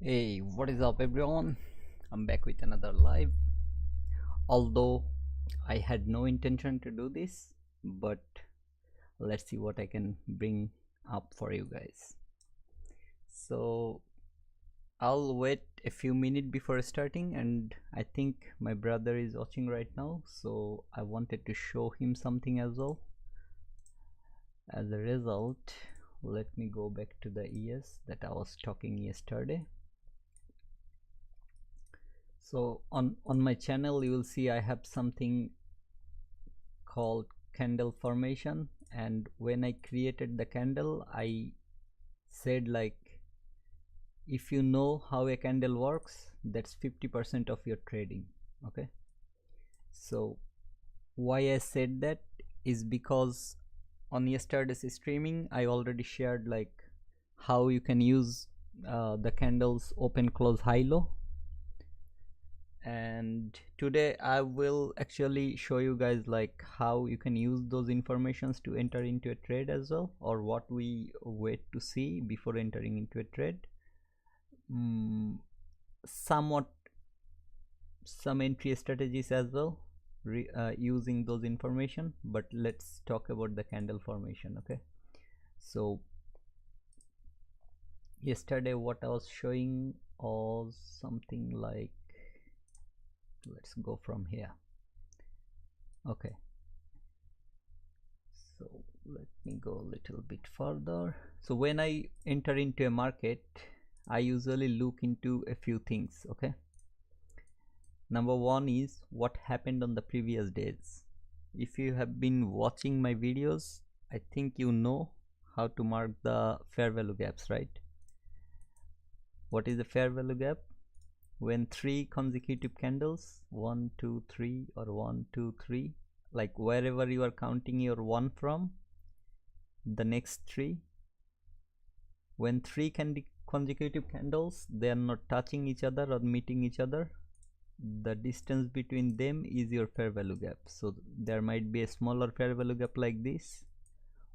Hey, what is up everyone? I'm back with another live. Although I had no intention to do this, but let's see what I can bring up for you guys. So I'll wait a few minutes before starting, and I think my brother is watching right now, so I wanted to show him something as well. As a result, let me go back to the ES that I was talking yesterday. So on my channel you will see I have something called candle formation, and when I created the candle I said, like, if you know how a candle works, that's 50% of your trading. Okay, so why I said that is because on yesterday's streaming I already shared like how you can use the candles open, close, high, low, and today I will actually show you guys like how you can use those informations to enter into a trade as well, or what we wait to see before entering into a trade. Somewhat some entry strategies as well, using those information, but let's talk about the candle formation. Okay, so yesterday what I was showing was something like, let's go from here. Okay, so let me go a little bit further. So when I enter into a market, I usually look into a few things. Okay, number one is what happened on the previous days. If you have been watching my videos, I think you know how to mark the fair value gaps, right? What is the fair value gap? When three consecutive candles, 1 2 3 or 1 2 3, like wherever you are counting your 1 from, the next three, when three consecutive candles, they are not touching each other or meeting each other, the distance between them is your fair value gap. So there might be a smaller fair value gap like this,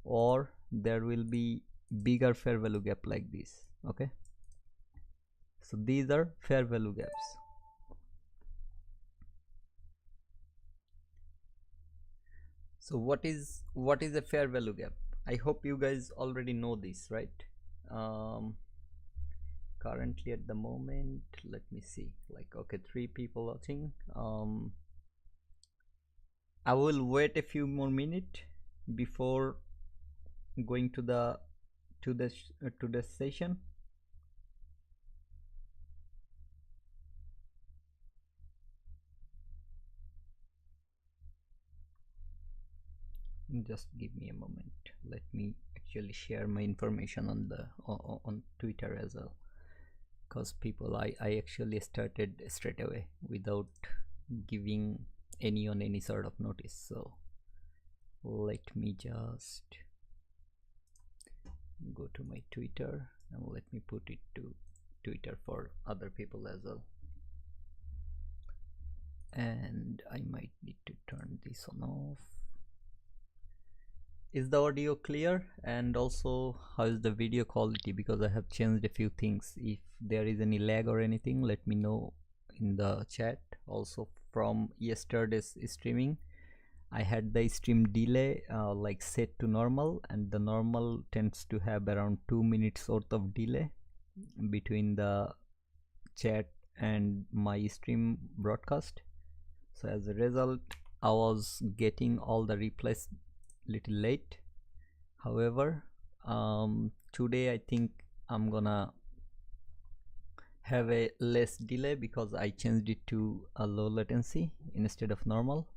or there will be bigger fair value gap like this. Okay, so these are fair value gaps. So what is a fair value gap? I hope you guys already know this, right? Currently at the moment, let me see, like, okay, 3 people watching. I will wait a few more minutes before going to the session. Just give me a moment. Let me actually share my information on the on Twitter as well, because people, I actually started straight away without giving anyone any sort of notice. So let me just go to my Twitter and let me put it to Twitter for other people as well. And I might need to turn this on off. Is the audio clear? And also, how is the video quality? Because I have changed a few things. If there is any lag or anything, let me know in the chat. Also, from yesterday's streaming, I had the stream delay like set to normal, and the normal tends to have around 2 minutes worth of delay between the chat and my stream broadcast. So as a result, I was getting all the replies little late. However, today I think I'm gonna have a less delay because I changed it to a low latency instead of normal.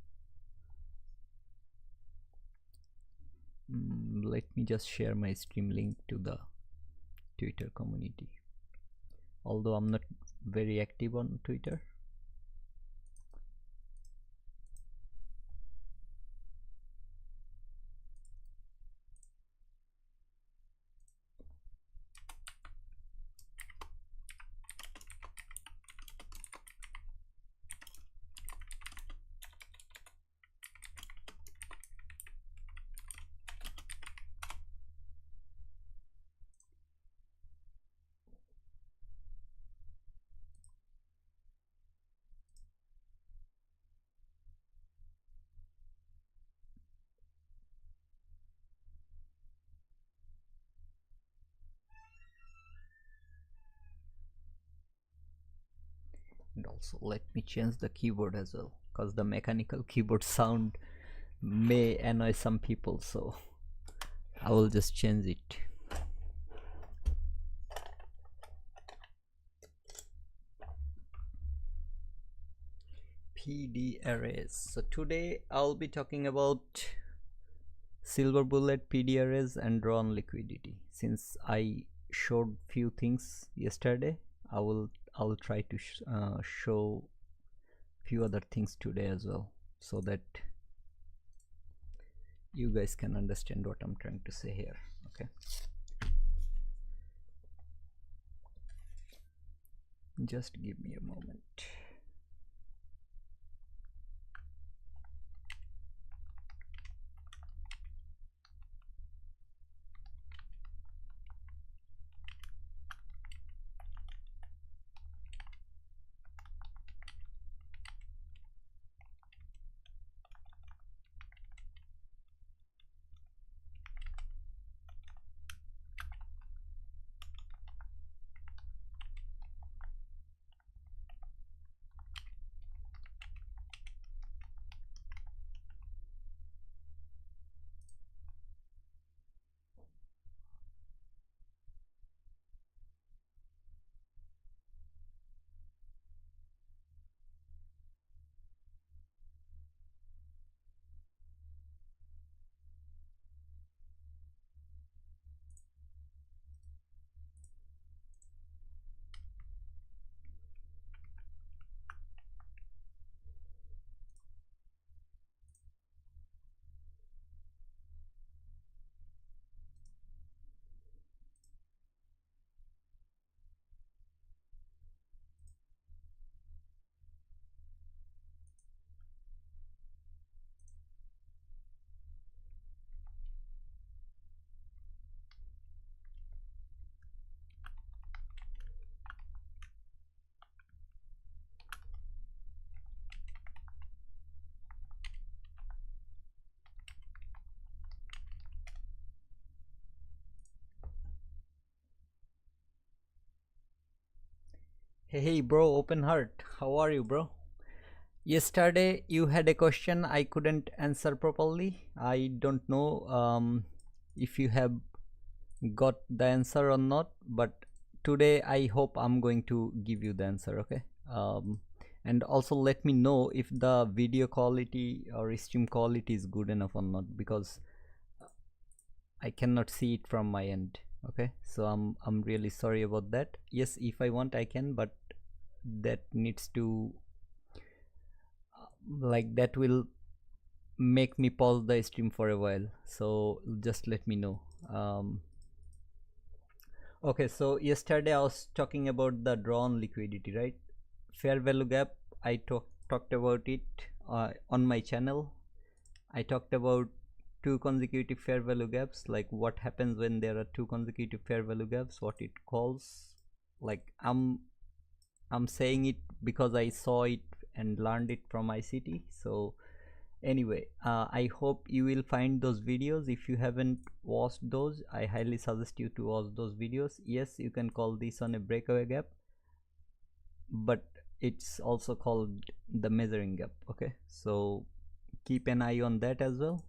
Let me just share my stream link to the Twitter community, although I'm not very active on Twitter. Also let me change the keyboard as well, because the mechanical keyboard sound may annoy some people, so I will just change it. PD arrays. So today I'll be talking about silver bullet, PD arrays, and drawn liquidity. Since I showed few things yesterday, I'll try to show few other things today as well, so that you guys can understand what I'm trying to say here. Okay, just give me a moment. Hey bro, open heart, how are you, bro? Yesterday you had a question I couldn't answer properly. I don't know if you have got the answer or not, but today I hope I'm going to give you the answer. Okay, and also let me know if the video quality or stream quality is good enough or not, because I cannot see it from my end. Okay, so I'm really sorry about that. Yes, if I want I can, but that needs to like that will make me pause the stream for a while, so just let me know. Okay, so yesterday I was talking about the drawn liquidity, right? Fair value gap, I talked about it on my channel. I talked about two consecutive fair value gaps, like what happens when there are two consecutive fair value gaps, what it calls. Like I'm saying it because I saw it and learned it from ICT. So anyway, I hope you will find those videos. If you haven't watched those, I highly suggest you to watch those videos. Yes, you can call this on a breakaway gap, but it's also called the measuring gap. Okay, so keep an eye on that as well.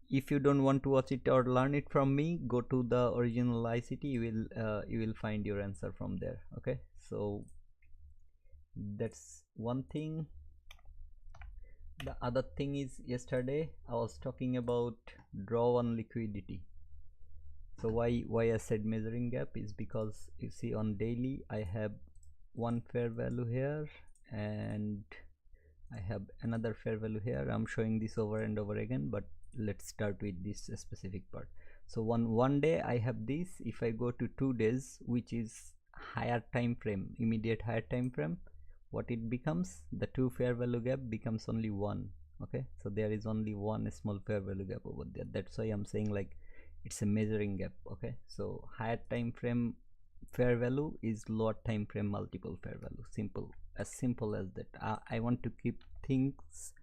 If you don't want to watch it or learn it from me, go to the original ICT. You will find your answer from there. Okay, so that's one thing. The other thing is, yesterday I was talking about draw on liquidity. So why I said measuring gap is because you see on daily I have one fair value here and I have another fair value here. I'm showing this over and over again, but let's start with this specific part. So one day I have this. If I go to 2 days, which is higher time frame, immediate higher time frame, what it becomes, the two fair value gap becomes only one. Okay, so there is only one small fair value gap over there. That's why I'm saying like it's a measuring gap. Okay, so higher time frame fair value is lower time frame multiple fair value. Simple as that. I want to keep things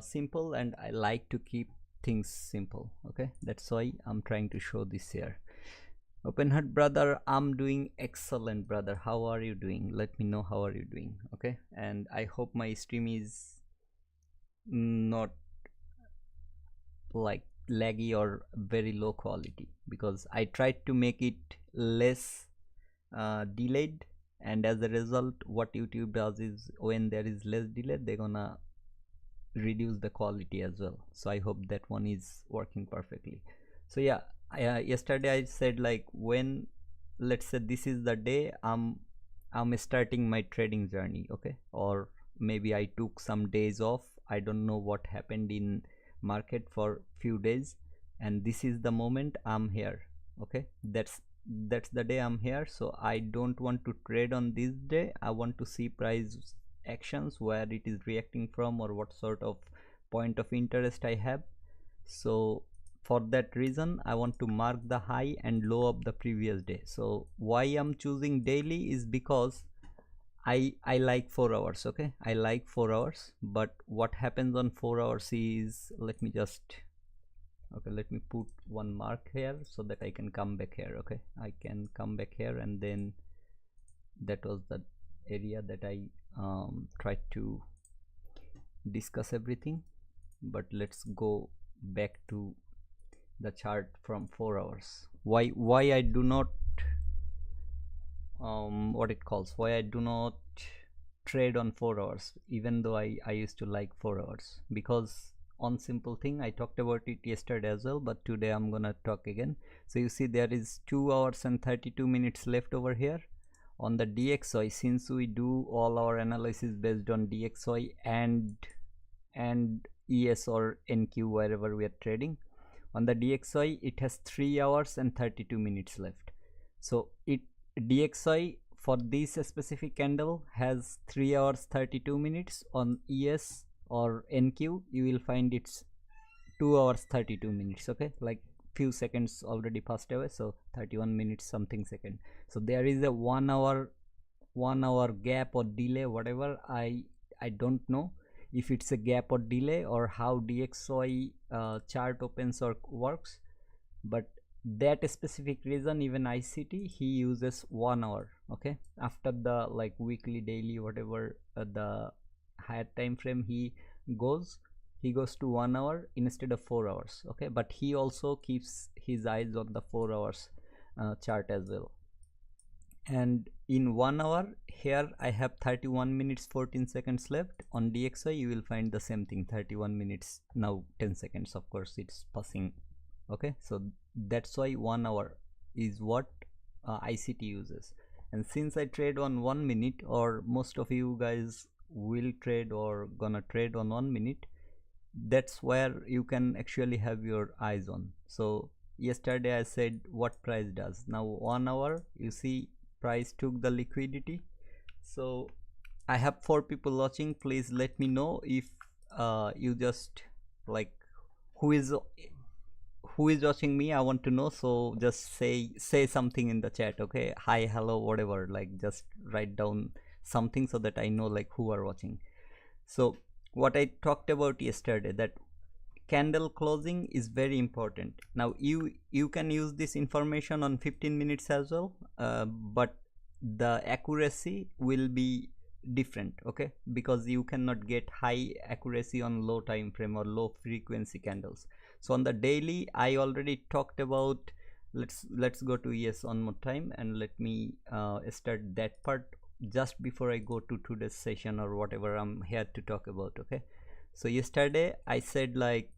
simple, and I like to keep things simple. Okay, that's why I'm trying to show this here. Open Heart brother, I'm doing excellent brother. How are you doing? Let me know how are you doing. Okay, and I hope my stream is not like laggy or very low quality, because I tried to make it less delayed, and as a result what YouTube does is when there is less delay they're gonna reduce the quality as well. So I hope that one is working perfectly. So yeah, yesterday I said like, when let's say this is the day I'm starting my trading journey, okay, or maybe I took some days off, I don't know what happened in market for few days, and this is the moment I'm here. Okay, that's the day I'm here. So I don't want to trade on this day. I want to see price actions, where it is reacting from, or what sort of point of interest I have. So for that reason I want to mark the high and low of the previous day. So why I'm choosing daily is because I like 4 hours. Okay, I like 4 hours, but what happens on 4 hours is, let me put one mark here so that I can come back here. Okay, I can come back here, and then that was the area that I tried to discuss everything. But let's go back to the chart from 4 hours. Why I do not why I do not trade on 4 hours, even though I used to like 4 hours, because on simple thing, I talked about it yesterday as well, but today I'm gonna talk again. So you see there is 2 hours and 32 minutes left over here on the DXY. Since we do all our analysis based on DXY and ES or NQ, wherever we are trading, on the DXY it has 3 hours and 32 minutes left. So DXY for this specific candle has 3 hours 32 minutes. On ES or NQ you will find it's 2 hours 32 minutes. Okay, like few seconds already passed away, so 31 minutes something second. So there is a 1 hour gap or delay, whatever. I don't know if it's a gap or delay, or how DXY chart opens or works, but that specific reason, even ICT, he uses 1 hour. Okay, after the like weekly, daily, whatever the higher time frame he goes to 1 hour instead of 4 hours. Okay, but he also keeps his eyes on the 4 hours chart as well. And in 1 hour here I have 31 minutes 14 seconds left. On DXY you will find the same thing, 31 minutes now 10 seconds. Of course it's passing. Okay, so that's why 1 hour is what ICT uses. And since I trade on 1 minute, or most of you guys will trade or gonna trade on 1 minute, that's where you can actually have your eyes on. So yesterday I said what price does. Now 1 hour, you see price took the liquidity. So I have 4 people watching. Please let me know if you just like, who is watching me. I want to know. So just say something in the chat. Okay, hi, hello, whatever, like just write down something so that I know like who are watching. So what I talked about yesterday, that candle closing is very important. Now you can use this information on 15 minutes as well, but the accuracy will be different. Okay, because you cannot get high accuracy on low time frame or low frequency candles. So on the daily I already talked about. Let's go to ES one more time, and let me start that part just before I go to today's session or whatever I'm here to talk about. Okay, so yesterday I said like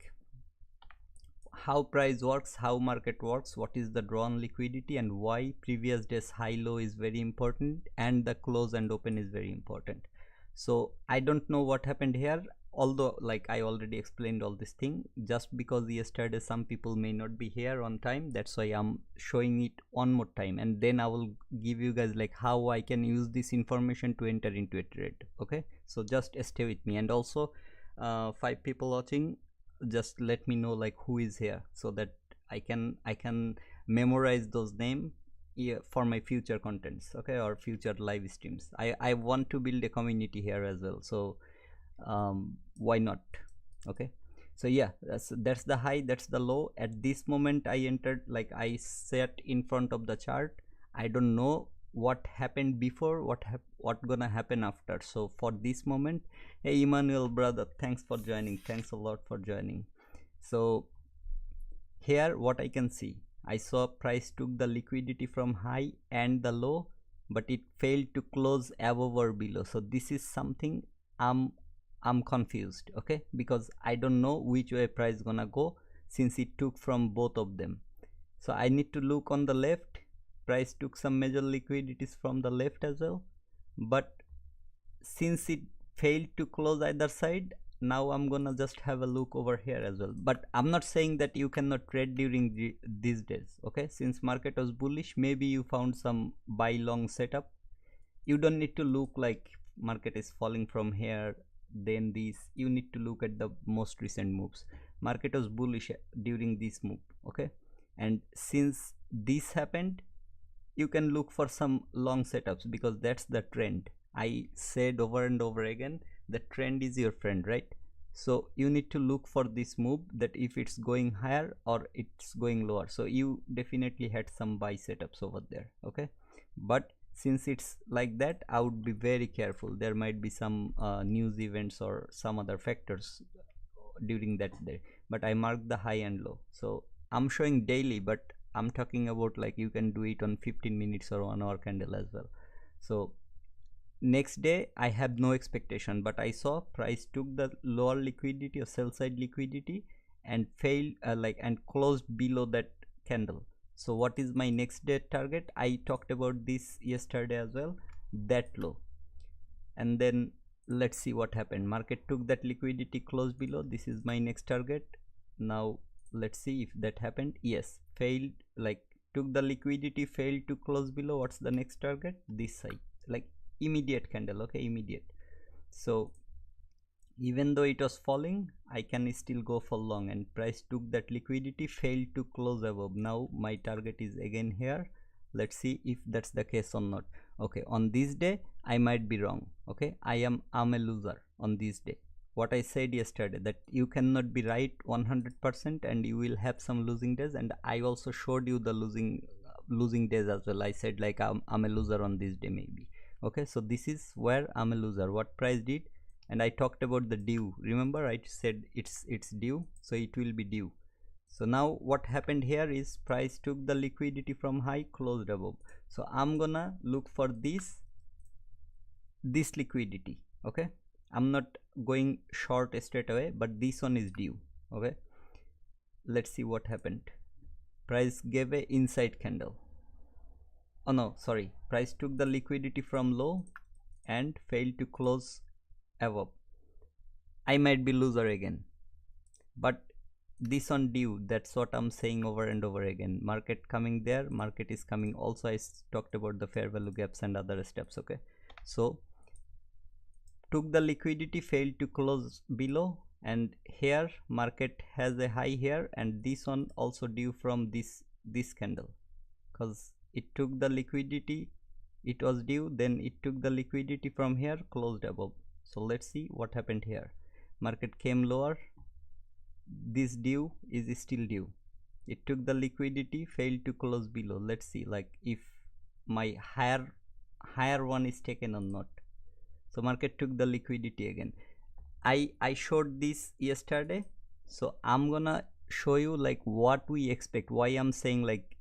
how price works, how market works, what is the drawn liquidity, and why previous day's high low is very important and the close and open is very important. So I don't know what happened here, although like I already explained all this thing. Just because yesterday some people may not be here on time, that's why I'm showing it one more time, and then I will give you guys like how I can use this information to enter into a trade. Okay, so just stay with me. And also 5 people watching, just let me know like who is here, so that I can memorize those names for my future contents. Okay, or future live streams. I want to build a community here as well, so why not? Okay, So yeah, that's the high, that's the low. At this moment I entered, like I sat in front of the chart. I don't know what happened before, what gonna happen after. So for this moment, hey Emmanuel brother, thanks for joining, thanks a lot for joining. So here what I can see, I saw price took the liquidity from high and the low, but it failed to close above or below. So this is something I'm confused, okay, because I don't know which way price gonna go since it took from both of them. So I need to look on the left. Price took some major liquidities from the left as well, but since it failed to close either side, now I'm gonna just have a look over here as well. But I'm not saying that you cannot trade during these days, okay. Since market was bullish, maybe you found some buy long setup. You don't need to look like market is falling from here, then this. You need to look at the most recent moves. Market was bullish during this move, okay, and since this happened, you can look for some long setups because that's the trend. I said over and over again, the trend is your friend, right? So you need to look for this move, that if it's going higher or it's going lower. So you definitely had some buy setups over there, okay. But since it's like that, I would be very careful. There might be some news events or some other factors during that day. But I marked the high and low. So I'm showing daily, but I'm talking about like you can do it on 15 minutes or 1 hour candle as well. So next day I have no expectation, but I saw price took the lower liquidity or sell side liquidity and failed and closed below that candle. So what is my next day target? I talked about this yesterday as well, that low. And then let's see what happened. Market took that liquidity, closed below. This is my next target. Now let's see if that happened. Yes, failed, like took the liquidity, failed to close below. What's the next target? This side, like immediate candle, okay, immediate. So even though it was falling, I can still go for long, and price took that liquidity, failed to close above. Now my target is again here. Let's see if that's the case or not. Okay, on this day I might be wrong, okay. I'm a loser on this day. What I said yesterday, that you cannot be right 100% and you will have some losing days, and I also showed you the losing days as well. I said like I'm a loser on this day maybe, okay. So this is where I'm a loser. What price did, and I talked about the due. Remember I said it's due, so it will be due. So now what happened here is price took the liquidity from high, closed above. So I'm gonna look for this liquidity, okay. I'm not going short straight away, but this one is due, okay. Let's see what happened. Price gave a inside candle. Oh no, sorry, price took the liquidity from low and failed to close above. I might be loser again, but this on due, that's what I'm saying over and over again. Market coming there, market is coming also. I talked about the fair value gaps and other steps, okay. So took the liquidity, failed to close below, and here market has a high here, and this one also due from this candle, because it took the liquidity, it was due, then it took the liquidity from here, closed above. So let's see what happened here. Market came lower, this due is still due, it took the liquidity, failed to close below. Let's see like if my higher one is taken or not. So market took the liquidity again. I showed this yesterday, so I'm gonna show you like what we expect, why I'm saying like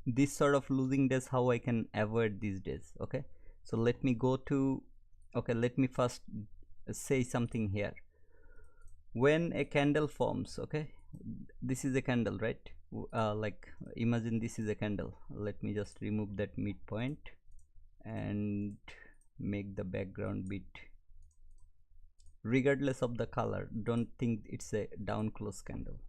this sort of losing days, how I can avoid these days, okay. So let me go to, okay, let me first say something here. When a candle forms, okay, this is a candle, right? Like imagine this is a candle. Let me just remove that midpoint and make the background bit, regardless of the color. Don't think it's a down close candle,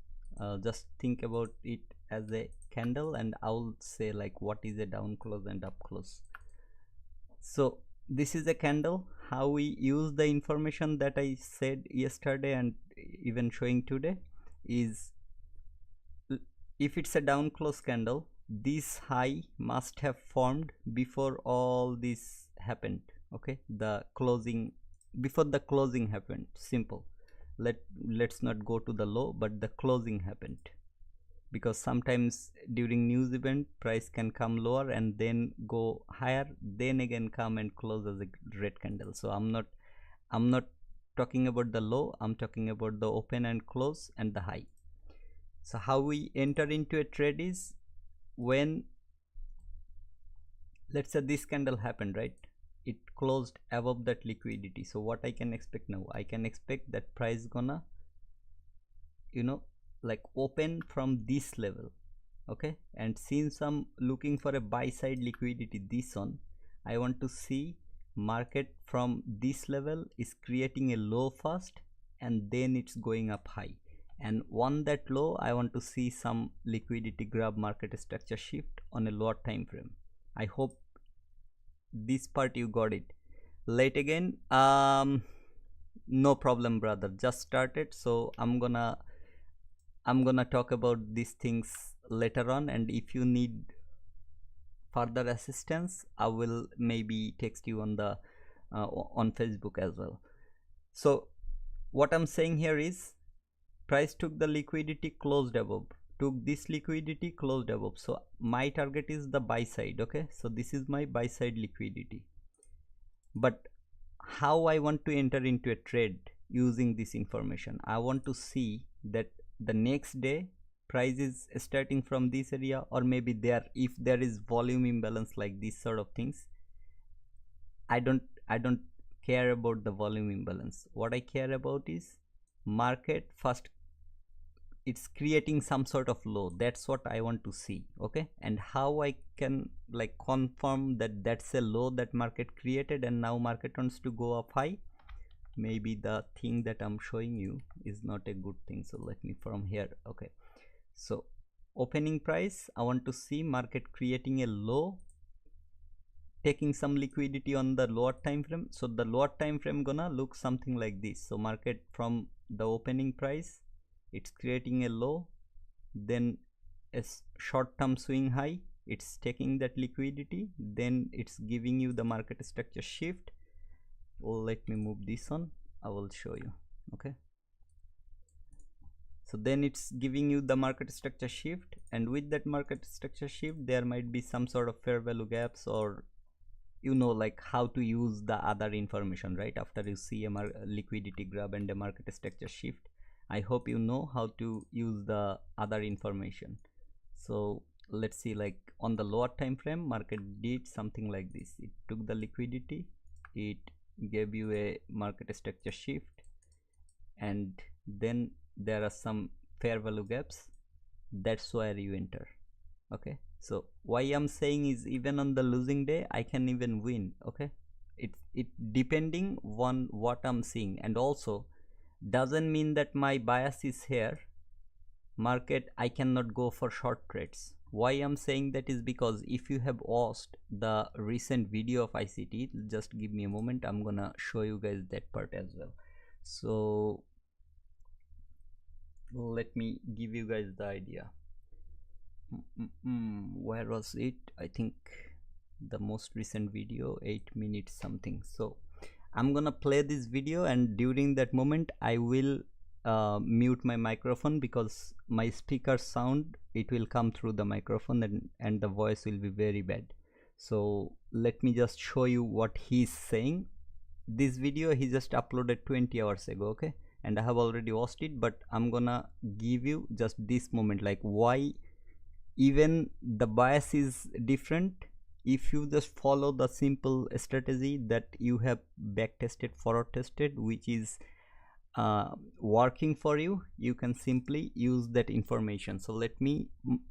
just think about it as a candle, and I'll say like what is a down close and up close. So this is a candle. How we use the information that I said yesterday and even showing today is, if it's a down close candle, this high must have formed before all this happened, okay, the closing, before the closing happened, simple. let's not go to the low, but the closing happened, because sometimes during news event price can come lower and then go higher, then again come and close as a red candle. So I'm not talking about the low, I'm talking about the open and close and the high. So how we enter into a trade is, when let's say this candle happened, right, it closed above that liquidity. So what I can expect now, I can expect that price gonna, you know, like open from this level, okay, and since I'm looking for a buy side liquidity, this one, I want to see market from this level is creating a low first and then it's going up high, and on that low I want to see some liquidity grab market structure shift on a lower time frame. I hope this part you got it. Late again, no problem brother, just started, so I'm gonna talk about these things later on, and if you need further assistance I will maybe text you on the on Facebook as well. So what I'm saying here is, price took the liquidity, closed above, took this liquidity, closed above, so my target is the buy side, okay, so this is my buy side liquidity. But how I want to enter into a trade using this information, I want to see that the next day price is starting from this area, or maybe there, if there is volume imbalance like these sort of things, I don't care about the volume imbalance. What I care about is market first, it's creating some sort of low, that's what I want to see, okay, and how I can like confirm that that's a low that market created and now market wants to go up high. Maybe the thing that I'm showing you is not a good thing, so let me from here, okay, so opening price, I want to see market creating a low, taking some liquidity on the lower time frame, so the lower time frame gonna look something like this. So market from the opening price, it's creating a low, then a short-term swing high, it's taking that liquidity, then it's giving you the market structure shift. Let me move this on, I will show you, okay, so then it's giving you the market structure shift, and with that market structure shift there might be some sort of fair value gaps, or you know, like how to use the other information, right, after you see a liquidity grab and a market structure shift. I hope you know how to use the other information. So let's see, like on the lower time frame market did something like this, it took the liquidity, it gave you a market structure shift, and then there are some fair value gaps, that's where you enter, okay. So why I'm saying is, even on the losing day I can even win, okay, it depending on what I'm seeing, and also doesn't mean that my bias is here market I cannot go for short trades. Why I'm saying that is because if you have watched the recent video of ICT, just give me a moment, I'm gonna show you guys that part as well. So let me give you guys the idea. Where was it? I think the most recent video, 8 minutes something. So I'm gonna play this video, and during that moment I will mute my microphone, because my speaker sound, it will come through the microphone, and the voice will be very bad. So let me just show you what he's saying. This video he just uploaded 20 hours ago, okay, and I have already watched it, but I'm gonna give you just this moment, like why even the bias is different. If you just follow the simple strategy that you have back tested, forward tested, which is working for you, you can simply use that information. So let me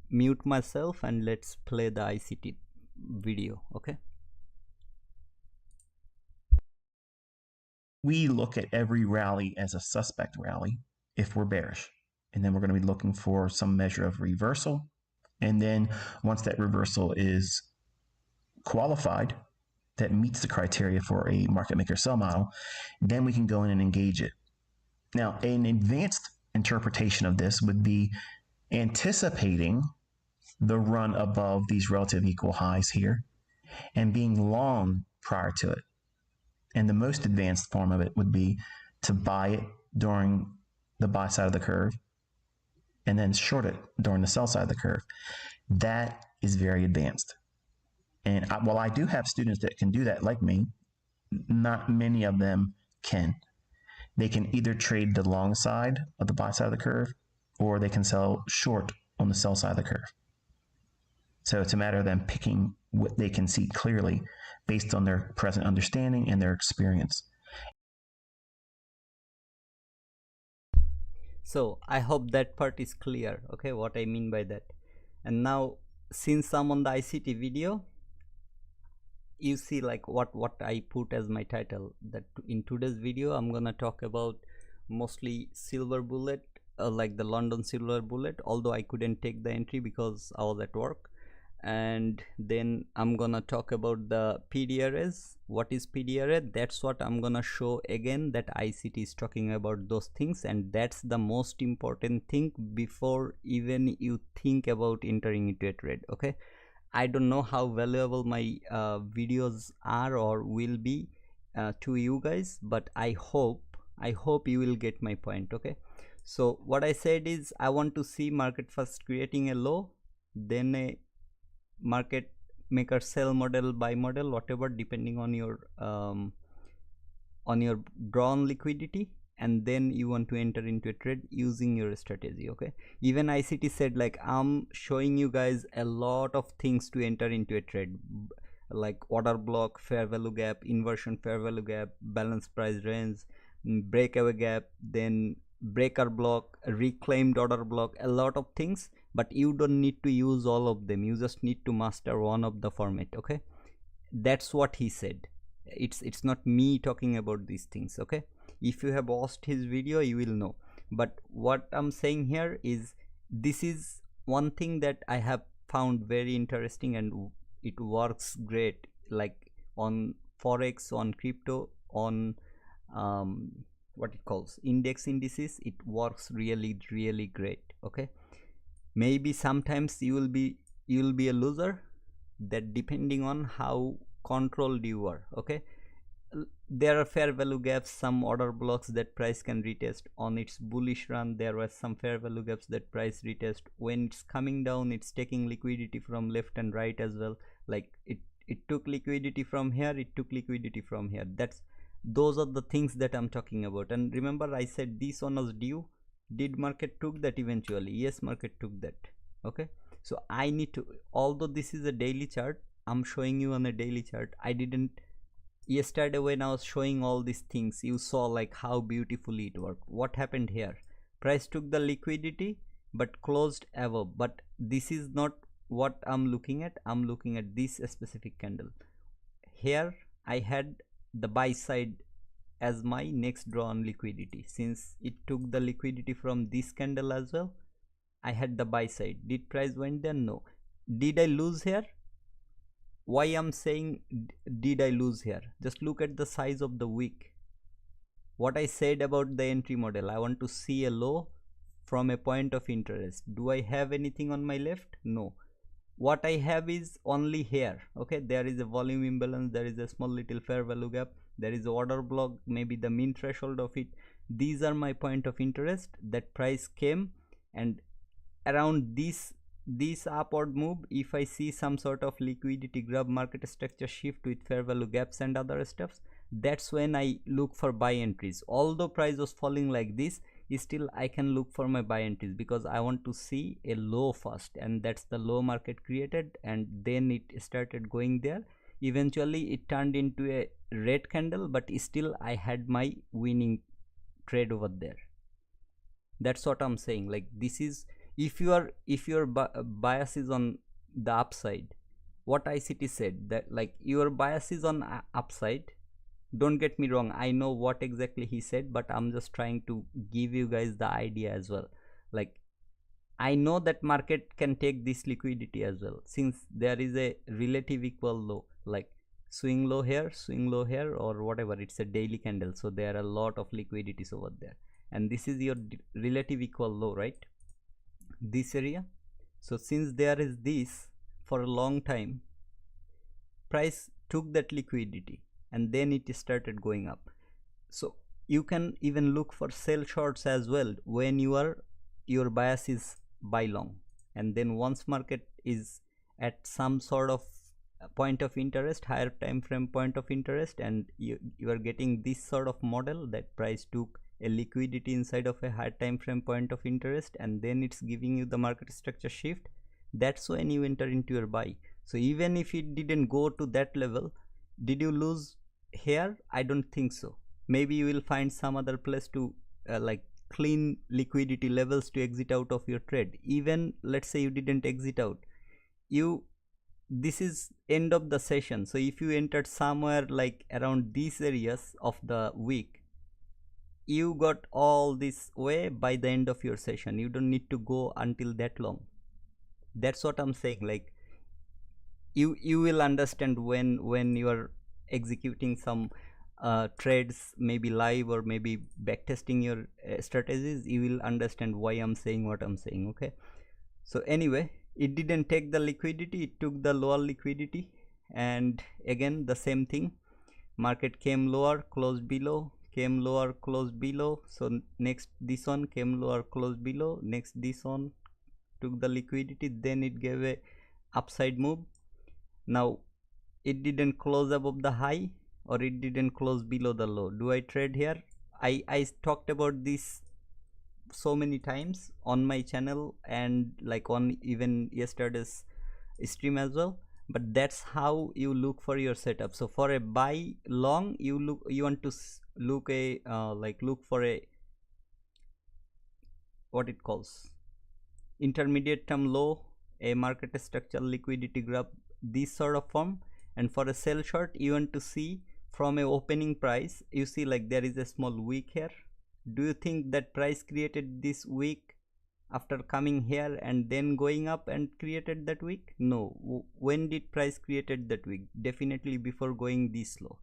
mute myself and let's play the ICT video, okay. We look at every rally as a suspect rally if we're bearish, and then we're going to be looking for some measure of reversal, and then once that reversal is qualified, that meets the criteria for a market maker sell model, then we can go in and engage it. Now, an advanced interpretation of this would be anticipating the run above these relative equal highs here and being long prior to it. And the most advanced form of it would be to buy it during the buy side of the curve and then short it during the sell side of the curve. That is very advanced. And while I do have students that can do that like me, not many of them can. They can either trade the long side of the buy side of the curve or they can sell short on the sell side of the curve. So it's a matter of them picking what they can see clearly based on their present understanding and their experience. So I hope that part is clear, okay, what I mean by that. And now since I'm on the ICT video, you see like what I put as my title, that in today's video I'm gonna talk about mostly silver bullet, like the London silver bullet, although I couldn't take the entry because I was at work. And then I'm gonna talk about the PDRS. What is PDRS? That's what I'm gonna show again, that ICT is talking about those things, and that's the most important thing before even you think about entering into a trade. Okay, I don't know how valuable my videos are or will be to you guys, but I hope you will get my point. Okay, so what I said is I want to see market first creating a low, then a market maker sell model, buy model, whatever, depending on your drawn liquidity, and then you want to enter into a trade using your strategy. Okay, even ICT said like I'm showing you guys a lot of things to enter into a trade, like order block, fair value gap, inversion fair value gap, balance price range, breakaway gap, then breaker block, reclaimed order block, a lot of things, but you don't need to use all of them, you just need to master one of the format. Okay, that's what he said. It's not me talking about these things. Okay, if you have watched his video you will know, but what I'm saying here is this is one thing that I have found very interesting and it works great, like on forex, on crypto, on what it calls index indices, it works really great. Okay, maybe sometimes you will be a loser, that depending on how controlled you are. Okay, there are fair value gaps, some order blocks that price can retest on its bullish run, there were some fair value gaps that price retest when it's coming down, it's taking liquidity from left and right as well, like it took liquidity from here, it took liquidity from here. Those are the things that I'm talking about. And remember I said this one was due. Did market took that eventually? Yes, market took that. Okay, so I need to, although this is a daily chart, I'm showing you on a daily chart. I didn't, yesterday when I was showing all these things, you saw like how beautifully it worked. What happened here? Price took the liquidity but closed above, but this is not what I'm looking at. I'm looking at this specific candle here. I had the buy side as my next draw on liquidity. Since it took the liquidity from this candle as well, I had the buy side. Did price went there? No. Did I lose here? Why I'm saying did I lose here? Just look at the size of the wick. What I said about the entry model, I want to see a low from a point of interest. Do I have anything on my left? No. What I have is only here. Okay, there is a volume imbalance, there is a small little fair value gap, there is a order block, maybe the mean threshold of it. These are my point of interest. That price came, and around this upward move, if I see some sort of liquidity grab, market structure shift with fair value gaps and other stuffs, that's when I look for buy entries. Although price was falling like this, still I can look for my buy entries because I want to see a low first, and that's the low market created, and then it started going there. Eventually it turned into a red candle, but still I had my winning trade over there. That's what I'm saying. Like this is, if your bias is on the upside, what ICT said, that like your bias is on upside. Don't get me wrong, I know what exactly he said, but I'm just trying to give you guys the idea as well. Like I know that market can take this liquidity as well, since there is a relative equal low, like swing low here or whatever. It's a daily candle, so there are a lot of liquidities over there, and this is your relative equal low, right? This area. So since there is this for a long time, price took that liquidity and then it started going up. So you can even look for sell shorts as well when your bias is buy long. And then once market is at some sort of point of interest, higher time frame point of interest, and you are getting this sort of model that price took a liquidity inside of a higher time frame point of interest, and then it's giving you the market structure shift, that's when you enter into your buy. So even if it didn't go to that level, did you lose here? I don't think so. Maybe you will find some other place to like clean liquidity levels to exit out of your trade. Even let's say you didn't exit out, this is end of the session, so if you entered somewhere like around these areas of the week, you got all this way by the end of your session. You don't need to go until that long. That's what I'm saying. Like you will understand when you are executing some trades, maybe live or maybe backtesting your strategies, you will understand why I'm saying what I'm saying. Okay, so anyway, it didn't take the liquidity, it took the lower liquidity, and again the same thing, market came lower, closed below, came lower, closed below. So next this one came lower, closed below, next this one took the liquidity, then it gave a upside move. Now it didn't close above the high or it didn't close below the low. Do I trade here? I talked about this so many times on my channel and like on even yesterday's stream as well, but that's how you look for your setup. So for a buy long, you want to look for a what it calls intermediate term low, a market structure liquidity graph, this sort of form. And for a sell short, you want to see from a opening price, you see like there is a small wick here. Do you think that price created this wick after coming here and then going up and created that wick? No. When did price created that wick? Definitely before going this low.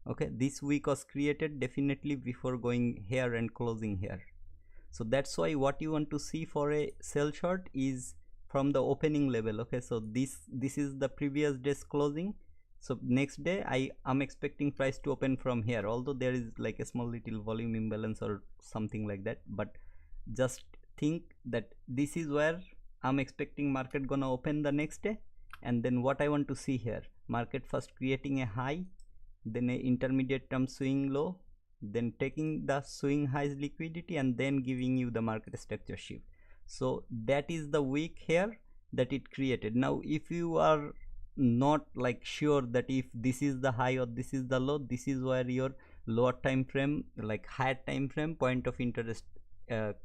Okay, this wick was created definitely before going here and closing here. So that's why what you want to see for a sell short is from the opening level. Okay, so this is the previous day's closing. So next day I am expecting price to open from here, although there is like a small little volume imbalance or something like that, but just think that this is where I'm expecting market gonna open the next day. And then what I want to see here, market first creating a high, then a intermediate term swing low, then taking the swing highs liquidity, and then giving you the market structure shift. So that is the wick here that it created. Now if you are not like sure that if this is the high or this is the low, this is where your lower time frame, like higher time frame point of interest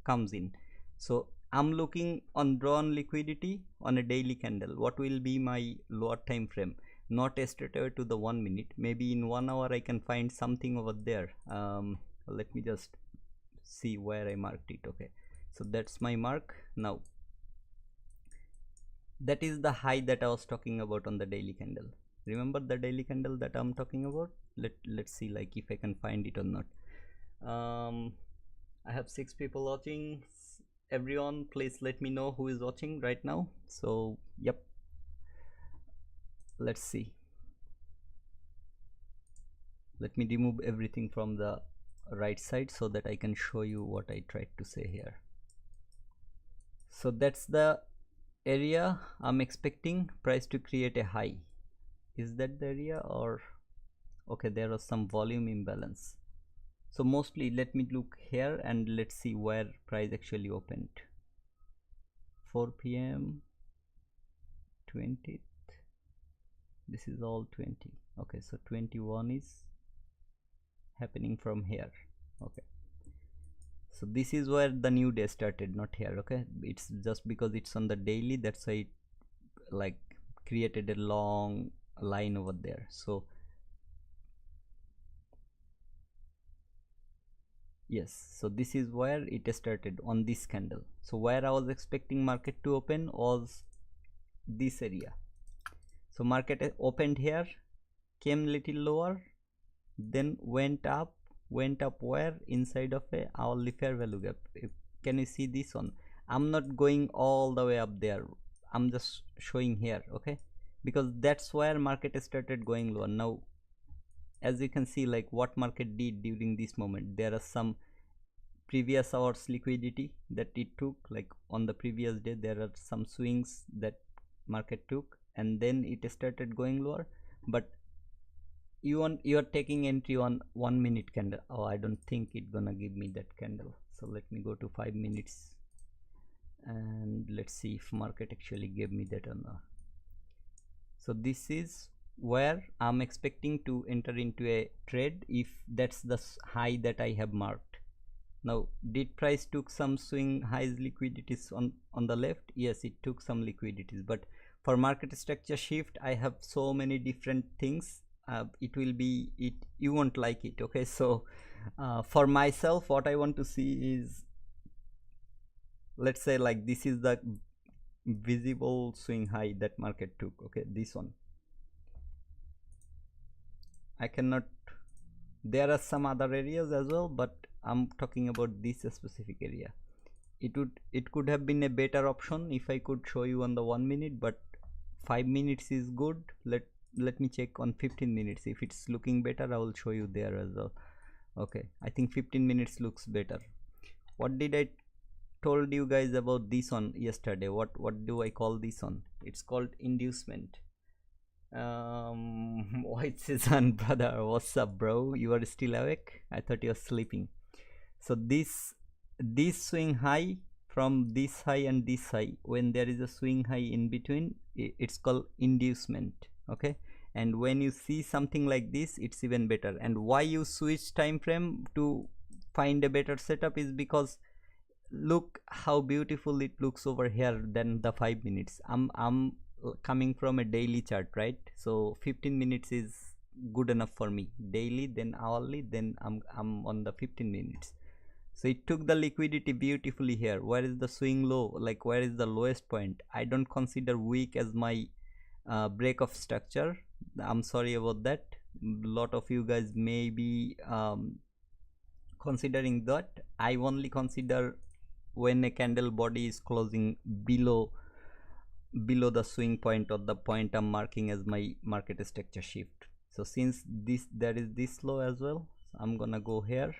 comes in. So I'm looking on drawn liquidity on a daily candle. What will be my lower time frame? Not straight away to the 1 minute, maybe in 1 hour I can find something over there. Let me just see where I marked it. Okay, so that's my mark. Now that is the high that I was talking about on the daily candle. Remember the daily candle that I'm talking about? Let's see like if I can find it or not. I have 6 people watching. Everyone please let me know who is watching right now. So yep, let's see. Let me remove everything from the right side so that I can show you what I tried to say here. So that's the area I'm expecting price to create a high. Is that the area? Or okay, there was some volume imbalance. So mostly let me look here and let's see where price actually opened. 4 p.m. 20th. This is all 20. Okay, so 21 is happening from here. Okay, so this is where the new day started, not here. Okay, it's just because it's on the daily, that's why it like created a long line over there. So yes, so this is where it started on this candle. So where I was expecting market to open was this area. So market opened here, came little lower, then went up where inside of a hourly fair value gap. Can you see this one? I'm not going all the way up there, I'm just showing here. Okay, because that's where market started going lower. Now as you can see, like what market did during this moment, there are some previous hours liquidity that it took, like on the previous day there are some swings that market took, and then it started going lower. But you are taking entry on 1 minute candle. Oh, I don't think it gonna give me that candle, so let me go to 5 minutes and let's see if market actually gave me that or not. So this is where I'm expecting to enter into a trade if that's the high that I have marked. Now, did price took some swing highs liquidities on the left? Yes, it took some liquidities, but for market structure shift I have so many different things. It will be you won't like it. Okay, so for myself what I want to see is, let's say like this is the visible swing high that market took. Okay, this one I cannot, there are some other areas as well, but I'm talking about this specific area. It could have been a better option if I could show you on the 1 minute, but 5 minutes is good. Let me check on 15 minutes. If it's looking better, I will show you there as well. Okay, I think 15 minutes looks better. What did I told you guys about this one yesterday? What do I call this one? It's called inducement. White season brother, what's up bro? You are still awake? I thought you were sleeping. So this swing high, from this high and this high, when there is a swing high in between, it's called inducement. Okay, and when you see something like this, it's even better. And why you switch time frame to find a better setup is because look how beautiful it looks over here than the 5 minutes. I'm coming from a daily chart, right? So 15 minutes is good enough for me. Daily, then hourly, then I'm on the 15 minutes. So it took the liquidity beautifully here. Where is the swing low? Like where is the lowest point? I don't consider week as my break of structure. I'm sorry about that. Lot of you guys may be considering that. I only consider when a candle body is closing below the swing point or the point I'm marking as my market structure shift. So since there is this low as well, so I'm gonna go here.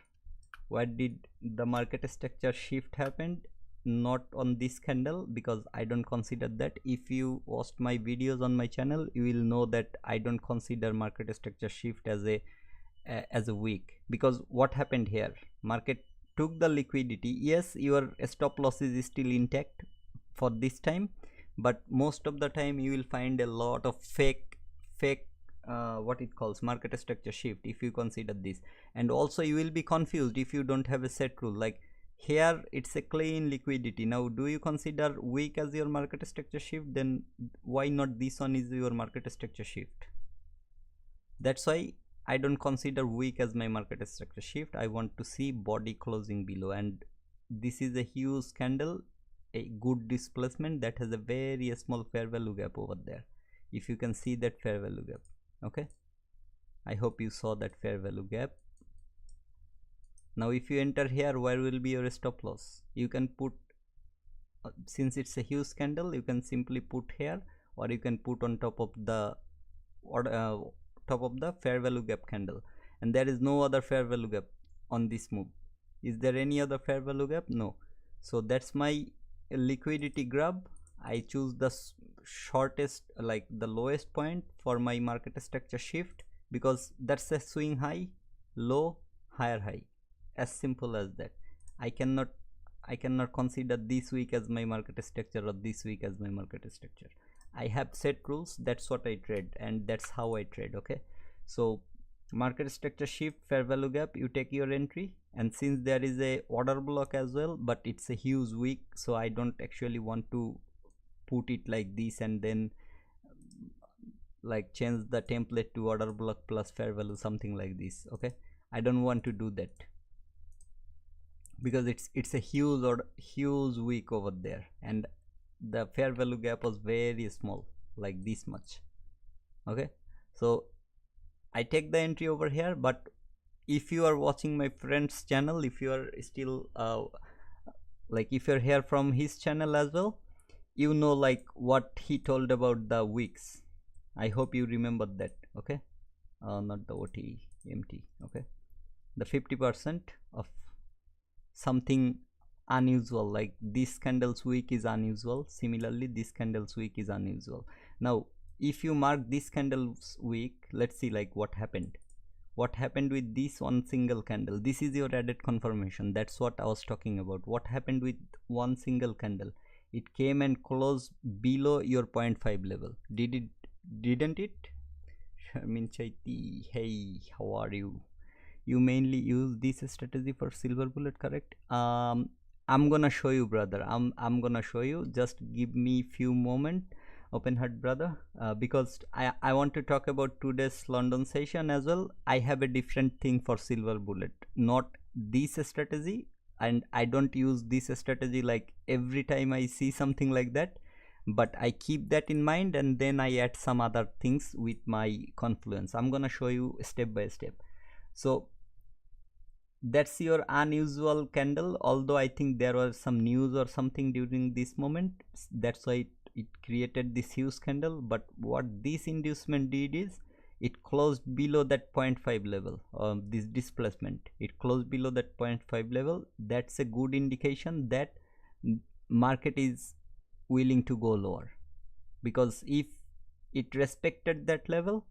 Where did the market structure shift happened? Not on this candle, because I don't consider that. If you watched my videos on my channel, you will know that I don't consider market structure shift as a week. Because what happened here, market took the liquidity. Yes, your stop loss is still intact for this time, but most of the time you will find a lot of fake what it calls market structure shift if you consider this. And also you will be confused if you don't have a set rule. Like here it's a clean liquidity. Now do you consider week as your market structure shift? Then why not this one is your market structure shift? That's why I don't consider week as my market structure shift. I want to see body closing below, and this is a huge candle, a good displacement that has a very small fair value gap over there. If you can see that fair value gap, okay, I hope you saw that fair value gap. Now if you enter here, where will be your stop loss? You can put, since it's a huge candle, you can simply put here, or you can put on top of the fair value gap candle. And there is no other fair value gap on this move. Is there any other fair value gap? No. So that's my liquidity grab. I choose the shortest, like the lowest point for my market structure shift, because that's a swing high, low, higher high, as simple as that. I cannot consider this week as my market structure or this week as my market structure. I have set rules. That's what I trade, and that's how I trade. Okay, so market structure shift, fair value gap, you take your entry. And since there is a order block as well, but it's a huge week, so I don't actually want to put it like this and then like change the template to order block plus fair value, something like this. Okay, I don't want to do that, because it's a huge week over there, and the fair value gap was very small, like this much. Okay, so I take the entry over here. But if you are watching my friend's channel, if you are still like if you're here from his channel as well, you know like what he told about the weeks. I hope you remember that. Okay, not the OT, empty. Okay, the 50% of something unusual, like this candle's wick is unusual, similarly this candle's wick is unusual. Now if you mark this candle's wick, let's see like what happened with this one single candle. This is your added confirmation. That's what I was talking about. What happened with one single candle? It came and closed below your 0.5 level. Didn't it? Sharmin Chaiti, hey, how are you? You mainly use this strategy for silver bullet, correct? I'm gonna show you, brother. I'm gonna show you. Just give me few moment, open heart, brother, because I want to talk about today's London session as well. I have a different thing for silver bullet, not this strategy, and I don't use this strategy like every time I see something like that, but I keep that in mind and then I add some other things with my confluence. I'm gonna show you step by step. So that's your unusual candle, although I think there was some news or something during this moment, that's why it created this huge candle. But what this inducement did is it closed below that 0.5 level, this displacement, it closed below that 0.5 level. That's a good indication that market is willing to go lower, because if it respected that level,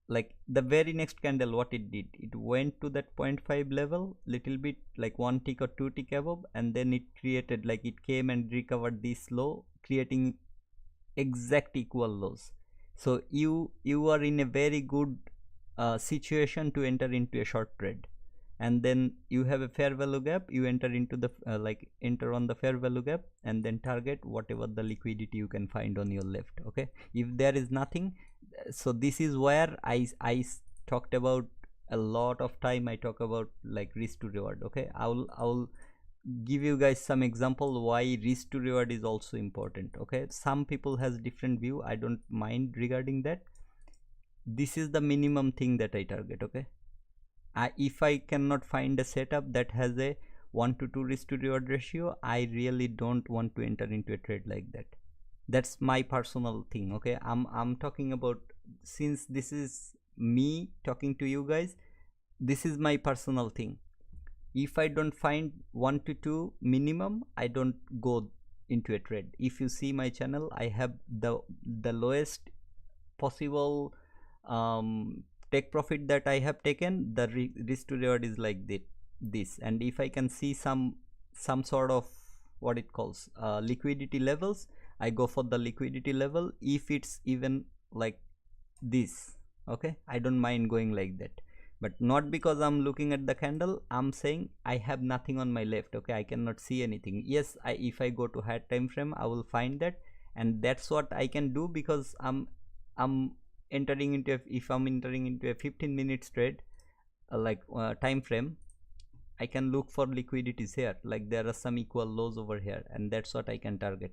like the very next candle, what it did, it went to that 0.5 level little bit, like one tick or two tick above, and then it created, like it came and recovered this low, creating exact equal lows. So you are in a very good situation to enter into a short trade, and then you have a fair value gap, you enter into the like enter on the fair value gap and then target whatever the liquidity you can find on your left. Okay, if there is nothing, so this is where I talked about a lot of time. I talk about like risk to reward. Okay, I'll give you guys some example why risk to reward is also important. Okay, some people has different view, I don't mind regarding that. This is the minimum thing that I target. Okay, if I cannot find a setup that has a 1 to 2 risk to reward ratio, I really don't want to enter into a trade like that. That's my personal thing. Okay, I'm talking about, since this is me talking to you guys, this is my personal thing. If I don't find 1 to 2 minimum, I don't go into a trade. If you see my channel, I have the lowest possible take profit that I have taken. The risk to reward is like this, and if I can see some sort of what it calls liquidity levels, I go for the liquidity level. If it's even like this, okay, I don't mind going like that, but not because I'm looking at the candle. I'm saying I have nothing on my left. Okay, I cannot see anything. Yes, if I go to higher time frame, I will find that, and that's what I can do, because I'm entering into if I'm entering into a 15 minutes trade, time frame, I can look for liquidities here, like there are some equal lows over here, and that's what I can target.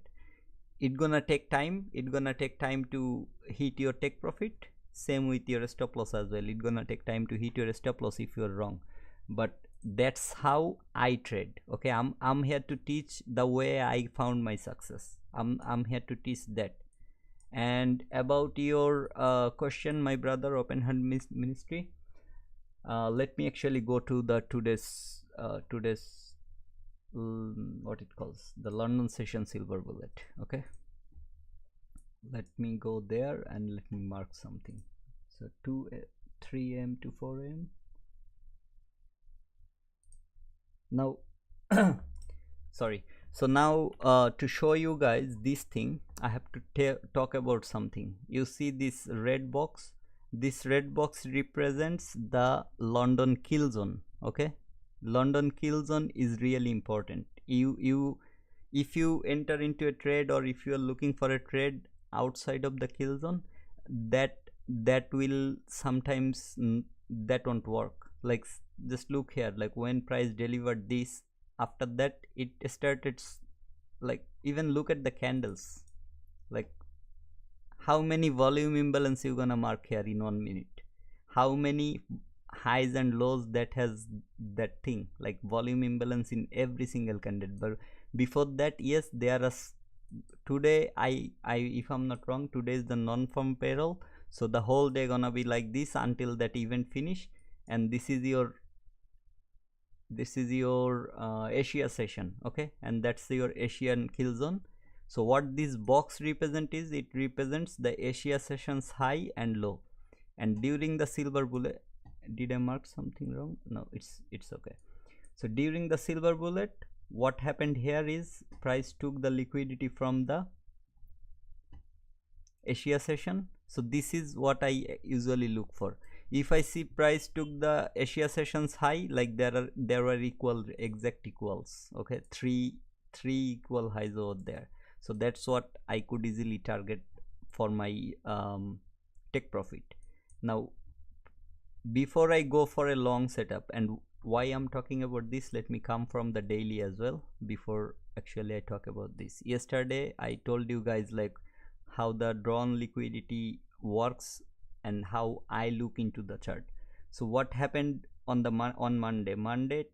It gonna take time, to hit your take profit. Same with your stop loss as well, it gonna take time to hit your stop loss if you're wrong. But that's how I trade. Okay, I'm here to teach the way I found my success. I'm here to teach that. And about your question, my brother, open hand ministry, let me actually go to the today's what it calls, the London session silver bullet. Okay, let me go there and let me mark something. So 3 a.m. to 4 a.m. now. Sorry. So now to show you guys this thing, I have to talk about something. You see this red box, this red box represents the London kill zone. Okay, London kill zone is really important. If you enter into a trade, or if you are looking for a trade outside of the kill zone, that will sometimes that won't work. Like just look here, like when price delivered this, after that it started, like even look at the candles, like how many volume imbalance you gonna mark here in 1 minute, how many highs and lows that has that thing, like volume imbalance in every single candle. But before that, yes, there are today, I if I'm not wrong, today is the non-farm payroll, so the whole day gonna be like this until that event finish, and this is your Asia session, okay, and that's your Asian kill zone. So what this box represent is, it represents the Asia sessions high and low. And during the silver bullet, did I mark something wrong? No, it's okay. So during the silver bullet, what happened here is price took the liquidity from the Asia session. So this is what I usually look for. If I see price took the Asia sessions high, like there were exact equals, okay, three equal highs over there. So that's what I could easily target for my take profit. Now before I go for a long setup, and why I'm talking about this, let me come from the daily as well before actually I talk about this. Yesterday I told you guys like how the drawn liquidity works and how I look into the chart. So what happened on the on Monday,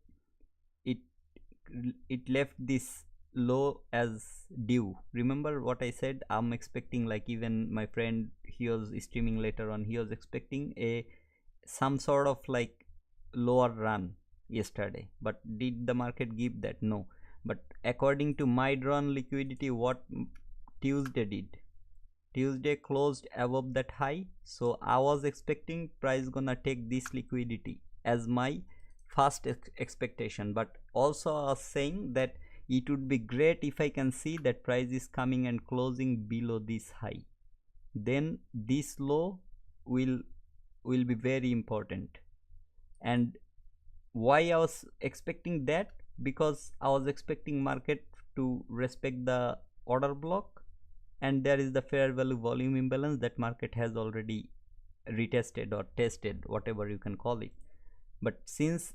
it left this low as due. Remember what I said? I'm expecting, like, even my friend, he was streaming later on, he was expecting some sort of like lower run yesterday, but did the market give that? No. But according to my drawn liquidity, what Tuesday did, Tuesday closed above that high. So I was expecting price gonna take this liquidity as my first expectation, but also I was saying that it would be great if I can see that price is coming and closing below this high, then this low will be very important. And why I was expecting that? Because I was expecting market to respect the order block, and there is the fair value volume imbalance that market has already retested or tested, whatever you can call it. But since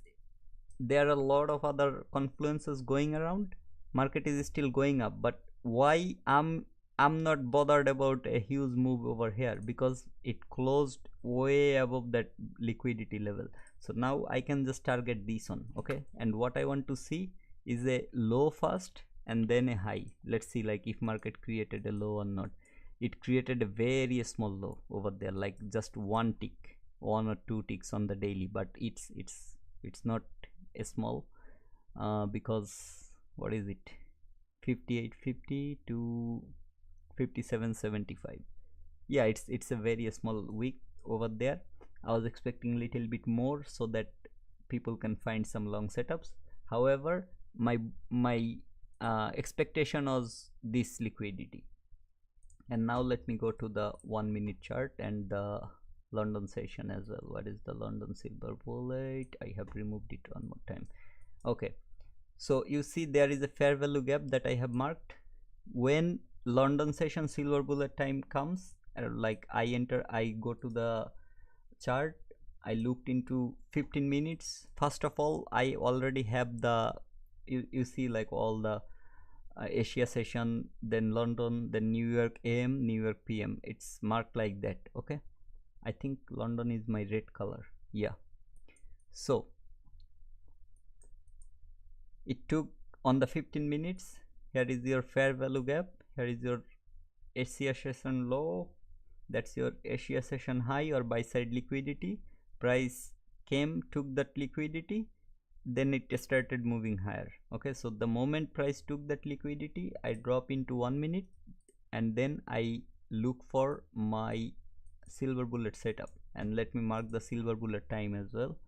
there are a lot of other confluences going around, market is still going up. But why I'm not bothered about a huge move over here? Because it closed way above that liquidity level. So now I can just target this one, okay? And what I want to see is a low first and then a high. Let's see, like, if market created a low or not. It created a very small low over there, like just one tick, one or two ticks on the daily, but it's not a small, because what is it, 58.50 to 57.75. yeah, it's a very small wick over there. I was expecting a little bit more so that people can find some long setups. However, my expectation was this liquidity. And now let me go to the 1 minute chart and the London session as well. What is the London silver bullet? I have removed it one more time. Okay, so you see there is a fair value gap that I have marked. When London session silver bullet time comes, like I go to the chart, I looked into 15 minutes. First of all, I already have the, you see, like, all the Asia session, then London, then New York AM, New York PM. It's marked like that, okay? I think London is my red color. Yeah. So it took on the 15 minutes. Here is your fair value gap. Here is your Asia session low. That's your Asia session high or buy side liquidity. Price came, took that liquidity, then it started moving higher. Okay, so the moment price took that liquidity, I drop into 1 minute and then I look for my silver bullet setup. And let me mark the silver bullet time as well.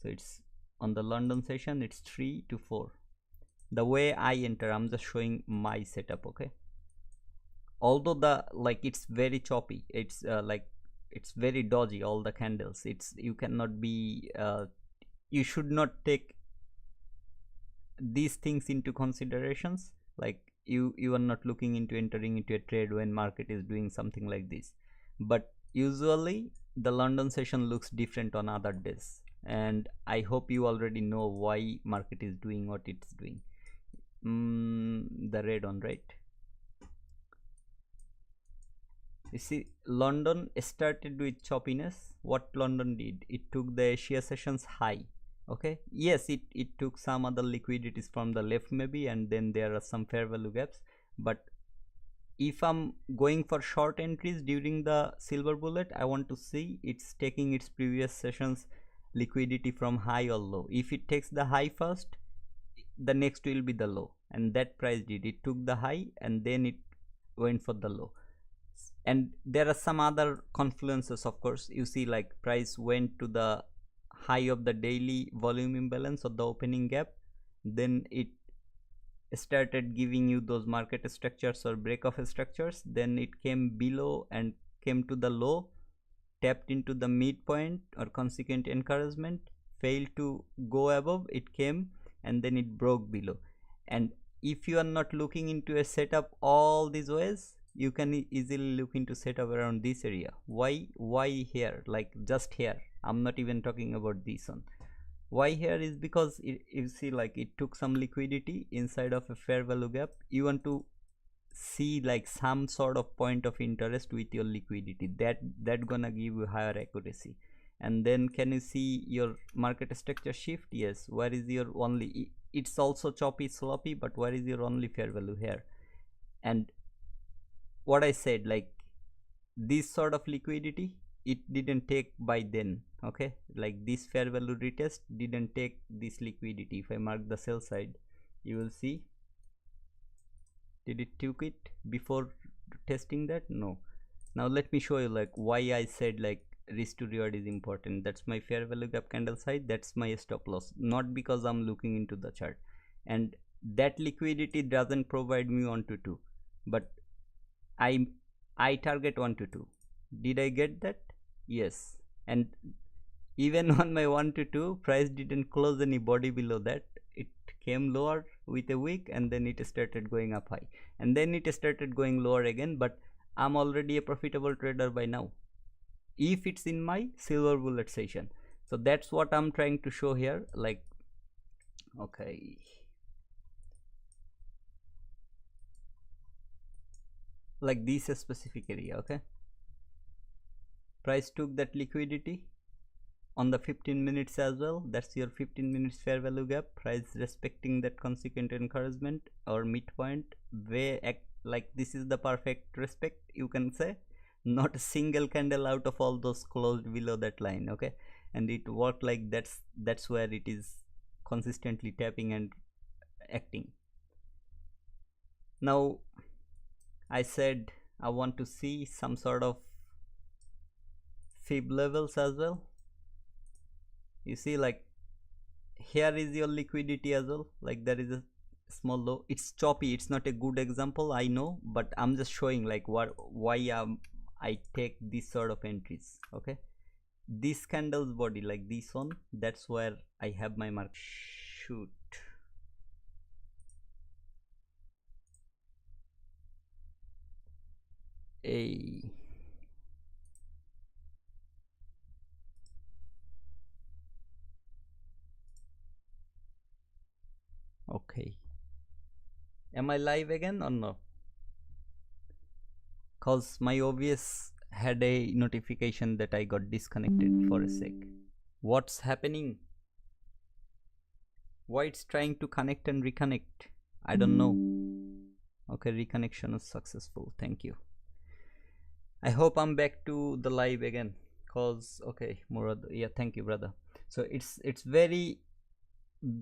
So it's on the London session, it's 3 to 4. The way I enter, I'm just showing my setup, okay? Although the, like, it's very choppy, it's like, it's very dodgy, all the candles. It's, you cannot be you should not take these things into considerations. Like, you are not looking into entering into a trade when market is doing something like this. But usually the London session looks different on other days, and I hope you already know why market is doing what it's doing. The red one, right? You see, London started with choppiness. What London did, it took the Asia sessions high. Okay, yes, it took some other liquidities from the left maybe, and then there are some fair value gaps. But if I'm going for short entries during the silver bullet, I want to see it's taking its previous sessions liquidity from high or low. If it takes the high first, the next will be the low, and that price did, it took the high and then it went for the low. And there are some other confluences, of course. You see, like price went to the high of the daily volume imbalance or the opening gap, then it started giving you those market structures or break off structures, then it came below and came to the low, tapped into the midpoint or consequent encouragement, failed to go above, it came and then it broke below. And if you are not looking into a setup all these ways, you can easily look into setup around this area. Why here, like just here? I'm not even talking about this one. Why here is because you see, like it took some liquidity inside of a fair value gap. You want to see like some sort of point of interest with your liquidity, that gonna give you higher accuracy. And then can you see your market structure shift? Yes. Where is your only, it's also choppy sloppy, but where is your only fair value here? And what I said, like this sort of liquidity, it didn't take by then. Okay, like this fair value retest didn't take this liquidity. If I mark the sell side, you will see, did it took it before testing that? No. Now let me show you like why I said like risk to reward is important. That's my fair value gap candle side, that's my stop loss, not because I'm looking into the chart. And that liquidity doesn't provide me 1 to 2, but I target 1 to 2. Did I get that? Yes. And even on my 1 to 2, price didn't close any body below that. It came lower with a wick and then it started going up high, and then it started going lower again. But I'm already a profitable trader by now, if it's in my silver bullet session. So that's what I'm trying to show here. Like, okay, like this specific area. Okay, price took that liquidity on the 15 minutes as well. That's your 15 minutes fair value gap. Price respecting that consequent encouragement or midpoint, way like this is the perfect respect, you can say. Not a single candle out of all those closed below that line. Okay, and it worked like that's where it is consistently tapping and acting. Now I said I want to see some sort of fib levels as well. You see, like here is your liquidity as well, like there is a small low. It's choppy, it's not a good example, I know, but I'm just showing like why I take this sort of entries. Okay, this candle's body, like this one, that's where I have my mark. Shoot, a okay, am I live again or no? Cause my OBS had a notification that I got disconnected for a sec. What's happening? Why it's trying to connect and reconnect? I don't know. Okay, reconnection is successful, thank you. I hope I'm back to the live again. Cause okay, Murad, yeah, thank you, brother. So it's very,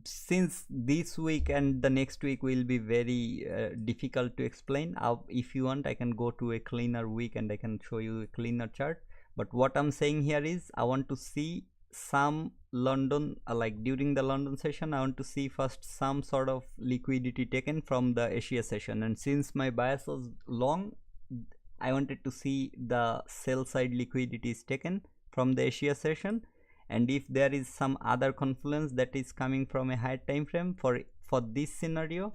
since this week and the next week will be very difficult to explain. If you want, I can go to a cleaner week and I can show you a cleaner chart. But what I'm saying here is I want to see some London, like during the London session, I want to see first some sort of liquidity taken from the Asia session. And since my bias was long, I wanted to see the sell side liquidity is taken from the Asia session. And if there is some other confluence that is coming from a higher time frame, for this scenario,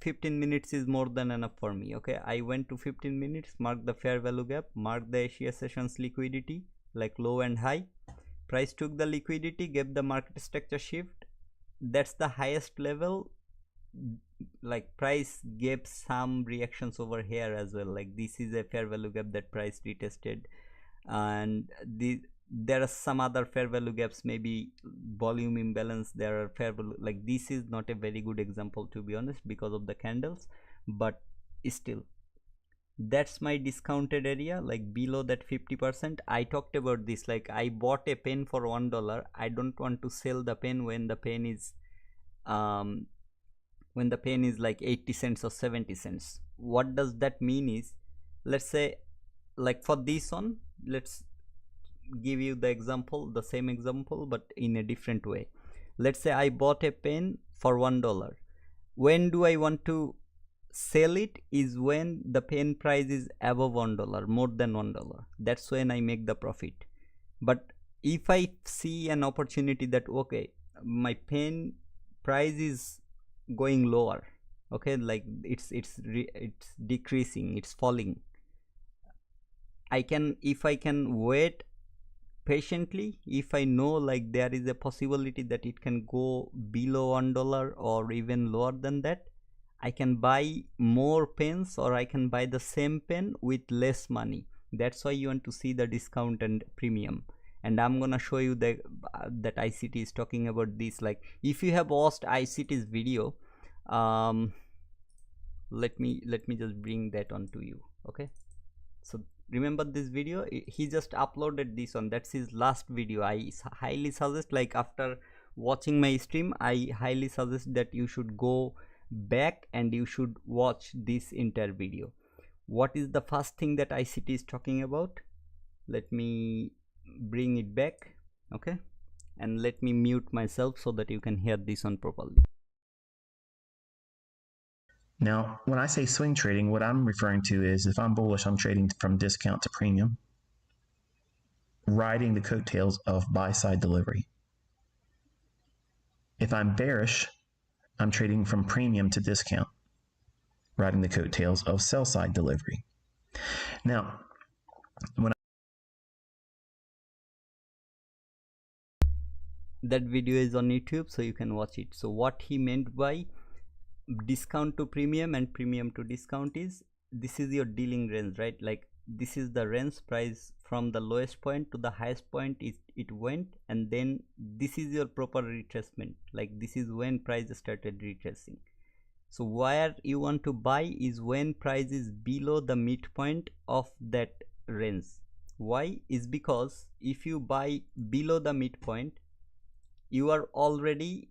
15 minutes is more than enough for me. Okay, I went to 15 minutes, marked the fair value gap, marked the Asia sessions liquidity like low and high. Price took the liquidity, gave the market structure shift. That's the highest level. Like price gave some reactions over here as well. Like this is a fair value gap that price retested, and there are some other fair value gaps, maybe volume imbalance. There are fair value, like this is not a very good example to be honest because of the candles, but still that's my discounted area, like below that 50%. I talked about this, like I bought a pen for $1. I don't want to sell the pen when the pen is like 80 cents or 70 cents. What does that mean is, let's say, like for this one, let's give you the example, the same example but in a different way. Let's say I bought a pen for $1. When do I want to sell it? Is when the pen price is above $1, more than $1. That's when I make the profit. But if I see an opportunity that, okay, my pen price is going lower, okay, like it's decreasing, it's falling, I can, if I can wait patiently, if I know like there is a possibility that it can go below $1 or even lower than that, I can buy more pens, or I can buy the same pen with less money. That's why you want to see the discount and premium. And I'm gonna show you that ICT is talking about this. Like if you have watched ICT's video, let me just bring that onto you. Okay, so remember this video, he just uploaded this one, that's his last video. I highly suggest, like after watching my stream, I highly suggest that you should go back and you should watch this entire video. What is the first thing that ICT is talking about? Let me bring it back. Okay, and let me mute myself so that you can hear this one properly. Now, when I say swing trading, what I'm referring to is if I'm bullish, I'm trading from discount to premium, riding the coattails of buy-side delivery. If I'm bearish, I'm trading from premium to discount, riding the coattails of sell-side delivery. Now, when that video is on YouTube, so you can watch it. So what he meant by discount to premium and premium to discount is, this is your dealing range, right? Like this is the range price from the lowest point to the highest point it went, and then this is your proper retracement, like this is when price started retracing. So where you want to buy is when price is below the midpoint of that range. Why? Is because if you buy below the midpoint, you are already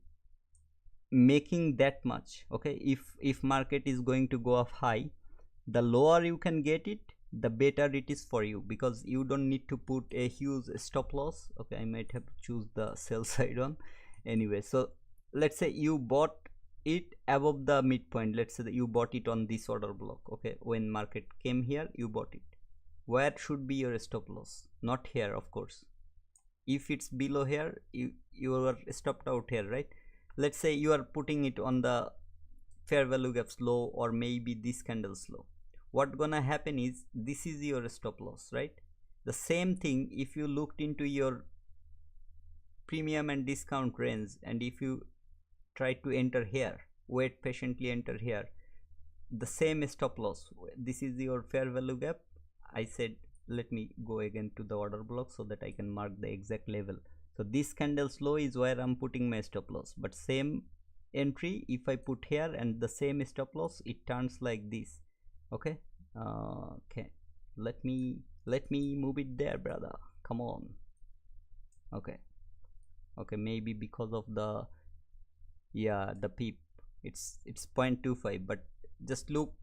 making that much. Okay, if market is going to go up high, the lower you can get it, the better it is for you, because you don't need to put a huge stop loss. Okay, I might have to choose the sell side on anyway. So let's say you bought it above the midpoint, let's say that you bought it on this order block. Okay, when market came here, you bought it. Where should be your stop loss? Not here, of course. If it's below here, you are stopped out here, right? Let's say you are putting it on the fair value gaps low, or maybe this candle's low. What gonna happen is, this is your stop loss, right? The same thing, if you looked into your premium and discount range, and if you try to enter here, wait patiently, enter here, the same stop loss, this is your fair value gap. I said, let me go again to the order block so that I can mark the exact level. So this candle's low is where I'm putting my stop loss, but same entry if I put here and the same stop loss, it turns like this. Okay, okay, let me move it there, brother, come on. Okay, maybe because of the, yeah, the peep, it's 0.25, but just look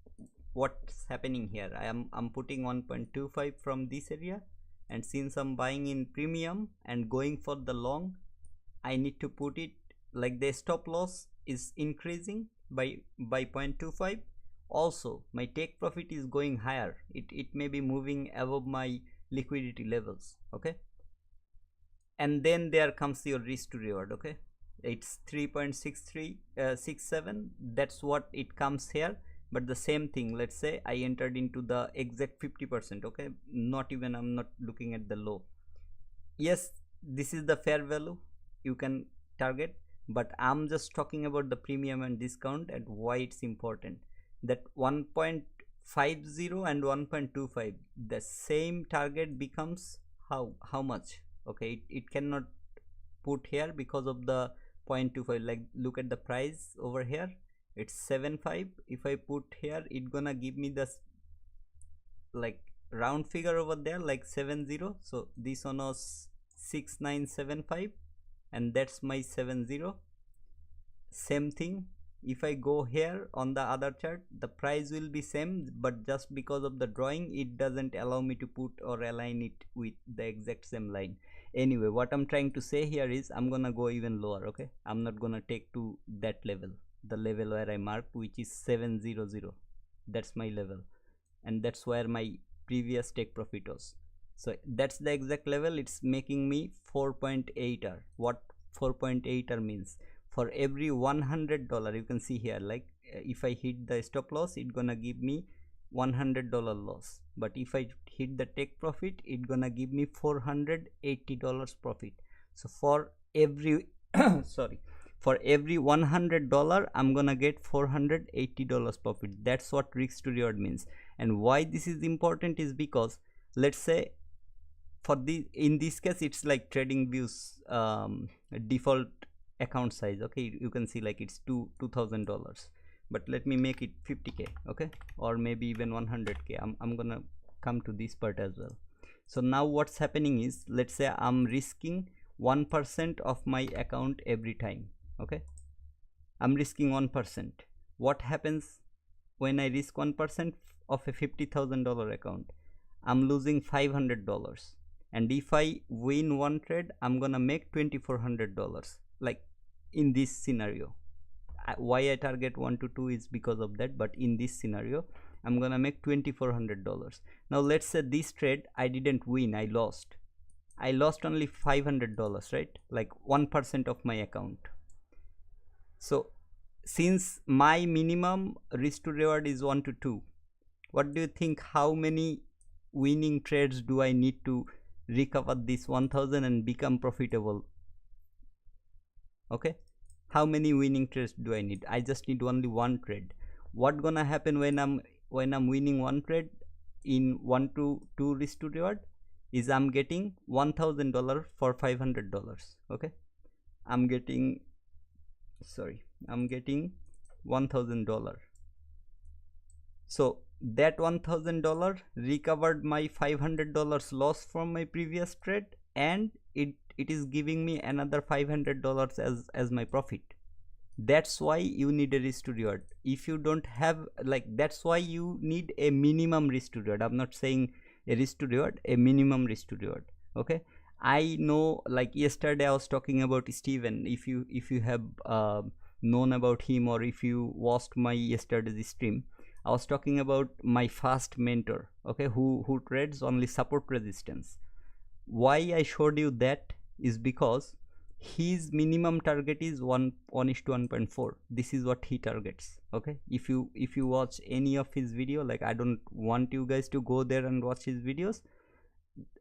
what's happening here. I'm putting 1.25 from this area, and since I'm buying in premium and going for the long, I need to put it like the stop loss is increasing by 0.25. Also my take profit is going higher, it may be moving above my liquidity levels. Okay, and then there comes your risk to reward. Okay, it's 3.6367, that's what it comes here. But the same thing, let's say I entered into the exact 50%. Okay, not even, I'm not looking at the low. Yes, this is the fair value you can target, but I'm just talking about the premium and discount and why it's important. That 1.50 and 1.25, the same target becomes how much? Okay, it cannot put here because of the 0.25. like look at the price over here, it's 75. If I put here, it gonna give me the like round figure over there, like 70. So this one was 6975 and that's my 70. Same thing, if I go here on the other chart, the price will be same, but just because of the drawing it doesn't allow me to put or align it with the exact same line. Anyway, what I'm trying to say here is I'm gonna go even lower. Okay, I'm not gonna take to that level, the level where I marked, which is 700. That's my level, and that's where my previous take profit was. So that's the exact level. It's making me 4.8r. What 4.8r means, for every $100, you can see here, like if I hit the stop loss, it gonna give me $100 loss, but if I hit the take profit, it gonna give me $480 profit. So for every sorry, for every $100 I'm gonna get $480 profit. That's what risk to reward means. And why this is important is because, let's say for the, in this case it's like trading views default account size. Okay, you can see like it's $2,000, but let me make it 50k. Okay, or maybe even 100k. I'm gonna come to this part as well. So now what's happening is, let's say I'm risking 1% of my account every time. Okay, I'm risking 1%. What happens when I risk 1% of a $50,000 account? I'm losing $500, and if I win one trade, I'm gonna make $2,400. Like in this scenario, why I target 1 to 2 is because of that, but in this scenario I'm gonna make $2,400. Now let's say this trade I didn't win, I lost only $500, right? Like 1% of my account. So since my minimum risk to reward is 1 to 2, what do you think, how many winning trades do I need to recover this 1000 and become profitable? Okay, how many winning trades do I need? I just need only one trade. What gonna happen when I'm winning one trade in 1 to 2 risk to reward is I'm getting $1,000 for $500. Okay, I'm getting $1,000. So that $1,000 recovered my $500 loss from my previous trade, and it is giving me another $500 as my profit. That's why you need a risk to reward. If you don't have, like, that's why you need a minimum risk to reward. I'm not saying a risk to reward, a minimum risk to reward. Okay, I know, like yesterday I was talking about Steven. If you have known about him, or if you watched my yesterday's stream, I was talking about my first mentor, okay, who trades only support resistance. Why I showed you that is because his minimum target is 1:1.4. This is what he targets. Okay, if you watch any of his video, like, I don't want you guys to go there and watch his videos.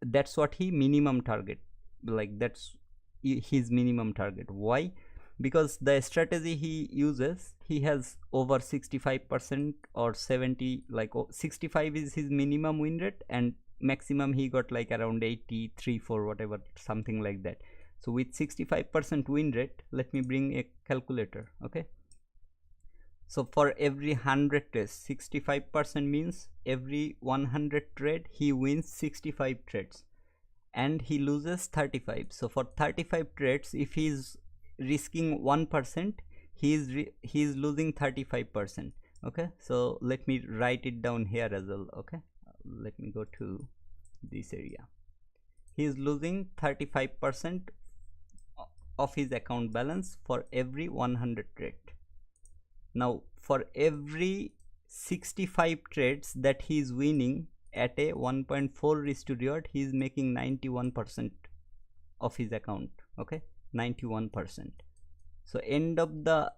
That's what he minimum target, like that's his minimum target. Why? Because the strategy he uses, he has over 65% or 70, like 65 is his minimum win rate, and maximum he got like around 83 for whatever, something like that. So with 65% win rate, let me bring a calculator. Okay, so for every 100 trades, 65% means every 100 trade he wins 65 trades and he loses 35. So for 35 trades, if he is risking 1%, he is losing 35%. Okay, so let me write it down here as well. Okay, let me go to this area. He is losing 35% of his account balance for every 100 trade. Now for every 65 trades that he is winning at a 1.4 risk to reward, he is making 91% of his account. Okay, 91%. So end of the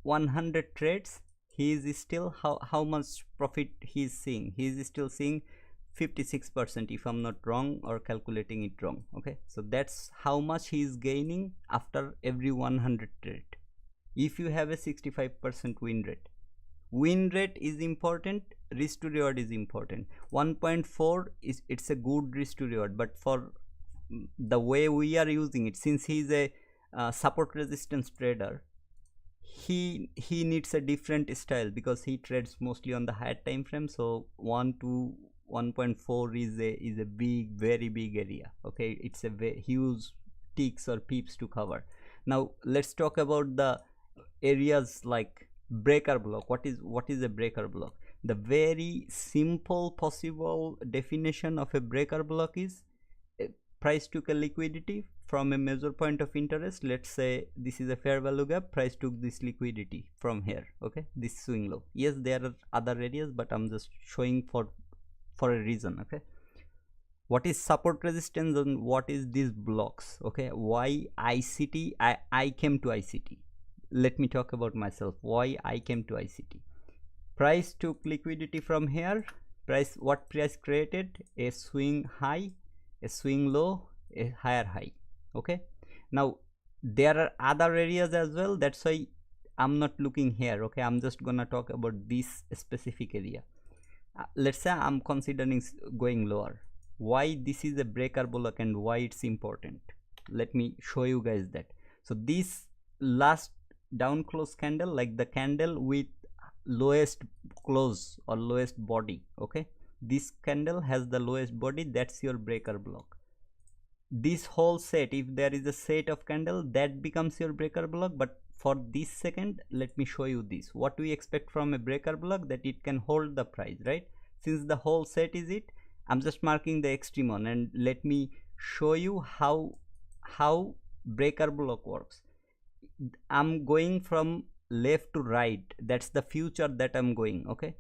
100 trades, he is still, how much profit he is seeing? He is still seeing 56%, if I'm not wrong or calculating it wrong. Okay, so that's how much he is gaining after every 100 trade. If you have a 65% win rate is important, risk to reward is important. 1.4 is, it's a good risk to reward, but for the way we are using it, since he is a support resistance trader, he needs a different style because he trades mostly on the higher time frame. So 1 to 1.4 is a big, very big area. Okay, it's a huge ticks or peeps to cover. Now let's talk about the areas like breaker block. What is a breaker block? The very simple possible definition of a breaker block is price took a liquidity from a major point of interest. Let's say this is a fair value gap, price took this liquidity from here. Okay, this swing low. Yes, there are other areas, but I'm just showing for a reason. Okay, what is support resistance and what is these blocks? Okay, why ICT? I came to ICT. Let me talk about myself, why I came to ICT. Price took liquidity from here. What price created? A swing high, a swing low, a higher high. Okay, now there are other areas as well, that's why I'm not looking here. Okay, I'm just gonna talk about this specific area. Let's say I'm considering going lower. Why this is a breaker block and why it's important? Let me show you guys that. So this last down close candle, like the candle with lowest close or lowest body, okay, this candle has the lowest body, that's your breaker block. This whole set, if there is a set of candle, that becomes your breaker block. But for this second, let me show you this. What we expect from a breaker block, that it can hold the price, right? Since the whole set is it, I'm just marking the extreme one, and let me show you how breaker block works. I'm going from left to right, that's the future that I'm going. Okay,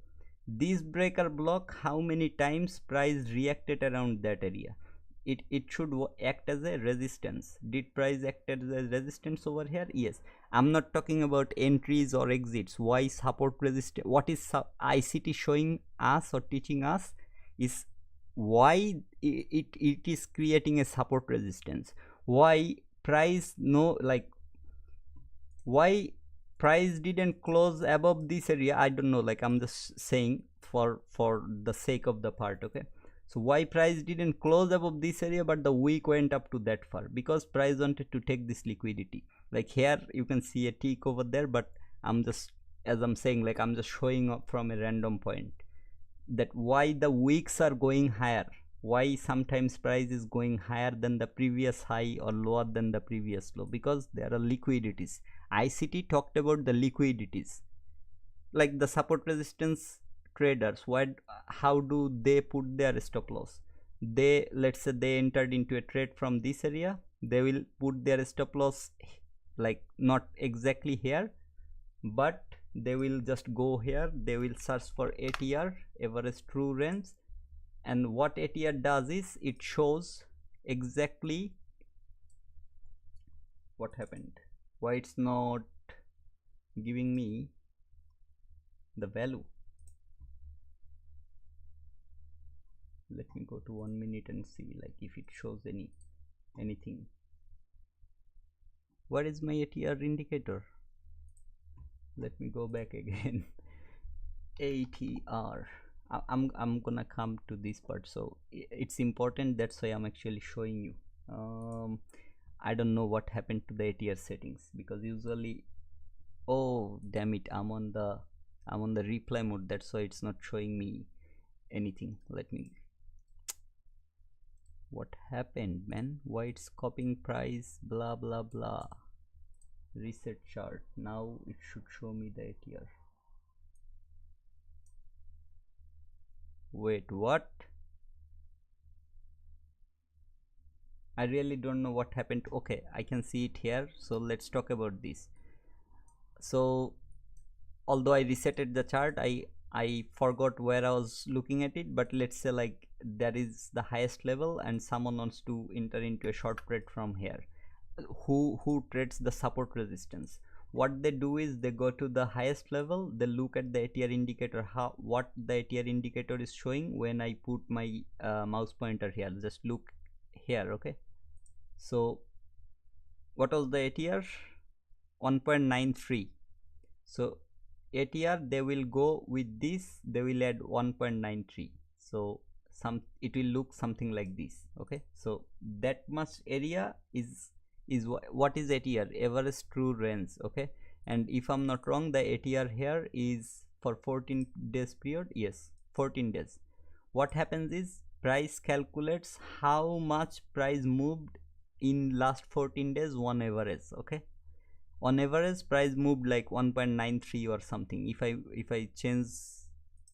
this breaker block, how many times price reacted around that area? It should act as a resistance. Did price act as a resistance over here? Yes. I'm not talking about entries or exits. Why support resistance? What is ICT showing us or teaching us is why it is creating a support resistance. Why price why price didn't close above this area, I don't know, like I'm just saying for the sake of the part. Okay, so why price didn't close above this area but the wick went up to that far? Because price wanted to take this liquidity. Like here you can see a tick over there, but I'm just, as I'm saying, like I'm just showing up from a random point that why the wicks are going higher, why sometimes price is going higher than the previous high or lower than the previous low, because there are liquidities. ICT talked about the liquidities, like the support resistance traders. How do they put their stop loss? They, let's say they entered into a trade from this area, they will put their stop loss like not exactly here, but they will just go here, they will search for ATR, average true range, and what ATR does is it shows exactly what happened. Why it's not giving me the value? Let me go to 1 minute and see like if it shows anything. Where is my ATR indicator? Let me go back again. ATR. I'm gonna come to this part, so it's important, that's why I'm actually showing you. I don't know what happened to the ATR settings, because usually, oh damn it, I'm on the replay mode, that's why it's not showing me anything. Let me, what happened, man? Why it's copying price, blah blah blah. Reset chart. Now it should show me the ATR. Wait, what? I really don't know what happened. Okay, I can see it here, so let's talk about this. So although I resetted the chart, I forgot where I was looking at it, but let's say like there is the highest level and someone wants to enter into a short trade from here. Who trades the support resistance? What they do is they go to the highest level, they look at the ATR indicator, what the ATR indicator is showing when I put my mouse pointer here. Just look here. Okay, so what was the ATR? 1.93. so ATR, they will go with this, they will add 1.93, so it will look something like this. Okay, so that much area is what is ATR? Average true range. Okay, and if I'm not wrong, the ATR here is for 14 days period. Yes, 14 days. what happens is price calculates how much price moved in last 14 days on average. Okay, on average price moved like 1.93 or something. If I change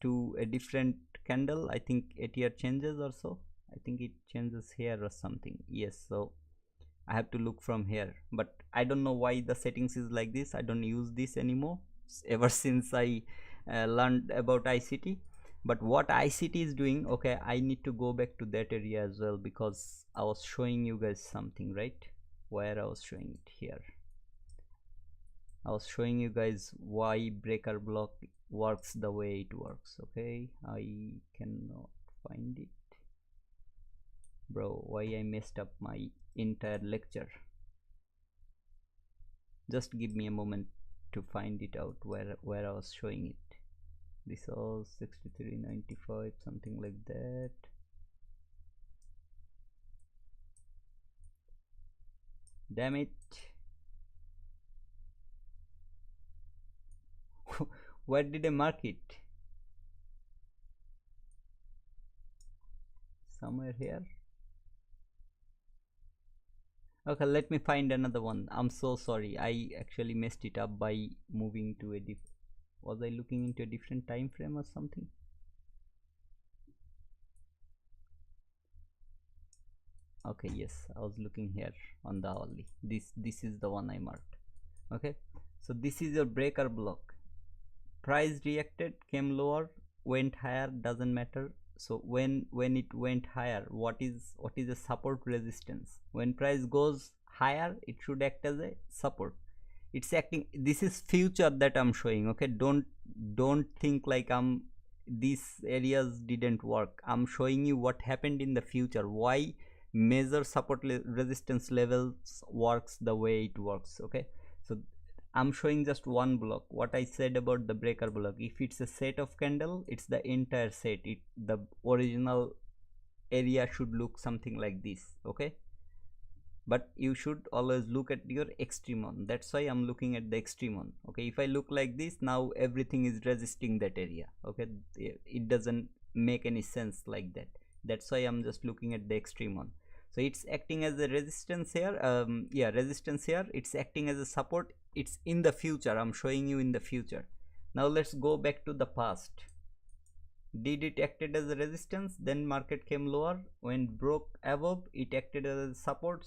to a different candle, I think it here changes or so. I think it changes here or something. Yes, so I have to look from here, but I don't know why the settings is like this. I don't use this anymore ever since I learned about ICT. But what ICT is doing, okay, I need to go back to that area as well, because I was showing you guys something, right? Where I was showing it here, I was showing you guys why breaker block works the way it works. Okay, I cannot find it. Bro, why I messed up my entire lecture? Just give me a moment to find it out where I was showing it. This was 63.95, something like that. Damn it. Where did I mark it? Somewhere here. Okay, let me find another one. I'm so sorry, I actually messed it up by moving to a was I looking into a different time frame or something? Okay, yes, I was looking here on the hourly. This is the one I marked. Okay, so this is your breaker block. Price reacted, came lower, went higher, doesn't matter. So when it went higher, what is a support resistance? When price goes higher, it should act as a support. It's acting, this is future that I'm showing. Okay, don't think like these areas didn't work. I'm showing you what happened in the future, why measure support resistance levels works the way it works. Okay, so I'm showing just one block. What I said about the breaker block, if it's a set of candle, it's the entire set. The original area should look something like this. Okay, but you should always look at your extreme on. That's why I'm looking at the extreme on. Okay, if I look like this, now everything is resisting that area. Okay, it doesn't make any sense like that. That's why I'm just looking at the extreme on. So it's acting as a resistance here. Yeah, resistance here. It's acting as a support. It's in the future. I'm showing you in the future. Now let's go back to the past. Did it acted as a resistance, then market came lower, when broke above it acted as a support,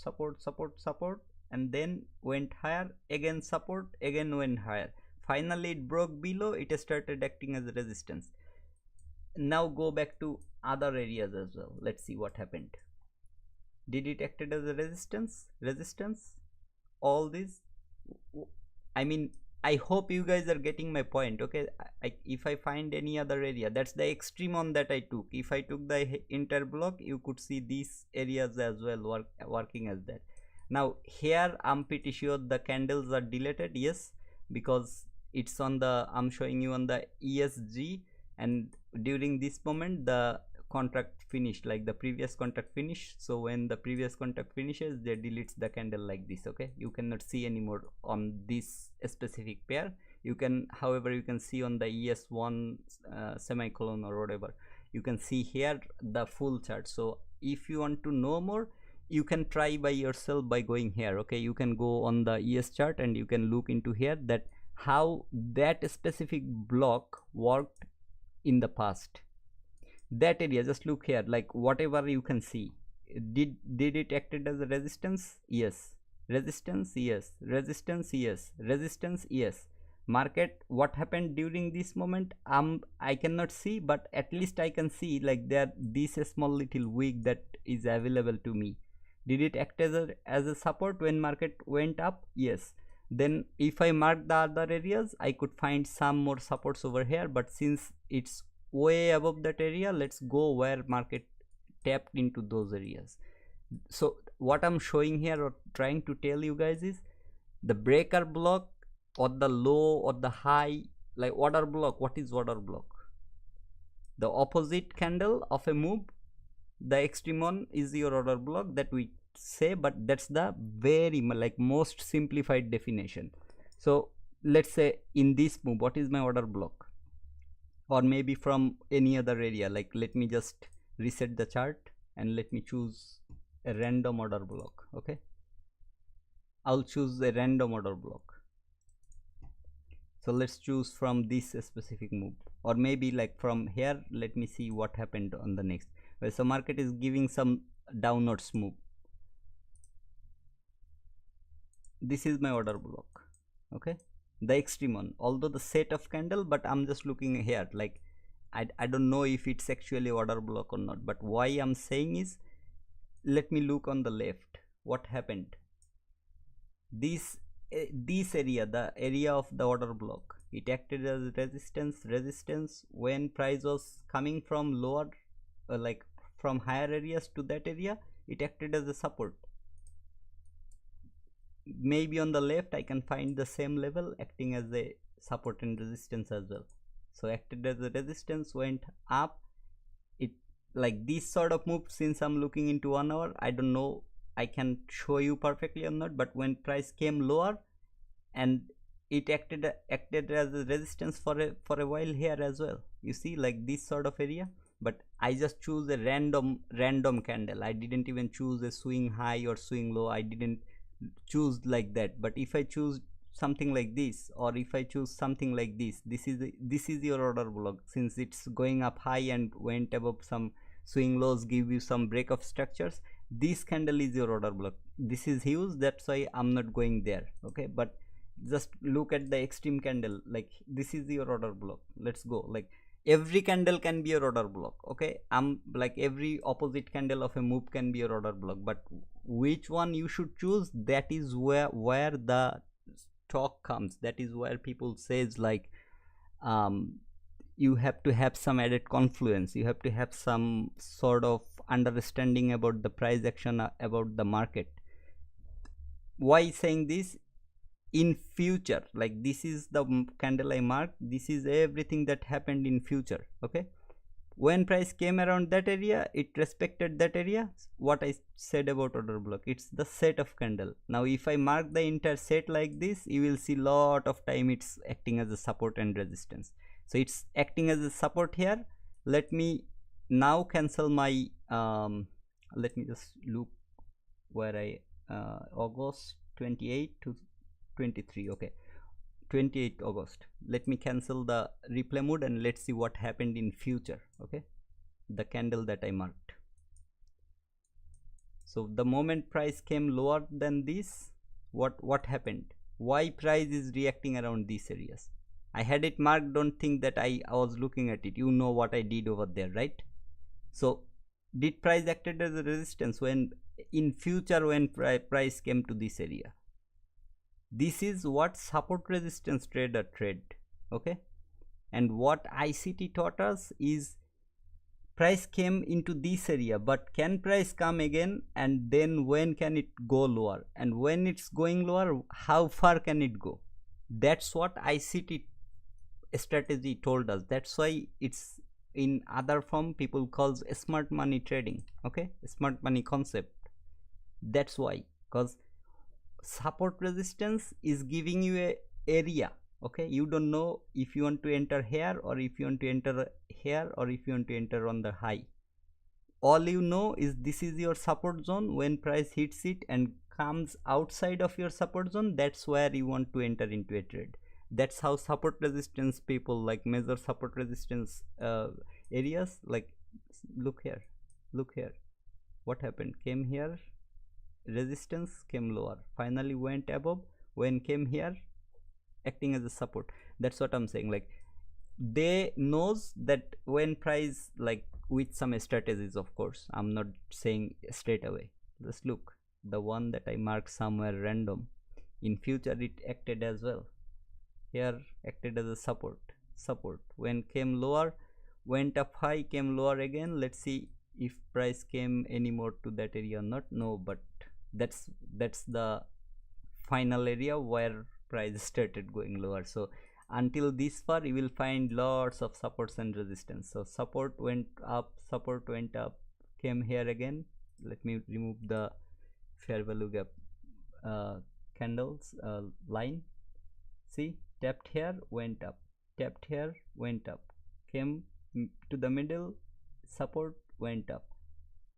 and then went higher, again support, again went higher, finally it broke below, it started acting as a resistance. Now go back to other areas as well. Let's see what happened. Did it acted as a resistance, all this, I mean, I hope you guys are getting my point. Okay, if I find any other area, that's the extreme on that I took. If I took the entire block, you could see these areas as well working as that. Now here I'm pretty sure the candles are deleted. Yes, because it's on the, I'm showing you on the ESG, and during this moment the contract finished, like the previous contract finished. So when the previous contract finishes, they deletes the candle like this. Okay, you cannot see anymore on this specific pair. You can, however, you can see on the ES1 semicolon or whatever, you can see here the full chart. So if you want to know more, you can try by yourself by going here. Okay, you can go on the ES chart and you can look into here that how that specific block worked in the past. That area, just look here, like whatever you can see, did it acted as a resistance? Yes. Resistance? Yes. Resistance? Yes. Resistance? Yes. Market, what happened during this moment, I cannot see, but at least I can see like there this small little wick that is available to me. Did it act as a support when market went up? Yes. Then if I mark the other areas, I could find some more supports over here, but since it's way above that area, let's go where market tapped into those areas. So what I'm showing here or trying to tell you guys is the breaker block or the low or the high, like order block. What is order block? The opposite candle of a move, the extreme on is your order block that we say, but that's the very like most simplified definition. So let's say in this move, what is my order block? or maybe from any other area. Like let me just reset the chart and let me choose a random order block. Okay, I'll choose a random order block. So let's choose from this specific move, or maybe like from here. Let me see what happened on the next. Well, so market is giving some downwards move. This is my order block. Okay, the extreme one, although the set of candle, but I'm just looking here. Like I don't know if it's actually order block or not, but why I'm saying is, let me look on the left. What happened? This area, the area of the order block, it acted as resistance when price was coming from lower, like from higher areas to that area. It acted as a support. Maybe on the left I can find the same level acting as a support and resistance as well. So acted as a resistance, went up. It like this sort of move, since I'm looking into 1 hour, I don't know I can show you perfectly or not, but when price came lower and it acted as a resistance for a while here as well. You see, like this sort of area, but I just choose a random candle. I didn't even choose a swing high or swing low. I didn't choose like that. But if I choose something like this, or if I choose something like this, this is your order block. Since it's going up high and went above some swing lows, give you some break of structures, this candle is your order block. This is huge, that's why I'm not going there. Okay, but just look at the extreme candle. Like this is your order block. Let's go. Like every candle can be your order block. Okay, I'm like every opposite candle of a move can be your order block, but which one you should choose, that is where the talk comes. That is where people says like you have to have some added confluence, you have to have some sort of understanding about the price action, about the market. Why saying this? In future, like this is the candle I marked, this is everything that happened in future. Okay, when price came around that area, it respected that area. What I said about order block, it's the set of candle. Now if I mark the entire set like this, you will see lot of time it's acting as a support and resistance. So it's acting as a support here. Let me now cancel my let me just look where I August 28 to 23. Okay, 28th August. Let me cancel the replay mode and let's see what happened in future. Okay, the candle that I marked. So the moment price came lower than this, what happened? Why price is reacting around these areas? I had it marked. Don't think that I was looking at it. You know what I did over there, right? So did price acted as a resistance when in future when price came to this area? This is what support resistance trader trade. Okay, and what ICT taught us is price came into this area, but can price come again, and then when can it go lower, and when it's going lower, how far can it go? That's what ICT strategy told us. That's why it's in other form people calls smart money trading. Okay, smart money concept. That's why, because support resistance is giving you a area. Okay, you don't know if you want to enter here, or if you want to enter here, or if you want to enter on the high. All you know is this is your support zone. When price hits it and comes outside of your support zone, that's where you want to enter into a trade. That's how support resistance people like measure support resistance areas. Like look here, look here, what happened? Came here, resistance, came lower, finally went above, when came here, acting as a support. That's what I'm saying. Like they knows that when price, like with some strategies, of course I'm not saying straight away. Just look, the one that I marked somewhere random, in future it acted as well. Here acted as a support, when came lower, went up high, came lower again. Let's see if price came any more to that area or not. No, but that's the final area where price started going lower. So until this far you will find lots of supports and resistance. So support went up, came here again. Let me remove the fair value gap candles line. See, tapped here, went up, tapped here, went up, came to the middle, support, went up,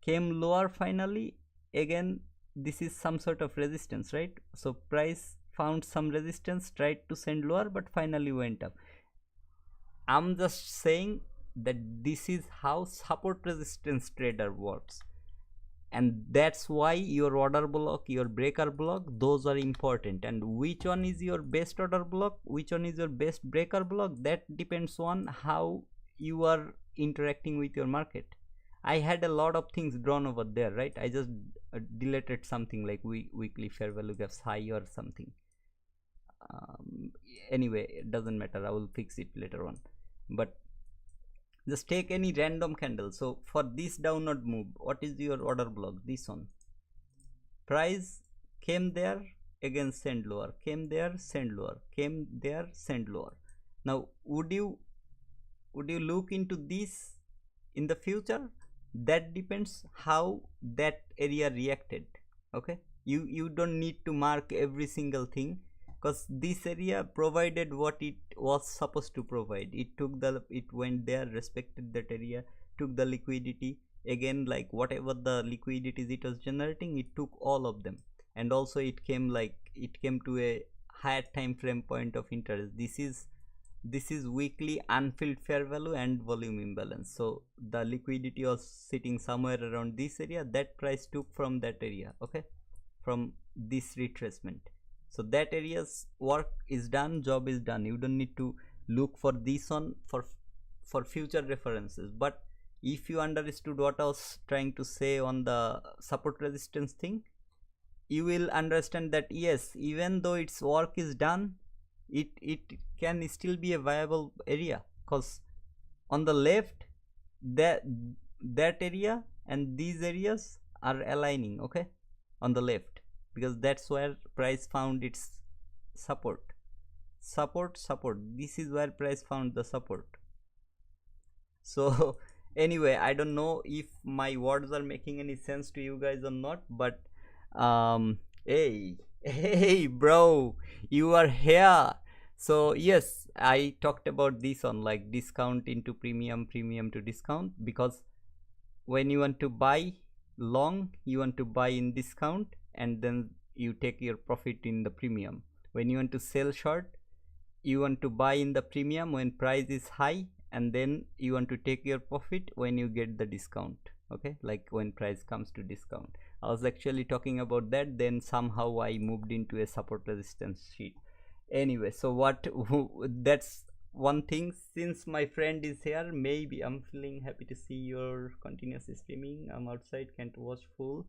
came lower finally, again this is some sort of resistance, right? So price found some resistance, tried to send lower, but finally went up. I'm just saying that this is how support resistance trader works, and that's why your order block, your breaker block, those are important. And which one is your best order block, which one is your best breaker block, that depends on how you are interacting with your market. I had a lot of things drawn over there, right? I just deleted something like weekly fair value gaps high or something. Anyway, it doesn't matter, I will fix it later on. But just take any random candle. So for this downward move, what is your order block? This one. Price came there, again send lower, came there, send lower, came there, send lower. Now would you look into this in the future? That depends how that area reacted. Okay, you don't need to mark every single thing, because this area provided what it was supposed to provide. It went there, respected that area, took the liquidity, again like whatever the liquidities it was generating, it took all of them. And also it came to a higher time frame point of interest. This is weekly unfilled fair value and volume imbalance. So the liquidity was sitting somewhere around this area, that price took from that area, okay, from this retracement. So that area's work is done, job is done. You don't need to look for this one for future references. But if you understood what I was trying to say on the support resistance thing, you will understand that yes, even though its work is done, it can still be a viable area, because on the left that area and these areas are aligning, okay, on the left, because that's where price found its support. This is where price found the support. So anyway, I don't know if my words are making any sense to you guys or not, but hey bro, you are here. So yes, I talked about this on like discount into premium to discount, because when you want to buy long, you want to buy in discount and then you take your profit in the premium. When you want to sell short, you want to buy in the premium when price is high, and then you want to take your profit when you get the discount, okay, like when price comes to discount. I was actually talking about that, then somehow I moved into a support resistance sheet. Anyway, so what that's one thing. Since my friend is here, maybe I'm feeling happy to see your continuous streaming. I'm outside, can't watch full.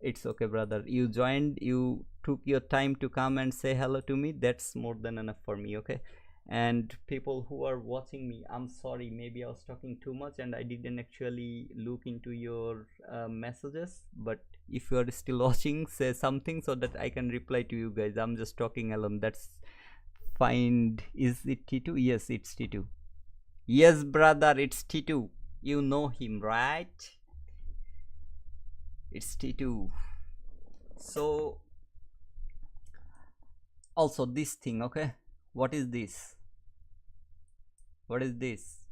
It's okay, brother, you joined, you took your time to come and say hello to me, that's more than enough for me, okay. And people who are watching me, I'm sorry, maybe I was talking too much and I didn't actually look into your messages, but if you are still watching, say something so that I can reply to you guys. I'm just talking alone, that's fine. Is it T2? Yes, it's T2. Yes, brother, it's T2. You know him, right? It's T2. So also this thing, okay, what is this?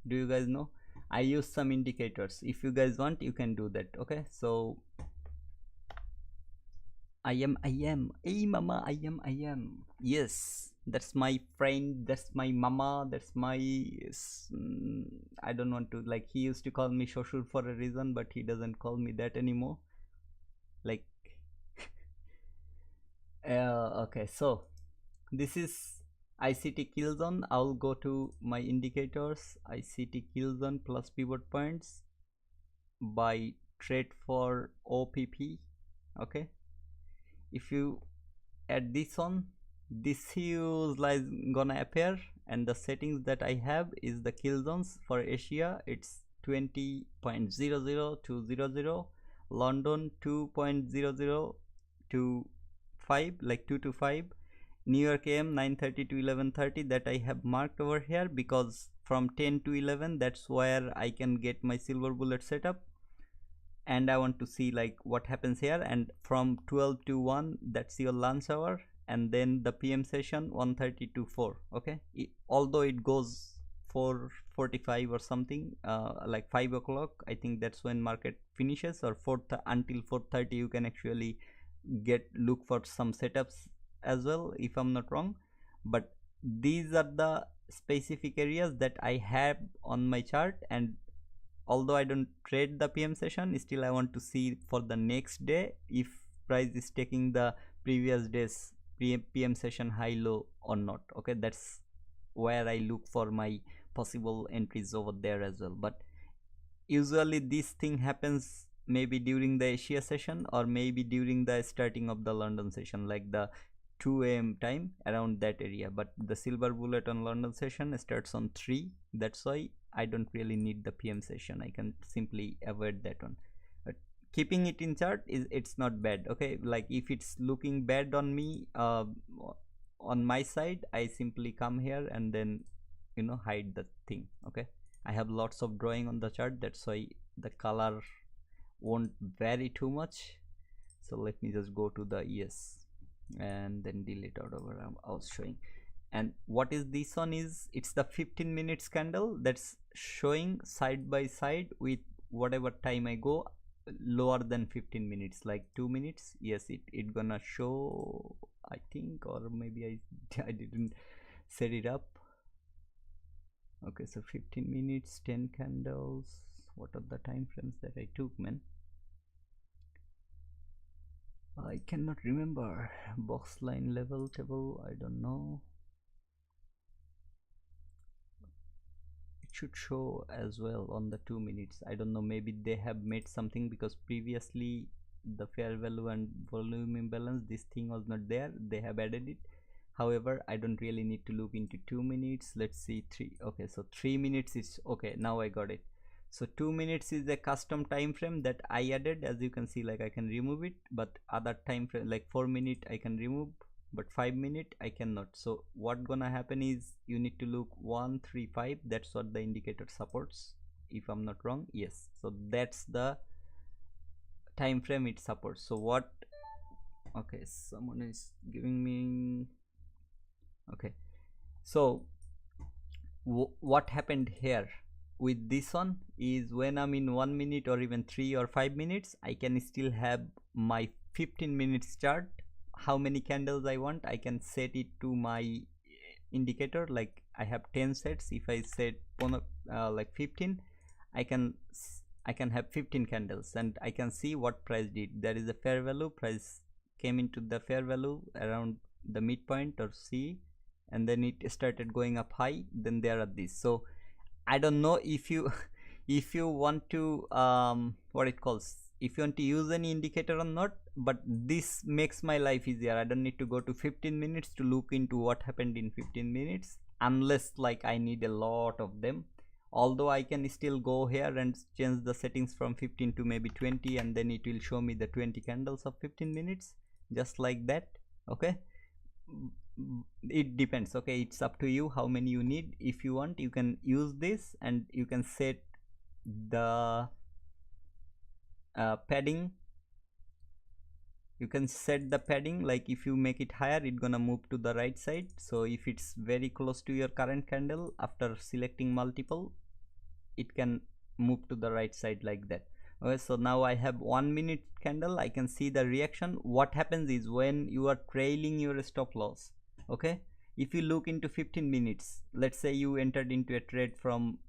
Do you guys know? I use some indicators. If you guys want, you can do that, okay. So I am hey mama, I am. Yes, that's my friend, that's my mama, that's my I don't want to, like, he used to call me Shoshur for a reason, but he doesn't call me that anymore, like okay. So this is ICT kill zone. I'll go to my indicators, ICT kill zone plus pivot points by trade for OPP, okay. If you add this on, this huge line gonna appear, and the settings that I have is the kill zones. For Asia it's 20.00 to 00, London 2.00 to 5, like 2 to 5, New York AM 9:30 to 11:30, that I have marked over here because from 10 to 11 that's where I can get my silver bullet setup, and I want to see like what happens here. And from 12 to 1, that's your lunch hour, and then the PM session 1:30 to 4, okay. Although it goes 4, 4:45 or something, like 5 o'clock, I think that's when market finishes, or until 4:30 you can actually look for some setups as well, if I'm not wrong. But these are the specific areas that I have on my chart, and although I don't trade the PM session, still I want to see for the next day if price is taking the previous day's PM session high low or not. Okay, that's where I look for my possible entries over there as well. But usually this thing happens maybe during the Asia session, or maybe during the starting of the London session, like the 2 a.m. time, around that area. But the silver bullet on London session starts on 3, that's why I don't really need the PM session. I can simply avoid that one. But keeping it in chart it's not bad. Okay, like if it's looking bad on me, on my side, I simply come here and then hide the thing. Okay, I have lots of drawing on the chart, that's why the color won't vary too much. So let me just go to the ES and then delete whatever I was showing. And what is this one is, it's the 15 minutes candle that's showing side by side with whatever time I go lower than 15 minutes, like 2 minutes. Yes, it gonna show, I think, or maybe I didn't set it up. Okay, so 15 minutes, 10 candles. What are the time frames that I took, man? I cannot remember. Box line, level, table, I don't know. It should show as well on the 2 minutes. I don't know, maybe they have made something, because previously the fair value and volume imbalance, this thing was not there, they have added it. However, I don't really need to look into 2 minutes. Let's see 3. Okay, so 3 minutes is okay. Now I got it. So 2 minutes is a custom time frame that I added. As you can see, like I can remove it, but other time frame like 4 minute I can remove, but 5 minute I cannot. So what gonna happen is, you need to look 1, 3, 5. That's what the indicator supports, if I'm not wrong. Yes, so that's the time frame it supports. So what, okay, someone is giving me, okay, so what happened here with this one is, when I'm in 1 minute or even 3 or 5 minutes, I can still have my 15 minutes chart. How many candles I want, I can set it to my indicator. Like I have 10 sets. If I set like 15, I can have 15 candles, and I can see what price did. There is a fair value, price came into the fair value around the midpoint or C, and then it started going up high. Then there are these. So I don't know if you if you want to what it calls, if you want to use any indicator or not, but this makes my life easier. I don't need to go to 15 minutes to look into what happened in 15 minutes, unless like I need a lot of them. Although I can still go here and change the settings from 15 to maybe 20, and then it will show me the 20 candles of 15 minutes, just like that. Okay, it depends. Okay, it's up to you how many you need. If you want, you can use this, and you can set the padding. You can set the padding, like if you make it higher, it's gonna move to the right side. So if it's very close to your current candle, after selecting multiple, it can move to the right side like that. Okay, so now I have 1 minute candle. I can see the reaction. What happens is, when you are trailing your stop loss, okay, if you look into 15 minutes, let's say you entered into a trade from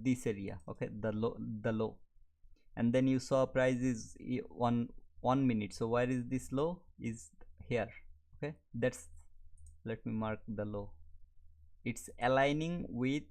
this area, okay, the low, and then you saw price is 1 minute. So where is this low? Is here. Okay, that's, let me mark the low. It's aligning with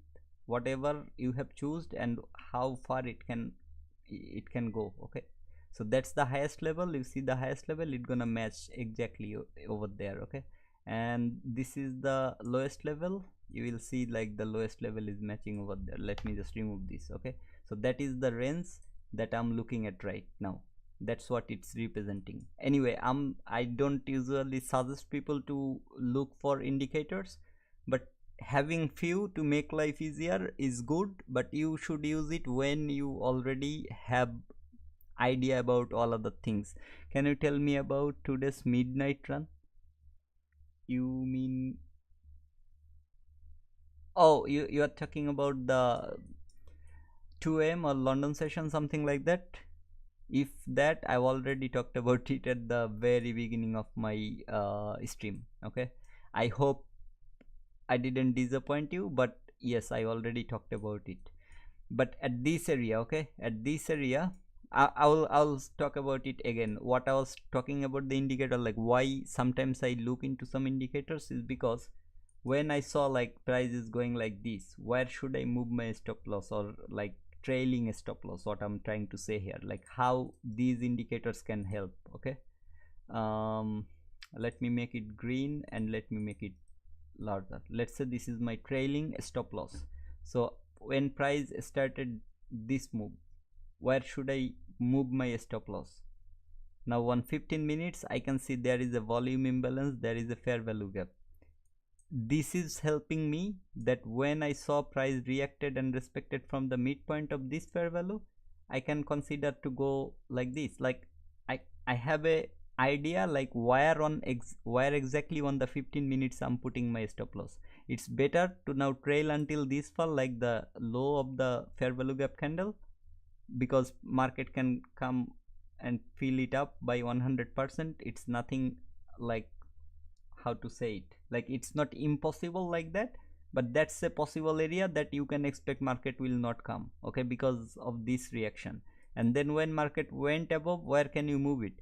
whatever you have chosen and how far it can go. Okay, so that's the highest level. You see the highest level, it's gonna match exactly over there. Okay, and this is the lowest level. You will see like the lowest level is matching over there. Let me just remove this. Okay, so that is the range that I'm looking at right now. That's what it's representing. Anyway, I don't usually suggest people to look for indicators, but having few to make life easier is good, but you should use it when you already have idea about all of the things. Can you tell me about today's midnight run? You mean Oh, you are talking about the 2 a.m. or London session, something like that. If that, I've already talked about it at the very beginning of my stream. Okay, I hope I didn't disappoint you, but yes, I already talked about it. But at this area, okay, at this area, I'll talk about it again. What I was talking about the indicator, like why sometimes I look into some indicators, is because when I saw like price is going like this, where should I move my stop loss, or like trailing stop loss, what I'm trying to say here, like how these indicators can help. Okay, um let me make it green and let me make it larger. Let's say this is my trailing stop loss. So when price started this move, where should I move my stop loss? Now on 15 minutes I can see there is a volume imbalance, there is a fair value gap. This is helping me that when I saw price reacted and respected from the midpoint of this fair value, I can consider to go like this. Like I have a idea like where exactly on the 15 minutes I'm putting my stop loss. It's better to now trail until this fall, like the low of the fair value gap candle, because market can come and fill it up by 100%. It's nothing like, how to say it, like it's not impossible like that, but that's a possible area that you can expect market will not come, okay, because of this reaction. And then when market went above, where can you move it?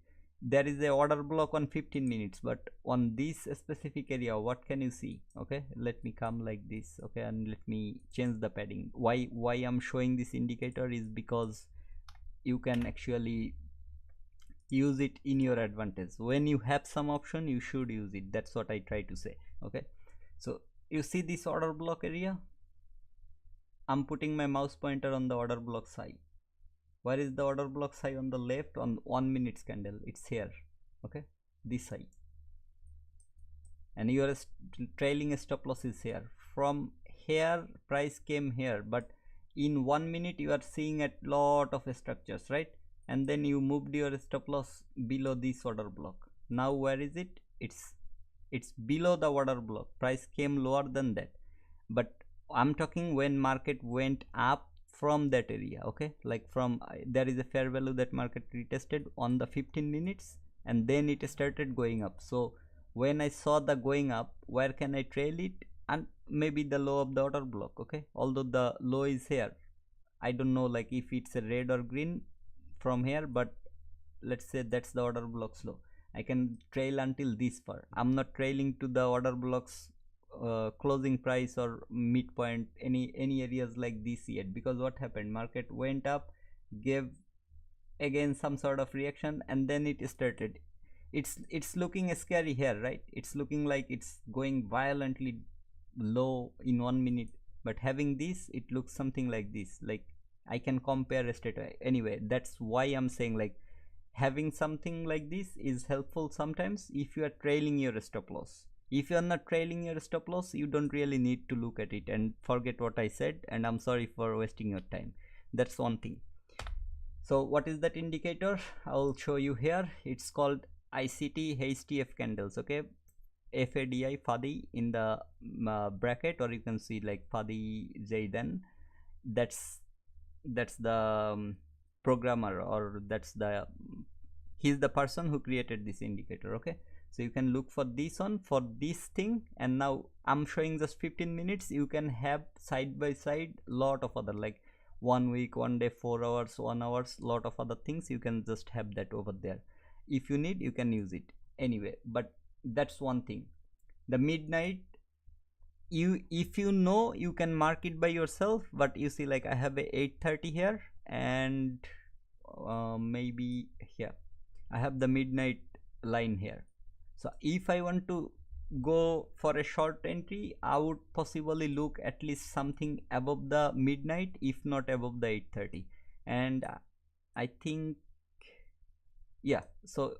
There is a order block on 15 minutes, but on this specific area, what can you see? Okay, let me come like this, okay, and let me change the padding. Why I'm showing this indicator is because you can actually use it in your advantage. When you have some option, you should use it. That's what I try to say. Okay, so you see this order block area, I'm putting my mouse pointer on the order block side. Where is the order block side? On the left, on 1 minute candle, it's here. Okay, this side, and your trailing stop loss is here. From here price came here, but in 1 minute you are seeing a lot of structures, right? And then you moved your stop loss below this order block. Now where is it? It's below the order block. Price came lower than that, but I'm talking when market went up from that area. Okay, like from there is a fair value that market retested on the 15 minutes, and then it started going up. So when I saw the going up, where can I trail it? And maybe the low of the order block. Okay, although the low is here, I don't know like if it's a red or green from here, but let's say that's the order block's low. I can trail until this far. I'm not trailing to the order blocks closing price or midpoint, any areas like this yet, because what happened, market went up, gave again some sort of reaction, and then it started. It's looking scary here, right? It's looking like it's going violently low in 1 minute, but having this, it looks something like this. Like I can compare a state. Anyway, that's why I'm saying like having something like this is helpful sometimes if you are trailing your stop loss. If you are not trailing your stop loss, you don't really need to look at it and forget what I said, and I'm sorry for wasting your time. That's one thing. So what is that indicator? I'll show you here. It's called ICT HTF candles. Okay, FADI in the bracket, or you can see like Fadi Zaidan. That's the programmer, or that's the he's the person who created this indicator. Okay, so you can look for this one for this thing, and now I'm showing just 15 minutes. You can have side by side lot of other, like 1 week, 1 day, 4 hours, 1 hours, lot of other things. You can just have that over there. If you need, you can use it anyway. But that's one thing. The midnight, you, if you know, you can mark it by yourself. But you see like I have a 8:30 here, and maybe here I have the midnight line here. So if I want to go for a short entry, I would possibly look at least something above the midnight, if not above the 8:30. And I think, yeah, so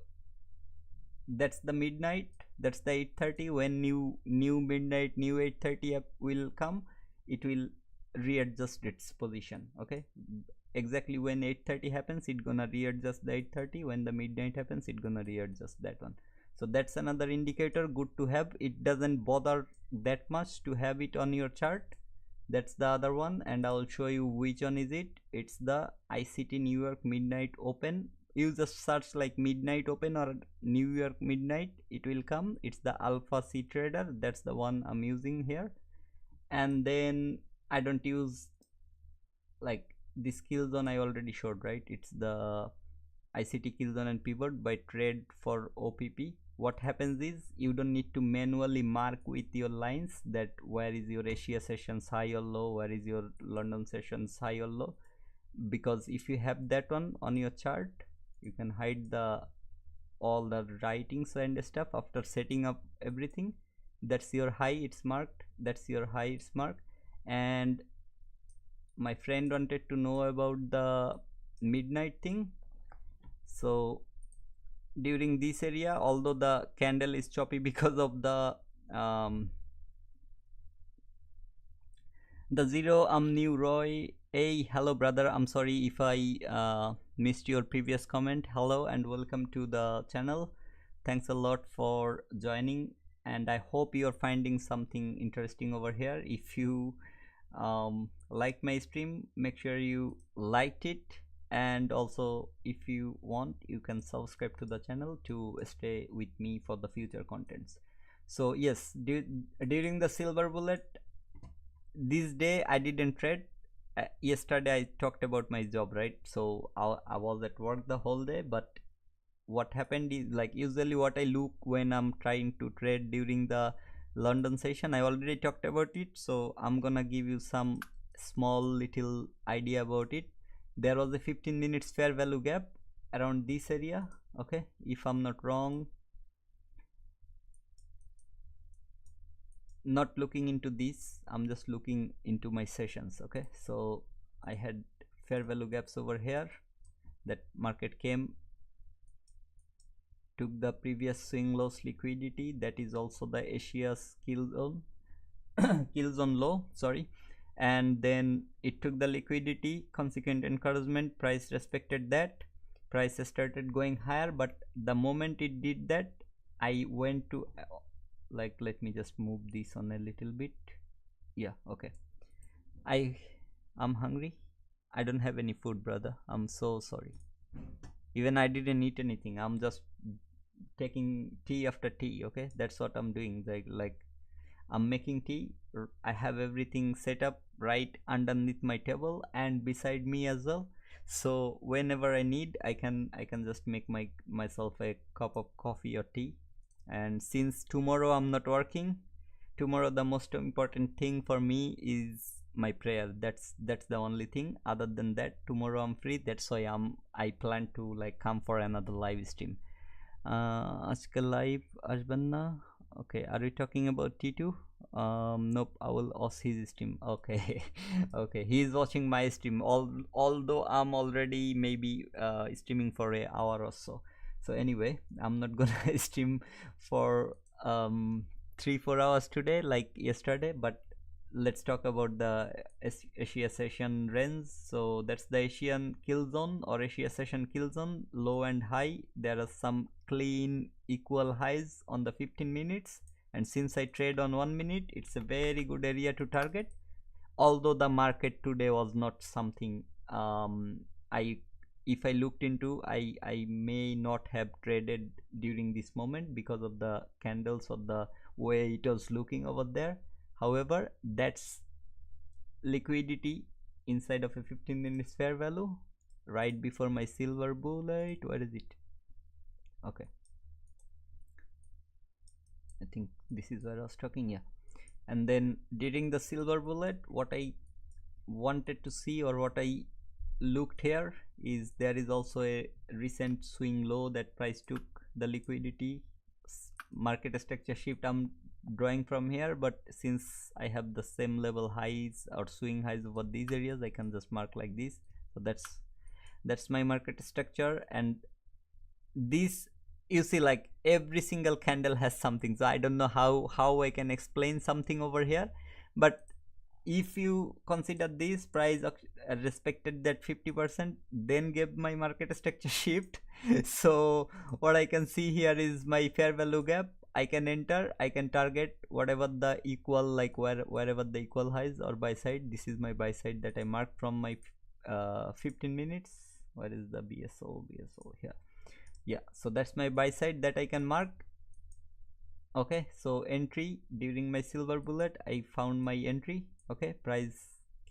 that's the midnight, that's the 8:30. When new midnight, new 8:30 will come, it will readjust its position. Okay, exactly when 8:30 happens, it gonna readjust the 8:30. When the midnight happens, it gonna readjust that one. So that's another indicator good to have. It doesn't bother that much to have it on your chart, That's the other one, and I will show you which one is it. It's the ICT New York Midnight Open. You just search like Midnight Open or New York Midnight, it will come. It's the Alpha C Trader. That's the one I'm using here. And then I don't use like this kill zone, I already showed, right? It's the ICT kill zone and pivot by trade for OPP. What happens is you don't need to manually mark with your lines that where is your Asia sessions high or low, where is your London sessions high or low, because if you have that one on your chart, you can hide the all the writings and stuff after setting up everything. That's your high, it's marked. That's your high, it's marked. And my friend wanted to know about the midnight thing. So during this area, although the candle is choppy because of the zero, I'm new Roy. Hey, hello brother, I'm sorry if I missed your previous comment. Hello and welcome to the channel. Thanks a lot for joining, and I hope you're finding something interesting over here. If you like my stream, make sure you liked it, and also if you want, you can subscribe to the channel to stay with me for the future contents. So yes, during the silver bullet, this day I didn't trade. Yesterday I talked about my job, right? So I was at work the whole day, but what happened is, like, usually what I look when I'm trying to trade during the London session, I already talked about it, so I'm gonna give you some small little idea about it. There was a 15 minutes fair value gap around this area, okay, if I'm not wrong. Not looking into this, I'm just looking into my sessions, okay. So I had fair value gaps over here. That market came, took the previous swing loss liquidity, that is also the Asia's kill zone kill zone low, sorry, and then it took the liquidity, consequent encouragement, price respected that, price started going higher, but the moment it did that, I went to like, let me just move this on a little bit. Yeah, okay. I'm hungry. I don't have any food, brother. I'm so sorry. Even I didn't eat anything. I'm just taking tea after tea, okay. That's what I'm doing. Like I'm making tea. I have everything set up right underneath my table and beside me as well, so whenever I need, I can just make myself a cup of coffee or tea. And since tomorrow I'm not working, tomorrow the most important thing for me is my prayer. That's the only thing. Other than that, tomorrow I'm free. That's why I plan to like come for another live stream. Ask a live Ashbanna. Okay, are we talking about T2? Nope, I will watch his stream. Okay. Okay, he is watching my stream, although I'm already maybe streaming for an hour or so. So anyway, I'm not gonna stream for 3-4 hours today like yesterday, but let's talk about the Asia session range. So that's the Asian kill zone or Asia session kill zone, low and high. There are some clean equal highs on the 15 minutes, and since I trade on 1 minute, it's a very good area to target. Although the market today was not something if I looked into, I may not have traded during this moment because of the candles or the way it was looking over there. However, that's liquidity inside of a 15 minutes fair value right before my silver bullet. Where is it? Okay, I think this is where I was talking. Yeah, and then during the silver bullet, what I wanted to see, or what I looked here, is there is also a recent swing low that price took the liquidity. Market structure shift I'm drawing from here, but since I have the same level highs or swing highs over these areas, I can just mark like this. So that's my market structure. And this, you see, like every single candle has something. So I don't know how I can explain something over here, but if you consider this price respected that 50%, then gave my market structure shift. So what I can see here is my fair value gap. I can enter, I can target whatever the equal, like wherever the equal highs or buy side. This is my buy side that I marked from my 15 minutes. Where is the BSO here? Yeah, so that's my buy side that I can mark. Okay, so entry during my silver bullet, I found my entry. Okay, price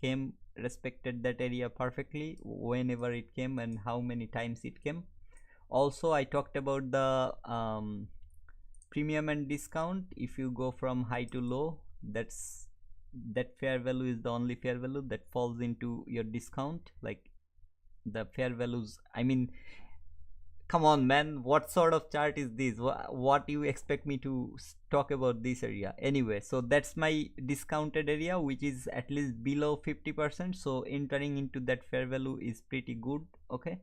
came, respected that area perfectly whenever it came and how many times it came. Also, I talked about the premium and discount. If you go from high to low, that fair value is the only fair value that falls into your discount. Like the fair values, I mean, come on man, what sort of chart is this? What you expect me to talk about this area? Anyway, so that's my discounted area, which is at least below 50%, so entering into that fair value is pretty good. Okay,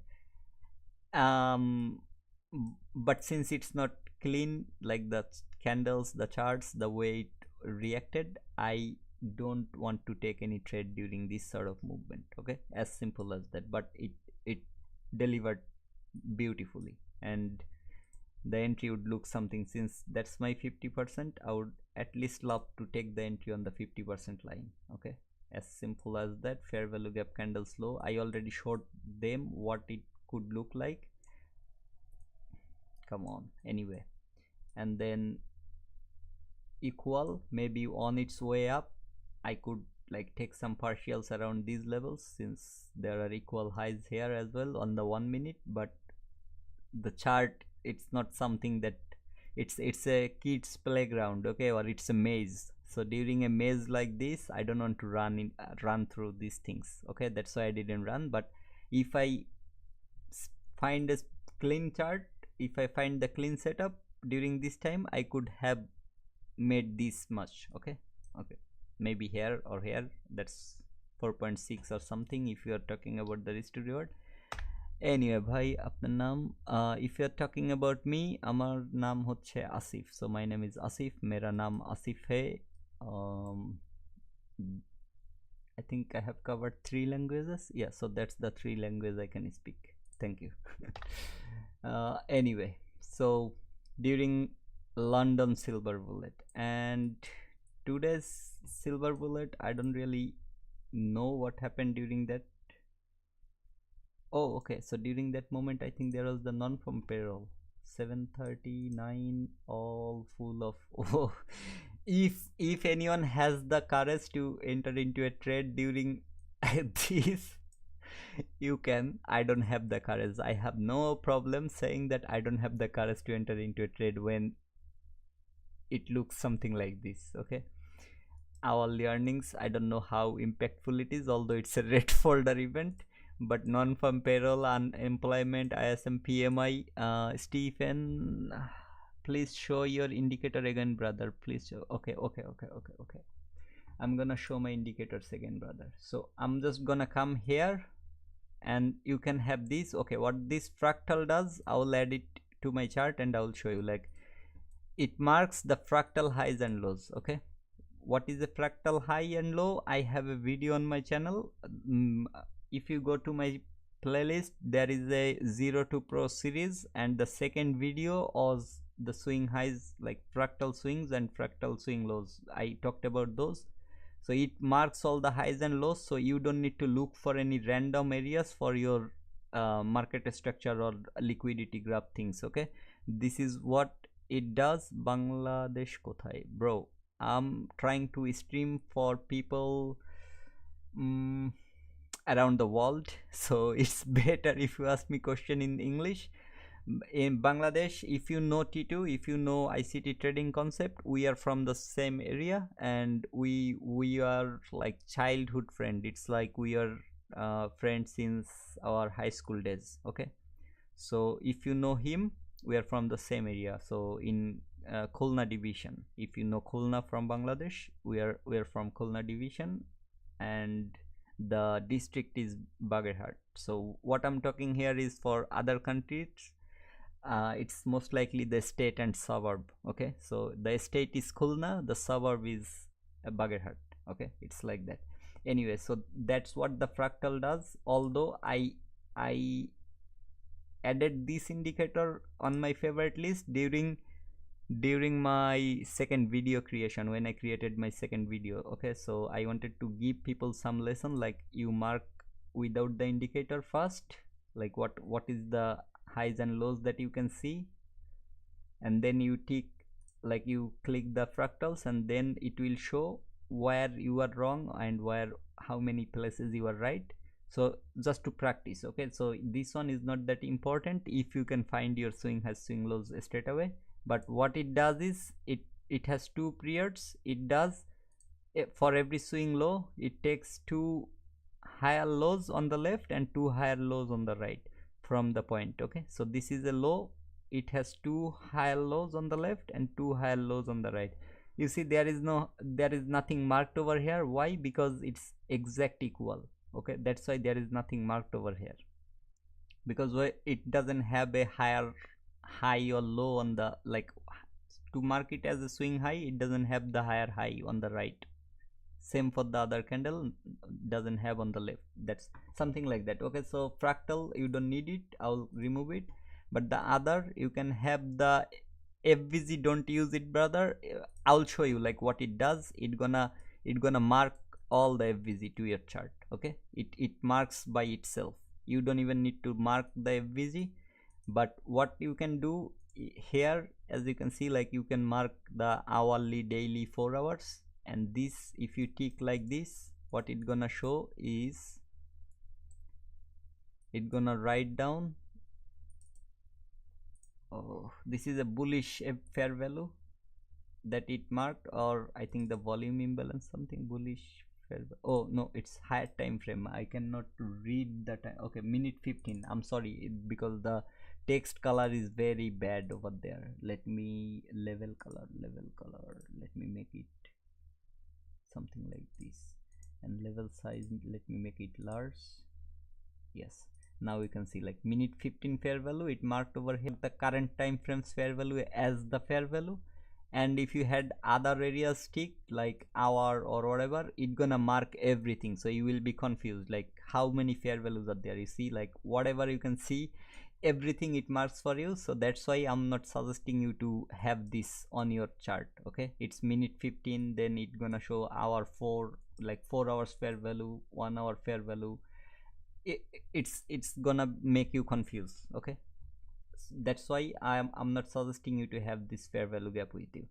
but since it's not clean, like the candles, the charts, the way it reacted, I don't want to take any trade during this sort of movement. Okay, as simple as that. But it delivered beautifully, and the entry would look something. Since that's my 50%, I would at least love to take the entry on the 50% line. Okay, as simple as that. Fair value gap candles low, I already showed them what it could look like. Come on, anyway. And then equal, maybe on its way up, I could like take some partials around these levels, since there are equal highs here as well on the 1 minute. But the chart, it's not something that it's a kids playground. Okay, or it's a maze. So during a maze like this, I don't want to run through these things. Okay, that's why I didn't run. But if I find a clean chart, if I find the clean setup during this time, I could have made this much. Okay, maybe here or here, that's 4.6 or something if you are talking about the risk to reward. Anyway ভাই আপনার নাম, if you are talking about me, আমার নাম হচ্ছে Asif. So my name is Asif, मेरा नाम आसिफ है. I think I have covered 3 languages. Yeah, so that's the 3 languages I can speak. Thank you. Anyway, so during London silver bullet and today's silver bullet, I don't really know what happened during that. Oh, okay, so during that moment, I think there was the non-farm payroll, 7:39, all full of oh. If anyone has the courage to enter into a trade during this, you can. I don't have the courage. I have no problem saying that I don't have the courage to enter into a trade when it looks something like this. Okay, our learnings, I don't know how impactful it is, although it's a red folder event. But non-farm payroll, unemployment, ISM, PMI, Stephen, please show your indicator again, brother. Please show. Okay. I'm gonna show my indicators again, brother. So I'm just gonna come here and you can have this. Okay, what this fractal does, I will add it to my chart and I will show you. Like, it marks the fractal highs and lows. Okay, what is a fractal high and low? I have a video on my channel. If you go to my playlist, there is a 0 to Pro series, and the second video was the swing highs, like fractal swings and fractal swing lows. I talked about those. So it marks all the highs and lows, so you don't need to look for any random areas for your market structure or liquidity graph things. Okay, this is what it does. Bangladesh kothai, bro? I'm trying to stream for people around the world, so it's better if you ask me question in English. In Bangladesh, if you know T2, if you know ICT trading concept, we are from the same area, and we are like childhood friend. It's like we are friends since our high school days. Okay, so if you know him, we are from the same area. So in Khulna division, if you know Khulna from Bangladesh, we are from Khulna division, and the district is Bagerhat. So what I'm talking here is for other countries, it's most likely the state and suburb. Okay, so the state is Khulna, the suburb is Bagerhat. Okay, it's like that. Anyway, so that's what the fractal does. Although I added this indicator on my favorite list during during my second video creation, when I created my second video, okay, so I wanted to give people some lesson, like you mark without the indicator first, like what is the highs and lows that you can see, and then you tick, like you click the fractals, and then it will show where you are wrong and where how many places you are right. So just to practice, okay, so this one is not that important if you can find your swing highs, swing lows straight away. But what it does is it has two periods. It does, for every swing low it takes two higher lows on the left and two higher lows on the right from the point, okay. So this is a low, it has two higher lows on the left and two higher lows on the right. You see there is nothing marked over here. Why? Because it's exact equal, okay, that's why there is nothing marked over here, because it doesn't have a higher high or low on the, like, to mark it as a swing high, it doesn't have the higher high on the right. Same for the other candle, doesn't have on the left. That's something like that, okay. So fractal, you don't need it, I'll remove it. But the other, you can have the FVG, don't use it, brother. I'll show you like what it does. It gonna mark all the FVG to your chart, okay. It marks by itself, you don't even need to mark the FVG. But what you can do here, as you can see, like you can mark the hourly, daily, 4 hours, and this, if you tick like this, what it gonna show is it gonna write down, oh, this is a bullish fair value that it marked, or I think the volume imbalance, something bullish fair value. Oh no, it's higher time frame, I cannot read the time. Okay, minute 15, I'm sorry, because the text color is very bad over there. Let me level color, let me make it something like this, and level size, let me make it large. Yes, now you can see like minute 15 fair value, it marked over here the current time frames fair value as the fair value. And if you had other areas ticked like hour or whatever, it gonna mark everything, so you will be confused like how many fair values are there. You see, like whatever you can see, everything it marks for you. So that's why I'm not suggesting you to have this on your chart, okay. It's minute 15, then it gonna show hour 4, like 4 hours fair value, 1 hour fair value. It's gonna make you confused, okay. That's why I'm not suggesting you to have this fair value gap with you.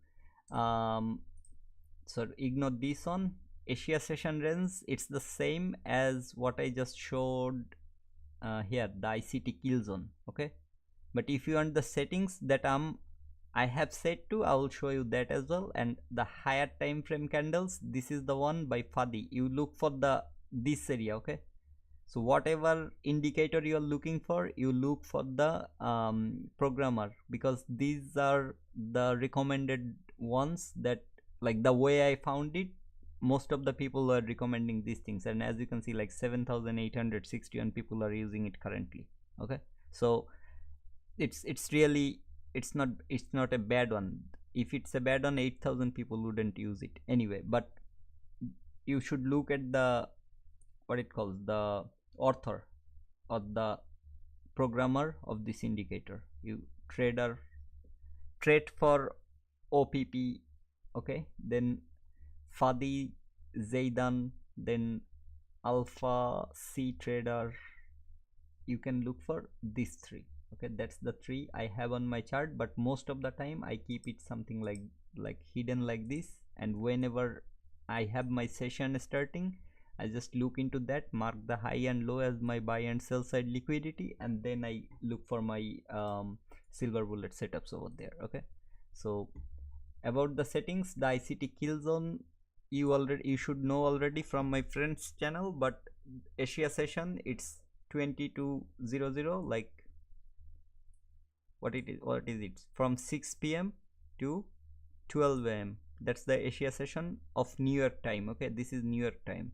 So ignore this one. Asia session range, it's the same as what I just showed here, the ICT kill zone, okay. But if you want the settings that I have set to, I will show you that as well. And the higher time frame candles, this is the one by Fadi. You look for this area, okay. So whatever indicator you are looking for, you look for the programmer, because these are the recommended ones, that like the way I found it, most of the people are recommending these things. And as you can see, like 7,861 people are using it currently, okay. So it's really, it's not a bad one. If it's a bad one, 8,000 people wouldn't use it anyway. But you should look at the, what it calls, the author or the programmer of this indicator. You trade for OPP, okay, then Fadi, Zaidan, then Alpha C Trader. You can look for these three, okay. That's the three I have on my chart, but most of the time I keep it something like hidden like this. And whenever I have my session starting, I just look into that, mark the high and low as my buy and sell side liquidity, and then I look for my silver bullet setups over there, okay. So about the settings, the ICT kill zone, you should know already from my friend's channel. But Asia session, it's 2200, like what is it, from 6 p.m. to 12 a.m. That's the Asia session of New York time, okay. This is New York time.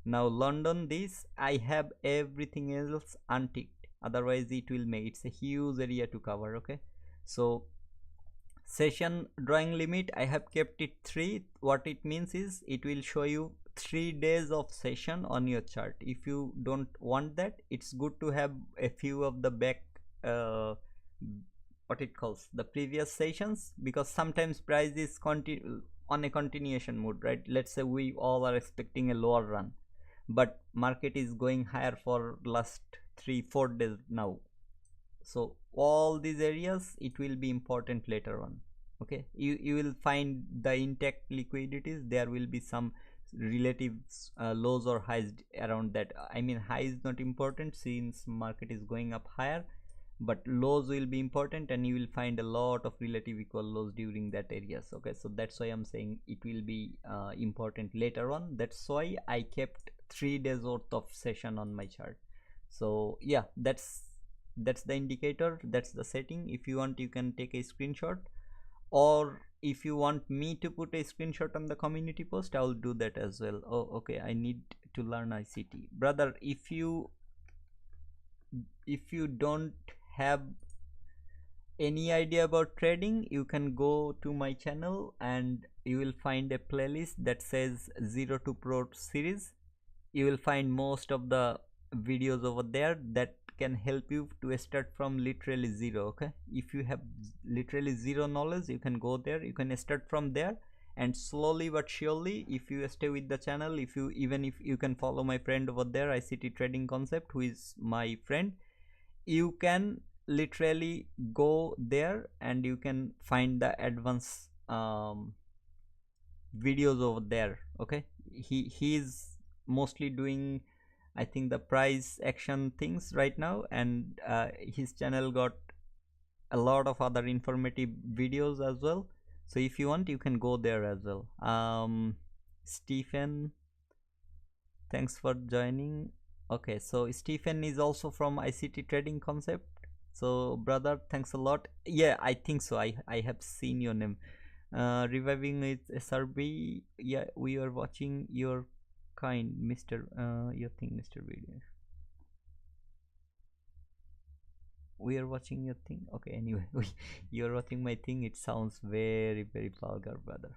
Now London, this I have everything else unticked, otherwise it will make, it's a huge area to cover, okay. So session drawing limit, I have kept it 3. What it means is it will show you 3 days of session on your chart. If you don't want that, it's good to have a few of the back what it calls the previous sessions, because sometimes price is on a continuation mode, right? Let's say we all are expecting a lower run, but market is going higher for last 3-4 days now. So all these areas, it will be important later on. Okay, you will find the intact liquidities. There will be some relative lows or highs around that. I mean, high is not important since market is going up higher, but lows will be important, and you will find a lot of relative equal lows during that areas. Okay, so that's why I'm saying it will be important later on. That's why I kept 3 days worth of session on my chart. So yeah, that's the indicator, that's the setting. If you want, you can take a screenshot, or if you want me to put a screenshot on the community post, I'll do that as well. Oh, okay, I need to learn ICT. Brother, if you don't have any idea about trading, you can go to my channel and you will find a playlist that says 0 to Pro series. You will find most of the videos over there that can help you to start from literally zero. Okay, if you have literally zero knowledge, you can go there, you can start from there, and slowly but surely, if you stay with the channel, if you can follow my friend over there, ICT Trading Concept, who is my friend, you can literally go there and you can find the advanced videos over there. Okay, he is mostly doing, I think, the price action things right now, and his channel got a lot of other informative videos as well. So if you want, you can go there as well. Stephen, thanks for joining. Okay, so Stephen is also from ICT Trading Concept. So brother, thanks a lot. Yeah, I think so. I have seen your name. Reviving with SRB. Yeah, we are watching your kind, Mr. Your thing, Mr. Video. We are watching your thing. Okay, anyway, you're watching my thing. It sounds very vulgar, brother.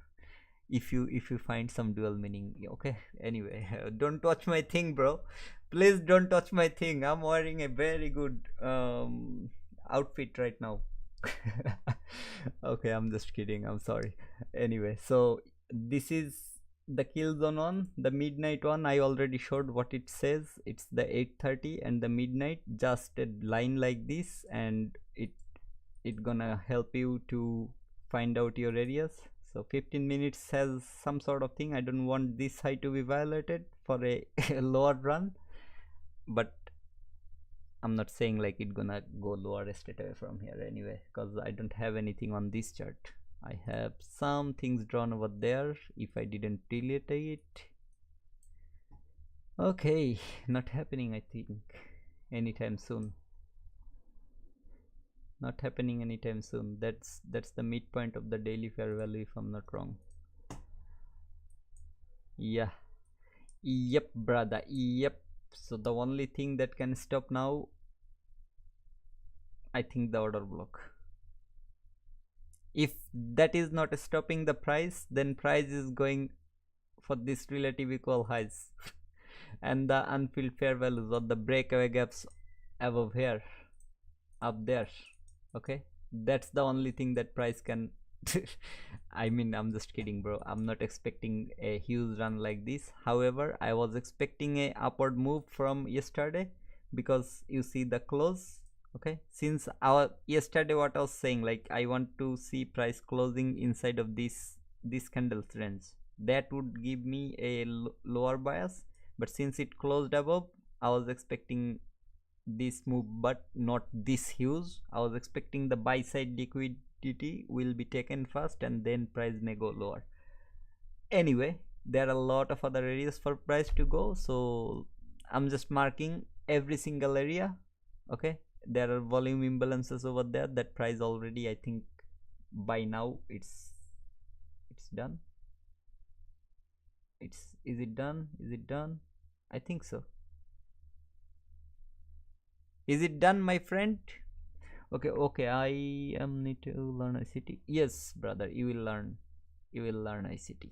If you find some dual meaning, okay. Anyway, don't touch my thing, bro. Please don't touch my thing. I'm wearing a very good outfit right now. Okay, I'm just kidding, I'm sorry. Anyway, so this is the kill zone one, the midnight one. I already showed what it says. It's the 8:30 and the midnight, just a line like this, and it gonna help you to find out your areas. So 15 minutes has some sort of thing. I don't want this high to be violated for a lower run, but I'm not saying like it gonna go lower straight away from here anyway, because I don't have anything on this chart. I have some things drawn over there if I didn't delete it. Okay, not happening, I think, anytime soon. Not happening anytime soon. That's the midpoint of the daily fair value, if I'm not wrong. Yeah, yep, brother, yep. So the only thing that can stop now, I think, the order block. If that is not stopping the price, then price is going for this relative equal highs and the unfilled fair values or the breakaway gaps above here, up there. Okay, that's the only thing that price can I mean, I'm just kidding, bro. I'm not expecting a huge run like this. However, I was expecting a upward move from yesterday, because you see the close. Okay, since our yesterday, what I was saying, like I want to see price closing inside of this candle's range, that would give me a lower bias. But since it closed above, I was expecting this move, but not this huge. I was expecting the buy side liquidity will be taken first and then price may go lower. Anyway, there are a lot of other areas for price to go, so I'm just marking every single area. Okay, there are volume imbalances over there that price already, I think by now it's done. Is it done? I think so. Is it done, my friend? Okay, I need to learn ICT. Yes, brother, you will learn ICT.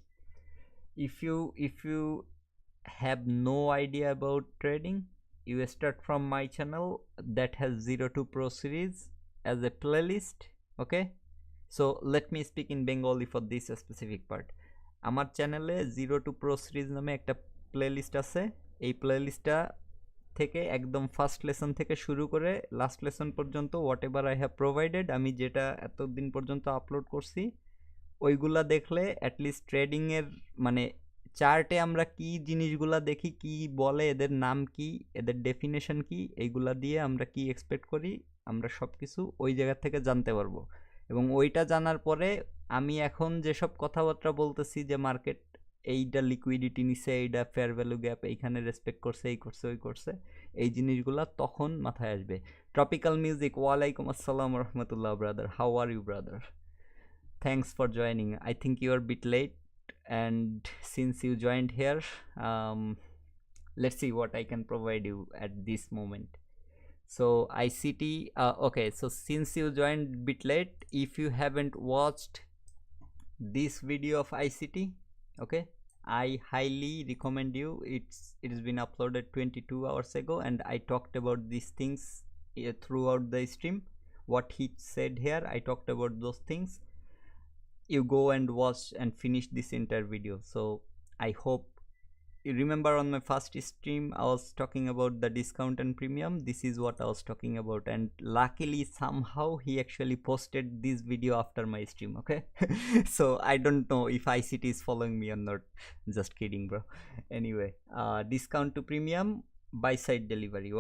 If you have no idea about trading, you start from my channel that has 0 to Pro series as a playlist. Okay, so let me speak in Bengali for this specific part. আমার চ্যানেলে 0 to Pro series নামে একটা playlist আছে। এই প্লেলিস্টটা থেকে একদম first lesson থেকে শুরু করে লাস্ট লেসন পর্যন্ত what ever I have provided, আমি যেটা এতদিন পর্যন্ত আপলোড করছি ওইগুলা দেখলে অ্যাটলিস্ট ট্রেডিংয়ের মানে চার্টে আমরা কি জিনিসগুলা দেখি, কি বলে, এদের নাম কি, এদের ডেফিনেশন কি, এইগুলা দিয়ে আমরা কি এক্সপেক্ট করি, আমরা সব কিছু ওই জায়গা থেকে জানতে পারবো। এবং ওইটা জানার পরে আমি এখন যেসব কথাবার্তা বলতেছি যে মার্কেট এইটা লিকুইডিটি নিছে, এইটা ফেয়ার ভ্যালু গ্যাপ এইখানে রেসপেক্ট করছে, এই করছে, ওই করছে, এই জিনিসগুলা তখন মাথায় আসবে। ট্রপিক্যাল মিউজিক, ওয়ালাইকুম আসসালাম রহমতুল্লাহ brother, how are you brother? Thanks for joining. I think you are a bit late, and since you joined here, let's see what I can provide you at this moment. So ICT, okay, so since you joined a bit late, if you haven't watched this video of ICT, okay, I highly recommend you. It has been uploaded 22 hours ago, and I talked about these things throughout the stream. What he said here, I talked about those things. You go and watch and finish this entire video. So I hope you remember on my first stream I was talking about the discount and premium. This is what I was talking about, and luckily somehow he actually posted this video after my stream. Okay. So I don't know if ICT is following me or not, just kidding bro. Anyway, discount to premium, buy side delivery.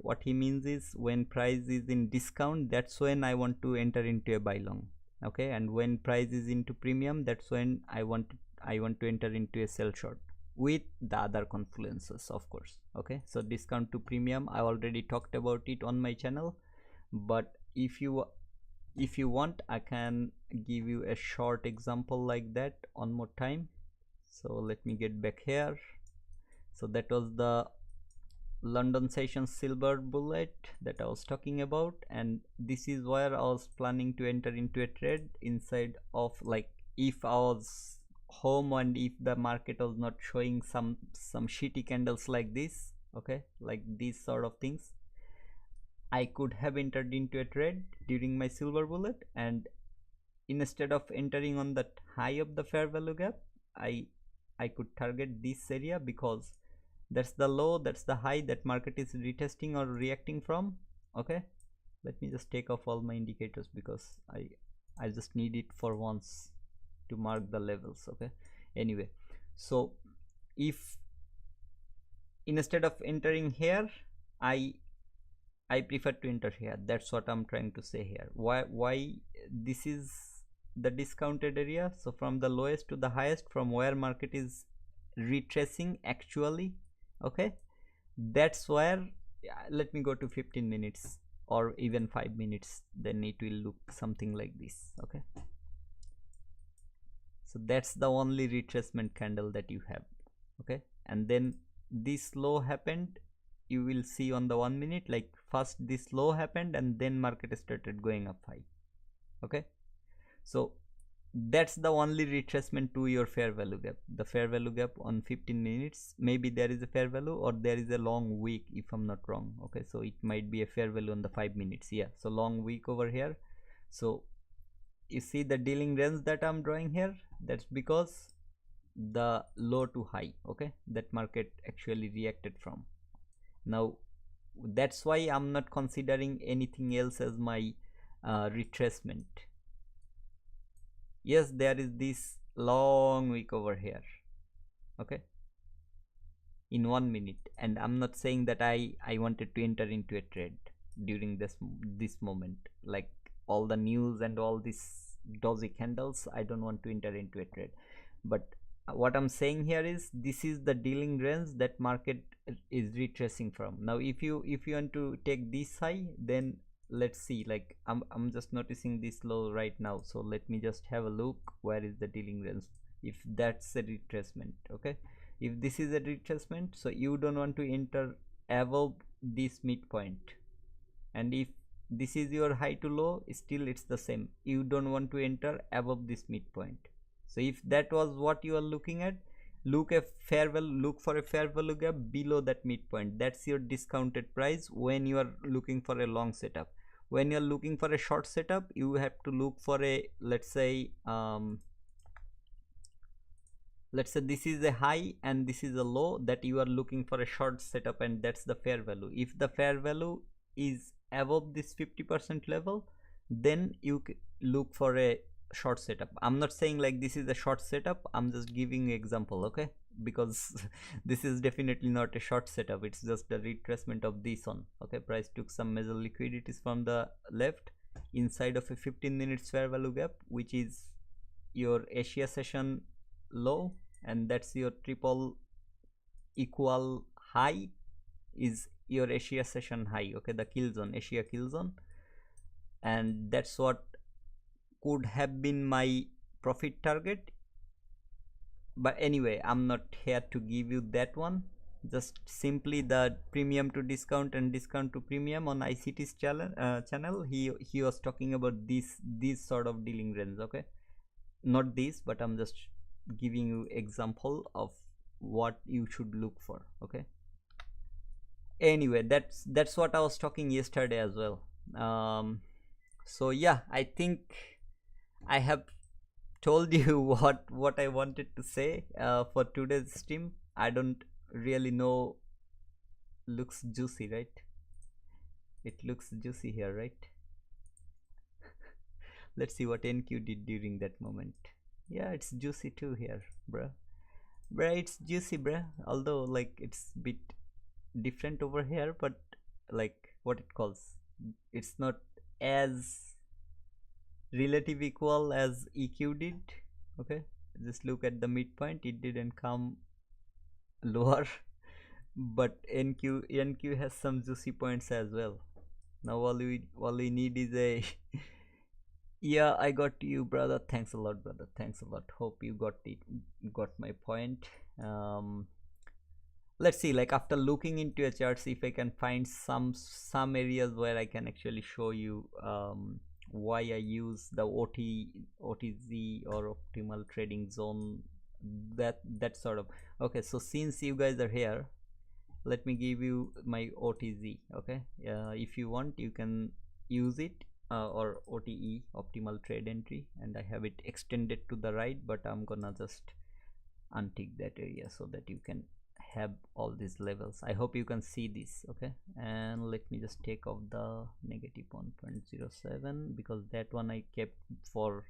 What he means is when price is in discount, that's when I want to enter into a buy long. Okay, and when price is into premium, that's when I want to enter into a sell short with the other confluences, of course. Okay, so discount to premium, I already talked about it on my channel, but if you want, I can give you a short example like that one more time. So let me get back here. So that was the London session silver bullet that I was talking about, and this is where I was planning to enter into a trade inside of, like, if I was home and if the market was not showing some shitty candles like this, okay, like these sort of things, I could have entered into a trade during my silver bullet, and instead of entering on the high of the fair value gap, I could target this area because that's the low, that's the high that market is retesting or reacting from. Okay, let me just take off all my indicators because I just need it for once to mark the levels. Okay, anyway, so if instead of entering here, I prefer to enter here. That's what I'm trying to say here. Why this is the discounted area. So from the lowest to the highest, from where market is retracing actually. Okay, that's where, let me go to 15 minutes or even 5 minutes, then it will look something like this. Okay, so that's the only retracement candle that you have. Okay, and then this low happened, you will see on the 1 minute, like first this low happened and then market started going up high. Okay, so that's the only retracement to your fair value gap. The fair value gap on 15 minutes, maybe there is a fair value or there is a long wick if I'm not wrong. Okay, so it might be a fair value on the 5 minutes. Yeah, so long wick over here. So you see the dealing range that I'm drawing here, that's because the low to high, okay, that market actually reacted from. Now that's why I'm not considering anything else as my retracement. Yes, there is this long wick over here, okay, in 1 minute, and I'm not saying that I wanted to enter into a trade during this moment, like all the news and all these dodgy candles, I don't want to enter into a trade. But what I'm saying here is this is the dealing range that market is retracing from. Now if you want to take this high, then let's see, like I'm just noticing this low right now, so let me just have a look where is the dealing range, if that's a retracement. Okay, if this is a retracement, so you don't want to enter above this midpoint, and if this is your high to low, still it's the same, you don't want to enter above this midpoint. So if that was what you are looking at, look for a fair value gap below that midpoint. That's your discounted price when you are looking for a long setup. when you're looking for a short setup, you have to look for a, let's say this is a high and this is a low, that you are looking for a short setup, and that's the fair value. If the fair value is above this 50% level, then you look for a short setup. I'm not saying like this is a short setup, I'm just giving example, okay? Because this is definitely not a short setup, it's just a retracement of this one, okay? Price took some major liquidities from the left inside of a 15 minutes fair value gap, which is your Asia session low, and that's your triple equal high is your Asia session high, okay? The kill zone, Asia kill zone, and that's what could have been my profit target. But anyway, I'm not here to give you that one, just simply the premium to discount and discount to premium on ICT's channel. He was talking about this sort of dealing range, okay? Not this, but I'm just giving you example of what you should look for, okay? Anyway, that's what I was talking yesterday as well. So yeah, I think I have told you what I wanted to say for today's stream. I don't really know. Looks juicy, right? It looks juicy here, right? Let's see what NQ did during that moment. Yeah, it's juicy too here, bruh. It's juicy, bruh. Although like it's bit different over here, but like what it calls, it's not as relative equal as EQ did, okay? Just look at the midpoint, it didn't come lower, but NQ has some juicy points as well. Now all we need is a yeah, I got you, brother. Thanks a lot, brother. Thanks a lot. Hope you got my point. Let's see, like after looking into a chart, see if I can find some areas where I can actually show you why I use the OTZ or optimal trading zone, that sort of. Okay, so since you guys are here, let me give you my OTZ, okay? If you want, you can use it, or OTE, optimal trade entry, and I have it extended to the right, but I'm gonna just untick that area so that you can have all these levels. I hope you can see this, okay? And let me just take off the negative 1.07 because that one I kept for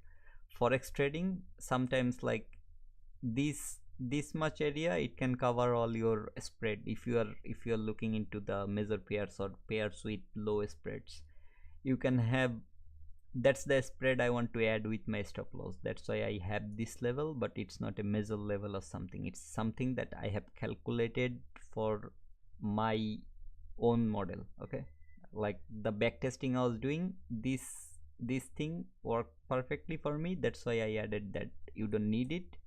forex trading. Sometimes like this much area, it can cover all your spread if you are looking into the major pairs or pairs with low spreads. You can have, that's the spread I want to add with my stop loss. That's why I have this level, but it's not a major level or something. It's something that I have calculated for my own model, okay? Like the back testing I was doing, this thing worked perfectly for me. That's why I added that. You don't need it.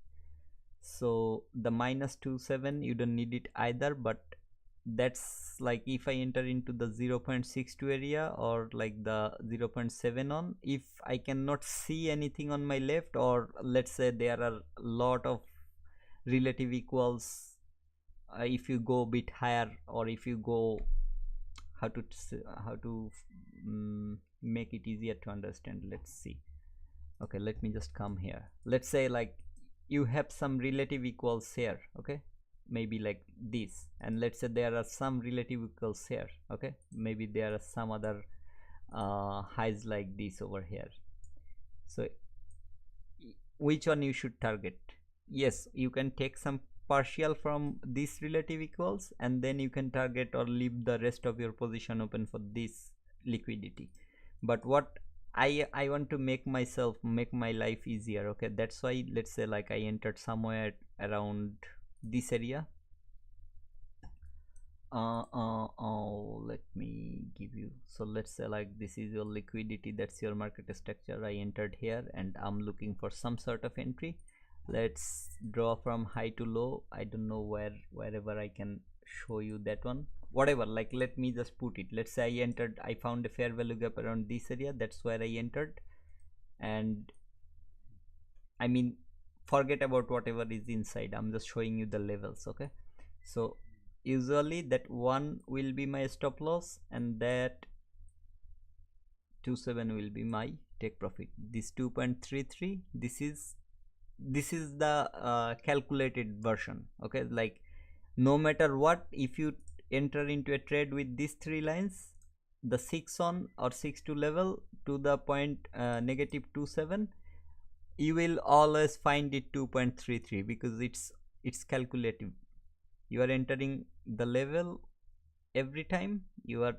So the -27, you don't need it either, but that's like if I enter into the 0.62 area or like the 0.7 on, if I cannot see anything on my left, or let's say there are a lot of relative equals, if you go a bit higher, or if you go, how to make it easier to understand, let's see. Okay, let me just come here. Let's say like you have some relative equals here, okay? Maybe like this, and let's say there are some relative equals here, okay? Maybe there are some other highs like this over here. So which one you should target? Yes, you can take some partial from this relative equals, and then you can target or leave the rest of your position open for this liquidity. But what I want to make my life easier, okay? That's why let's say like I entered somewhere around this area. Let me give you, so let's say like this is your liquidity, that's your market structure. I entered here and I'm looking for some sort of entry. Let's draw from high to low. I don't know wherever I can show you that one, whatever. Like let me just put it, let's say I found a fair value gap around this area, that's where I entered. And I mean, forget about whatever is inside, I'm just showing you the levels, okay? So usually that one will be my stop loss, and that 27 will be my take profit. This 2.33, this is the calculated version. Okay, like no matter what, if you enter into a trade with these three lines, the 6 on or 6 to level to the point -27, you will always find it 2.33 because it's calculative. You are entering the level every time, your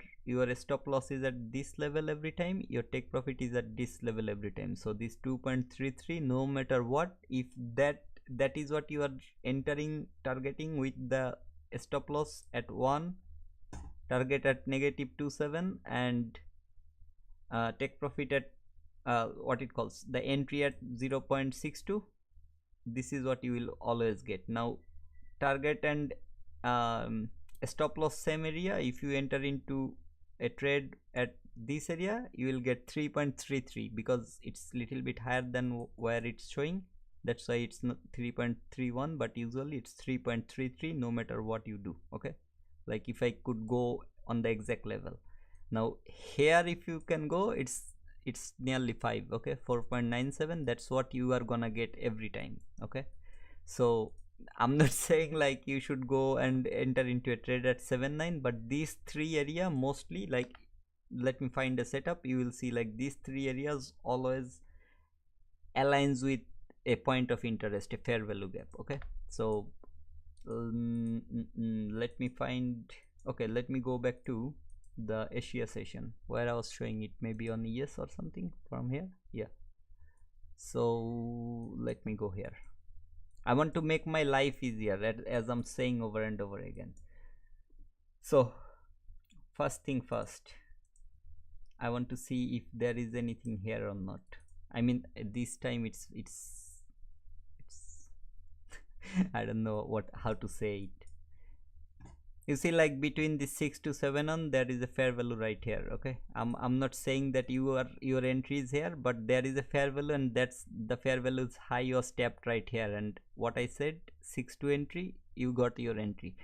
stop loss is at this level every time, your take profit is at this level every time. So this 2.33, no matter what, if that is what you are entering, targeting with the stop loss at 1, target at -27, and take profit at what it calls the entry at 0.62, this is what you will always get. Now target and stop loss same area, if you enter into a trade at this area, you will get 3.33 because it's little bit higher than where it's showing. That's why it's not 3.31, but usually it's 3.33 no matter what you do. Okay, like if I could go on the exact level, now here if you can go, it's nearly 5. Okay, 4.97, that's what you are gonna get every time. Okay, so I'm not saying like you should go and enter into a trade at 7.9, but these three area mostly, like let me find a setup, you will see like these three areas always aligns with a point of interest, a fair value gap. Okay, so let me find, okay, let me go back to the Asia session where I was showing it, maybe on ES or something from here. Yeah, so let me go here. I want to make my life easier, as I'm saying over and over again. So first thing first, I want to see if there is anything here or not. I mean, this time it's I don't know how to say it. You see, like between the 6 to 7 on, there is a fair value right here. Okay, I'm not saying that your entry is here, but there is a fair value, and that's the fair value is high or stepped right here. And what I said, 6 to entry, you got your entry.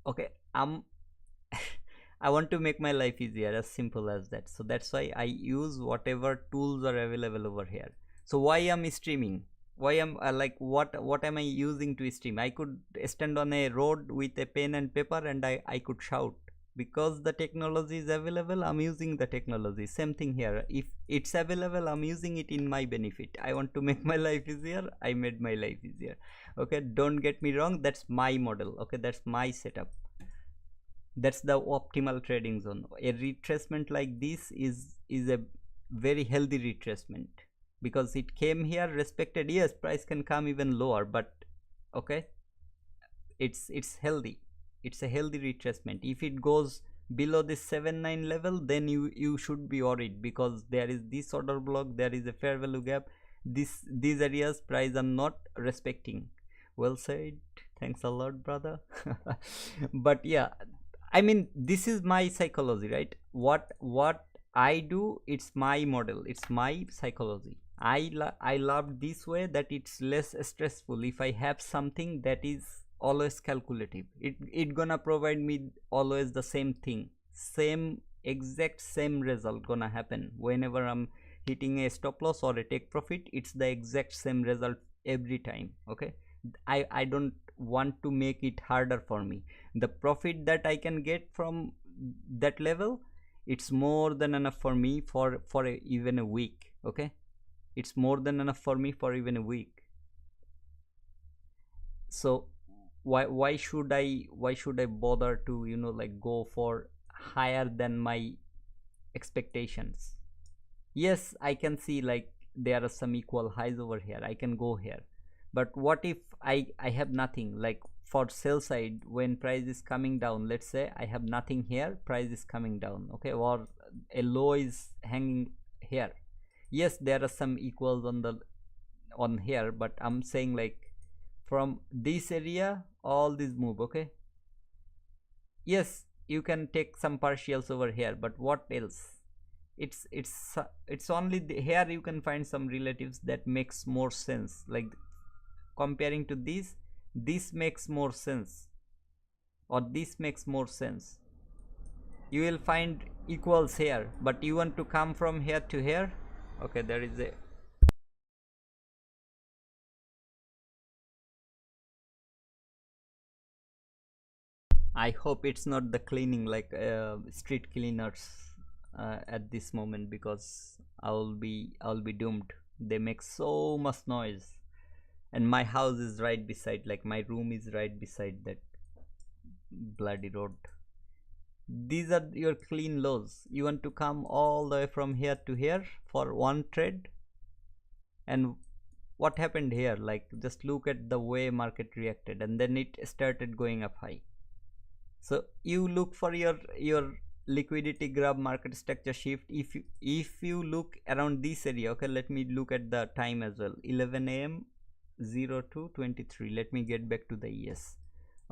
Okay, I want to make my life easier, as simple as that. So that's why I use whatever tools are available over here. So why I'm streaming? Why am like what am I using to stream? I could stand on a road with a pen and paper and I could shout. Because the technology is available, I'm using the technology. Same thing here, if it's available, I'm using it in my benefit. I want to make my life easier, I made my life easier. Okay, don't get me wrong, that's my model. Okay, that's my setup, that's the optimal trading zone. A retracement like this is a very healthy retracement, because it came here, respected. Yes, price can come even lower, but okay, it's healthy, it's a healthy retracement. If it goes below this 7.9 level, then you should be worried, because there is this order block, there is a fair value gap, these areas price are not respecting. Well said, thanks a lot, brother. But yeah, I mean, this is my psychology, right? What I do, it's my model, it's my psychology. I love this way, that it's less stressful. If I have something that is always calculative, it gonna provide me always the same thing, same exact same result gonna happen whenever I'm hitting a stop loss or a take profit. It's the exact same result every time. Okay, I don't want to make it harder for me. The profit that I can get from that level, it's more than enough for me for even a week. Okay, it's more than enough for me for even a week. So why should I bother to, you know, like go for higher than my expectations? Yes, I can see like there are some equal highs over here, I can go here. But what if I have nothing? Like for sell side, when price is coming down, let's say I have nothing here, price is coming down. Okay, or a low is hanging here. Yes, there are some equals on here, but I'm saying like from this area all these move. Okay, yes, you can take some partials over here, but what else? It's only here you can find some relatives that makes more sense. Like comparing to this makes more sense, or this makes more sense. you will find equals here, but you want to come from here to here. Okay, there is a I hope it's not the cleaning like street cleaners at this moment, because I'll be doomed. They make so much noise, and my house is right beside, like my room is right beside that bloody road. These are your clean lows. You want to come all the way from here to here for one trade, and what happened here? Like, just look at the way market reacted, and then it started going up high. So you look for your liquidity grab market structure shift. If you look around this area, okay, let me look at the time as well. 11 a.m. 0223. Let me get back to the ES.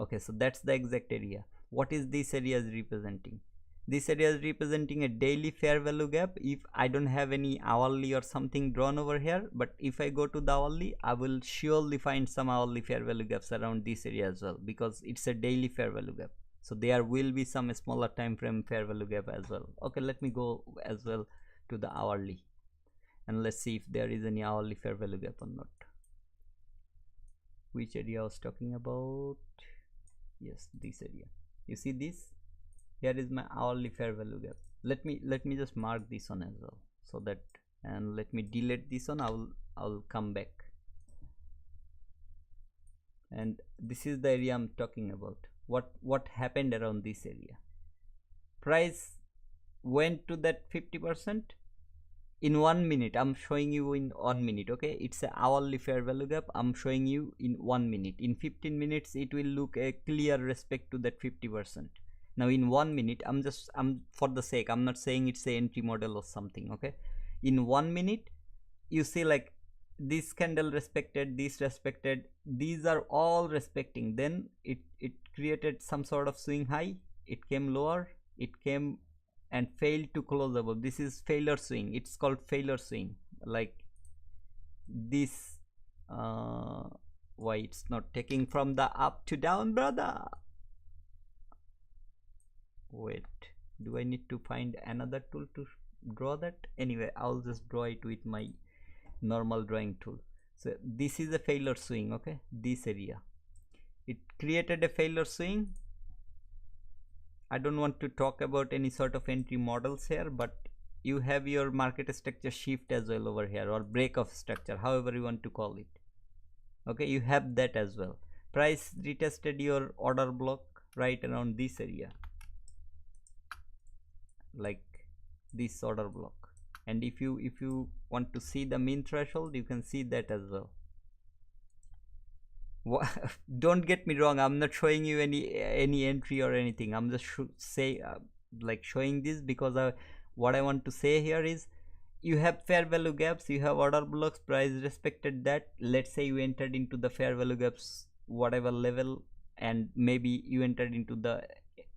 Okay, so that's the exact area. What is this area is representing? This area is representing a daily fair value gap. If I don't have any hourly or something drawn over here, but if I go to the hourly, I will surely find some hourly fair value gaps around this area as well, because it's a daily fair value gap. So there will be some smaller time frame fair value gap as well. Okay, let me go as well to the hourly, and let's see if there is any hourly fair value gap or not. Which area I was talking about? Yes, this area. You see this? Here is my hourly fair value gap. Let me just mark this one as well, so that, and let me delete this one. I'll come back, and this is the area I'm talking about. What happened around this area? Price went to that 50% in 1 minute. I'm showing you in 1 minute. Okay, it's a hourly fair value gap. I'm showing you in 1 minute. In 15 minutes it will look a clear respect to that 50%. Now in 1 minute, I'm for the sake, I'm not saying it's a entry model or something. Okay, in 1 minute you see, like, this candle respected, this respected, these are all respecting. Then it created some sort of swing high. It came lower, it came and failed to close above. This is failure swing. It's called failure swing. Like this. Why it's not taking from the up to down, brother? Wait, do I need to find another tool to draw that? Anyway, I'll just draw it with my normal drawing tool. So this is a failure swing. Okay, this area, it created a failure swing. I don't want to talk about any sort of entry models here, but you have your market structure shift as well over here, or break of structure, however you want to call it. Okay, you have that as well. Price retested your order block right around this area, like this order block. And if you want to see the mean threshold, you can see that as well. Don't get me wrong, I'm not showing you any entry or anything. I'm just like showing this because what I want to say here is, you have fair value gaps, you have order blocks, price respected that. Let's say you entered into the fair value gaps whatever level, and maybe you entered into the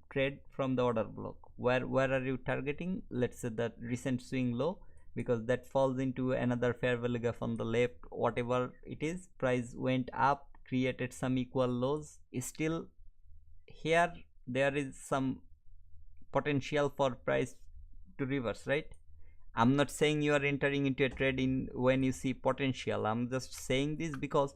trade from the order block. Where are you targeting? Let's say that recent swing low, because that falls into another fair value gap on the left. Whatever it is, price went up, created some equal lows. Still here there is some potential for price to reverse, right? I'm not saying you are entering into a trade in when you see potential. I'm just saying this because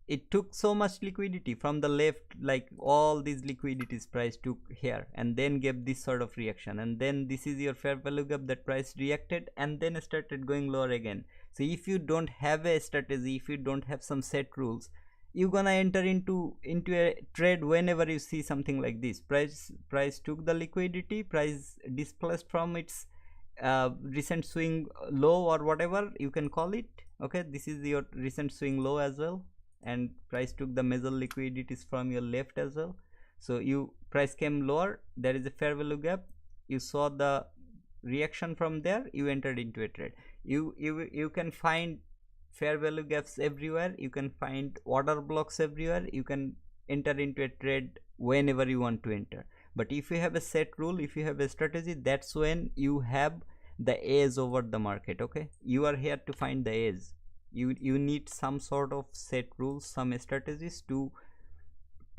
it took so much liquidity from the left, like all these liquidities price took here, and then gave this sort of reaction, and then this is your fair value gap that price reacted and then started going lower again. So if you don't have a strategy, if you don't have some set rules, you're gonna enter into a trade whenever you see something like this. Price took the liquidity, price displaced from its recent swing low, or whatever you can call it. Okay, this is your recent swing low as well, and price took the major liquidities from your left as well. So price came lower, there is a fair value gap, you saw the reaction from there, you entered into a trade. You can find fair value gaps everywhere, you can find order blocks everywhere, you can enter into a trade whenever you want to enter. But if you have a set rule, if you have a strategy, that's when you have the edge over the market. Okay, you are here to find the edge. You need some sort of set rules, some strategies to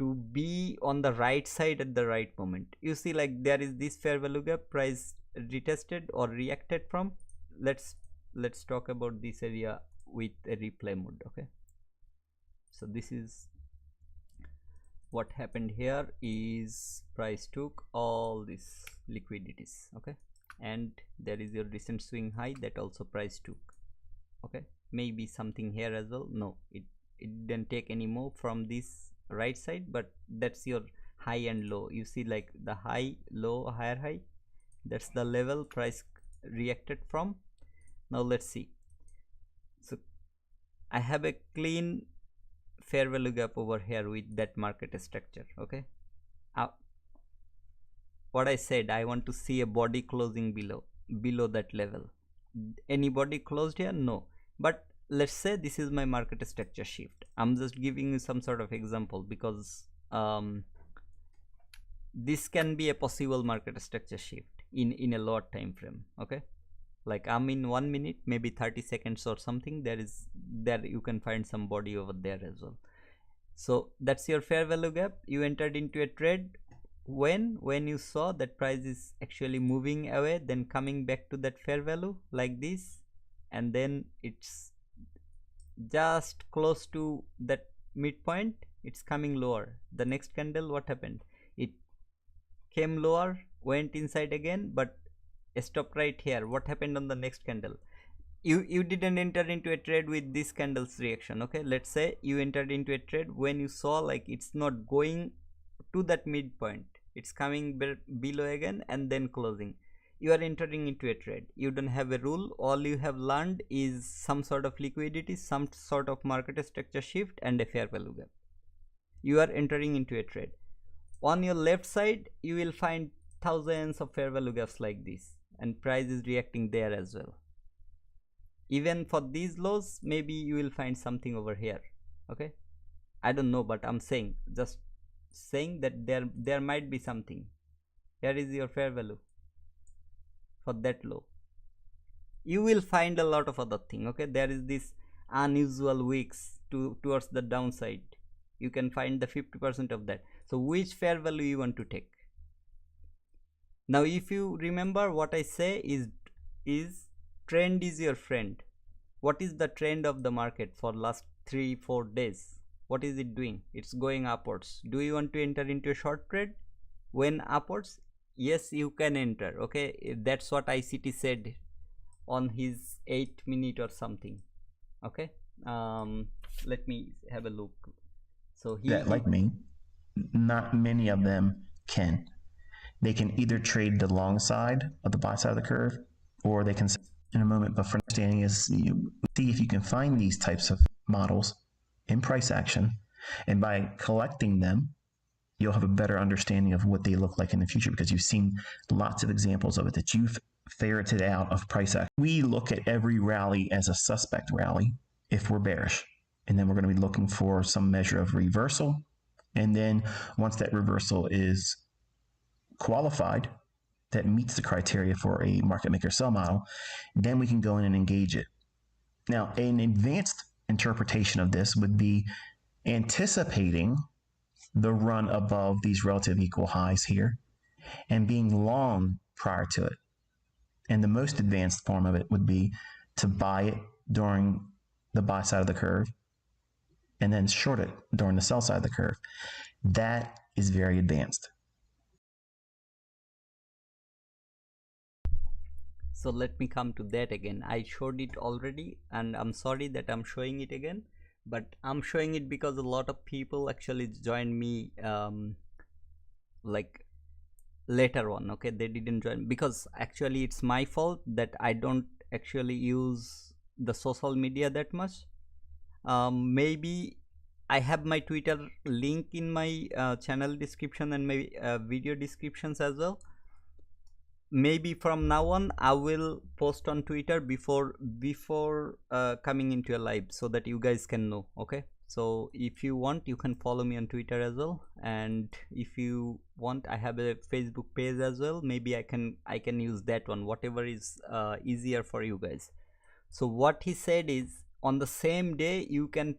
to be on the right side at the right moment. You see, like there is this fair value gap, price retested or reacted from. Let's talk about this area with a replay mode. Okay, so this is what happened here. Is price took all these liquidities, okay, and there is your recent swing high that also price took. Okay, maybe something here as well. No, it didn't take any more from this right side, but that's your high and low. You see, like the high, low, higher, high, that's the level price reacted from. Now let's see. So I have a clean fair value gap over here with that market structure. Okay, what I said, I want to see a body closing below that level. Any body closed here? No. But let's say this is my market structure shift. I'm just giving you some sort of example because this can be a possible market structure shift in a lower time frame. Okay, like I'm in 1 minute, maybe 30 seconds or something. There you can find some body over there as well. So that's your fair value gap. You entered into a trade when you saw that price is actually moving away, then coming back to that fair value like this, and then it's just close to that midpoint, it's coming lower. The next candle, what happened? It came lower, went inside again, but stopped right here. What happened on the next candle? You didn't enter into a trade with this candle's reaction. Okay, let's say you entered into a trade when you saw like it's not going to that midpoint, it's coming below again and then closing. You are entering into a trade. You don't have a rule. All you have learned is some sort of liquidity, some sort of market structure shift, and a fair value gap. You are entering into a trade. On your left side you will find thousands of fair value gaps like this, and price is reacting there as well. Even for these lows, maybe you will find something over here. Okay, I don't know, but I'm just saying that there might be something. Here is your fair value for that low. You will find a lot of other thing. Okay, there is this unusual wicks towards the downside. You can find the 50% of that. So which fair value you want to take? Now if you remember what I say is trend is your friend. What is the trend of the market for last 3-4 days? What is it doing? It's going upwards. Do you want to enter into a short trade when upwards? Yes, you can enter. Okay, that's what ICT said on his 8-minute or something. Okay, let me have a look. So like me, not many of them can. They can either trade the long side of the buy side of the curve, or they can in a moment. But for understanding is, you see if you can find these types of models in price action, and by collecting them, you'll have a better understanding of what they look like in the future, because you've seen lots of examples of it that you've ferreted out of price action. We look at every rally as a suspect rally if we're bearish, and then we're going to be looking for some measure of reversal. And then once that reversal is qualified, that meets the criteria for a market maker sell model, then we can go in and engage it. Now, an advanced interpretation of this would be anticipating the run above these relative equal highs here and being long prior to it. And the most advanced form of it would be to buy it during the buy side of the curve and then short it during the sell side of the curve. That is very advanced. So let me come to that again. I showed it already, and I'm sorry that I'm showing it again, but I'm showing it because a lot of people actually joined me like later on. Okay, they didn't join because actually it's my fault that I don't actually use the social media that much. Maybe I have my Twitter link in my channel description and my video descriptions as well. Maybe from now on I will post on Twitter before coming into a live, so that you guys can know. Okay, so if you want, you can follow me on Twitter as well, and if you want, I have a Facebook page as well. Maybe I can use that one, whatever is easier for you guys. So what he said is, on the same day you can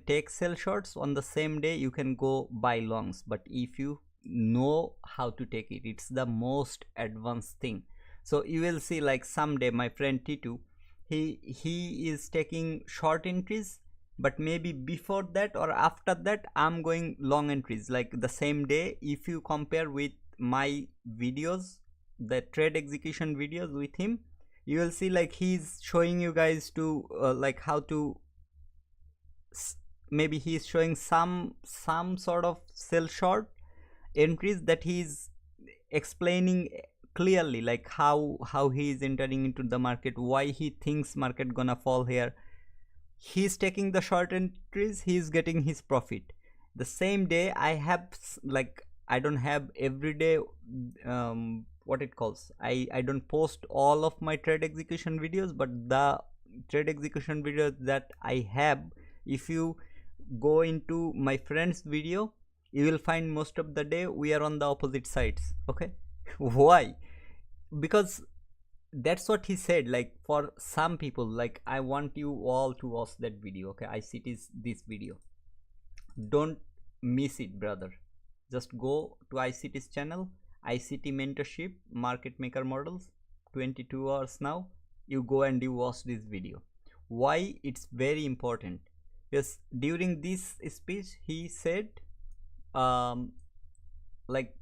take sell shorts, on the same day you can go buy longs. But if you know how to take it, it's the most advanced thing. So you will see, like someday my friend T2, he is taking short entries, but maybe before that or after that I'm going long entries, like the same day. If you compare with my videos, the trade execution videos with him, you will see like he's showing you guys to like how to maybe he's showing some sort of sell short entries that he's explaining clearly, like how he is entering into the market, why he thinks market gonna fall here. He's taking the short entries, he's getting his profit. The same day I have, like I don't have every day what it calls, I don't post all of my trade execution videos, but the trade execution videos that I have, if you go into my friend's video, you will find most of the day we are on the opposite sides. Okay. Why? Because that's what he said. Like for some people, like I want you all to watch that video. Okay, ICT's this video, don't miss it, brother. Just go to ICT's channel, ICT mentorship market maker models, 22 hours now. You go and you watch this video. Why it's very important? Yes, during this speech he said like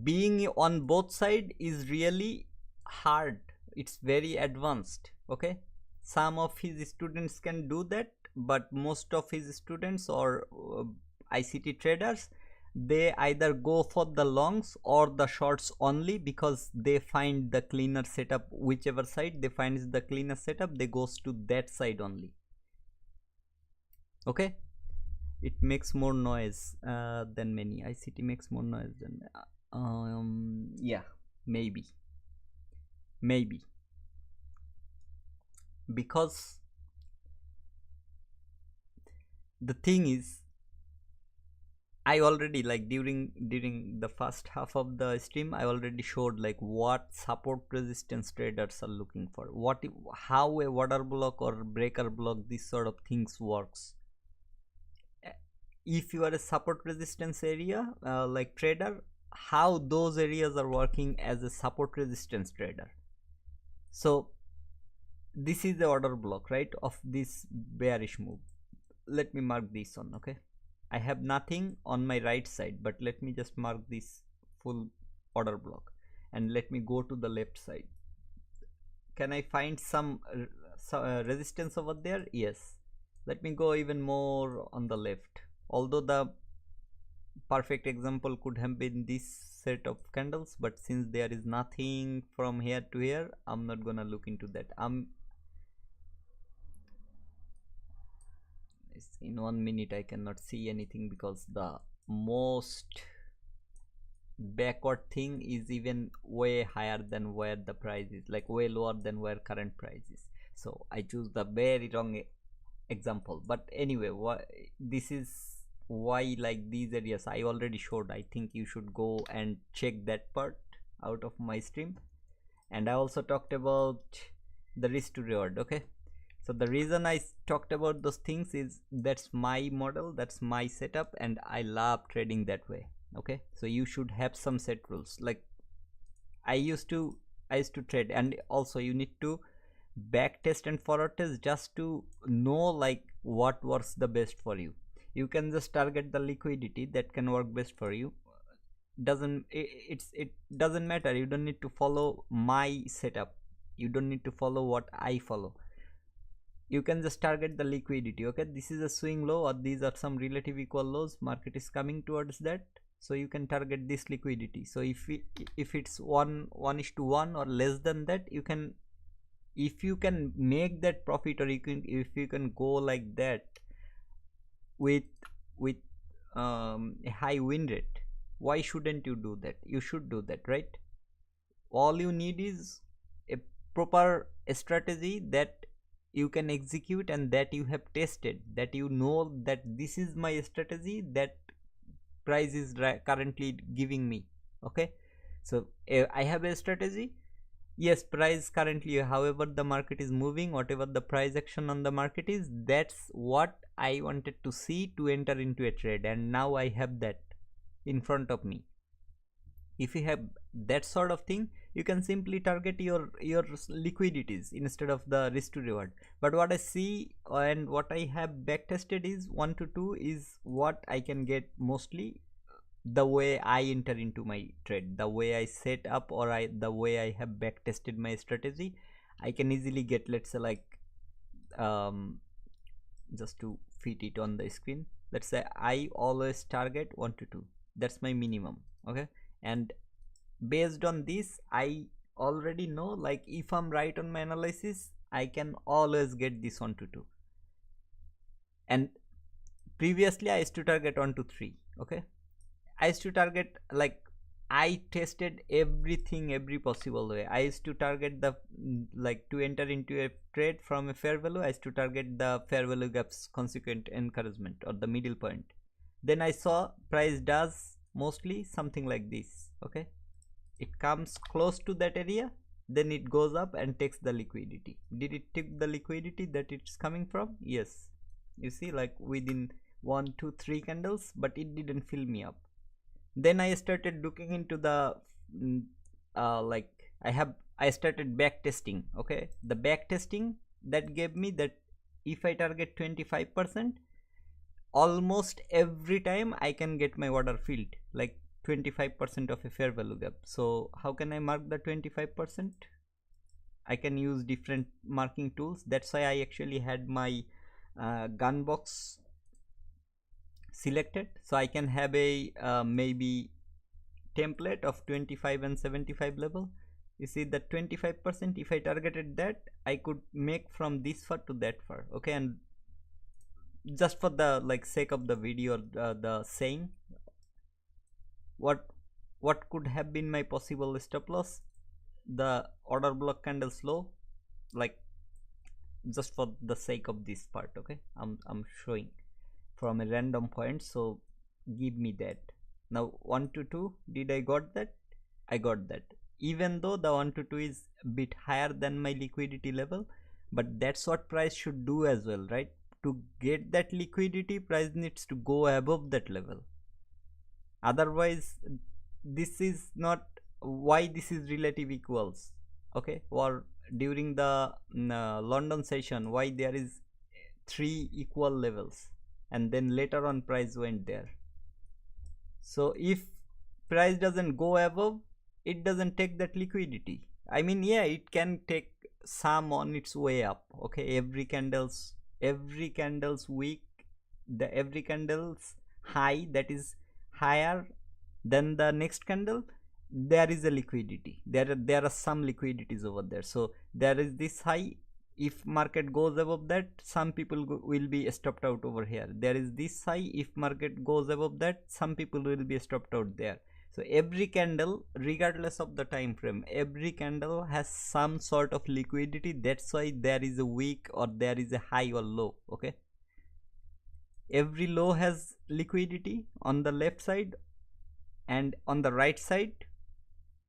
being on both side is really hard, it's very advanced. Okay, some of his students can do that, but most of his students or ICT traders, they either go for the longs or the shorts only, because they find the cleaner setup. Whichever side they find is the cleaner setup, they goes to that side only. Okay, it makes more noise than many. ICT makes more noise than yeah, maybe because the thing is, I already, like during the first half of the stream, I already showed like what support resistance traders are looking for, how a water block or breaker block, this sort of things works. If you are a support resistance area like trader, how those areas are working as a support resistance trader. So this is the order block, right, of this bearish move. Let me mark this on. Okay, I have nothing on my right side, but let me just mark this full order block, and let me go to the left side. Can I find some resistance over there? Yes. Let me go even more on the left, although the perfect example could have been this set of candles, but since there is nothing from here to here, I'm not gonna look into that. In 1 minute I cannot see anything, because the most backward thing is even way higher than where the price is, like way lower than where current price is. So I choose the very wrong example. But anyway, this is why, like these areas I already showed. I think you should go and check that part out of my stream. And I also talked about the risk to reward. Okay, so the reason I talked about those things is that's my model, that's my setup, and I love trading that way. Okay, so you should have some set rules. Like I used to trade, and also you need to back test and forward test just to know like what works the best for you. You can just target the liquidity that can work best for you. It doesn't matter, you don't need to follow my setup, you don't need to follow what I follow. You can just target the liquidity. Okay, this is a swing low, or these are some relative equal lows, market is coming towards that, so you can target this liquidity. So if it's 1:1 or less than that, you can, if you can make that profit, or if you can go like that with a high win rate, why shouldn't you do that? You should do that, right? All you need is a proper strategy that you can execute, and that you have tested, that you know that this is my strategy that price is currently giving me. Okay, so I have a strategy, Yes, price currently, however the market is moving, whatever the price action on the market is, that's what I wanted to see to enter into a trade, and now I have that in front of me. If you have that sort of thing, you can simply target your liquidities instead of the risk to reward. But what I see and what I have back tested is 1 to 2 is what I can get mostly. The way I enter into my trade, the way I set up, or the way I have back tested my strategy, I can easily get, let's say, like, just to fit it on the screen, let's say I always target 1 to 2. That's my minimum. Okay, and based on this, I already know, like, if I'm right on my analysis, I can always get this 1 to 2. And previously I used to target 1 to 3. Okay, I used to target, like, I tested everything, every possible way. I used to target the, like, to enter into a trade from a fair value, I used to target the fair value gaps consequent encouragement or the middle point. Then I saw price does mostly something like this. Okay, it comes close to that area, then it goes up and takes the liquidity. Did it take the liquidity that it's coming from? Yes. You see, like, within 1 2 3 candles, but it didn't fill me up. Then I started looking into the like, I started back testing. Okay, the back testing that gave me that if I target 25%, almost every time I can get my order filled, like 25% of a fair value gap. So how can I mark the 25%? I can use different marking tools. That's why I actually had my gun box selected, so I can have a maybe template of 25 and 75 level. You see that 25%, if I targeted that, I could make from this far to that far. Okay, and just for the, like, sake of the video, the saying, what could have been my possible stop loss? The order block candles low, like, just for the sake of this part. Okay, I'm showing from a random point, so give me that. Now 1 to 2, did I got that? I got that, even though the 1 to 2 is a bit higher than my liquidity level, but that's what price should do as well, right? To get that liquidity, price needs to go above that level. Otherwise, this is not why this is relative equals. Okay, or during the London session, why there is 3 equal levels, and then later on price went there. So if price doesn't go above, it doesn't take that liquidity. I mean, yeah, it can take some on its way up. Okay, every candle's week, the every candle's high that is higher than the next candle, there is a liquidity. There are some liquidities over there. So there is this high. If market goes above that, some people will be stopped out over here. There is this high. If market goes above that, some people will be stopped out there. So every candle, regardless of the time frame, every candle has some sort of liquidity. That's why there is a weak or there is a high or low. Okay, every low has liquidity on the left side, and on the right side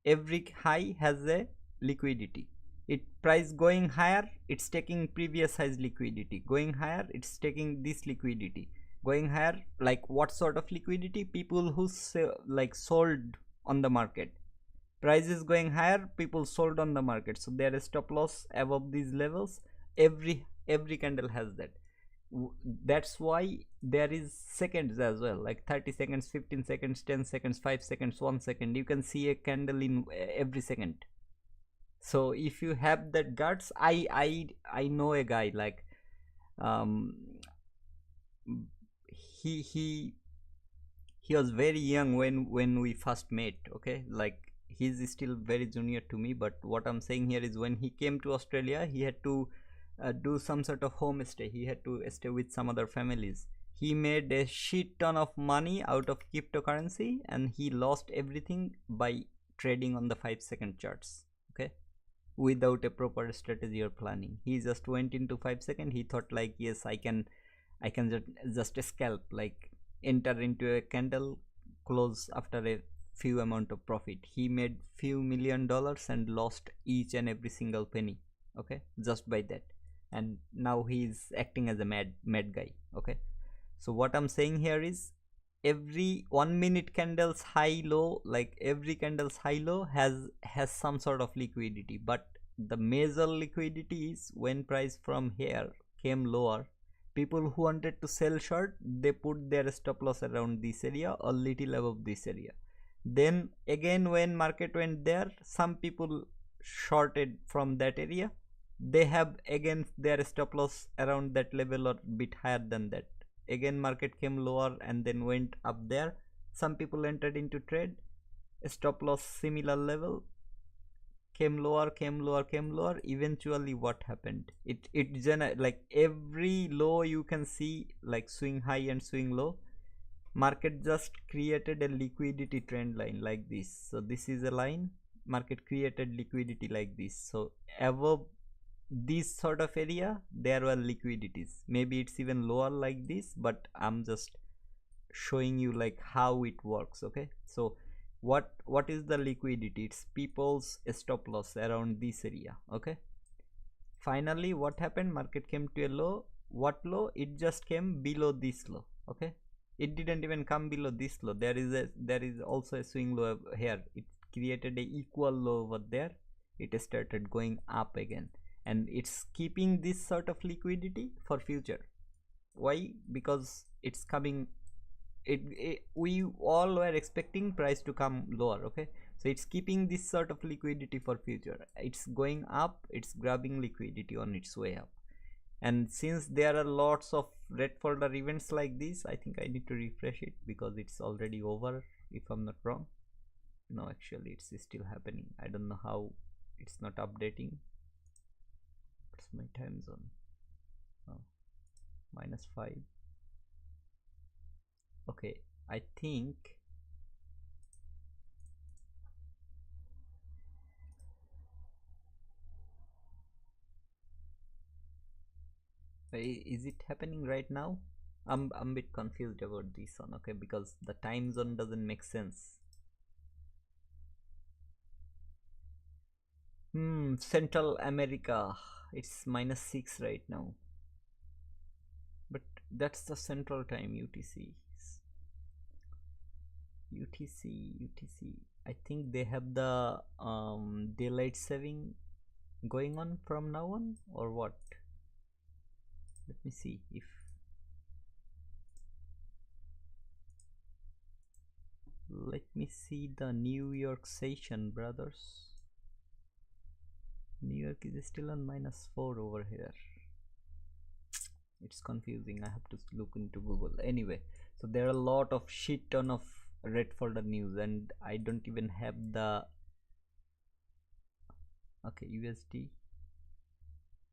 every high has a liquidity. It price going higher, it's taking previous highs liquidity. Going higher, it's taking this liquidity. Going higher, like, what sort of liquidity? People who like, sold on the market. Price is going higher, people sold on the market, so there is stop loss above these levels. Every candle has that. That's why there is seconds as well, like 30 seconds, 15 seconds, 10 seconds, 5 seconds, 1 second. You can see a candle in every second. So if you have that guts, I know a guy, like, he was very young when we first met. Okay, like, he's still very junior to me, but what I'm saying here is, when he came to Australia, he had to do some sort of homestay. He had to stay with some other families. He made a shit ton of money out of cryptocurrency, and he lost everything by trading on the 5-second charts. Okay, without a proper strategy or planning. He just went into 5 second. He thought, like, yes, I can just scalp, like, enter into a candle, close after a few amount of profit. He made few $1,000,000 and lost each and every single penny, okay, just by that. And now he is acting as a mad guy, okay. So what I'm saying here is every 1 minute candles high low, like every candles high low has some sort of liquidity, but the major liquidity is when price from here came lower. People who wanted to sell short, they put their stop loss around this area or little above this area. Then again when market went there, some people shorted from that area. They have again their stop loss around that level or bit higher than that. Again market came lower and then went up there. Some people entered into trade, stop loss similar level, came lower, came lower, came lower. Eventually what happened, like every low you can see like swing high and swing low. Market just created a liquidity trend line like this. So this is a line, market created liquidity like this. So above this sort of area there were liquidities. Maybe it's even lower like this, but I'm just showing you like how it works, okay. So what is the liquidity? It's people's stop loss around this area, okay. Finally what happened, market came to a low. What low? It just came below this low, okay. It didn't even come below this low. There is also a swing low here. It created a equal low over there. It started going up again, and it's keeping this sort of liquidity for future. Why? Because it's coming, we all were expecting price to come lower, okay. So it's keeping this sort of liquidity for future. It's going up, it's grabbing liquidity on its way up. And since there are lots of red folder events like this, I think I need to refresh it because it's already over, if I'm not wrong. No, actually it's still happening. I don't know how it's not updating. What's my time zone? Oh, -5. Okay, I think is it happening right now? I'm a bit confused about this one, okay, because the time zone doesn't make sense. Central America, it's -6 right now, but that's the central time. UTC. I think they have the daylight saving going on from now on, or what? Let me see if let me see the New York session, brothers. New York is still on -4 over here. It's confusing. I have to look into Google. Anyway, so there are a lot of shit ton of red folder news, and I don't even have the okay USD.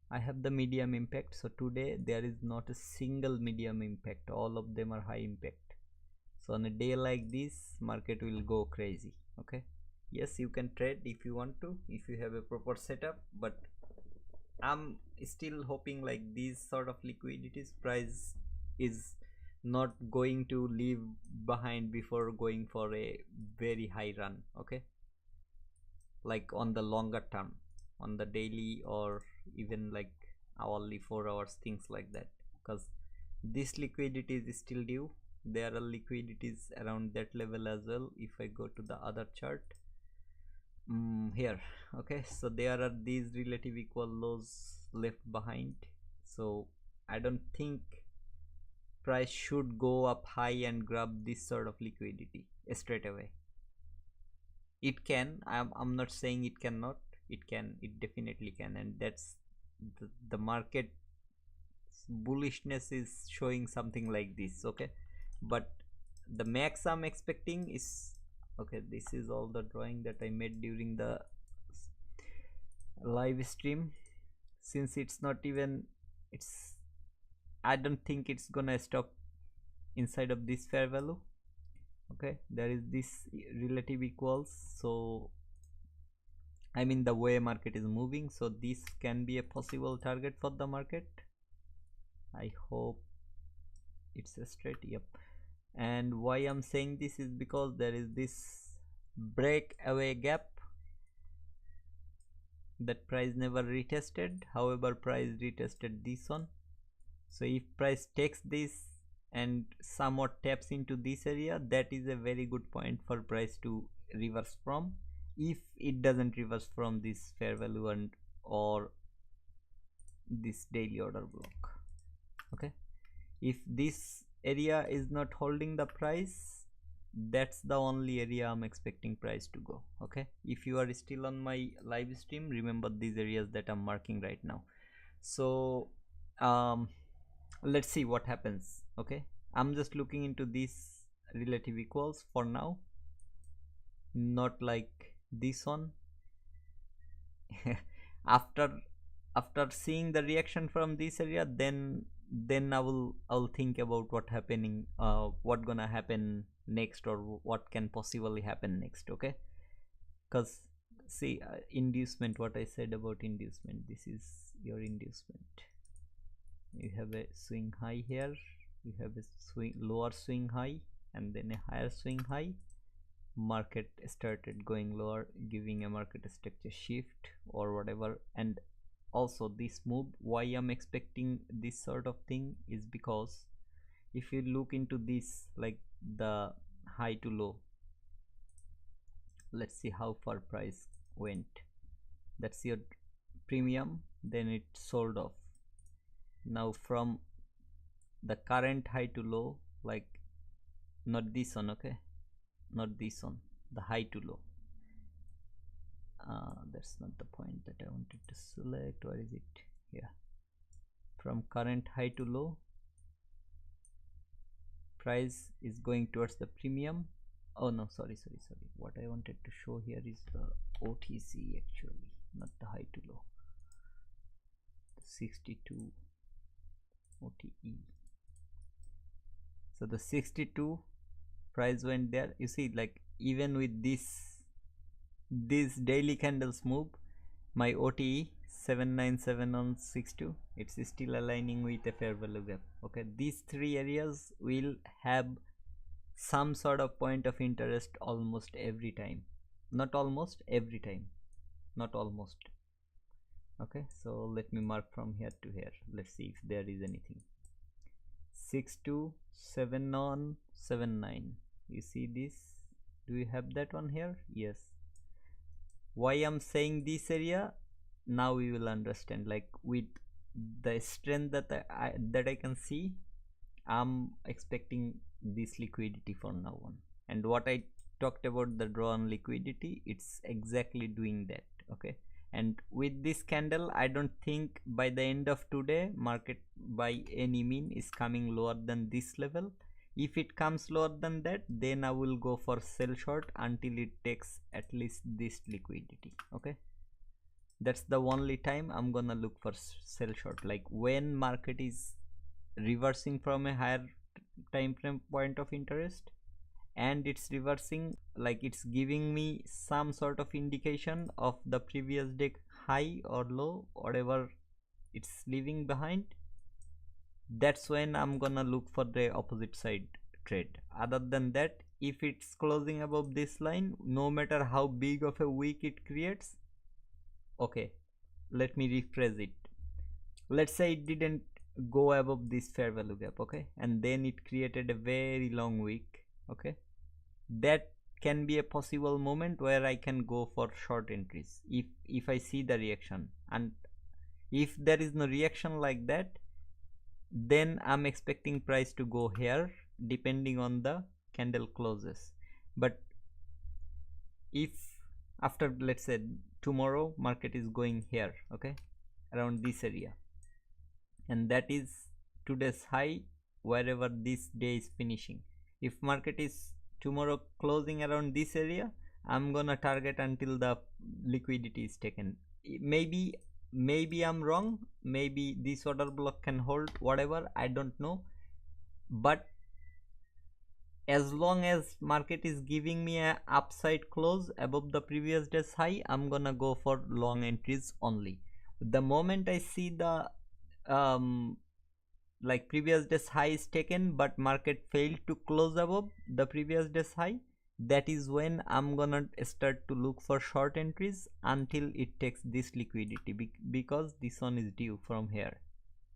I have the medium impact. So today there is not a single medium impact. All of them are high impact. So on a day like this, market will go crazy, okay. Yes, you can trade if you want to, if you have a proper setup, but I'm still hoping like these sort of liquidities, price is not going to leave behind before going for a very high run, okay, like on the longer term, on the daily or even like hourly, 4 hours, things like that, because this liquidity is still due. There are liquidities around that level as well. If I go to the other chart, here, okay, so there are these relative equal lows left behind. So I don't think price should go up high and grab this sort of liquidity straight away. It can, I'm not saying it cannot. It can, it definitely can, and that's the market bullishness is showing something like this, okay. But the max I'm expecting is, okay, this is all the drawing that I made during the live stream. Since it's not even, it's, I don't think it's gonna stop inside of this fair value, okay. There is this relative equals, so I mean the way market is moving, so this can be a possible target for the market. I hope it's a straight, yep. And why I'm saying this is because there is this breakaway gap that price never retested, however price retested this one. So if price takes this and somewhat taps into this area, that is a very good point for price to reverse from, if it doesn't reverse from this fair value and or this daily order block. Okay, if this area is not holding the price, that's the only area I'm expecting price to go. Okay, if you are still on my live stream, remember these areas that I'm marking right now. So let's see what happens. Okay, I'm just looking into these relative equals for now, not like this one. after after seeing the reaction from this area, then I'll think about what gonna happen next, or what can possibly happen next. Okay, because see, inducement, what I said about inducement, this is your inducement. You have a swing high here, you have a lower swing high, and then a higher swing high. Market started going lower, giving a market structure shift or whatever. And also this move, why I'm expecting this sort of thing is because if you look into this, like the high to low, let's see how far price went. That's your premium, then it sold off. Now from the current high to low, like not this one, okay, not this one, the high to low, that's not the point that I wanted to select. Where is it? Here. From current high to low, price is going towards the premium. Oh no, sorry, what I wanted to show here is the OTC actually, not the high to low. The 62 OTE. So the 62 price went there. You see, like even with this daily candles move, my OTE 797 on 62, it's still aligning with a fair value gap. Okay, these three areas will have some sort of point of interest almost every time, not almost every time, not almost. Okay, so let me mark from here to here. Let's see if there is anything. 627 on 79. You see this? Do you have that one here? Yes. Why I'm saying this area, now we will understand. Like with the strength that I can see, I'm expecting this liquidity from now on. And what I talked about the draw on liquidity, it's exactly doing that. Okay, and with this candle, I don't think by the end of today market by any mean is coming lower than this level. If it comes lower than that, then I will go for sell short until it takes at least this liquidity. Okay, that's the only time I'm gonna look for sell short, like when market is reversing from a higher time frame point of interest, and it's reversing, like it's giving me some sort of indication of the previous day high or low, whatever it's leaving behind. That's when I'm gonna look for the opposite side trade. Other than that, if it's closing above this line, no matter how big of a wick it creates, okay, let me rephrase it. Let's say it didn't go above this fair value gap, okay, and then it created a very long wick. Okay, that can be a possible moment where I can go for short entries if I see the reaction. And if there is no reaction like that, then I'm expecting price to go here depending on the candle closes. But if after, let's say tomorrow market is going here, okay, around this area, and that is today's high wherever this day is finishing, if market is tomorrow closing around this area, I'm gonna target until the liquidity is taken. Maybe I'm wrong, maybe this order block can hold, whatever, I don't know. But as long as market is giving me a upside close above the previous day's high, I'm gonna go for long entries only. The moment I see the like previous day's high is taken but market failed to close above the previous day's high, that is when I'm gonna start to look for short entries until it takes this liquidity, because this one is due from here.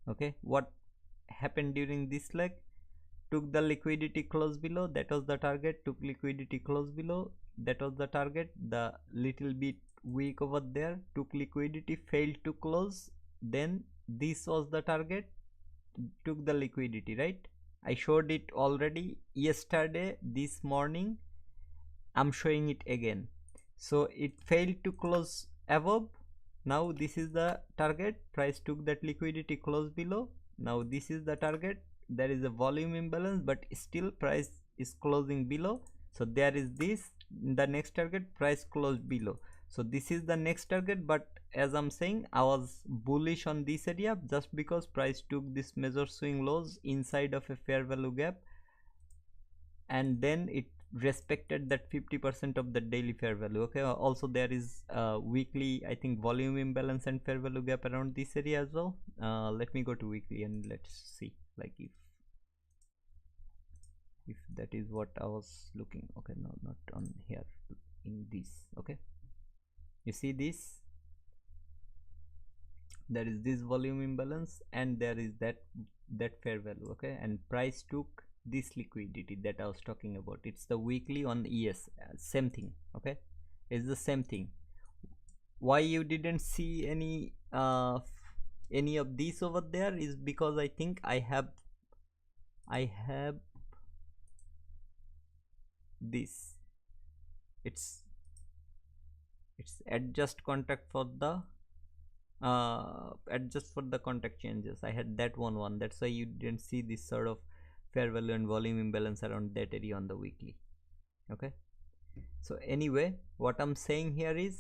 Okay, what happened during this leg? Took the liquidity close below, that was the target, took liquidity close below, that was the target, the little bit weak over there, took liquidity, failed to close, then this was the target, took the liquidity, right? I showed it already yesterday. This morning I'm showing it again. So it failed to close above. Now this is the target, price took that liquidity close below. Now this is the target, there is a volume imbalance, but still price is closing below. So there is this, the next target, price closed below. So this is the next target, but as I'm saying, I was bullish on this area just because price took this major swing lows inside of a fair value gap, and then it respected that 50% of the daily fair value. Okay, also there is weekly, I think, volume imbalance and fair value gap around this area as well. Let me go to weekly and let's see, like, if that is what I was looking. Okay, no, not on here, in this. Okay, you see this, there is this volume imbalance and there is that fair value. Okay, and price took this liquidity that I was talking about. It's the weekly on ES, same thing. Okay, it's the same thing. Why you didn't see any of these over there is because I think I have this, it's adjust contact for the adjust for the contact changes. I had that one, that's why you didn't see this sort of fair value and volume imbalance around that area on the weekly. Okay, so anyway, what I'm saying here is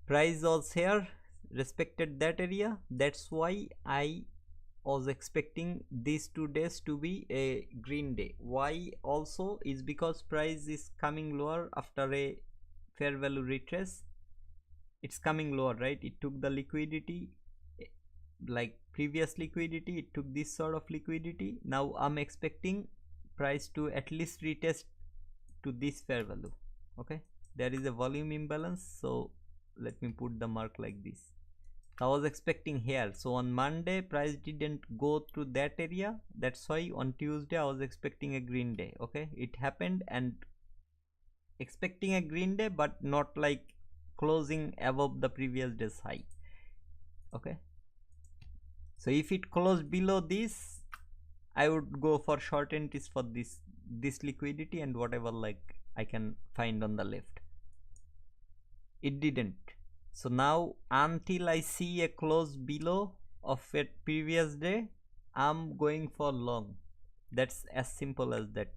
price was here, respected that area. That's why I was expecting these 2 days to be a green day. Why also is because price is coming lower after a fair value retrace. It's coming lower, right? It took the liquidity, like previous liquidity, it took this sort of liquidity. Now I'm expecting price to at least retest to this fair value. Okay, there is a volume imbalance, so let me put the mark like this. I was expecting here, so on Monday price didn't go through that area, that's why on Tuesday I was expecting a green day. Okay, it happened, and expecting a green day, but not like closing above the previous day's high. Okay, so if it closed below this, I would go for short entries for this liquidity and whatever like I can find on the left. It didn't. So now until I see a close below of a previous day, I'm going for long. That's as simple as that.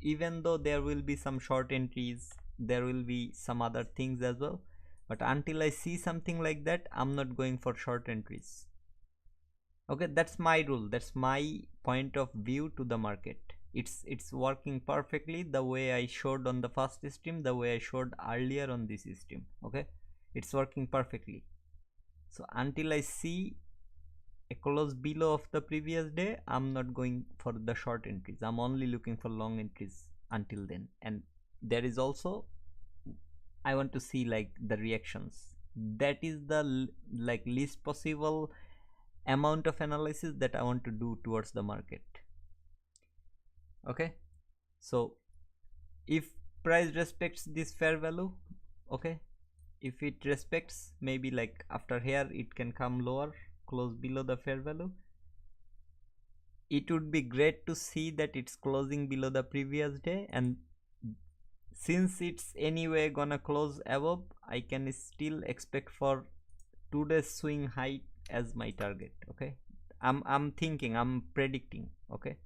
Even though there will be some short entries, there will be some other things as well, but until I see something like that, I'm not going for short entries. Okay, that's my rule, that's my point of view to the market. It's working perfectly the way I showed on the first stream, the way I showed earlier on this stream. Okay, it's working perfectly. So until I see a close below of the previous day, I'm not going for the short entries, I'm only looking for long entries until then. And there is also, I want to see like the reactions. That is the like least possible amount of analysis that I want to do towards the market. Okay, so if price respects this fair value, okay, if it respects, maybe like after here it can come lower, close below the fair value. It would be great to see that it's closing below the previous day, and since it's anyway gonna close above, I can still expect for 2 days swing high as my target. Okay, I'm thinking, I'm predicting, okay,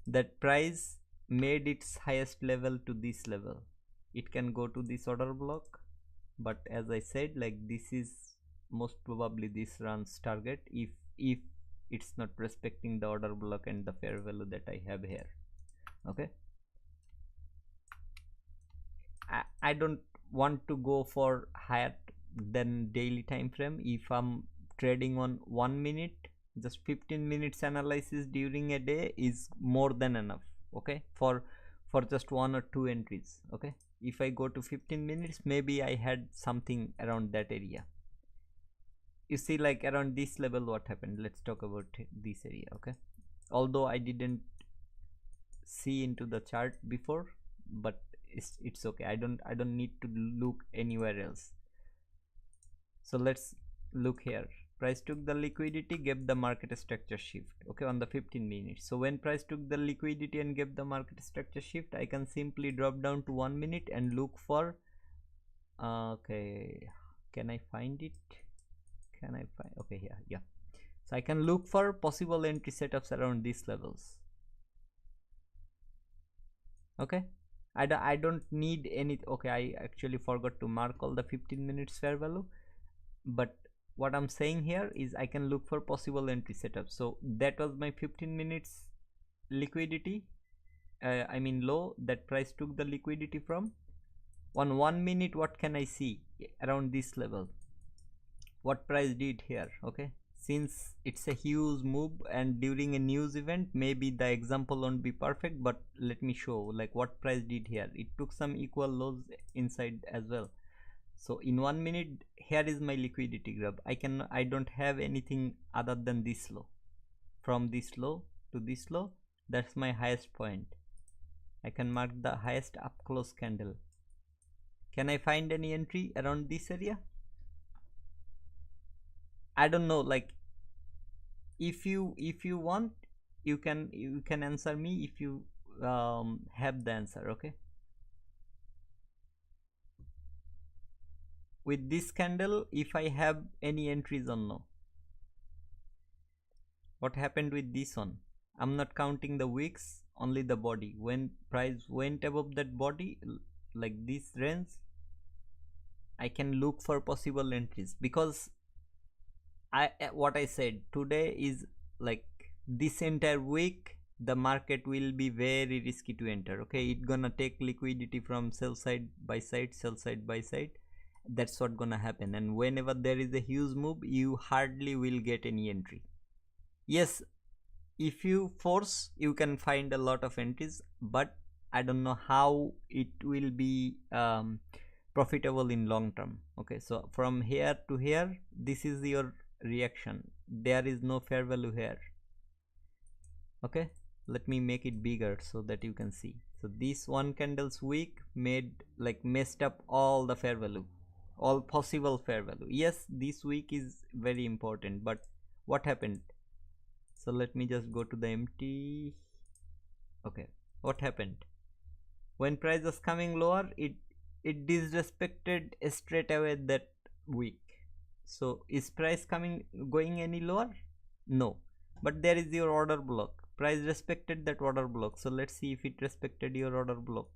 that price made its highest level to this level. It can go to this order block, but as I said, like this is most probably this runs target if it's not respecting the order block and the fair value that I have here. Okay, I don't want to go for higher than daily time frame. If I'm trading on 1 minute, just 15 minutes analysis during a day is more than enough. Okay, for for just 1 or 2 entries. Okay, if I go to 15 minutes, maybe I had something around that area. You see, like around this level, what happened? Let's talk about this area. Okay, although I didn't see into the chart before, but it's okay. I don't need to look anywhere else. So let's look here. Price took the liquidity, gave the market structure shift. Okay, on the 15 minutes. So when price took the liquidity and gave the market structure shift, I can simply drop down to 1 minute and look for okay, can I find it? Can I find? Okay, yeah. So I can look for possible entry setups around these levels. Okay, I don't need any. Okay, I actually forgot to mark all the 15 minutes fair value, but what I'm saying here is I can look for possible entry setups. So that was my 15 minutes liquidity, I mean low that price took the liquidity from. On 1 minute, what can I see around this level? What price did here? Okay, since it's a huge move and during a news event, maybe the example won't be perfect, but let me show like what price did here. It took some equal lows inside as well. So in 1 minute, here is my liquidity grab. I don't have anything other than this low. From this low to this low, that's my highest point. I can mark the highest up close candle. Can I find any entry around this area? I don't know. Like if you want, you can answer me if you have the answer. Okay, with this candle, if I have any entries or no. What happened with this one? I'm not counting the wicks, only the body. When price went above that body, like this range, I can look for possible entries, because what I said today is like this entire week the market will be very risky to enter. Okay, it gonna take liquidity from sell side by side, sell side by side. That's what gonna happen, and whenever there is a huge move, you hardly will get any entry. Yes, if you force, you can find a lot of entries, but I don't know how it will be profitable in long term. Okay, so from here to here, this is your reaction. There is no fair value here. Okay, let me make it bigger so that you can see. So this one candle's wick made like messed up all the fair value, all possible fair value. Yes, this wick is very important, but what happened? So let me just go to the empty. Okay, what happened? When price was coming lower, it disrespected straight away that week. So is price going any lower? No, but there is your order block. Price respected that order block. So let's see if it respected your order block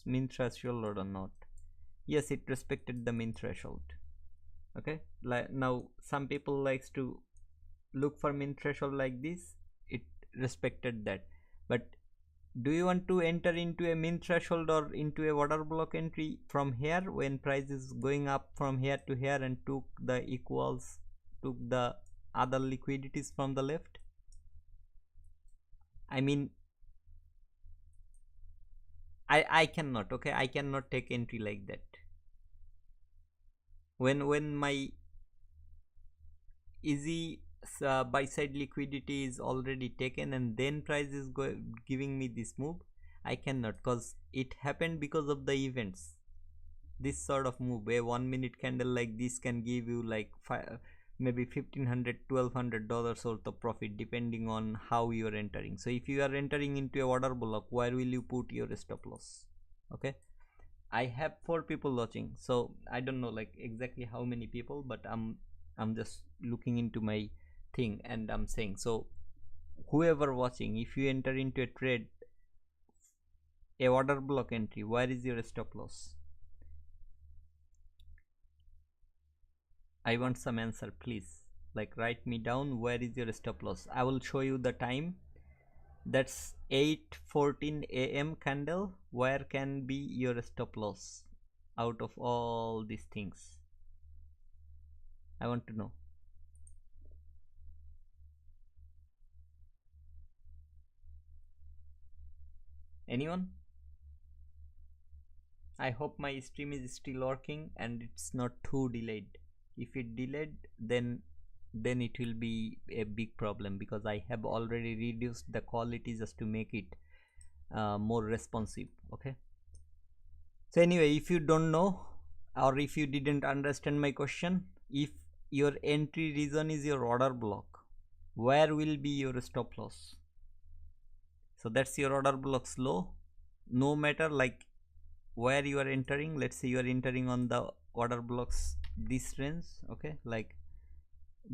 mean threshold or not. Yes, it respected the mean threshold. Okay, like now some people likes to look for mean threshold like this. It respected that, but do you want to enter into a mean threshold or into a order block entry from here when price is going up from here to here and took the equals, took the other liquidities from the left? I mean, I cannot. Okay, I cannot take entry like that. When my easy buy side liquidity is already taken and then price is giving me this move, I cannot, because it happened because of the events. This sort of move, a 1 minute candle like this can give you like maybe $1,500 $1,200 worth of profit depending on how you are entering. So if you are entering into a order block, where will you put your stop loss? Okay, I have 4 people watching, so I don't know like exactly how many people, but I'm just looking into my thing and I'm saying, so whoever watching, if you enter into a trade, a order block entry, where is your stop loss? I want some answer, please. Like write me down, where is your stop loss? I will show you the time. That's 8:14 a.m. candle. Where can be your stop loss out of all these things? I want to know. Anyone? I hope my stream is still working and it's not too delayed. If it delayed, then it will be a big problem, because I have already reduced the quality just to make it more responsive. Okay, so anyway, if you don't know or if you didn't understand my question, if your entry reason is your order block, where will be your stop loss? So that's your order block's low, no matter like where you are entering. Let's say you are entering on the order blocks this range, okay, like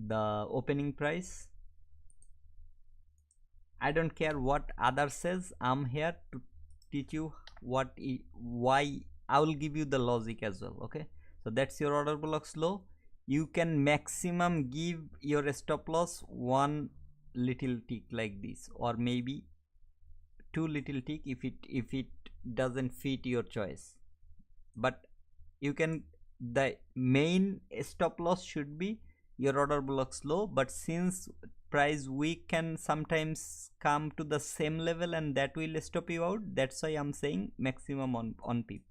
the opening price. I don't care what other says, I'm here to teach you why. I will give you the logic as well. Okay, so that's your order blocks low. You can maximum give your stop loss one little tick like this, or maybe two little tick if it doesn't fit your choice. But you can, the main stop loss should be your order blocks low, but since price week can sometimes come to the same level and that will stop you out, that's why I'm saying maximum on pip.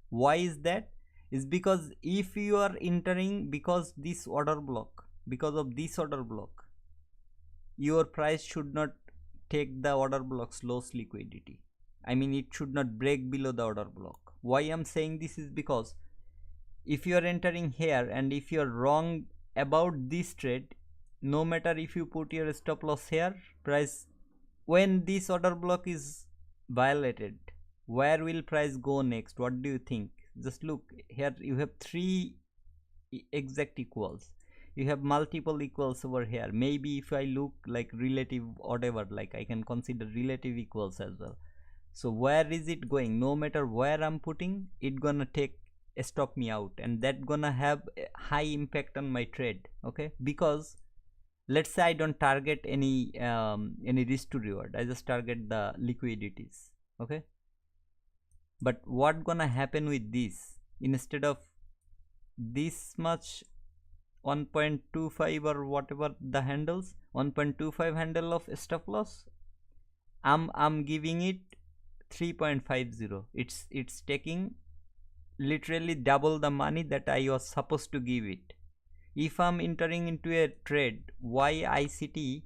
Why is that? Is because if you are entering because of this order block, your price should not take the order block's loss liquidity. I mean, it should not break below the order block. Why I'm saying this is because if you are entering here and if you are wrong about this trade, no matter if you put your stop loss here, price, when this order block is violated, where will price go next? What do you think? Just look here, you have three exact equals, you have multiple equals over here. Maybe if I look like relative whatever, like I can consider relative equals as well. So where is it going? No matter where I'm putting, it gonna take stop me out, and that gonna have a high impact on my trade. Okay, because let's say I don't target any risk to reward, I just target the liquidities. Okay, but what gonna happen with this? Instead of this much 1.25 or whatever the handles, 1.25 handle of stop loss, I'm giving it 3.50. It's taking literally double the money that I was supposed to give it. If I'm entering into a trade, why ICT,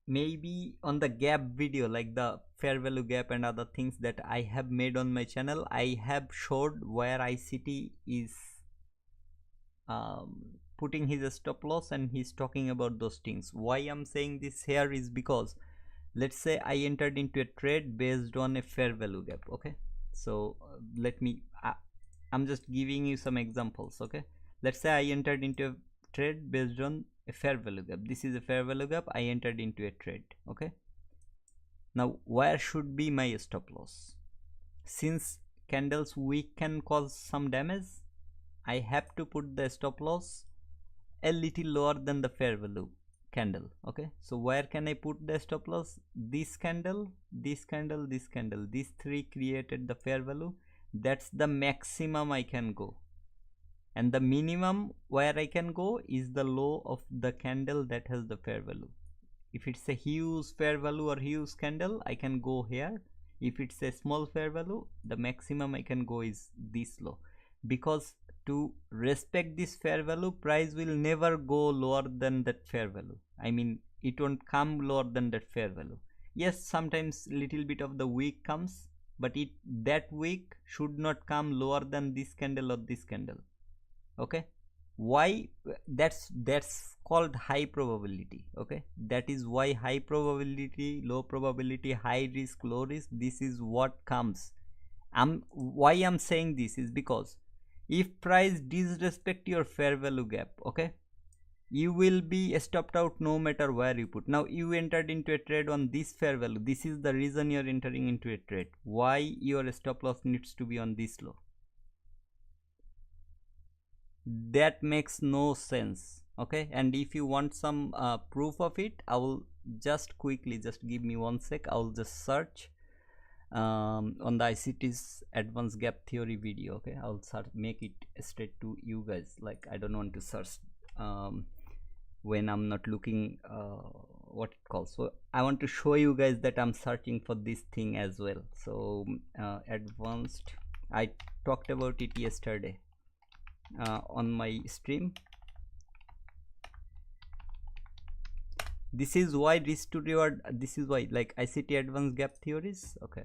maybe on the gap video, like the fair value gap and other things that I have made on my channel, I have showed where ICT is putting his stop loss and he's talking about those things. Why I'm saying this here is because let's say I entered into a trade based on a fair value gap. Okay, so let me I'm just giving you some examples. Okay, let's say I entered into a trade based on a fair value gap. This is a fair value gap, I entered into a trade. Okay, now where should be my stop loss? Since candles weak can cause some damage, I have to put the stop loss a little lower than the fair value candle. Okay, so where can I put the stop loss? This candle, this candle, this candle, these three created the fair value. That's the maximum I can go, and the minimum where I can go is the low of the candle that has the fair value. If it's a huge fair value or huge candle, I can go here. If it's a small fair value, the maximum I can go is this low, because to respect this fair value, price will never go lower than that fair value. I mean, it won't come lower than that fair value. Yes, sometimes little bit of the wick comes, but that wick should not come lower than this candle or this candle. Okay, why? That's called high probability. Okay, that is why high probability, low probability, high risk, low risk, this is what comes. Why I'm saying this is because if price disrespect your fair value gap, okay, you will be stopped out no matter where you put. Now you entered into a trade on this fair value, this is the reason you're entering into a trade. Why your stop loss needs to be on this low? That makes no sense. Okay, and if you want some proof of it, I will just quickly, just give me 1 sec, I will just search on the ICT's advanced gap theory video. Okay, I'll start make it straight to you guys, like I don't want to search when I'm not looking what it calls. So I want to show you guys that I'm searching for this thing as well. So advanced, I talked about it yesterday on my stream. This is why risk to reward, this is why like ICT advanced gap theories. Okay,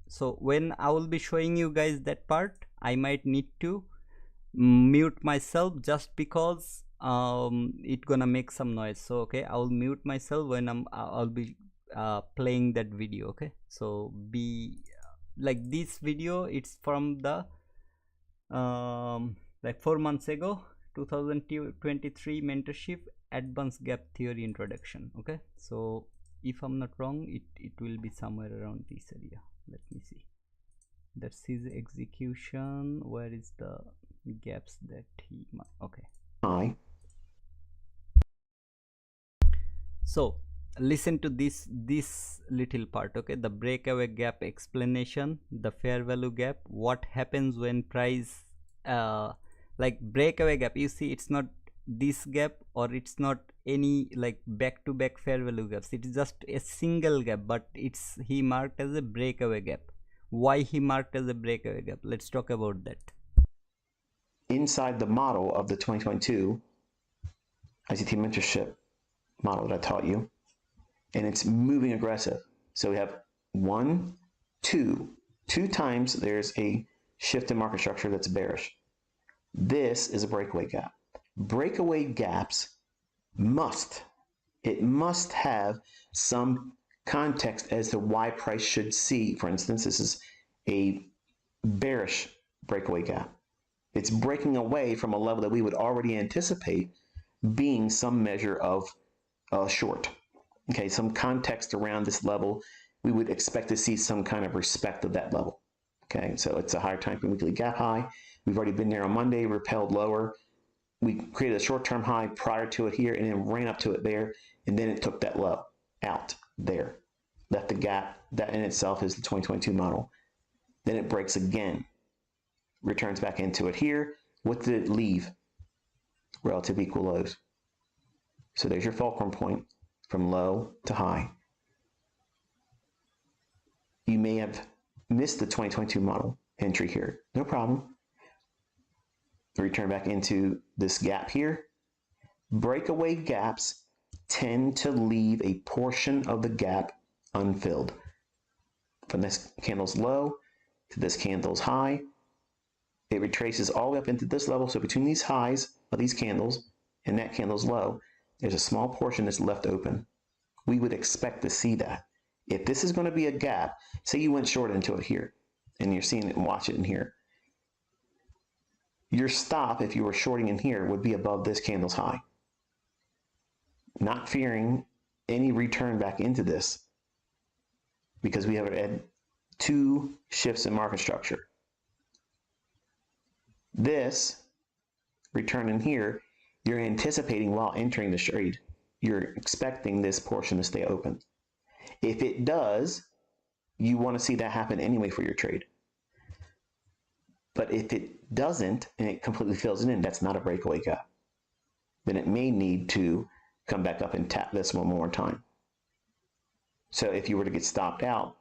so when I will be showing you guys that part, I might need to mute myself just because it gonna make some noise. So okay, I will mute myself when I'll be playing that video. Okay, so be like this video, it's from the like 4 months ago, 2023 mentorship advanced gap theory introduction. Okay, so if I'm not wrong, it will be somewhere around this area. Let me see, that's his execution. Where is the gaps that he okay. Hi. So listen to this little part. Okay, the breakaway gap explanation, the fair value gap, what happens when price like breakaway gap, you see it's not this gap or it's not any like back to back fair value gaps, it is just a single gap, but it's he marked as a breakaway gap. Why he marked as a breakaway gap? Let's talk about that. Inside the model of the 2022 ICT mentorship model that I taught you, and it's moving aggressive. So we have two times there's a shift in market structure that's bearish. This is a breakaway gap. Breakaway gaps must have some context as to why price should see. For instance, this is a bearish breakaway gap. It's breaking away from a level that we would already anticipate being some measure of short. Okay, some context around this level, we would expect to see some kind of respect of that level. Okay, so it's a higher time frame weekly gap high. We've already been there on Monday, repelled lower. We created a short-term high prior to it here and then ran up to it there, and then it took that low out there. Left the gap. That in itself is the 2022 model. Then it breaks again, returns back into it here. What did it leave? Relative equal lows. So there's your fulcrum point from low to high. You may have missed the 2022 model entry here. No problem. Return back into this gap here. Breakaway gaps tend to leave a portion of the gap unfilled. From this candle's low to this candle's high, it retraces all the way up into this level. So between these highs of these candles and that candle's low, there's a small portion that's left open. We would expect to see that. If this is going to be a gap, say you went short into it here, and you're seeing it and watch it in here, your stop, if you were shorting in here, would be above this candle's high. Not fearing any return back into this, because we have had two shifts in market structure. This return in here, you're anticipating while entering the trade. You're expecting this portion to stay open. If it does, you want to see that happen anyway for your trade. But if it doesn't and it completely fills it in, that's not a breakaway gap. Then it may need to come back up and tap this one more time. So if you were to get stopped out,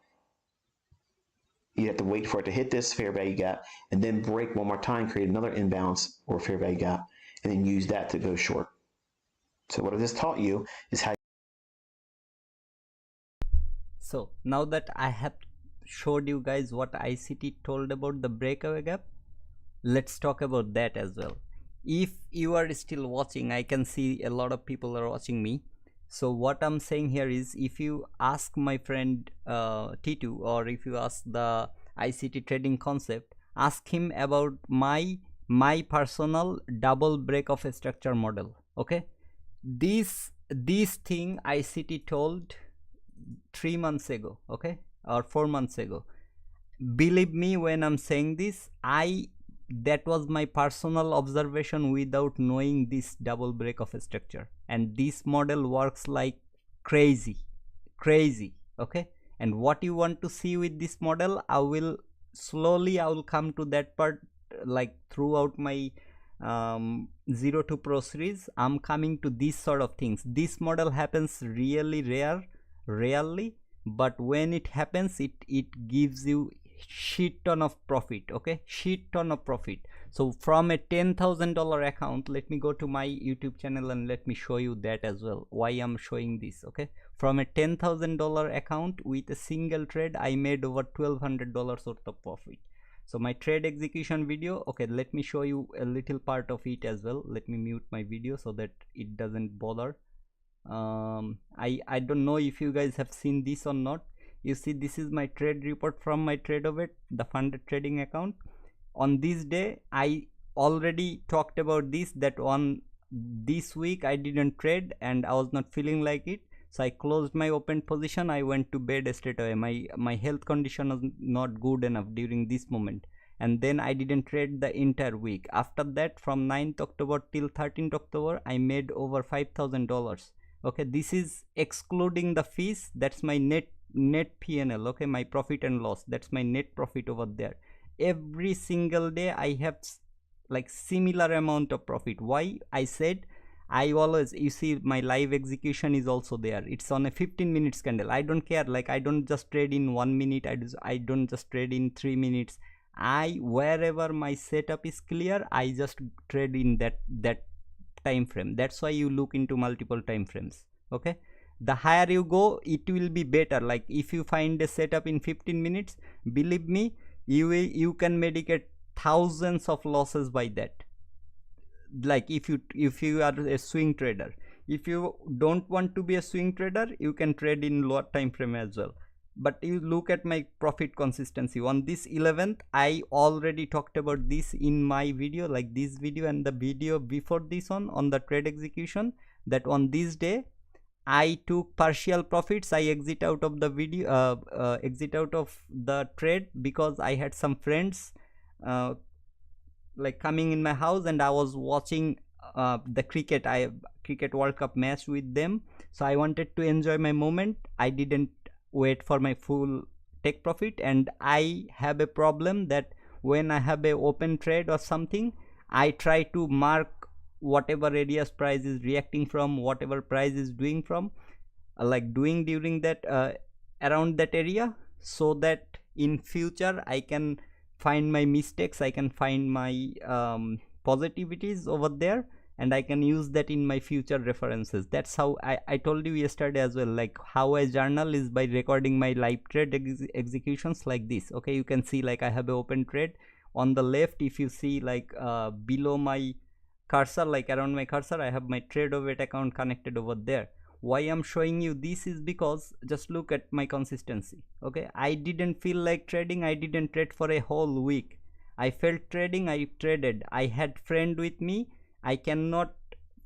you have to wait for it to hit this fair value gap and then break one more time, create another imbalance or fair value gap, and then use that to go short. So what I just taught you is how. So now that I have showed you guys what ICT told about the breakaway gap, let's talk about that as well. If you are still watching, I can see a lot of people are watching me. So what I'm saying here is, if you ask my friend T2, or if you ask the ICT trading concept, ask him about my personal double break of a structure model. Okay, this thing ICT told 3 months ago, okay, or 4 months ago. Believe me when I'm saying this, that was my personal observation without knowing this double break of a structure, and this model works like crazy. Okay, and what you want to see with this model, I will come to that part like throughout my 0 to Pro series, I'm coming to these sort of things. This model happens really rarely, but when it happens, it gives you shit ton of profit. Okay, shit ton of profit. So from a $10,000 account, let me go to my YouTube channel and let me show you that as well, why I'm showing this. Okay, from a $10,000 account with a single trade, I made over $1,200 worth of profit. So my trade execution video, okay, let me show you a little part of it as well. Let me mute my video so that it doesn't bother. I don't know if you guys have seen this or not. You see, this is my trade report from my TradeOvet, the funded trading account. On this day, I already talked about this, that on this week I didn't trade and I was not feeling like it, so I closed my open position. I went to bed straight away. My health condition was not good enough during this moment, and then I didn't trade the entire week. After that, from 9th October till 13th October, I made over $5,000. okay, this is excluding the fees. That's my net PNL. okay, my profit and loss, that's my net profit over there. Every single day I have like similar amount of profit. Why? I said I always, you see my live execution is also there. It's on a 15 minutes candle. I don't care, like I don't just trade in 1 minute, I don't just trade in 3 minutes. I, wherever my setup is clear, I just trade in that time frame. That's why you look into multiple time frames. okay, the higher you go, it will be better. Like if you find a setup in 15 minutes, believe me, you can mitigate thousands of losses by that. Like if you are a swing trader, if you don't want to be a swing trader, you can trade in lower time frame as well. But you look at my profit consistency on this 11th. I already talked about this in my video, like this video and the video before this one on the trade execution, that on this day I took partial profits. I exit out of the video, exit out of the trade, because I had some friends like coming in my house, and I was watching the cricket World Cup match with them. So I wanted to enjoy my moment. I didn't wait for my full take profit, and I have a problem that when I have a open trade or something, I try to mark whatever areas price is reacting from, whatever price is doing from, like doing during that around that area, so that in future I can find my mistakes, I can find my positivities over there, and I can use that in my future references. That's how I told you yesterday as well, like how I journal is by recording my live trade executions like this. okay, you can see like I have an open trade on the left. If you see like below my cursor, like around my cursor, I have my TradeOvet account connected over there. Why I'm showing you this is because just look at my consistency. okay, I didn't feel like trading, I didn't trade for a whole week. I felt trading, I traded. I had friend with me. I cannot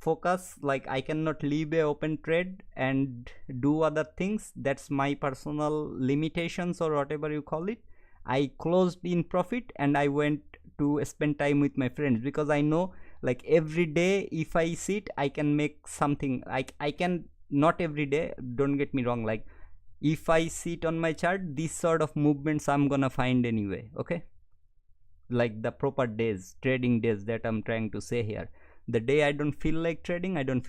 focus, like I cannot leave a open trade and do other things. That's my personal limitations or whatever you call it. I closed in profit and I went to spend time with my friends, because I know like every day if I sit, I can make something. Like I can, not every day, don't get me wrong, like if I sit on my chart, this sort of movements I'm gonna find anyway. okay, like the proper days, trading days, that I'm trying to say here. The day I don't feel like trading, I don't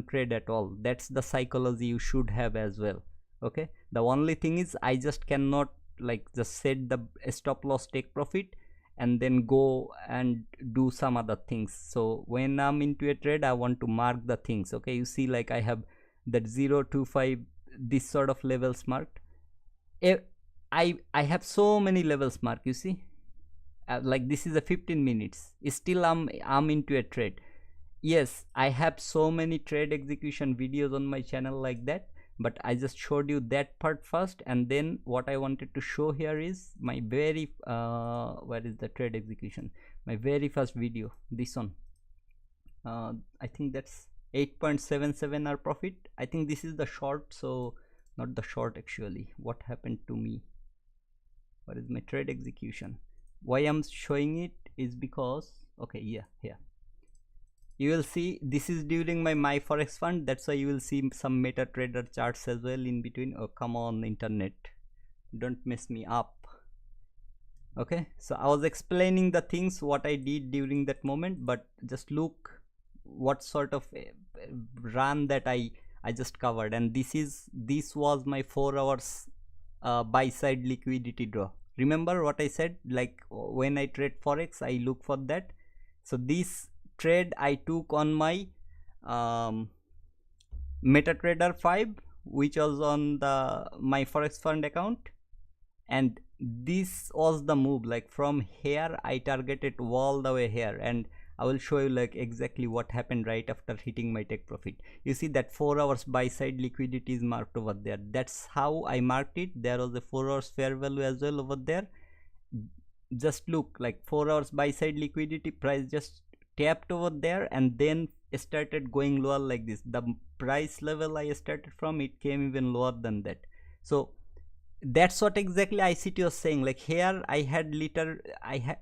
trade at all. That's the psychology you should have as well. okay, the only thing is I just cannot like just set the stop loss take profit and then go and do some other things. So when I'm into a trade, I want to mark the things. okay, you see like I have that 0 to 5, this sort of levels marked. I have so many levels marked, you see. Like this is a 15 minutes, still I'm into a trade. Yes, I have so many trade execution videos on my channel like that, but I just showed you that part first, and then what I wanted to show here is my very where is the trade execution, my very first video, this one. I think that's 8.77 hour profit. I think this is the short, so not the short actually. What happened to me? What is my trade execution? Why I'm showing it is because, okay, yeah, here you will see this is during my forex fund. That's why you will see some MetaTrader charts as well in between. Oh come on internet, don't mess me up. Okay, so I was explaining the things what I did during that moment, but just look what sort of run that I just covered. And this was my 4 hours buy side liquidity draw. Remember what I said, like when I trade forex I look for that. So this trade I took on my um, MetaTrader 5, which was on the my forex fund account, and this was the move. Like from here I targeted all the way here, and I will show you like exactly what happened right after hitting my take profit. You see that 4 hours buy side liquidity is marked over there. That's how I marked it. There was a 4 hours fair value as well over there. Just look, like 4 hours buy side liquidity, price just tapped over there and then started going lower like this. The price level I started from, it came even lower than that. So that's what exactly ICT was saying. Like here I had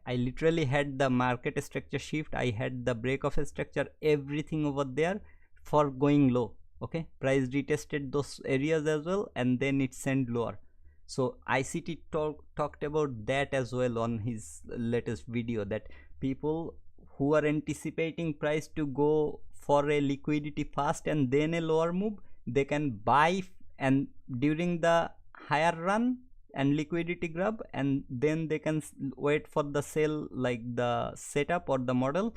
I literally had the market structure shift, I had the break of structure, everything over there for going low. Okay, price retested those areas as well and then it sent lower. So ICT talked about that as well on his latest video, that people who are anticipating price to go for a liquidity fast and then a lower move, they can buy and during the higher run and liquidity grab, and then they can wait for the sell, like the setup or the model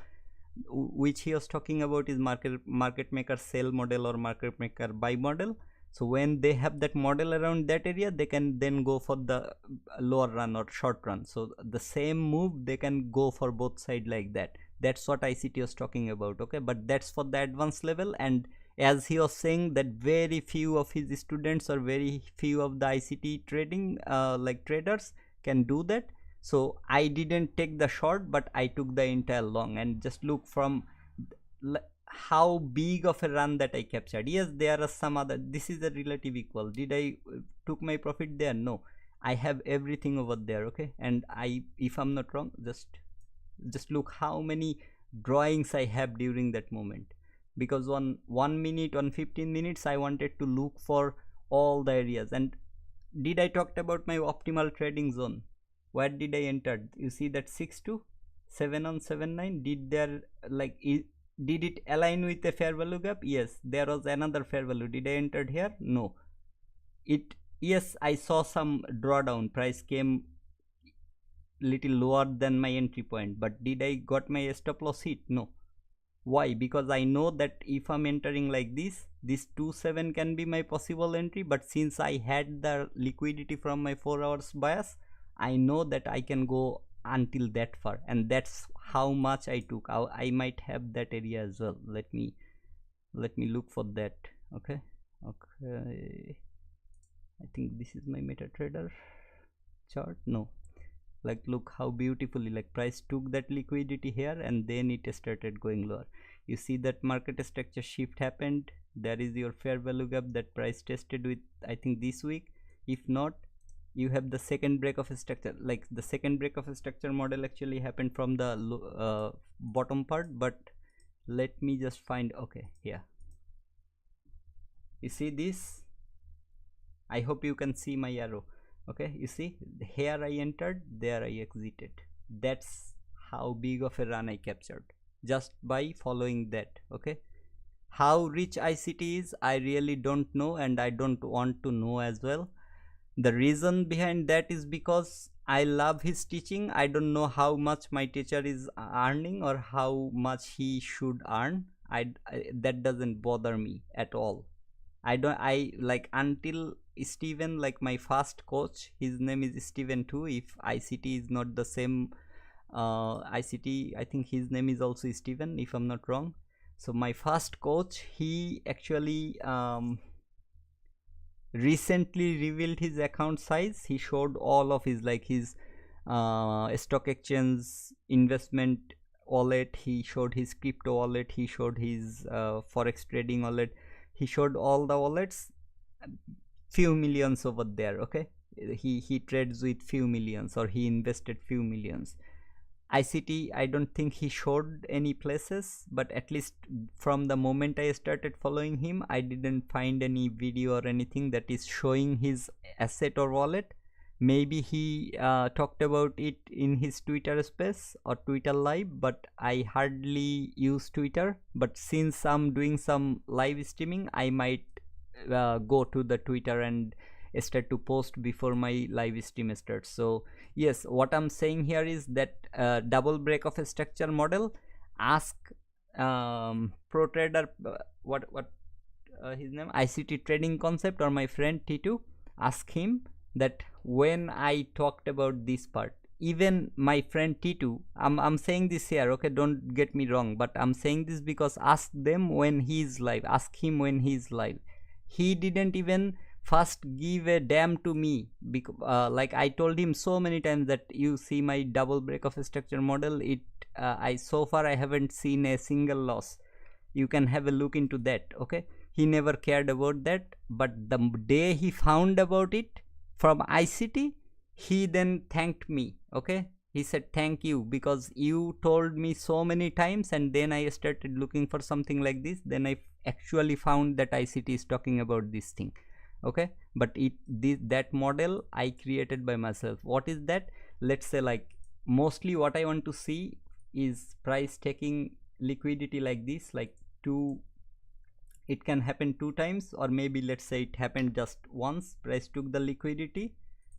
which he was talking about is market maker sell model or market maker buy model. So when they have that model around that area, they can then go for the lower run or short run. So the same move they can go for both side like that. That's what ICT was talking about. Okay, but that's for the advanced level. And as he was saying that very few of his students or very few of the ICT trading like traders can do that. So I didn't take the short, but I took the entire long. And just look from how big of a run that I captured. Yes, there are some other, this is a relative equal. Did I took my profit there? No, I have everything over there. Okay, and I, if I'm not wrong, just look how many drawings I have during that moment, because on 1 minute, on 15 minutes I wanted to look for all the areas. And did I talked about my optimal trading zone? Where did I enter? You see that 6-2, 7 on 7-9. Did there, like did it align with a fair value gap? Yes, there was another fair value. Did I entered here? No. It, yes, I saw some drawdown, price came little lower than my entry point, but did I got my stop loss hit? No. Why? Because I know that if I'm entering like this 2-7 can be my possible entry, but since I had the liquidity from my 4 hours bias, I know that I can go until that far, and that's how much I took. I might have that area as well. Let me look for that. Okay, I think this is my MetaTrader chart. No, like look how beautifully, like price took that liquidity here and then it started going lower. You see that market structure shift happened. There is your fair value gap that price tested with, I think, this week. If not, you have the second break of a structure. Like the second break of a structure model actually happened from the bottom part, but let me just find. Okay, here you see this. I hope you can see my arrow. Okay, you see here I entered, there I exited. That's how big of a run I captured just by following that. Okay, how rich ICT is, I really don't know, and I don't want to know as well. The reason behind that is because I love his teaching. I don't know how much my teacher is earning or how much he should earn. That doesn't bother me at all. I like until Steven, like my first coach, his name is Steven too. If ICT is not the same ICT, I think his name is also Steven, if I'm not wrong. So my first coach, he actually recently revealed his account size. He showed all of his, like his stock exchange investment wallet, he showed his crypto wallet, he showed his forex trading wallet, he showed all the wallets, few millions over there. Okay, he trades with few millions, or he invested few millions. ICT, I don't think he showed any places, but at least from the moment I started following him, I didn't find any video or anything that is showing his asset or wallet. Maybe he talked about it in his Twitter space or Twitter live, but I hardly use Twitter. But since I'm doing some live streaming, I might go to the Twitter and start to post before my live stream starts. So yes, what I'm saying here is that double break of a structure model. Ask ProTrader, what his name, ICT trading concept, or my friend T2. Ask him that when I talked about this part, even my friend T2, I'm saying this here, okay, don't get me wrong, but I'm saying this because ask them when he's live, ask him when he's live. He didn't even first give a damn to me, because like I told him so many times that you see my double break of a structure model, it I so far I haven't seen a single loss. You can have a look into that, okay. He never cared about that, but the day he found about it from ICT, he then thanked me, okay. He said thank you because you told me so many times, and then I started looking for something like this, then I actually found that ICT is talking about this thing, okay. But that model I created by myself. What is that? Let's say, like, mostly what I want to see is price taking liquidity like this, like it can happen 2 times, or maybe let's say it happened just once. Price took the liquidity,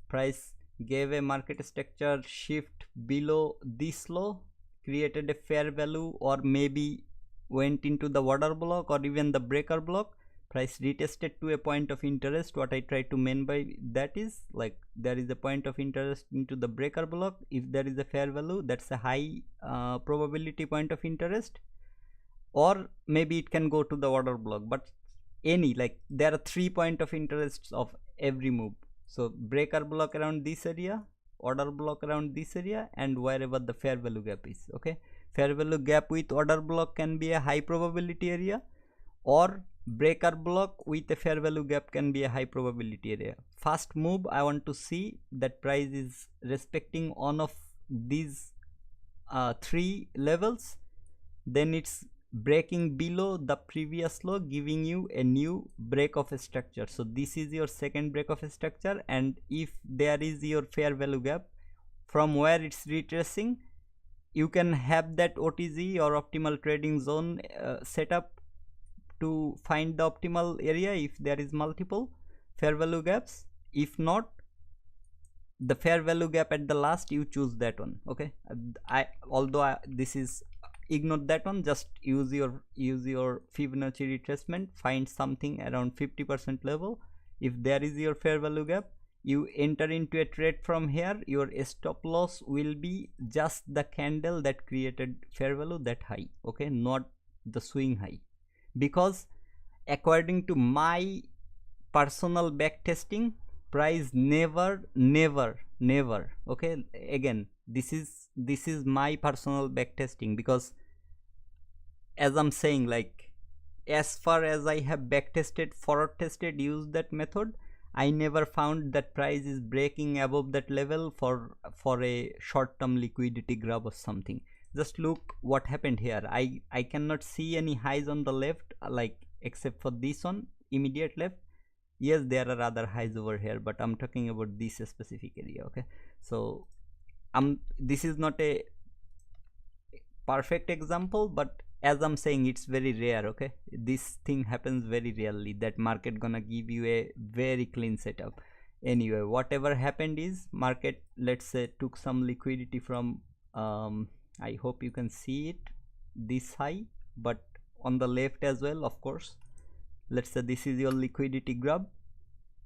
price gave a market structure shift below this low, created a fair value, or maybe went into the water block or even the breaker block. Price retested to a point of interest. What I try to mean by that is, like, there is a point of interest into the breaker block. If there is a fair value, that's a high probability point of interest, or maybe it can go to the order block. But any, like, there are 3 point of interests of every move. So breaker block around this area, order block around this area, and wherever the fair value gap is, okay. Fair value gap with order block can be a high probability area, or breaker block with a fair value gap can be a high probability area. First move, I want to see that price is respecting one of these 3 levels, then it's breaking below the previous low, giving you a new break of a structure. So this is your second break of a structure, and if there is your fair value gap from where it's retracing, you can have that OTZ or optimal trading zone set up to find the optimal area if there is multiple fair value gaps. If not, the fair value gap at the last, you choose that one, okay. This is, ignore that one, just use your Fibonacci retracement, find something around 50% level. If there is your fair value gap, you enter into a trade from here. Your stop loss will be just the candle that created fair value that high, okay, not the swing high. Because according to my personal back testing, price never, okay, again, this is my personal back testing, because as I'm saying, like, as far as I have back tested, forward tested, used that method, I never found that price is breaking above that level for a short term liquidity grab or something. Just look what happened here. I cannot see any highs on the left, like, except for this one, immediate left. Yes, there are other highs over here, but I'm talking about this specific area, okay. So this is not a perfect example, but as I'm saying, it's very rare, okay. This thing happens very rarely, that market gonna give you a very clean setup. Anyway, whatever happened is, market, let's say, took some liquidity from I hope you can see it, this high, but on the left as well, of course. Let's say this is your liquidity grab.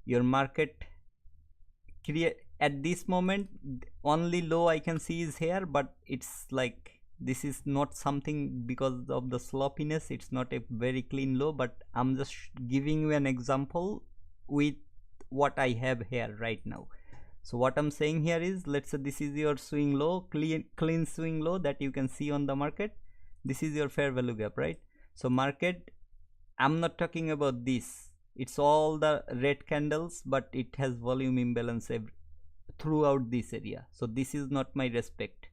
Your market create at this moment, only low I can see is here, but it's like, this is not something because of the sloppiness, it's not a very clean low, but I'm just giving you an example with what I have here right now. So what I'm saying here is, let's say this is your swing low, clean swing low that you can see on the market. This is your fair value gap, right? So market, I'm not talking about this, it's all the red candles, but it has volume imbalance throughout this area. So this is not my respect.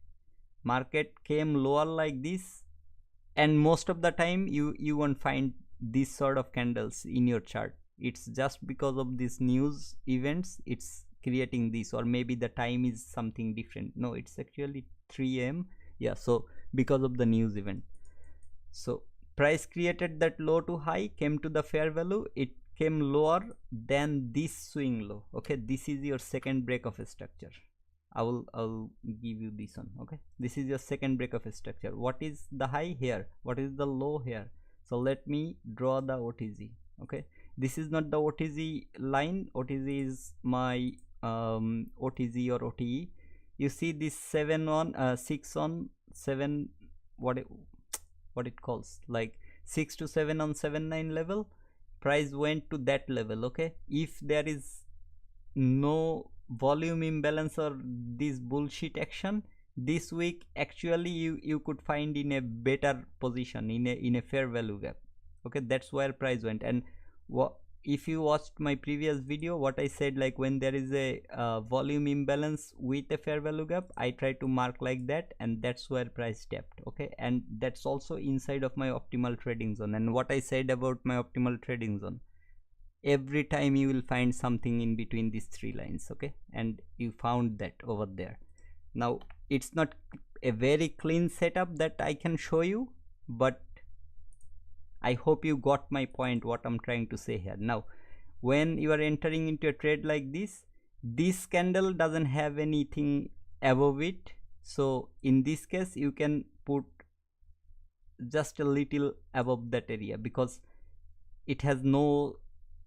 Market came lower like this, and most of the time you won't find this sort of candles in your chart. It's just because of these news events, it's creating this, or maybe the time is something different. No, it's actually 3 a.m. Yeah, so because of the news event. So price created that low to high, came to the fair value, it came lower than this swing low. Okay, this is your second break of a structure. I'll give you this one. Okay, this is your second break of a structure. What is the high here? What is the low here? So let me draw the OTZ. Okay, this is not the OTZ line. OTZ is my OTZ or OTE. You see this 7 on 6 on 7, what it calls, like 6 to 7 on 7-9 level. Price went to that level. Okay, if there is no volume imbalance or this bullshit action this week, actually you could find in a better position, in a fair value gap. Okay, that's where price went. And if you watched my previous video, what I said, like when there is a volume imbalance with a fair value gap, I try to mark like that, and that's where price tapped. Okay, and that's also inside of my optimal trading zone. And what I said about my optimal trading zone, every time you will find something in between these three lines. Okay, and you found that over there. Now it's not a very clean setup that I can show you, but I hope you got my point, what I'm trying to say here. Now when you are entering into a trade like this candle doesn't have anything above it, so in this case you can put just a little above that area, because it has no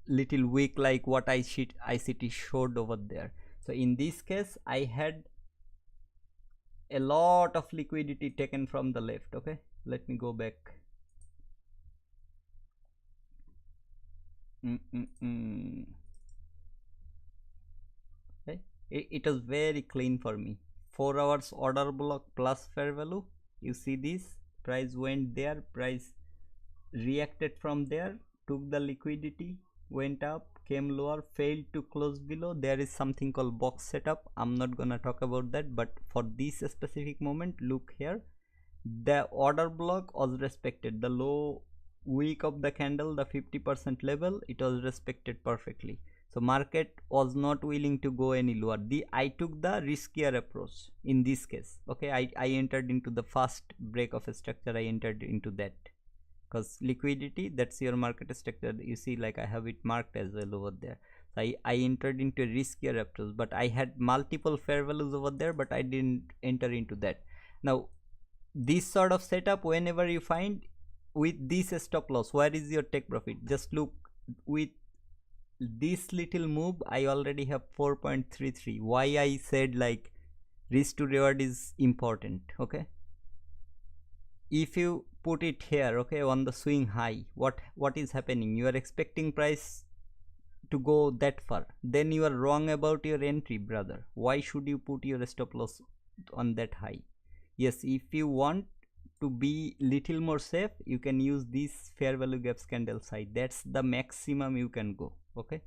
little wick like what ICT showed over there. So in this case I had a lot of liquidity taken from the left. Okay, let me go back. Okay, it was very clean for me. 4 hours order block plus fair value. You see this, price went there, price reacted from there, took the liquidity, went up, came lower, failed to close below. There is something called box setup. I'm not gonna talk about that, but for this specific moment, look here, the order block was respected. The low wick of the candle, the 50% level, it was respected perfectly. So market was not willing to go any lower. I took the riskier approach in this case. Okay, I entered into the first break of a structure. I entered into that because liquidity, that's your market structure. You see, like I have it marked as well over there. So I entered into a riskier approach, but I had multiple fair values over there, but I didn't enter into that. Now this sort of setup, whenever you find with this stop loss, where is your take profit? Just look, with this little move I already have 4.33. why I said like risk to reward is important. Okay, if you put it here, okay, on the swing high, what is happening? You are expecting price to go that far, then you are wrong about your entry, brother. Why should you put your stop loss on that high? Yes, if you want to be little more safe, you can use this fair value gaps candle side. That's the maximum you can go. Okay,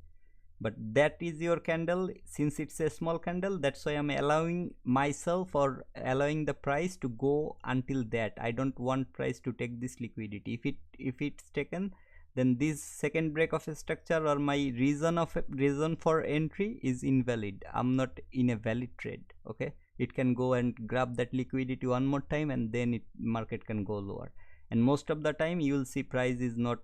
but that is your candle. Since it's a small candle, that's why I'm allowing myself or allowing the price to go until that. I don't want price to take this liquidity. If it's taken, then this second break of a structure or my reason for entry is invalid. I'm not in a valid trade. Okay, it can go and grab that liquidity one more time, and then market can go lower. And most of the time you will see price is not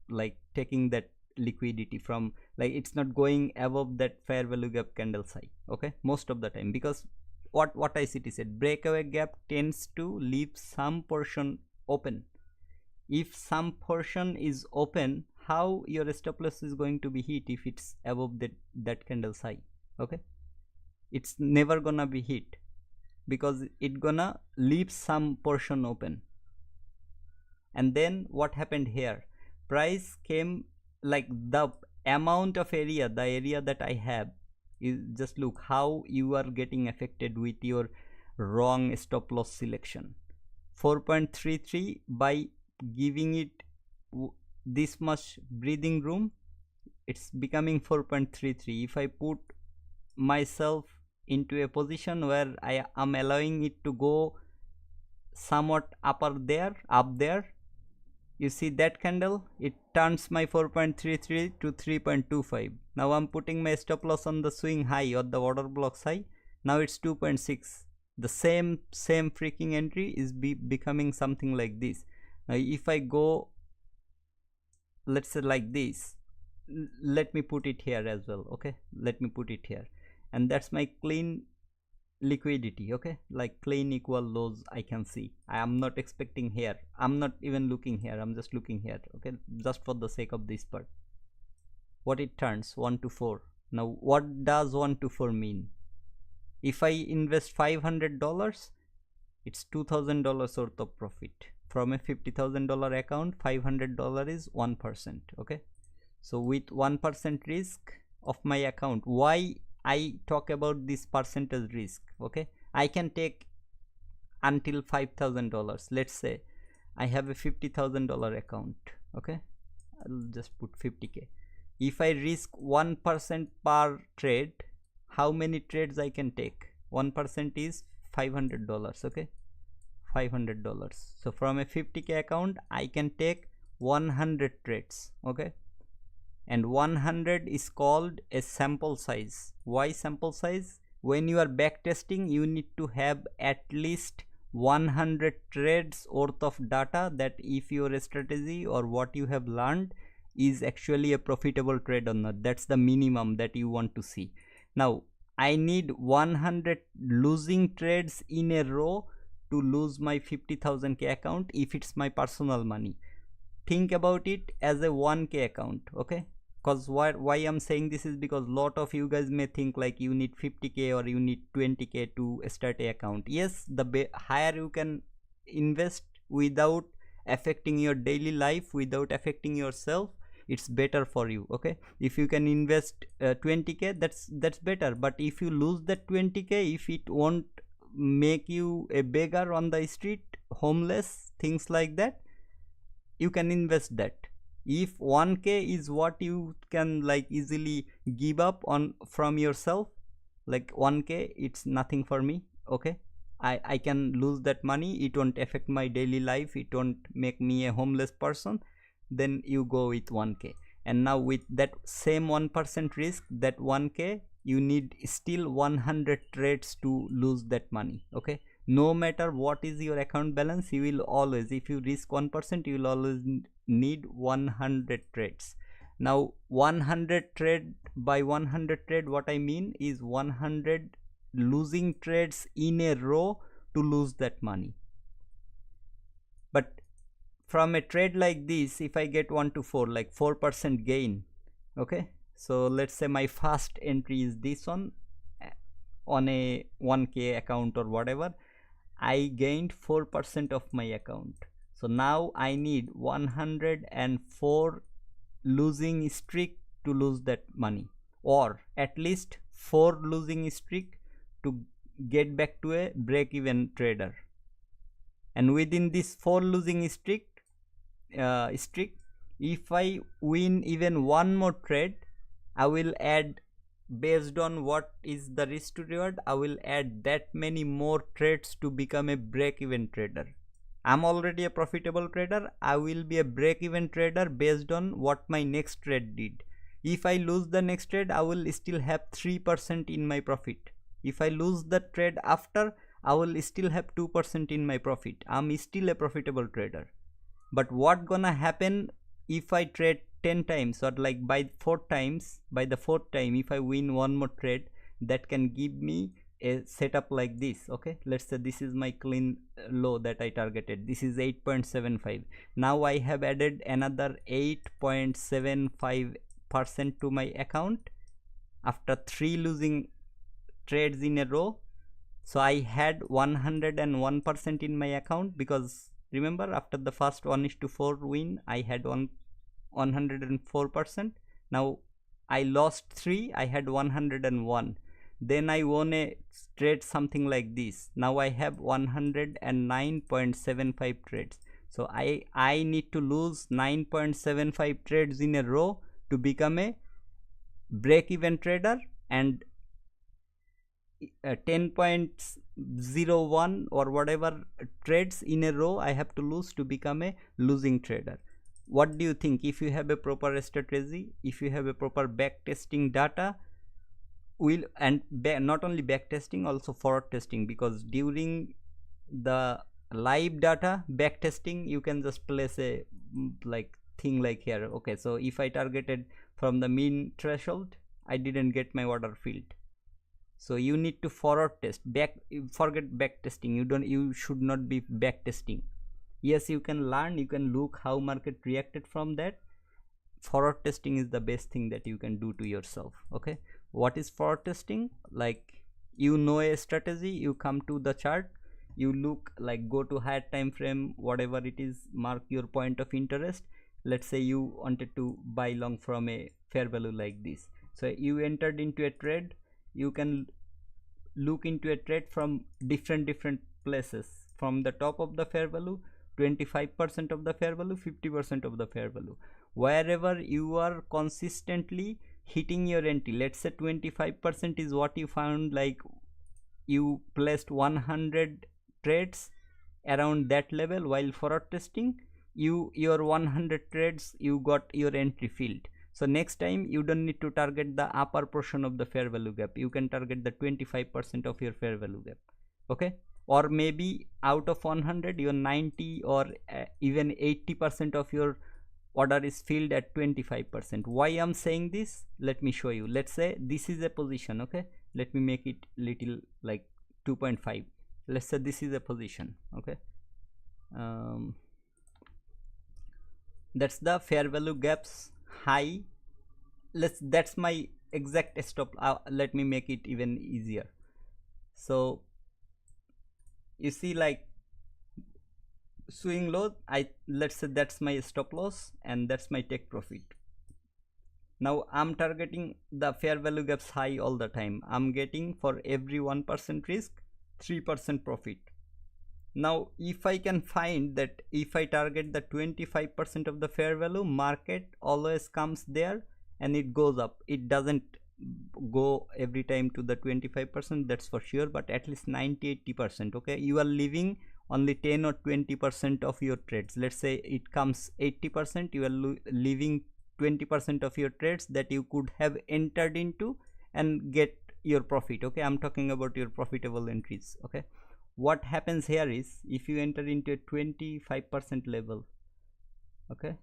like taking that liquidity from, like it's not going above that fair value gap candle side. Okay, most of the time, because what ICT said, breakaway gap tends to leave some portion open. If some portion is open, how your stop loss is going to be hit if it's above that candle high? Okay, it's never gonna be hit because it gonna leave some portion open. And then what happened here? Price came, like the amount of area, the area that I have is, just look how you are getting affected with your wrong stop loss selection. 4.33, by giving it this much breathing room, it's becoming 4.33. if I put myself into a position where I am allowing it to go somewhat up there, You see that candle, it turns my 4.33 to 3.25. Now I'm putting my stop loss on the swing high or the order blocks high. Now it's 2.6. The same freaking entry is becoming something like this. Now if I go, let's say like this, let me put it here as well. Okay, let me put it here, and that's my clean liquidity. Okay, like clean equal lows I can see. I am not expecting here, I'm not even looking here, I'm just looking here. Okay, just for the sake of this part, what it turns 1 to 4. Now what does 1 to 4 mean? If I invest $500, it's $2,000 worth of profit from a $50,000 account. $500 is 1%. Okay, so with 1% risk of my account, why I talk about this percentage risk? Okay, I can take until $5,000. Let's say I have a $50,000 account. Okay, I'll just put 50k. If I risk 1% per trade, how many trades I can take? 1% is $500. Okay, $500. So from a 50k account I can take 100 trades. Okay, and 100 is called a sample size. Why sample size? When you are backtesting, you need to have at least 100 trades worth of data, that if your strategy or what you have learned is actually a profitable trade or not. That's the minimum that you want to see. Now I need 100 losing trades in a row to lose my 50,000k account if it's my personal money. Think about it as a 1k account. Okay, because why I'm saying this is because lot of you guys may think like you need 50k or you need 20k to start a account. Yes, the higher you can invest without affecting your daily life, without affecting yourself, it's better for you. Okay, if you can invest 20k, that's better. But if you lose that 20k, if it won't make you a beggar on the street, homeless, things like that, you can invest that. If 1k is what you can like easily give up on from yourself, like 1k, it's nothing for me. Okay, I can lose that money, it won't affect my daily life, it won't make me a homeless person, then you go with 1k. And now with that same 1% risk, that 1k, you need still 100 trades to lose that money. Okay, no matter what is your account balance, you will always, if you risk 1%, you will always need 100 trades. Now 100 trade by 100 trade, what I mean is 100 losing trades in a row to lose that money. But from a trade like this, if I get 1 to 4, like 4% gain. Okay, so let's say my first entry is this one on a 1k account or whatever, I gained 4% of my account. So now I need 104 losing streak to lose that money, or at least 4 losing streak to get back to a break-even trader. And within this 4 losing streak, if I win even one more trade, I will add, based on what is the risk to reward, I will add that many more trades to become a break-even trader. I'm already a profitable trader, I will be a break-even trader based on what my next trade did. If I lose the next trade, I will still have 3% in my profit. If I lose the trade after, I will still have 2% in my profit. I'm still a profitable trader. But what gonna happen if I trade 10 times, or like by the fourth time, if I win one more trade, that can give me a setup like this. Okay, let's say this is my clean low that I targeted. This is 8.75. Now I have added another 8.75% to my account after 3 losing trades in a row. So I had 101% in my account, because remember, after the first 1:4 win, I had 104%. Now I lost 3, I had 101. Then I won a trade something like this. Now I have 109.75 trades. So I need to lose 9.75 trades in a row to become a break-even trader, and 10.01 or whatever trades in a row I have to lose to become a losing trader. what do you think? If you have a proper strategy, if you have a proper back testing data, will and not only back testing, also forward testing, because during the live data back testing you can just place a like thing like here. Okay, so if I targeted from the mean threshold, I didn't get my order filled. So you need to forward test. Forget back testing. You should not be back testing. Yes, you can learn, you can look how market reacted from that. Forward testing is the best thing that you can do to yourself. Okay, what is forward testing? Like, you know a strategy, you come to the chart, you look, like go to higher time frame, whatever it is, mark your point of interest. Let's say you wanted to buy long from a fair value like this, so you entered into a trade. You can look into a trade from different places, from the top of the fair value, 25% of the fair value, 50% of the fair value, wherever you are consistently hitting your entry. Let's say 25% is what you found, like you placed 100 trades around that level while forward testing. Your 100 trades, you got your entry filled. So next time you don't need to target the upper portion of the fair value gap, you can target the 25% of your fair value gap. Okay, or maybe out of 100 your 90 or even 80% of your order is filled at 25%. Why I'm saying this, let me show you. Let's say this is a position. Okay, let me make it little like 2.5. let's say this is a position. Okay, that's the fair value gaps high. That's my exact stop. Let me make it even easier. So you see, like swing low, let's say that's my stop loss and that's my take profit. Now I'm targeting the fair value gaps high all the time. I'm getting for every 1% risk 3% profit. Now if I can find that, if I target the 25% of the fair value, market always comes there and it goes up. It doesn't go every time to the 25%, that's for sure, but at least 90-80%. okay, you are leaving only 10 or 20% of your trades. Let's say it comes 80%, you are leaving 20% of your trades that you could have entered into and get your profit. Okay, I'm talking about your profitable entries. Okay, what happens here is, if you enter into a 25% level, okay,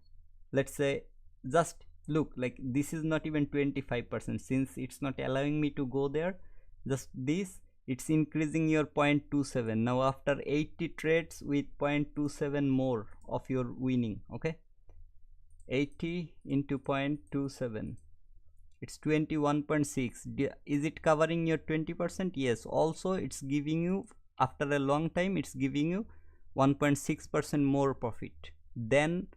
let's say, just look, like this is not even 25%, since it's not allowing me to go there. Just this, it's increasing your 0.27. now after 80 trades with 0.27 more of your winning, okay, 80 into 0.27, it's 21.6. is it covering your 20%? Yes. Also it's giving you, after a long time, it's giving you 1.6% more profit than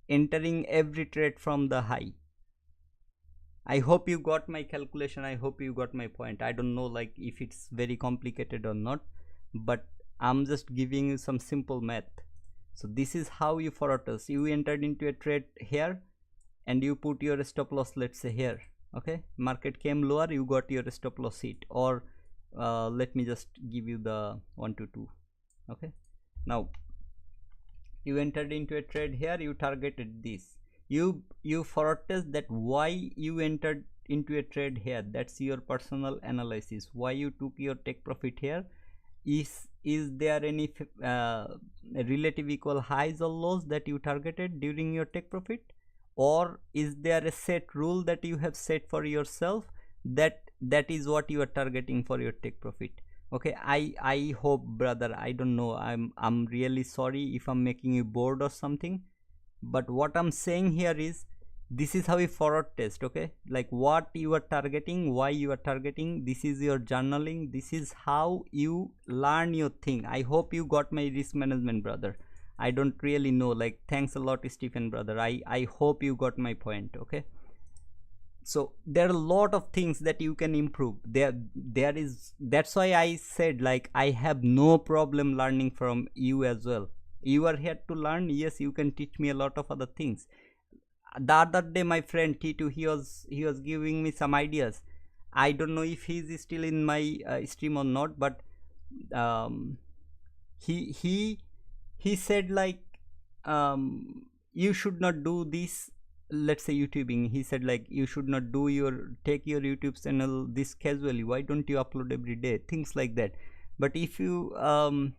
entering every trade from the high. I hope you got my calculation. I hope you got my point. I don't know, like, if it's very complicated or not, but I'm just giving you some simple math. So this is how you forward test. You entered into a trade here and you put your stop loss, let's say here. Okay, market came lower, you got your stop loss hit, or let me just give you the 1 to 2. Okay, now you entered into a trade here, you targeted this, you forward test that why you entered into a trade here. That's your personal analysis, why you took your take profit here. Is there any relative equal highs or lows that you targeted during your take profit, or is there a set rule that you have set for yourself that is what you are targeting for your take profit? Okay, I hope, brother, I don't know, I'm really sorry if I'm making you bored or something, but what I'm saying here is, this is how you forward test. Okay, like what you are targeting, why you are targeting, this is your journaling, this is how you learn your thing. I hope you got my risk management, brother. I don't really know, like, thanks a lot, Stephen, brother. I hope you got my point. Okay, so there are a lot of things that you can improve. There is, that's why I said, like, I have no problem learning from you as well. You are here to learn. Yes, you can teach me a lot of other things. The other day my friend T2, he was giving me some ideas. I don't know if he's still in my stream or not, but he said, like, you should not do this, let's say YouTubing. He said like, you should not do take your YouTube channel this casually, why don't you upload every day, things like that. But if you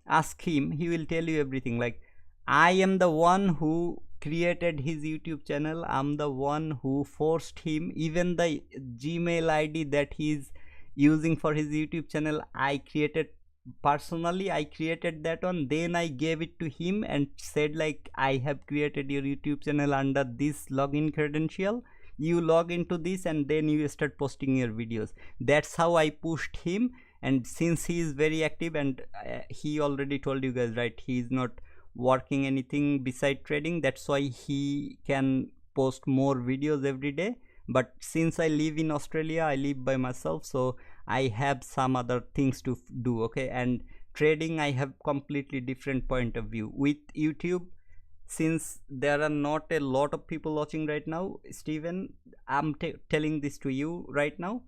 ask him, he will tell you everything. Like, I am the one who created his YouTube channel, I'm the one who forced him, even the Gmail ID that he's using for his YouTube channel, I created personally. I created that one, then I gave it to him and said like, I have created your YouTube channel under this login credential, you log into this and then you start posting your videos. That's how I pushed him. And since he is very active, and he already told you guys, right, he is not working anything beside trading, that's why he can post more videos every day. But since I live in Australia, I live by myself, so I have some other things to do, okay. And trading, I have completely different point of view. With YouTube, since there are not a lot of people watching right now, Steven, I'm telling this to you right now,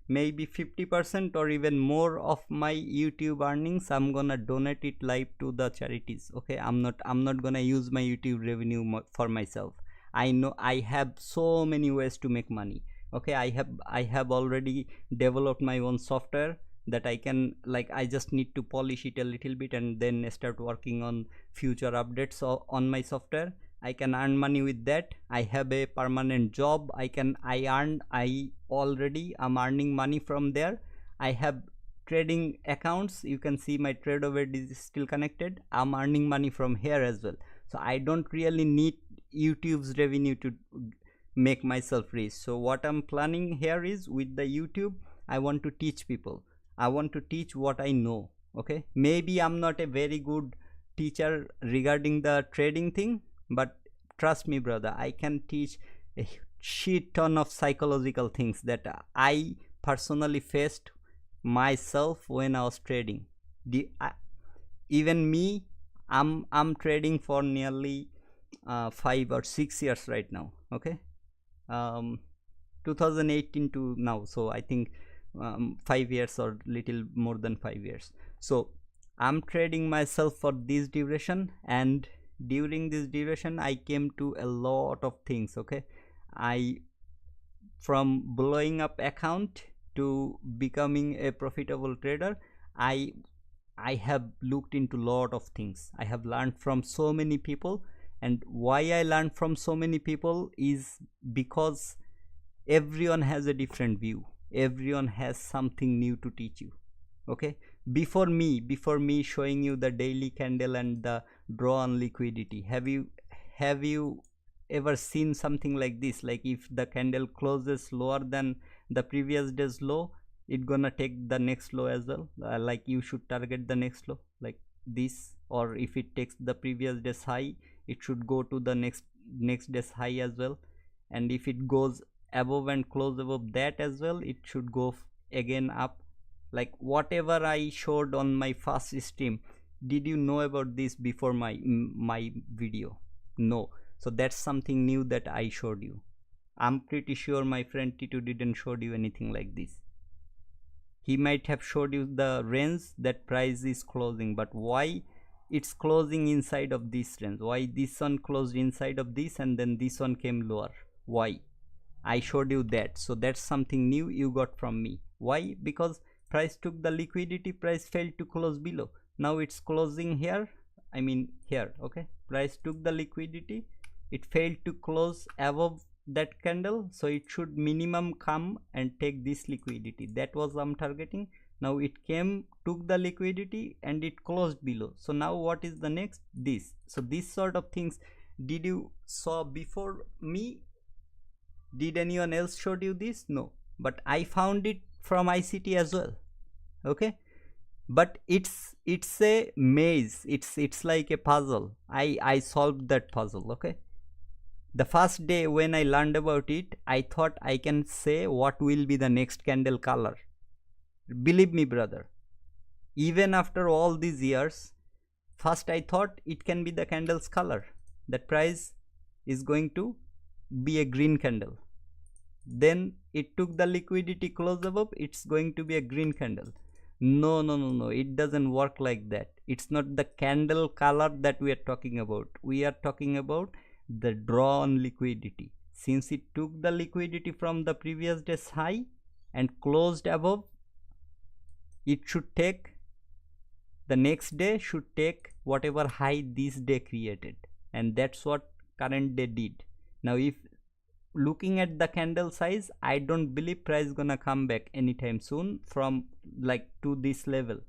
maybe 50% or even more of my YouTube earnings, I'm gonna donate it live to the charities, okay. I'm not gonna use my YouTube revenue for myself. I know I have so many ways to make money, okay. I have already developed my own software that I can, like, I just need to polish it a little bit and then start working on future updates on my software. I can earn money with that. I have a permanent job. I already am earning money from there. I have trading accounts. You can see my TradeOver is still connected. I'm earning money from here as well. So I don't really need YouTube's revenue to make myself rich. So what I'm planning here is, with the YouTube, I want to teach people. I want to teach what I know, okay. Maybe I'm not a very good teacher regarding the trading thing, but trust me brother, I can teach a shit ton of psychological things that I personally faced myself when I was trading. Even me, I'm trading for nearly 5 or 6 years right now, okay. 2018 to now, so I think 5 years or little more than 5 years. So I'm trading myself for this duration, and during this duration I came to a lot of things, okay. I, from blowing up account to becoming a profitable trader, I have looked into lot of things. I have learned from so many people, and why I learned from so many people is because everyone has a different view, everyone has something new to teach you, okay. Before me showing you the daily candle and the draw on liquidity, have you ever seen something like this? Like, if the candle closes lower than the previous day's low, it gonna take the next low as well, like you should target the next low like this. Or if it takes the previous day's high, it should go to the next day's high as well. And if it goes above and close above that as well, it should go again up. Like, whatever I showed on my first stream, did you know about this before my video? No. So that's something new that I showed you. I'm pretty sure my friend T2 didn't show you anything like this. He might have showed you the range that price is closing, but why it's closing inside of this range, why this one closed inside of this and then this one came lower, why? I showed you that. So that's something new you got from me. Why? Because price took the liquidity, price failed to close below, now it's closing here, I mean here, okay. Price took the liquidity, it failed to close above that candle, so it should minimum come and take this liquidity. That was I'm targeting. Now it came, took the liquidity and it closed below. So now what is the next? This. So this sort of things did you saw before me? Did anyone else showed you this? No. But I found it from ICT as well, okay. But it's a maze, it's like a puzzle. I solved that puzzle, okay. The first day when I learned about it, I thought I can say what will be the next candle color. Believe me brother, even after all these years, first I thought it can be the candle's color, that price is going to be a green candle. Then it took the liquidity close above, it's going to be a green candle. No, it doesn't work like that. It's not the candle color that we are talking about. We are talking about the draw on liquidity. Since it took the liquidity from the previous day's high and closed above, it should take, the next day should take whatever high this day created, and that's what current day did. Now if looking at the candle size, I don't believe price gonna come back anytime soon from like to this level.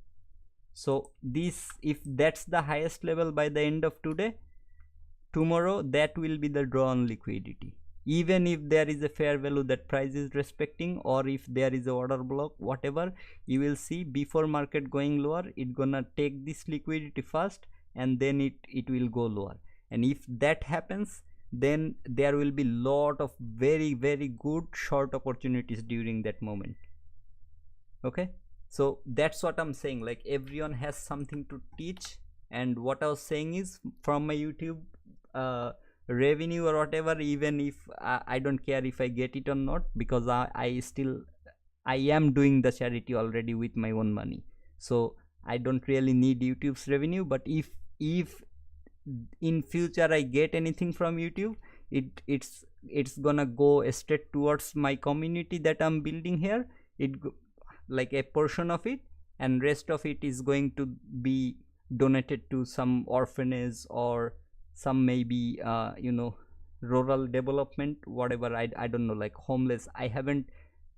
So this, if that's the highest level by the end of today, tomorrow that will be the draw on liquidity. Even if there is a fair value that price is respecting, or if there is a order block, whatever, you will see before market going lower, it gonna take this liquidity first and then it will go lower. And if that happens, then there will be lot of very good short opportunities during that moment. Okay, so that's what I'm saying, like everyone has something to teach. And what I was saying is, from my YouTube revenue or whatever, even if I don't care if I get it or not, because I am doing the charity already with my own money, so I don't really need YouTube's revenue. But if in future I get anything from YouTube, it's gonna go straight towards my community that I'm building here. Like a portion of it, and rest of it is going to be donated to some orphanage or some maybe rural development, whatever. I don't know, like homeless. I haven't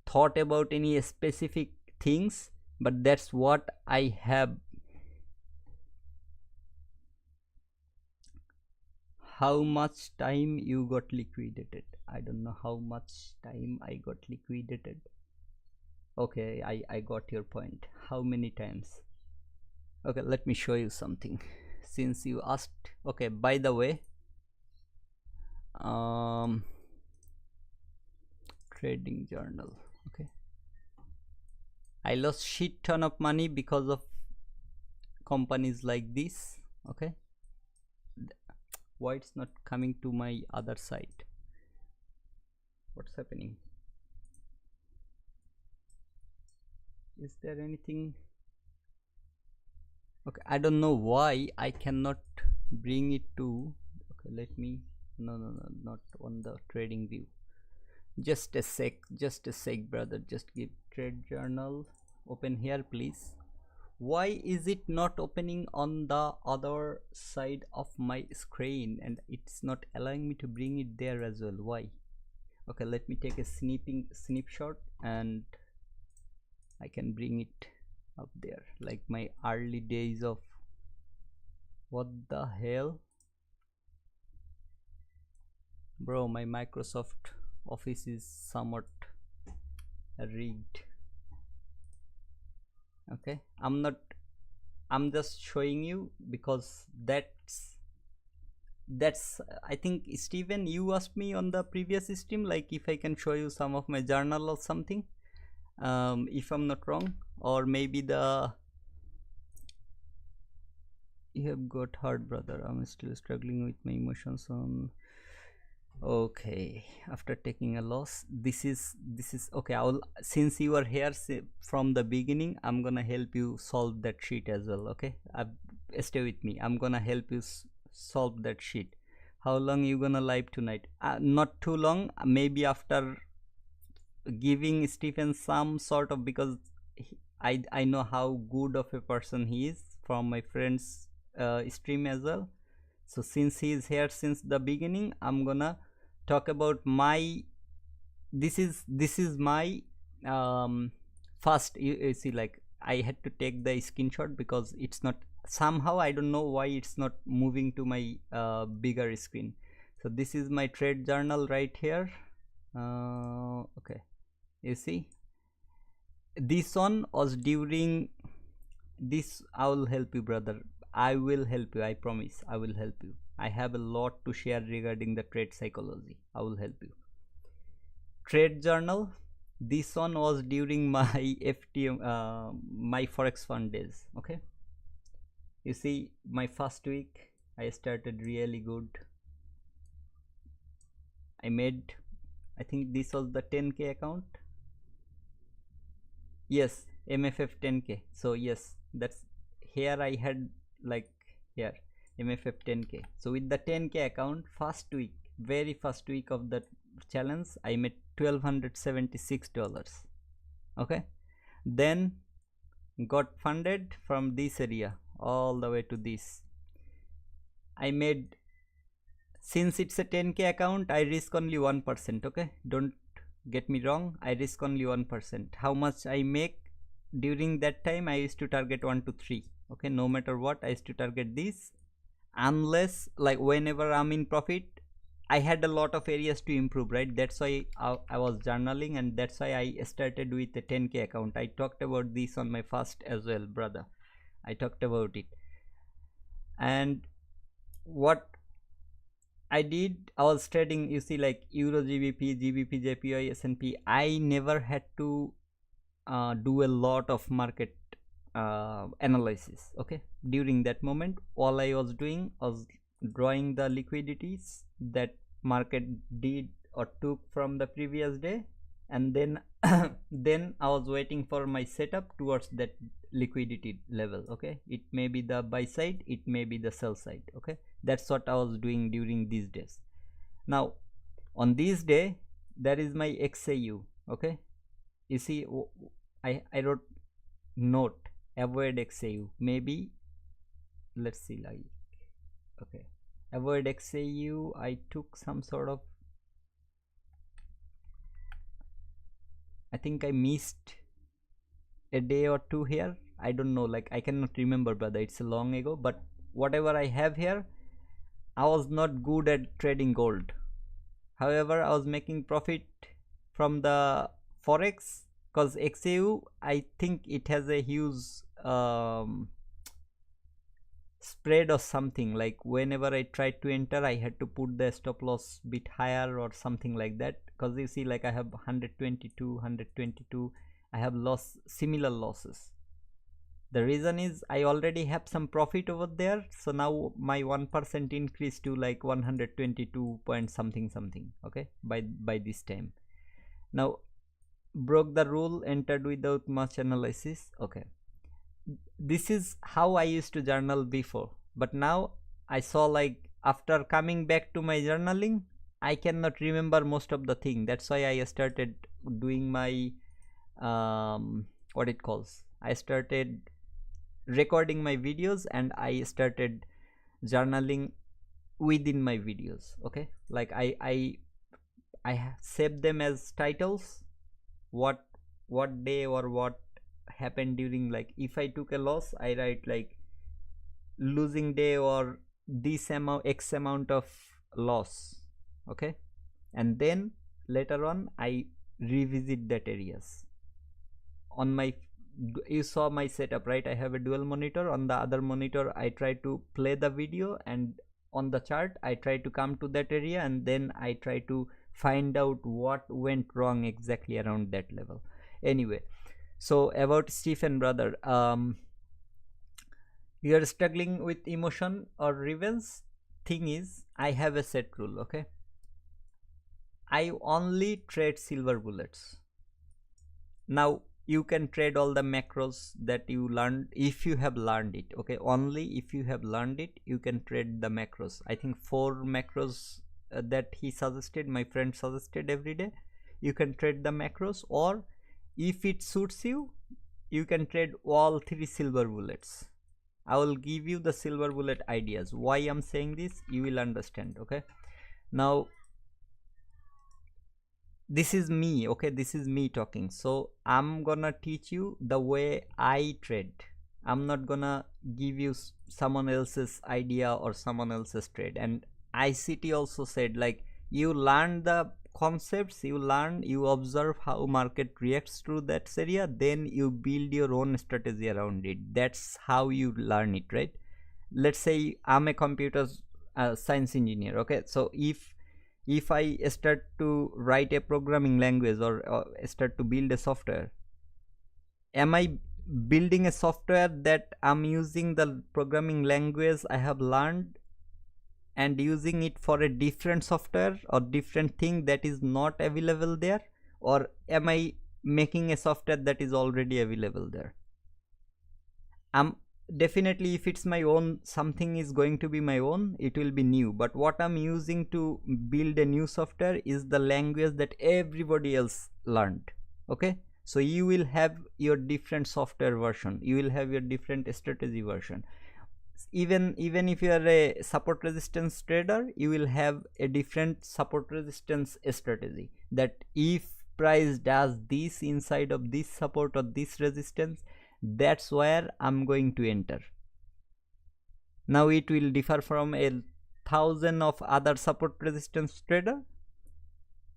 thought about any specific things, but that's what I have. How much time you got liquidated? I don't know how much time I got liquidated. Okay, I got your point. How many times? Okay, let me show you something since you asked. Okay, by the way, trading journal. Okay, I lost shit ton of money because of companies like this. Okay, why it's not coming to my other side? What's happening? Is there anything? Okay, I don't know why I cannot bring it to. Okay, let me. No, not on the trading view. Just a sec, brother. Just give trade journal. Open here, please. Why is it not opening on the other side of my screen, and it's not allowing me to bring it there as well? Why? Okay, let me take a snapshot and I can bring it up there, like my early days of. What the hell, bro? My Microsoft Office is somewhat rigged. Okay, I'm just showing you because that's I think, Steven, you asked me on the previous stream, like if I can show you some of my journal or something, if I'm not wrong, or maybe you have got hurt, brother. I'm still struggling with my emotions on. Okay, after taking a loss, this is okay. Since you are here from the beginning, I'm gonna help you solve that sheet as well. Okay, stay with me. I'm gonna help you solve that sheet. How long you gonna live tonight? Not too long. Maybe after giving Stephen some sort of, because I know how good of a person he is from my friend's stream as well. So since he is here since the beginning, I'm gonna talk about my. This is my first. You see, like I had to take the screenshot because it's not, somehow I don't know why it's not moving to my bigger screen. So this is my trade journal right here. Okay, you see, this one was during this. I will help you, brother. I will help you. I promise. I will help you. I have a lot to share regarding the trade psychology. I will help you. Trade journal. This one was during my FTM, my forex fund days. Okay. You see, my first week I started really good. I made, I think this was the 10k account. Yes, MFF 10k. So yes, that's here I had, like here MFF 10k. So with the 10k account, first week, very first week of the challenge, I made $1,276. Okay, then got funded from this area all the way to this. I made, since it's a 10k account, I risk only 1%. Okay, don't get me wrong, I risk only 1%. How much I make during that time, I used to target 1 to 3. Okay, no matter what, I used to target this, unless like whenever I'm in profit, I had a lot of areas to improve, right? That's why I was journaling, and that's why I started with a 10k account. I talked about this on my first as well, brother. I talked about it. And what I did, I was trading, you see, like Euro GBP, GBP, JPY, S&P. I never had to do a lot of market analysis. Okay, during that moment, all I was doing was drawing the liquidities that market did or took from the previous day, and then then I was waiting for my setup towards that liquidity level. Okay, it may be the buy side, it may be the sell side. Okay, that's what I was doing during these days. Now on this day, there is my XAU. Okay, you see, I wrote note, avoid XAU. Maybe let's see, like, okay, avoid XAU. I took some sort of, I think I missed a day or two here. I don't know, like I cannot remember, brother, it's a long ago. But whatever I have here, I was not good at trading gold. However, I was making profit from the forex, because XAU, I think it has a huge spread or something. Like whenever I tried to enter, I had to put the stop loss bit higher or something like that, because you see, like I have 122, I have lost similar losses. The reason is I already have some profit over there, so now my 1% increased to like 122 point something. Okay, by this time. Now broke the rule, entered without much analysis. Okay, this is how I used to journal before, but now I saw, like, after coming back to my journaling, I cannot remember most of the thing. That's why I started doing my what it calls, I started recording my videos, and I started journaling within my videos. Okay, like I save them as titles, what day or what happened during, like if I took a loss, I write like losing day or this amount, x amount of loss. Okay, and then later on I revisit that areas on my, you saw my setup, right? I have a dual monitor. On the other monitor, I try to play the video, and on the chart I try to come to that area, and then I try to find out what went wrong exactly around that level. Anyway, so about Stephen, brother, you are struggling with emotion or revenge. Thing is, I have a set rule. Okay, I only trade silver bullets. Now you can trade all the macros that you learned if you have learned it. Okay, only if you have learned it, you can trade the macros. I think 4 macros that he suggested, my friend suggested every day. You can trade the macros, or if it suits you, you can trade all 3 silver bullets. I will give you the silver bullet ideas. Why I'm saying this, you will understand. Okay, now this is me. Okay, this is me talking, so I'm gonna teach you the way I trade. I'm not gonna give you someone else's idea or someone else's trade. And ICT also said, like, you learn the concepts, you observe how market reacts to that area, then you build your own strategy around it. That's how you learn it, right? Let's say I'm a computer science engineer. Okay, so if I start to write a programming language, or start to build a software, am I building a software that I'm using the programming language I have learned and using it for a different software or different thing that is not available there, or am I making a software that is already available there? definitely if it's my own, something is going to be my own, it will be new. But what I'm using to build a new software is the language that everybody else learned. Okay, so you will have your different software version, you will have your different strategy version. Even if you are a support resistance trader, you will have a different support resistance strategy, that if price does this inside of this support or this resistance, that's where I'm going to enter. Now it will differ from a thousand of other support resistance trader,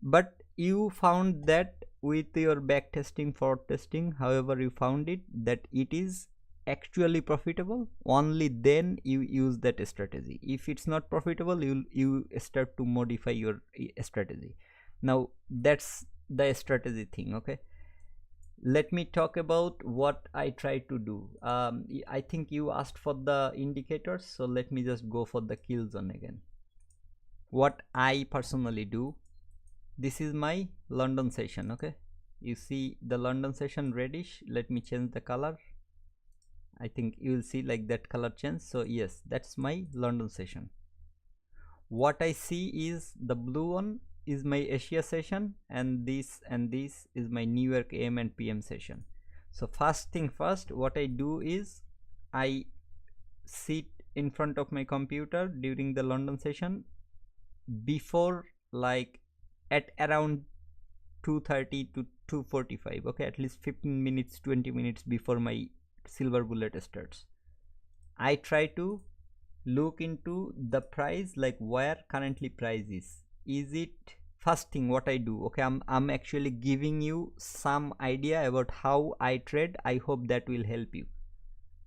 but you found that with your back testing, forward testing, however you found it, that it is actually profitable, only then you use that strategy. If it's not profitable, you start to modify your strategy. Now that's the strategy thing. Okay, let me talk about what I try to do. I think you asked for the indicators, so let me just go for the kill zone again. What I personally do, this is my London session. Okay, you see the London session reddish. Let me change the color. I think you will see like that color change. So yes, that's my London session. What I see is the blue one is my Asia session, and this is my New York AM and PM session. So first thing first, what I do is I sit in front of my computer during the London session before, like at around 2:30 to 2:45. Okay, at least 15 minutes 20 minutes before my silver bullet starts. I try to look into the price, like where currently price is it. First thing what I do, okay, I'm actually giving you some idea about how I trade. I hope that will help you.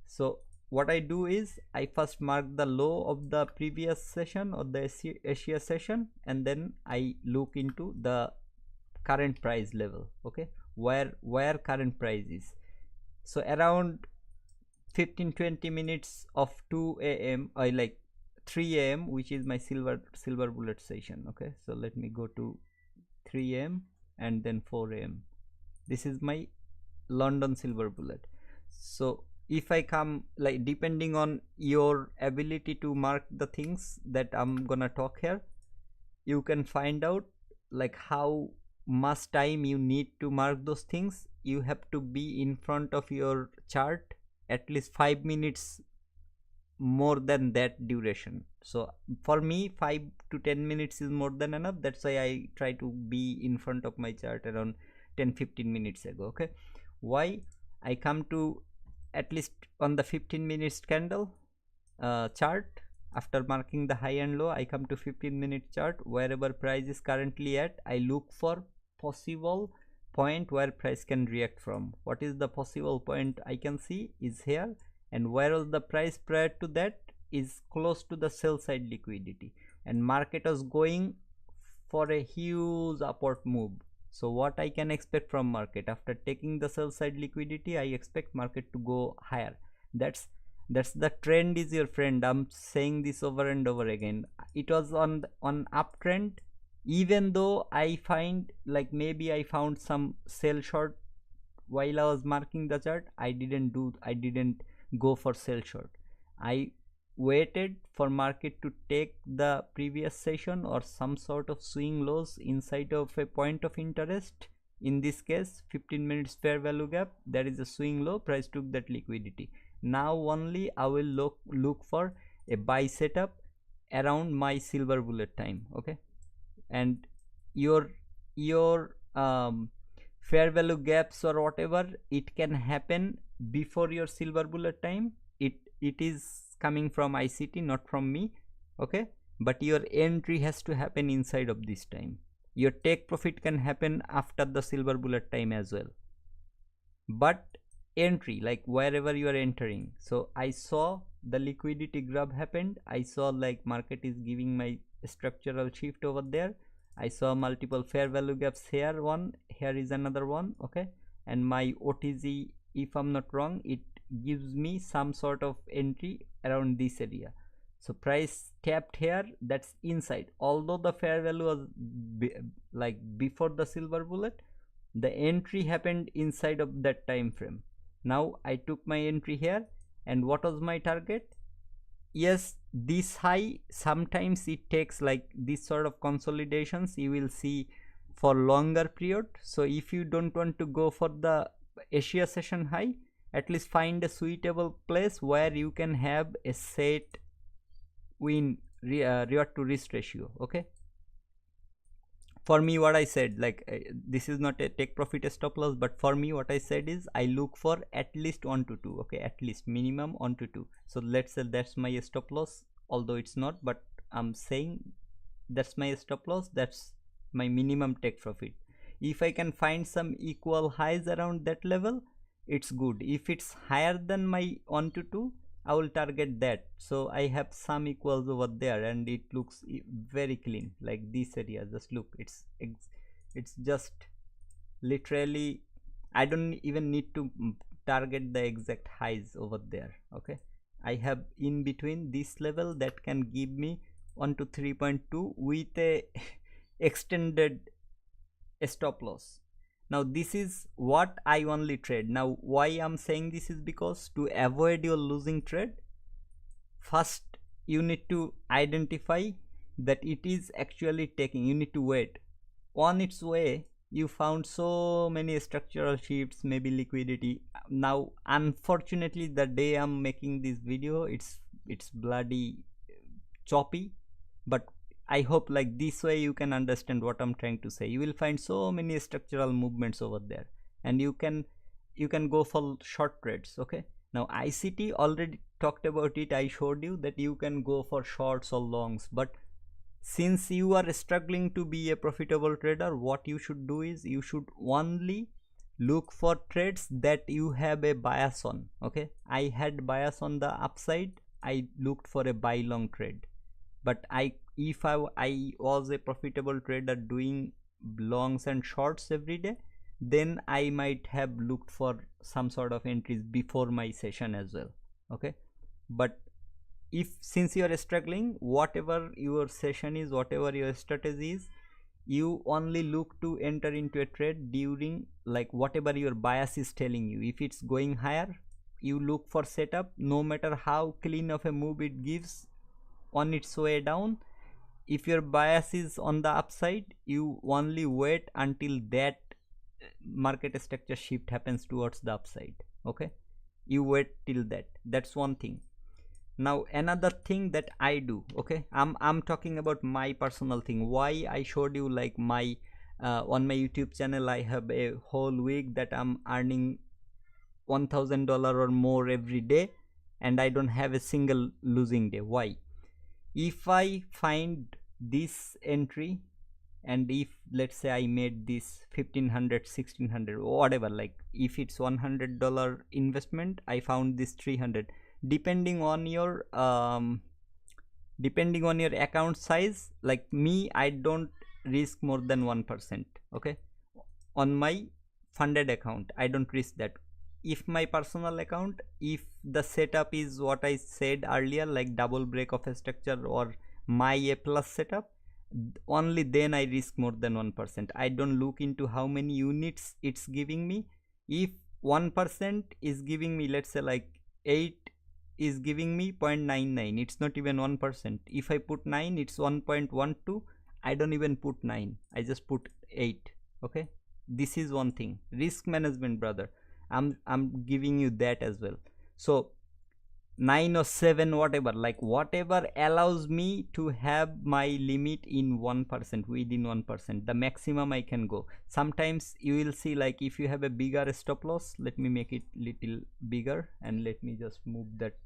So what I do is I first mark the low of the previous session or the Asia session, and then I look into the current price level. Okay, where current price is. So around 15-20 minutes of 2 a.m. I like 3 a.m. which is my silver bullet session. Okay, so let me go to 3 a.m. and then 4 a.m. This is my London silver bullet. So if I come, like depending on your ability to mark the things that I'm gonna talk here, you can find out like how much time you need to mark those things. You have to be in front of your chart at least 5 minutes more than that duration. So for me 5 to 10 minutes is more than enough. That's why I try to be in front of my chart around 10-15 minutes ago. Okay, why I come to at least on the 15 minutes candle chart. After marking the high and low, I come to 15-minute chart. Wherever price is currently at, I look for possible point where price can react from. What is the possible point I can see is here, and where was the price prior to that is close to the sell side liquidity, and market was going for a huge upward move. So what I can expect from market after taking the sell side liquidity, I expect market to go higher. That's the trend is your friend. I'm saying this over and over again. It was on uptrend, even though I find like maybe I found some sell short while I was marking the chart. I didn't go for sell short. I waited for market to take the previous session or some sort of swing lows inside of a point of interest. In this case 15 minutes fair value gap, there is a swing low, price took that liquidity. Now only I will look for a buy setup around my silver bullet time. Okay, and your fair value gaps or whatever, it can happen before your silver bullet time. It is coming from ICT, not from me. Okay, but your entry has to happen inside of this time. Your take profit can happen after the silver bullet time as well, but entry, like wherever you are entering. So I saw the liquidity grab happened. I saw like market is giving my structural shift over there. I saw multiple fair value gaps here, one here is another one. Okay, and my OTG, if I'm not wrong, it gives me some sort of entry around this area. So price tapped here, that's inside, although the fair value was like before the silver bullet, the entry happened inside of that time frame. Now I took my entry here, And what was my target? Yes, this high, sometimes it takes like this sort of consolidations you will see for longer period. So if you don't want to go for the Asia session high, at least find a suitable place where you can have a set reward to risk ratio. Okay, for me what I said, like this is not a take profit stop loss, but for me what I said is I look for at least 1 to 2. Okay, at least minimum 1 to 2. So let's say that's my stop loss, although it's not, but I'm saying that's my stop loss, that's my minimum take profit. If I can find some equal highs around that level, it's good. If it's higher than my 1 to 2, I will target that. So I have some equals over there, and it looks very clean, like this area. Just look, it's just literally, I don't even need to target the exact highs over there. Okay, I have in between this level that can give me 1 to 3.2 with a extended stop loss. Now this is what I only trade. Now why I'm saying this is because to avoid your losing trade, first you need to identify that it is actually taking, you need to wait on its way. You found so many structural shifts, maybe liquidity. Now unfortunately the day I'm making this video, it's bloody choppy, but I hope like this way you can understand what I'm trying to say. You will find so many structural movements over there, and you can go for short trades. Okay, now ICT already talked about it. I showed you that you can go for shorts or longs, but since you are struggling to be a profitable trader, what you should do is you should only look for trades that you have a bias on. Okay, I had bias on the upside, I looked for a buy long trade. But if I was a profitable trader doing longs and shorts every day, then I might have looked for some sort of entries before my session as well. Okay, but if since you are struggling, whatever your session is, whatever your strategy is, you only look to enter into a trade during like whatever your bias is telling you. If it's going higher, you look for setup, no matter how clean of a move it gives on its way down. If your bias is on the upside, you only wait until that market structure shift happens towards the upside. Okay, you wait till that. That's one thing. Now another thing that I do, okay, I'm talking about my personal thing. Why I showed you like my on my YouTube channel I have a whole week that I'm earning $1,000 or more every day, and I don't have a single losing day. Why? If I find this entry, and if let's say I made this 1500, 1600, whatever, like if it's $100 investment, I found this 300, depending on your account size. Like me, I don't risk more than 1%. Okay, on my funded account I don't risk that. If my personal account, if the setup is what I said earlier, like double break of a structure or my A plus setup, only then I risk more than 1%. I don't look into how many units it's giving me. If 1% is giving me, let's say like 8 is giving me 0.99, it's not even 1%. If I put 9, it's 1.12. I don't even put 9, I just put 8. Okay, this is one thing, risk management, brother. I'm giving you that as well. So 9 or 7, whatever, like whatever allows me to have my limit in 1%, within 1%, the maximum I can go. Sometimes you will see like if you have a bigger stop loss, let me make it little bigger, and let me just move that,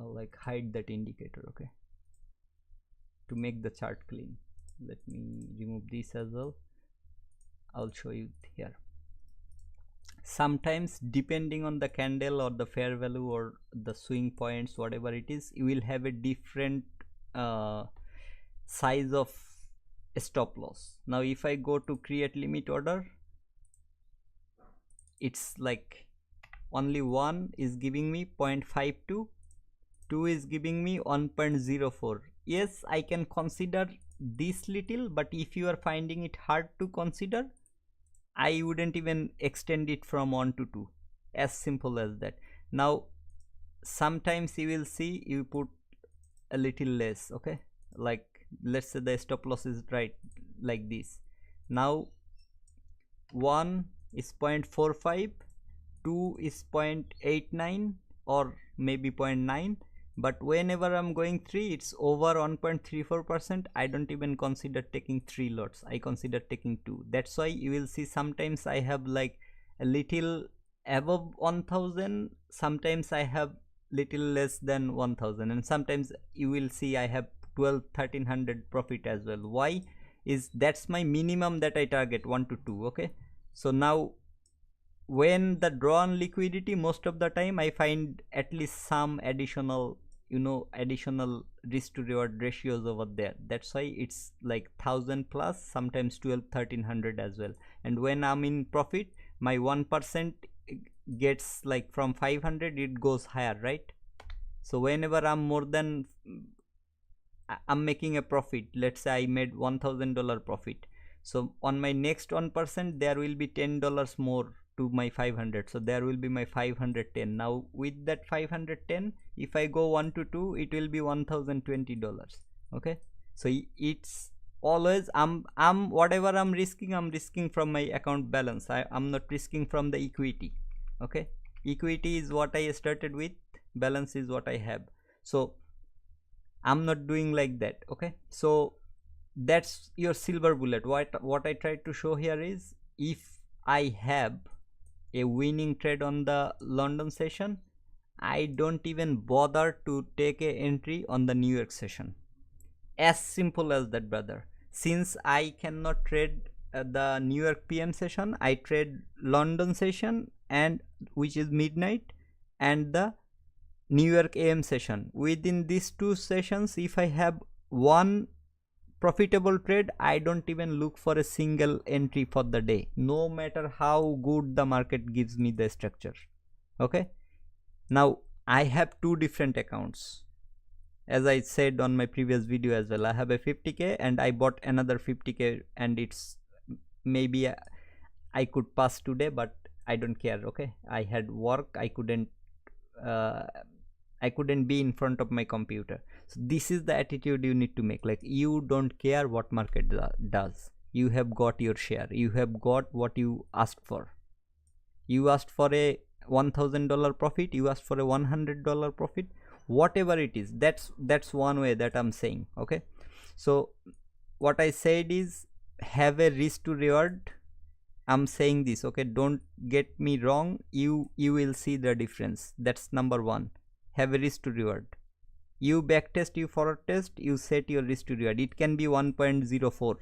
like hide that indicator. Okay, to make the chart clean, let me remove this as well. I'll show you here. Sometimes depending on the candle or the fair value or the swing points, whatever it is, you will have a different size of stop loss. Now if I go to create limit order, it's like only 1 is giving me 0.52, 2 is giving me 1.04. Yes, I can consider this little, but if you are finding it hard to consider, I wouldn't even extend it from 1 to 2. as simple as that. Now sometimes you will see you put a little less, okay, like let's say the stop loss is right like this. Now 1 is 0.45, 2 is 0.89 or maybe 0.9, but whenever I'm going 3, it's over 1.34%. I don't even consider taking 3 lots, I consider taking 2. That's why you will see sometimes I have like a little above 1000, sometimes I have little less than 1000, and sometimes you will see I have 1300 profit as well. Why is that's my minimum that I target, 1 to 2, okay. So now when the draw on liquidity, most of the time I find at least some additional, you know, additional risk to reward ratios over there. That's why it's like 1000 plus, sometimes 1300 as well. And when I'm in profit, my 1% gets like from 500 it goes higher, right? So whenever I'm more than, I'm making a profit, let's say I made $1000 profit, so on my next 1% there will be $10 more to my 500, so there will be my 510. Now with that 510, if I go 1 to 2, it will be $1020, okay. So it's always I'm whatever I'm risking from my account balance. I'm not risking from the equity, okay. Equity is what I started with, balance is what I have, so I'm not doing like that, okay. So that's your silver bullet. What I tried to show here is, if I have a winning trade on the London session, I don't even bother to take a entry on the New York session. As simple as that, brother. Since I cannot trade the New York PM session, I trade London session, and which is midnight, and the New York AM session. Within these two sessions, if I have one profitable trade, I don't even look for a single entry for the day, no matter how good the market gives me the structure, okay. Now I have two different accounts, as I said on my previous video as well. I have a 50k and I bought another 50k, and it's maybe I could pass today, but I don't care, okay. I had work, I couldn't be in front of my computer. So this is the attitude you need to make, like you don't care what market does. You have got your share, you have got what you asked for. You asked for a $1000 profit, you asked for a $100 profit, whatever it is. That's one way that I'm saying, okay. So what I said is, have a risk to reward. I'm saying this, okay, don't get me wrong, you will see the difference. That's number one. Have a risk to reward. You backtest, you forward test, you set your risk to reward. It can be 1.04,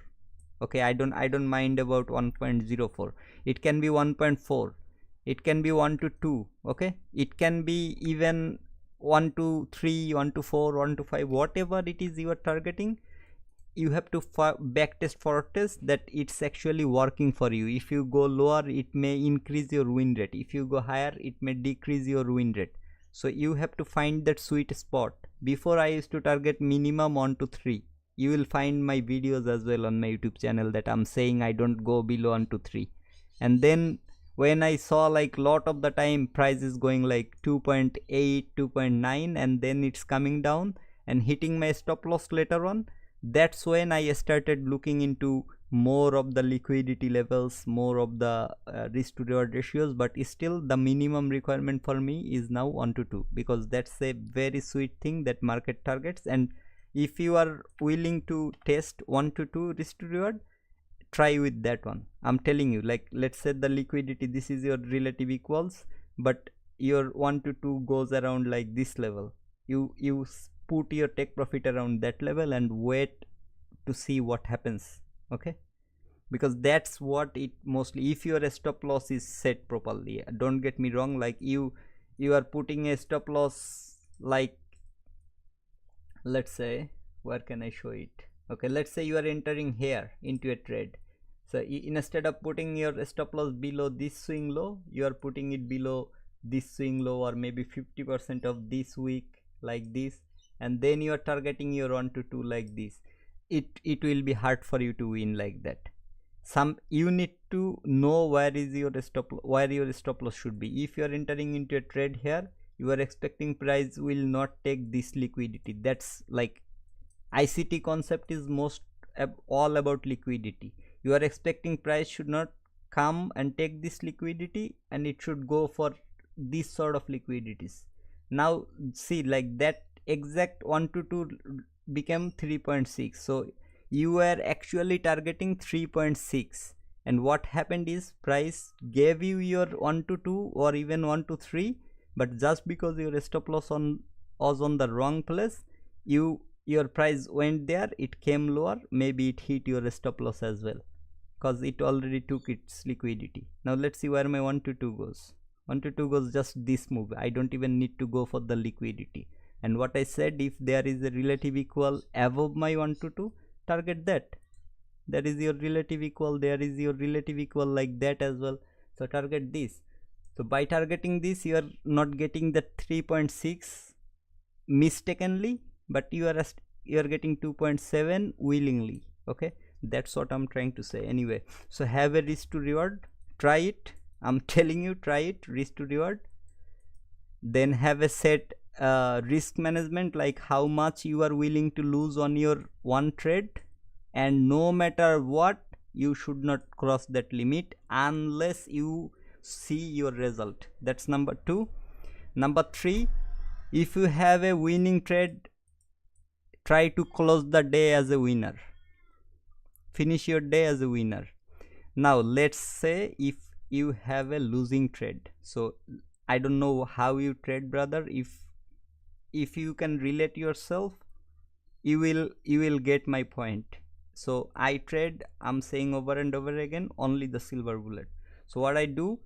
okay. I don't mind about 1.04. It can be 1.4, it can be 1 to 2, okay. It can be even 1 to 3, 1 to 4, 1 to 5, whatever it is you are targeting. You have to backtest, forward test that it's actually working for you. If you go lower, it may increase your win rate. If you go higher, it may decrease your win rate. So you have to find that sweet spot. Before I used to target minimum 1 to 3. You will find my videos as well on my YouTube channel that I'm saying I don't go below 1 to 3. And then when I saw like lot of the time price is going like 2.8, 2.9, and then it's coming down and hitting my stop loss later on, that's when I started looking into more of the liquidity levels, more of the risk to reward ratios. But still the minimum requirement for me is now 1 to 2, because that's a very sweet thing that market targets. And if you are willing to test 1 to 2 risk to reward, try with that one. I'm telling you, like let's say the liquidity, this is your relative equals, but your 1 to 2 goes around like this level. You put your take profit around that level and wait to see what happens, okay. Because that's what it mostly, if your stop loss is set properly, don't get me wrong, like you are putting a stop loss, like let's say, where can I show it, okay, let's say you are entering here into a trade. So instead of putting your stop loss below this swing low, you are putting it below this swing low, or maybe 50% of this week, like this, and then you are targeting your 1 to 2 like this. It will be hard for you to win like that. you need to know where your stop loss should be. If you are entering into a trade here, you are expecting price will not take this liquidity. That's like ICT concept is all about liquidity. You are expecting price should not come and take this liquidity, and it should go for this sort of liquidities. Now see, like that exact 1 to 2 became 3.6. so you were actually targeting 3.6, and what happened is price gave you your 1 to 2 or even 1 to 3, but just because your stop loss was on the wrong place, your price went there, it came lower, maybe it hit your stop loss as well, because it already took its liquidity. Now let's see where my 1 to 2 goes. 1 to 2 goes just this move. I don't even need to go for the liquidity. And what I said, if there is a relative equal above my 1 to 2, target that. That is your relative equal. There is your relative equal like that as well. So target this. So by targeting this, you are not getting the 3.6 mistakenly, but you are getting 2.7 willingly. Okay, that's what I'm trying to say. Anyway, so have a risk to reward. Try it. I'm telling you, try it. Risk to reward. Then have a set risk management, like how much you are willing to lose on your one trade, and no matter what, you should not cross that limit unless you see your result. That's number 2. Number 3, if you have a winning trade, try to close the day as a winner. Finish your day as a winner. Now let's say if you have a losing trade. So I don't know how you trade, brother. If you can relate yourself, you will get my point. So I trade, I'm saying over and over again, only the silver bullet. So what I do,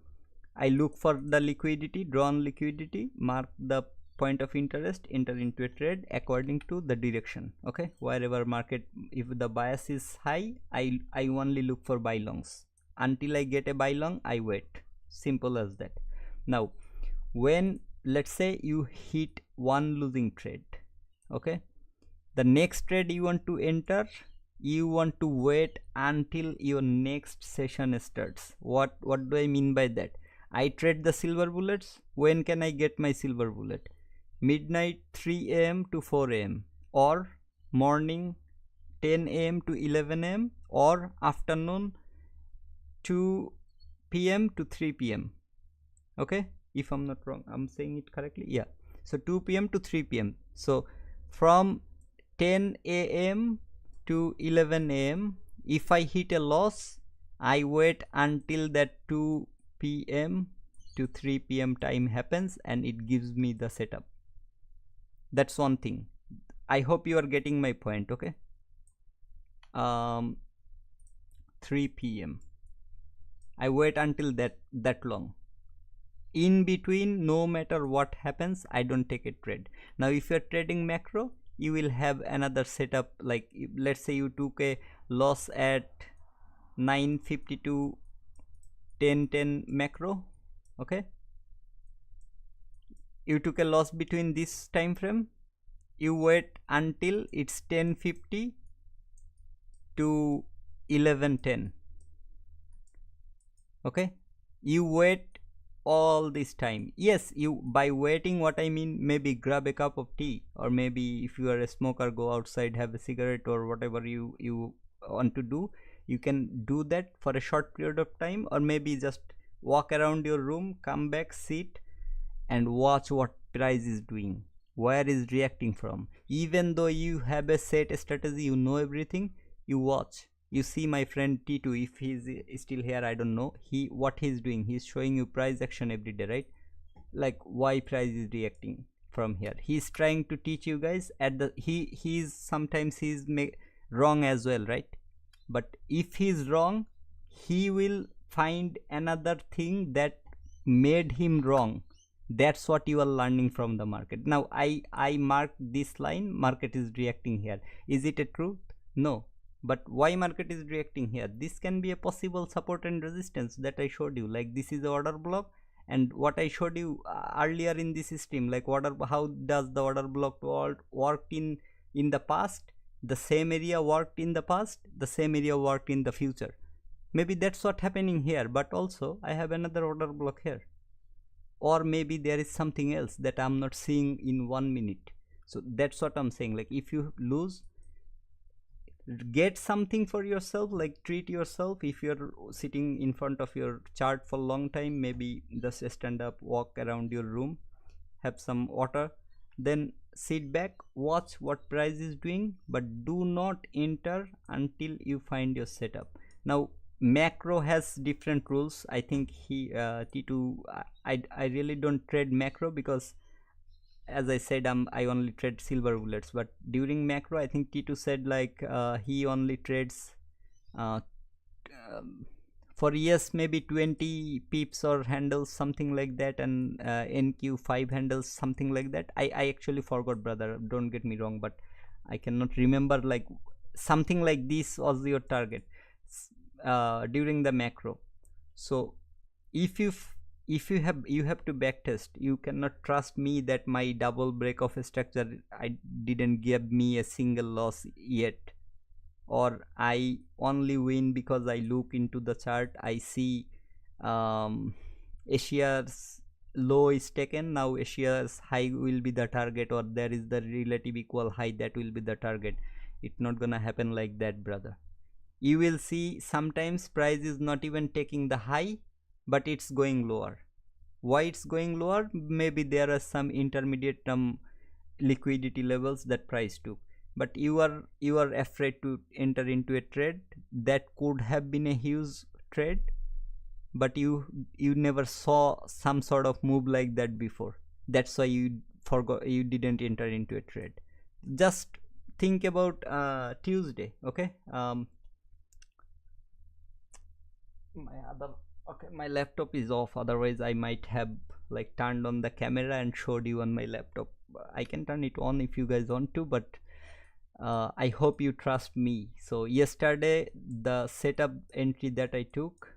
I look for the liquidity, drawn liquidity, mark the point of interest, enter into a trade according to the direction. Okay, wherever market, if the bias is high, I only look for buy longs. Until I get a buy long, I wait. Simple as that. Now when, let's say you hit one losing trade, okay, the next trade you want to enter, you want to wait until your next session starts. What do I mean by that? I trade the silver bullets. When can I get my silver bullet? Midnight 3 a.m. to 4 a.m. or morning 10 a.m. to 11 a.m. or afternoon 2 p.m. to 3 p.m. okay, if I'm not wrong, I'm saying it correctly. Yeah, so 2 p.m. to 3 p.m. So from 10 a.m. to 11 a.m. if I hit a loss, I wait until that 2 p.m. to 3 p.m. time happens, and it gives me the setup. That's one thing. I hope you are getting my point. Okay, 3 p.m. I wait until that long. In between, no matter what happens, I don't take a trade. Now if you're trading macro, you will have another setup. Like let's say you took a loss at 9:52 10:10 macro. Okay, you took a loss between this time frame, you wait until it's 10:50 to 11:10. okay, you wait all this time. Yes, you, by waiting, what I mean, maybe grab a cup of tea, or maybe if you are a smoker, go outside, have a cigarette, or whatever you want to do. You can do that for a short period of time, or maybe just walk around your room, come back, sit and watch what price is doing, where is reacting from. Even though you have a set strategy, you know everything, you watch. You see my friend T2, if he's still here, I don't know, what he's doing, he's showing you price action every day, right? Like why price is reacting from here. He's trying to teach you guys. At the he's sometimes wrong as well, right? But if he's wrong, he will find another thing that made him wrong. That's what you are learning from the market. Now I mark this line, market is reacting here. Is it a truth? No. But why market is reacting here? This can be a possible support and resistance that I showed you. Like this is the order block, and what I showed you earlier in this stream, like how does the order block work in the past? The same area worked in the past, the same area worked in the future. Maybe that's what happening here, but also I have another order block here, or maybe there is something else that I'm not seeing in 1 minute. So that's what I'm saying, like if you lose, get something for yourself, like treat yourself. If you're sitting in front of your chart for a long time, maybe just stand up, walk around your room, have some water, then sit back, watch what price is doing, but do not enter until you find your setup. Now macro has different rules. I think he T2, I really don't trade macro because as I said, I only trade silver bullets. But during macro, I think T2 said like he only trades uh, um, for yes maybe 20 pips or handles, something like that, and NQ 5 handles, something like that. I actually forgot, brother, don't get me wrong, but I cannot remember, like something like this was your target during the macro. So if you have to backtest. You cannot trust me that my double break of a structure I didn't give me a single loss yet, or I only win because I look into the chart, I see Asia's low is taken, now Asia's high will be the target, or there is the relative equal high that will be the target. It's not gonna happen like that, brother. You will see sometimes price is not even taking the high, but it's going lower. Why it's going lower? Maybe there are some intermediate term liquidity levels that price took, but you are afraid to enter into a trade that could have been a huge trade, but you never saw some sort of move like that before. That's why you forgot, you didn't enter into a trade. Just think about Tuesday, okay? My other, okay, my laptop is off, otherwise I might have like turned on the camera and showed you on my laptop. I can turn it on if you guys want to, but I hope you trust me. So yesterday the setup entry that I took,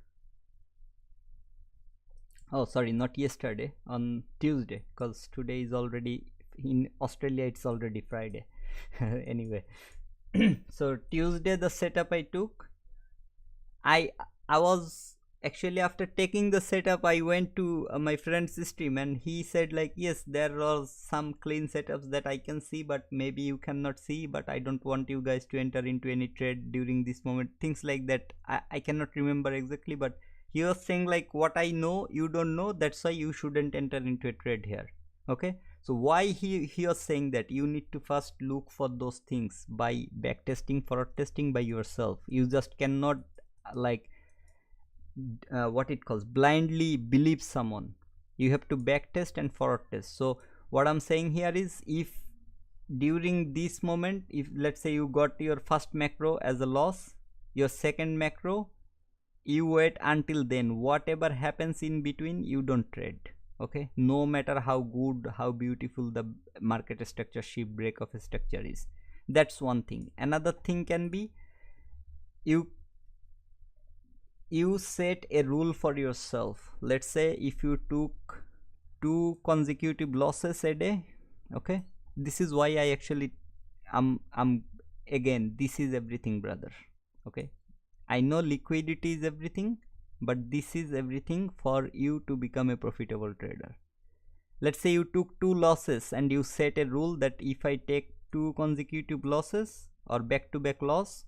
oh sorry, not yesterday, on Tuesday, because today is already, in Australia it's already Friday. Anyway, so Tuesday the setup I took, I I was actually, after taking the setup, I went to my friend's stream and he said like, yes, there are some clean setups that I can see, but maybe you cannot see, but I don't want you guys to enter into any trade during this moment, things like that. I cannot remember exactly, but he was saying like, what I know you don't know, that's why you shouldn't enter into a trade here. Okay, so why he was saying that you need to first look for those things by backtesting, forward testing by yourself. You just cannot like what it calls blindly believe someone. You have to backtest and forward test. So what I'm saying here is, if during this moment, if let's say you got your first macro as a loss, your second macro, you wait until then, whatever happens in between you don't trade. Okay, no matter how good, how beautiful the market structure shift break of a structure is. That's one thing. Another thing can be, you set a rule for yourself. Let's say if you took 2 consecutive losses a day, okay, this is why I actually I'm again, this is everything, brother. Okay, I know liquidity is everything, but this is everything for you to become a profitable trader. Let's say you took 2 losses and you set a rule that if I take 2 consecutive losses or back to back loss,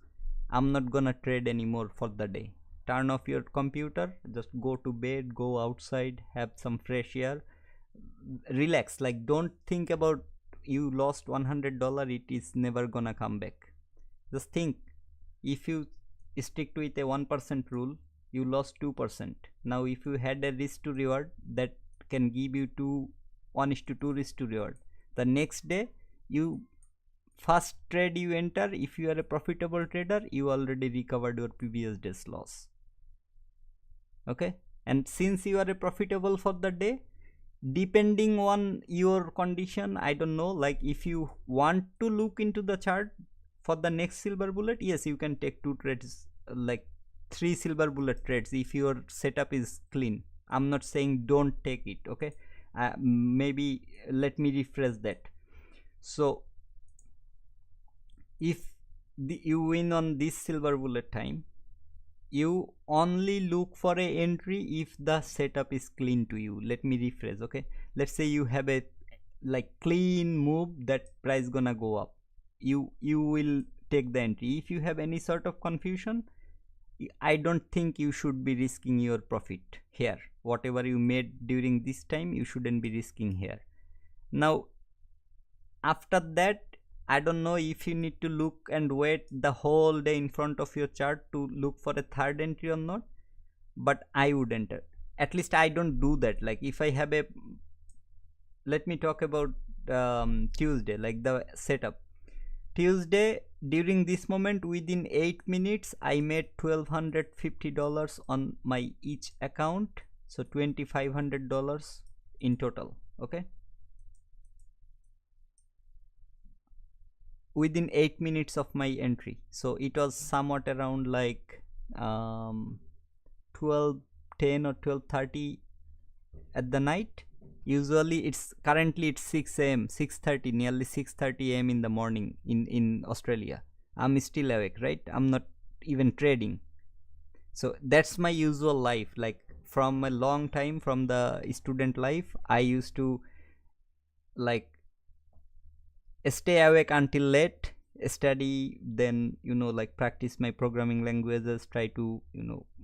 I'm not gonna trade anymore for the day. Turn off your computer, just go to bed, go outside, have some fresh air, relax. Like, don't think about you lost $100, it is never gonna come back. Just think, if you stick to it a 1% rule, you lost 2%. Now if you had a risk to reward that can give you 1:2 risk to reward, the next day, you first trade you enter, if you are a profitable trader, you already recovered your previous day's loss. Okay, and since you are a profitable for the day, depending on your condition, I don't know, like if you want to look into the chart for the next silver bullet, yes, you can take 2 trades, like 3 silver bullet trades if your setup is clean. I'm not saying don't take it. Okay, maybe let me rephrase that. So if you win on this silver bullet time, you only look for a entry if the setup is clean to you. Let me rephrase. Okay, let's say you have a like clean move that price gonna go up, you will take the entry. If you have any sort of confusion, I don't think you should be risking your profit here. Whatever you made during this time, you shouldn't be risking here. Now after that, I don't know if you need to look and wait the whole day in front of your chart to look for a third entry or not, but I wouldn't. At least I don't do that. Like if I have a, let me talk about Tuesday, like the setup. Tuesday, during this moment, within 8 minutes, I made $1,250 on my each account. So $2,500 in total. Okay. Within 8 minutes of my entry. So it was somewhat around like 12:10 or 12:30 at the night. Usually it's currently it's 6 a.m, 6:30, nearly 6:30 a.m in the morning in Australia. I'm still awake, right? I'm not even trading. So that's my usual life. Like from a long time, from the student life, I used to like stay awake until late, study, then like practice my programming languages, try to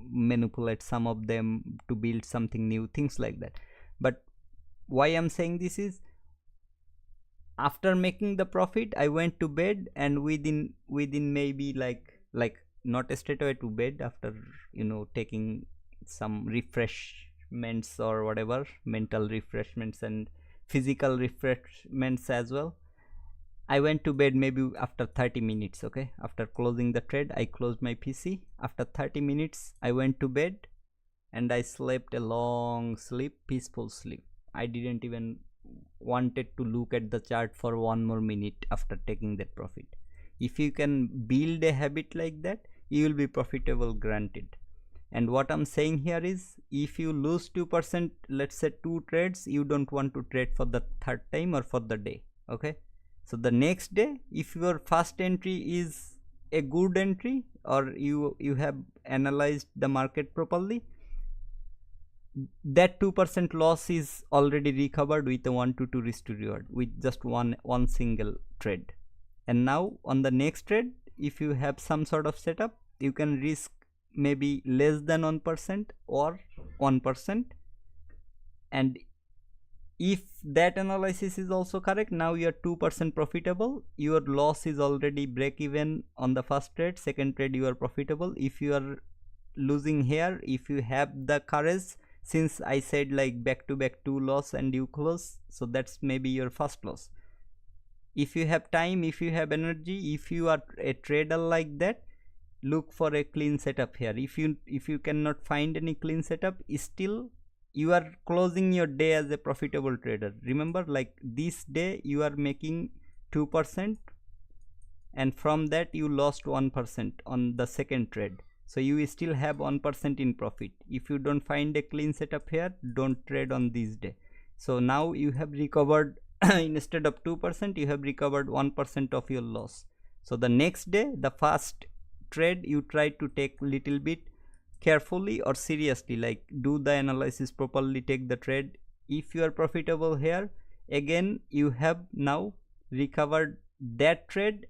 manipulate some of them to build something new, things like that. But why I'm saying this is, after making the profit, I went to bed, and within maybe like not straight away to bed, after taking some refreshments or whatever, mental refreshments and physical refreshments as well, I went to bed maybe after 30 minutes. Okay, after closing the trade, I closed my PC. After 30 minutes, I went to bed and I slept a long sleep, peaceful sleep. I didn't even wanted to look at the chart for one more minute after taking that profit. If you can build a habit like that, you will be profitable, granted. And what I'm saying here is, if you lose 2%, let's say 2 trades, you don't want to trade for the third time or for the day. Okay, so the next day, if your first entry is a good entry, or you have analyzed the market properly, that 2% loss is already recovered with a 1 to 2 risk to reward, with just one single trade. And now on the next trade, if you have some sort of setup, you can risk maybe less than 1% or 1%. And if that analysis is also correct, now you are 2% profitable. Your loss is already break even on the first trade. Second trade you are profitable. If you are losing here, if you have the courage, since I said like back to back 2 loss and you close, so that's maybe your first loss. If you have time, if you have energy, if you are a trader like that, look for a clean setup here. If you cannot find any clean setup, still you are closing your day as a profitable trader. Remember, like this day you are making 2%, and from that you lost 1% on the second trade, so you still have 1% in profit. If you don't find a clean setup here, don't trade on this day. So now you have recovered instead of 2%, you have recovered 1% of your loss. So the next day, the first trade, you try to take little bit carefully or seriously, like do the analysis properly, take the trade. If you are profitable here, again you have now recovered that trade.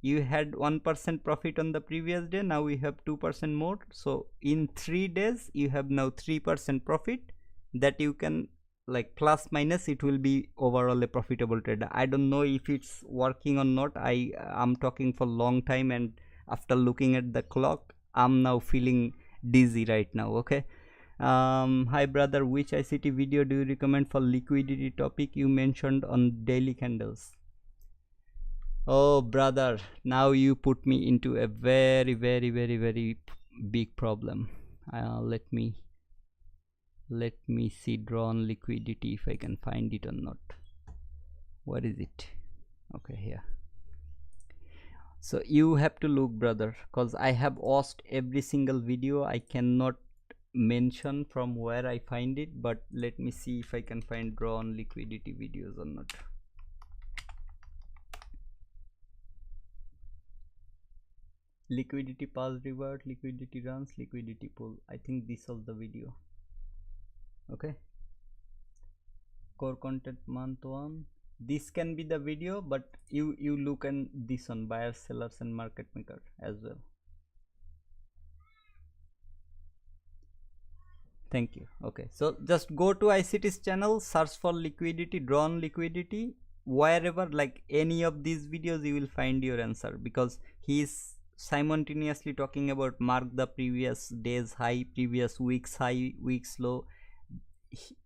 You had 1% profit on the previous day, now we have 2% more, so in 3 days you have now 3% profit, that you can like plus minus, it will be overall a profitable trade. I don't know if it's working or not. I'm talking for long time, and after looking at the clock, I'm now feeling dizzy right now. Okay, hi brother, which ICT video do you recommend for liquidity topic you mentioned on daily candles? Oh brother, now you put me into a very big problem. Let me see drawn liquidity, if I can find it or not. Where is it? Okay, here. So you have to look, brother, because I have watched every single video. I cannot mention from where I find it, but let me see if I can find drawn liquidity videos or not. liquidity pass revert, liquidity runs, liquidity pull. I think this was the video. Okay, core content month 1. This can be the video, but you look at this one, buyers, sellers and market maker as well. Thank you. Okay, so just go to ICT's channel, search for liquidity, drawn liquidity. Wherever, like any of these videos, you will find your answer, because he is simultaneously talking about mark the previous day's high, previous week's high, week's low.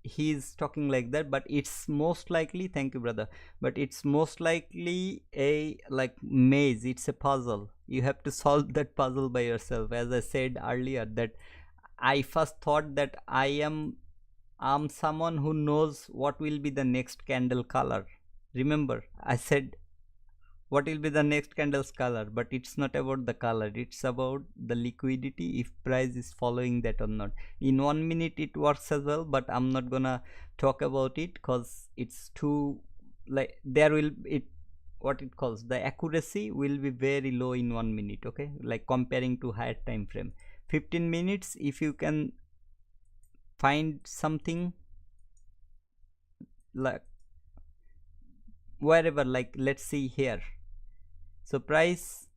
He is talking like that, but it's most likely, thank you brother, but it's most likely a like maze. It's a puzzle. You have to solve that puzzle by yourself. As I said earlier, that I first thought that I'm someone who knows what will be the next candle color. Remember, I said what will be the next candle's color, but it's not about the color, it's about the liquidity, if price is following that or not. In 1 minute it works as well, but I'm not gonna talk about it because it's too, like, there will it what it calls, the accuracy will be very low in 1 minute. Okay, like comparing to higher time frame. 15 minutes, if you can find something like wherever, like let's see here. So price,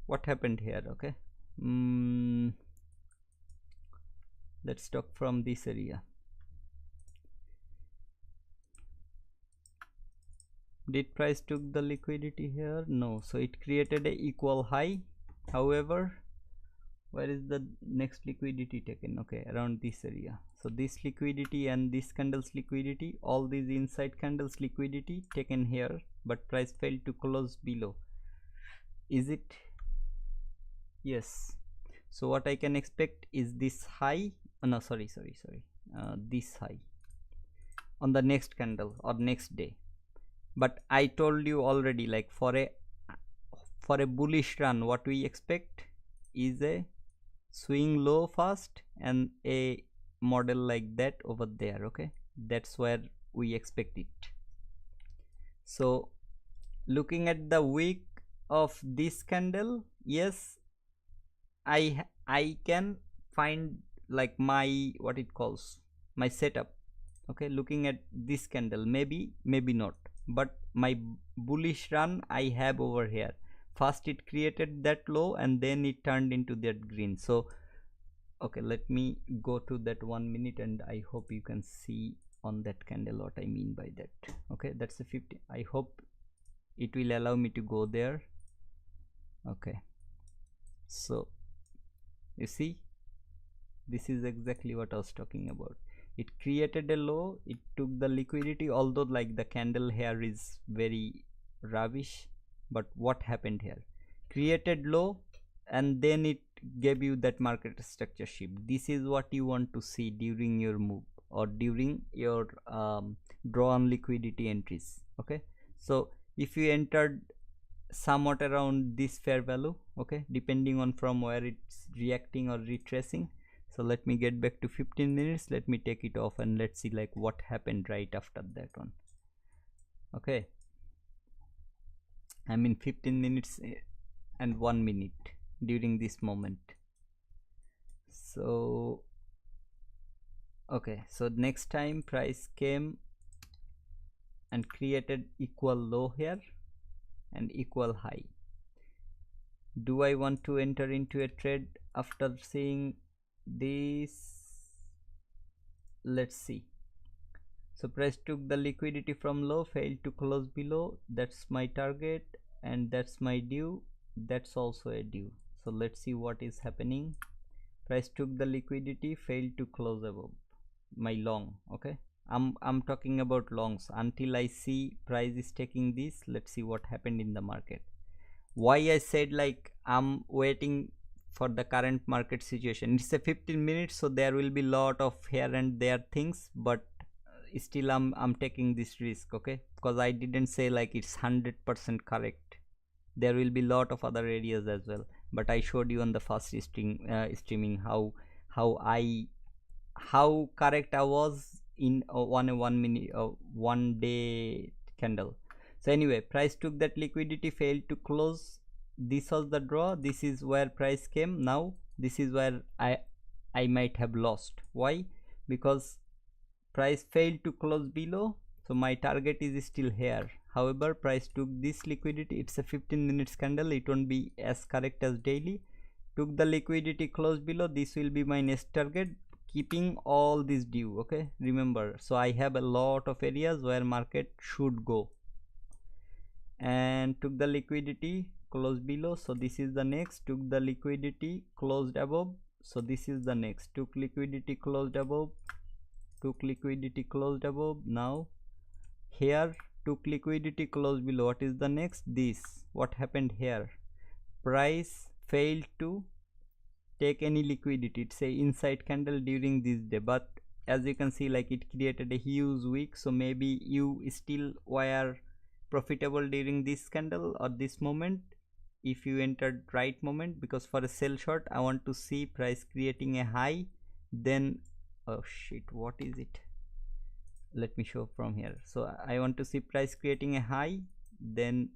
what happened here? Okay, let's talk from this area. Did price took the liquidity here? No. So it created a equal high. However, where is the next liquidity taken? Okay, around this area. So this liquidity and this candle's liquidity, all these inside candles liquidity taken here, but price failed to close below. Is it? Yes. So what I can expect is this high, no, sorry, this high on the next candle or next day. But I told you already, like for a bullish run, what we expect is a swing low first and a model like that over there. Okay, that's where we expect it. So looking at the wick of this candle, yes, I can find like my, what it calls, my setup. Okay, looking at this candle, maybe not, but my bullish run I have over here. First it created that low and then it turned into that green. So okay, let me go to that 1 minute and I hope you can see on that candle what I mean by that. Okay, that's a 50. I hope it will allow me to go there. Okay, so you see, this is exactly what I was talking about. It created a low, it took the liquidity, although like the candle here is very rubbish, but what happened here? Created low and then it gave you that market structure shift. This is what you want to see during your move or during your drawn liquidity entries. Okay, so if you entered somewhat around this fair value, okay, depending on from where it's reacting or retracing. So let me get back to 15 minutes, let me take it off and let's see like what happened right after that one. Okay, I mean 15 minutes and 1 minute during this moment. So okay, so next time price came and created equal low here and equal high. Do I want to enter into a trade after seeing this? Let's see. So price took the liquidity from low, failed to close below. That's my target and that's my due. That's also a due. So let's see what is happening. Price took the liquidity, failed to close above my long. Okay, I'm talking about longs until I see price is taking this. Let's see what happened in the market. Why I said like I'm waiting for the current market situation. It's a 15 minutes, so there will be lot of here and there things, but still I'm taking this risk. Okay, because I didn't say like it's 100% correct. There will be lot of other areas as well, but I showed you on the first streaming how correct I was in 1 minute 1 day candle. So anyway, price took that liquidity, failed to close this was the draw, this is where price came. Now this is where I might have lost. Why? Because price failed to close below, so my target is still here. However, price took this liquidity. It's a 15 minutes candle, it won't be as correct as daily. Took the liquidity, closed below. This will be my next target, keeping all this due. Okay, remember, so I have a lot of areas where market should go. And took the liquidity, closed below, so this is the next. Took the liquidity, closed above, so this is the next. Took liquidity, closed above, took liquidity, closed above. Now here took liquidity, closed below. What is the next? This. What happened here? Price failed to take any liquidity. It's a inside candle during this day, but as you can see, like, it created a huge wick. So maybe you still were profitable during this candle or this moment if you entered right moment, because for a sell short I want to see price creating a high, then oh shit, what is it? Let me show from here. So I want to see price creating a high, then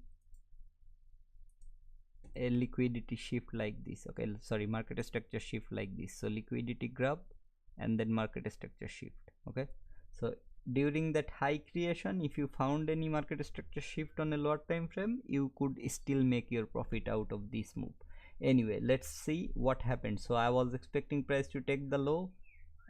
a liquidity shift like this. Okay, sorry, market structure shift like this. So liquidity grab and then market structure shift. Okay, so during that high creation, if you found any market structure shift on a lower time frame, you could still make your profit out of this move. Anyway, let's see what happened. So I was expecting price to take the low,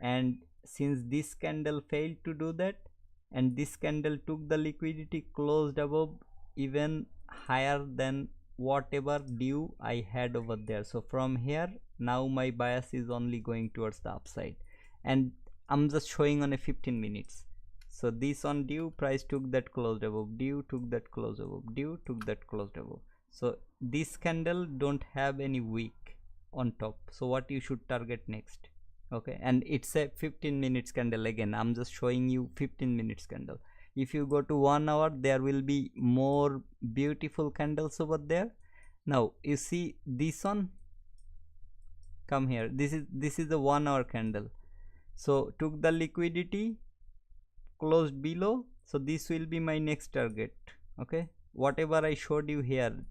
and since this candle failed to do that, and this candle took the liquidity, closed above, even higher than whatever due I had over there. So from here, now my bias is only going towards the upside, and I'm just showing on a 15 minutes. So this on due, price took that, closed above, due took that, closed above, due took that, closed above. So this candle don't have any wick on top. So what you should target next? Okay, and it's a 15 minutes candle. Again, I'm just showing you 15 minutes candle. If you go to 1 hour, there will be more beautiful candles over there. Now you see this one, come here, this is the 1 hour candle. So took the liquidity, closed below, so this will be my next target. Okay, whatever I showed you here,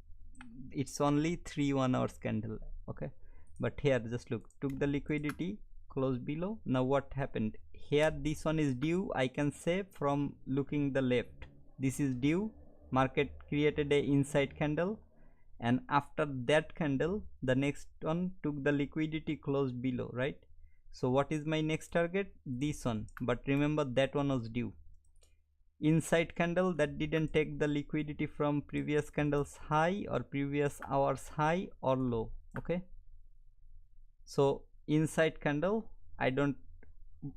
it's only 3 1 hours candle. Okay, but here just look, took the liquidity, closed below. Now what happened here? This one is due. I can say from looking the left, this is due. Market created a inside candle, and after that candle, the next one took the liquidity, closed below, right? So what is my next target? This one. But remember, that one was due. Inside candle that didn't take the liquidity from previous candle's high or previous hour's high or low. Okay, so inside candle, I don't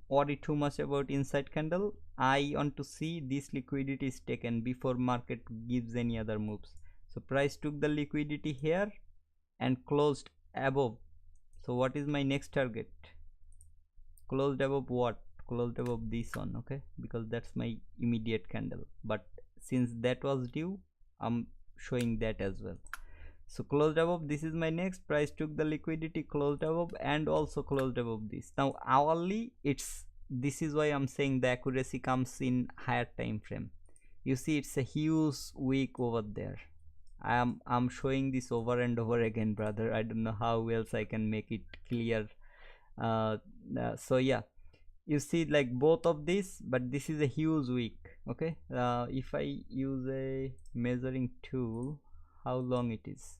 worry too much about inside candle. I want to see this liquidity is taken before market gives any other moves. So price took the liquidity here and closed above. So what is my next target? Closed above what? Closed above this one. Okay, because that's my immediate candle, but since that was due, I'm showing that as well. So closed above, this is my next. Price took the liquidity, closed above, and also closed above this. Now hourly, this is why I'm saying the accuracy comes in higher time frame. You see, it's a huge wick over there. I'm showing this over and over again, brother. I don't know how else I can make it clear. So yeah, you see, like, both of this, but this is a huge wick. Okay, if I use a measuring tool, how long it is?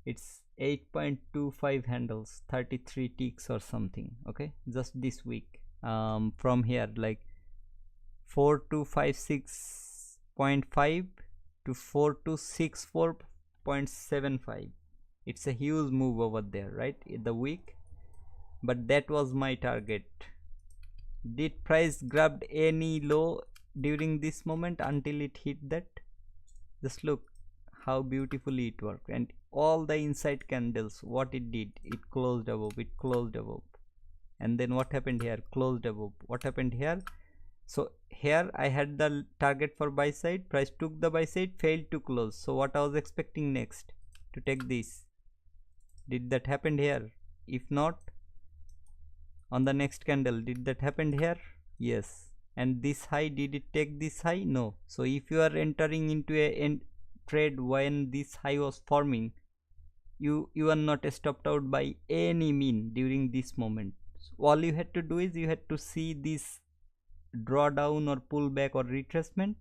It's 8.25 handles, 33 ticks or something. Okay, just this week, from here, like 4256.5 to 4264.75. it's a huge move over there, right, in the week. But that was my target. Did price grabbed any low during this moment until it hit that? Just look how beautifully it worked. And all the inside candles, what it did, it closed above, it closed above, and then what happened here? Closed above. What happened here? So here I had the target for buy side, price took the buy side, failed to close. So what I was expecting next? To take this. Did that happen here? If not, on the next candle, did that happen here? Yes. And this high, did it take this high? No. So if you are entering into a trade when this high was forming, you are not stopped out by any mean during this moment. So all you had to do is you had to see this drawdown or pullback or retracement,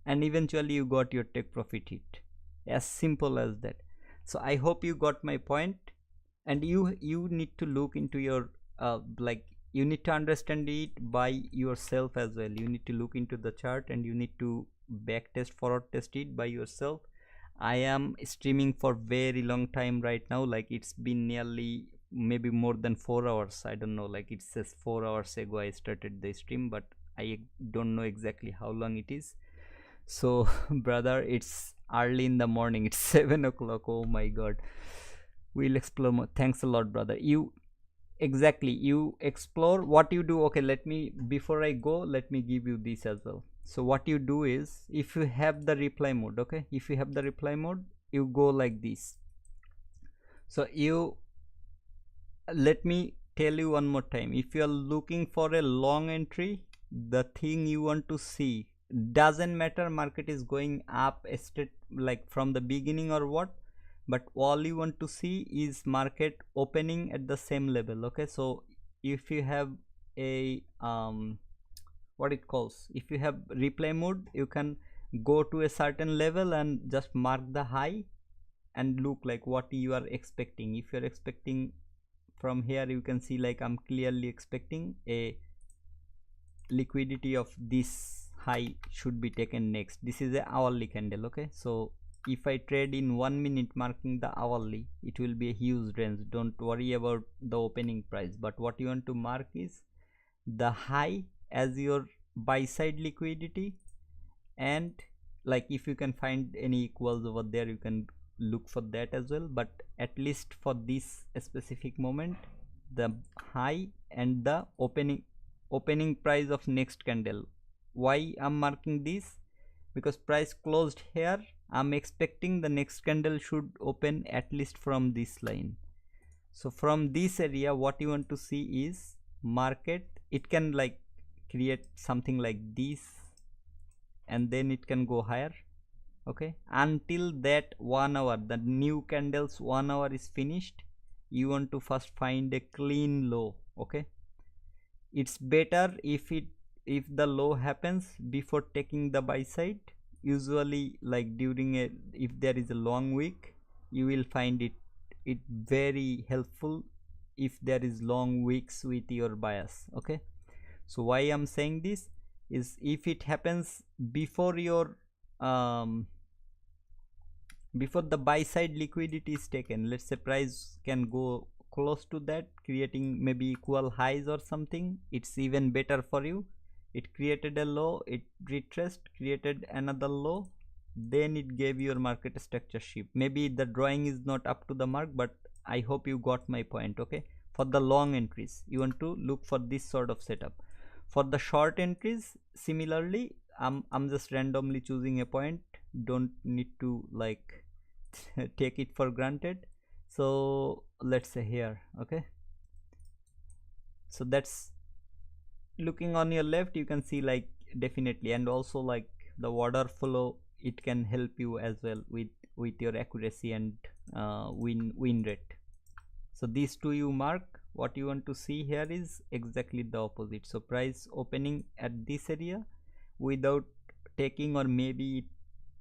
and eventually you got your take profit hit. As simple as that. So I hope you got my point, and you need to look into your like you need to understand it by yourself as well. You need to look into the chart and you need to back test, forward test it by yourself. I am streaming for very long time right now, like it's been nearly maybe more than 4 hours. I don't know, like it says 4 hours ago I started the stream, but I don't know exactly how long it is. So brother, it's early in the morning, it's 7 o'clock. Oh my god, we'll explore more. Thanks a lot, brother. You exactly, you explore what you do. Okay, let me, before I go, let me give you this as well. So what you do is, if you have the reply mode, okay, if you have the reply mode, you go like this. So you, let me tell you one more time, if you are looking for a long entry, the thing you want to see, doesn't matter market is going up straight like from the beginning or what, but all you want to see is market opening at the same level. Okay, so if you have a what it calls, if you have replay mode, you can go to a certain level and just mark the high and look like what you are expecting. If you're expecting from here, you can see like I'm clearly expecting a liquidity of this high should be taken next. This is a hourly candle. Okay, so if I trade in 1 minute marking the hourly, it will be a huge range. Don't worry about the opening price, but what you want to mark is the high as your buy side liquidity, and like if you can find any equals over there, you can look for that as well. But at least for this specific moment, the high and the opening price of next candle. Why I'm marking this? Because price closed here, I'm expecting the next candle should open at least from this line. So from this area, what you want to see is market, it can like create something like this and then it can go higher. Okay, until that 1 hour, the new candles 1 hour is finished, you want to first find a clean low. Okay, it's better if the low happens before taking the buy side. Usually like during a, if there is a long week, you will find it very helpful if there is long weeks with your bias. Okay, so why I'm saying this is, if it happens before your before the buy side liquidity is taken, let's say price can go close to that, creating maybe equal highs or something, it's even better for you. It created a low, it retraced, created another low, then it gave your market structure shift. Maybe the drawing is not up to the mark, but I hope you got my point. Okay, for the long entries, you want to look for this sort of setup. For the short entries, similarly, I'm just randomly choosing a point, don't need to like take it for granted. So let's say here. Okay, so that's, looking on your left, you can see like definitely, and also like the water flow, it can help you as well with your accuracy and win rate. So these two you mark. What you want to see here is exactly the opposite. So price opening at this area without taking, or maybe it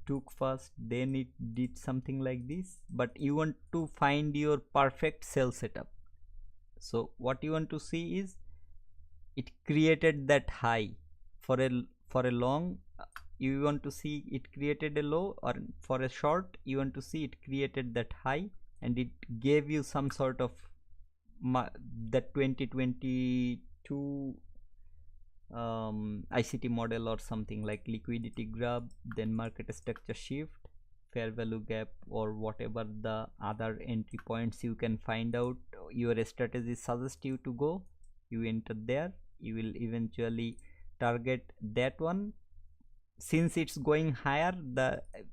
took first then it did something like this, but you want to find your perfect sell setup. So what you want to see is it created that high for a long, you want to see it created a low, or for a short you want to see it created that high and it gave you some sort of that 2022 ICT model or something, like liquidity grab, then market structure shift, fair value gap, or whatever the other entry points you can find out. Your strategy suggests you to go, you enter there, you will eventually target that one. Since it's going higher,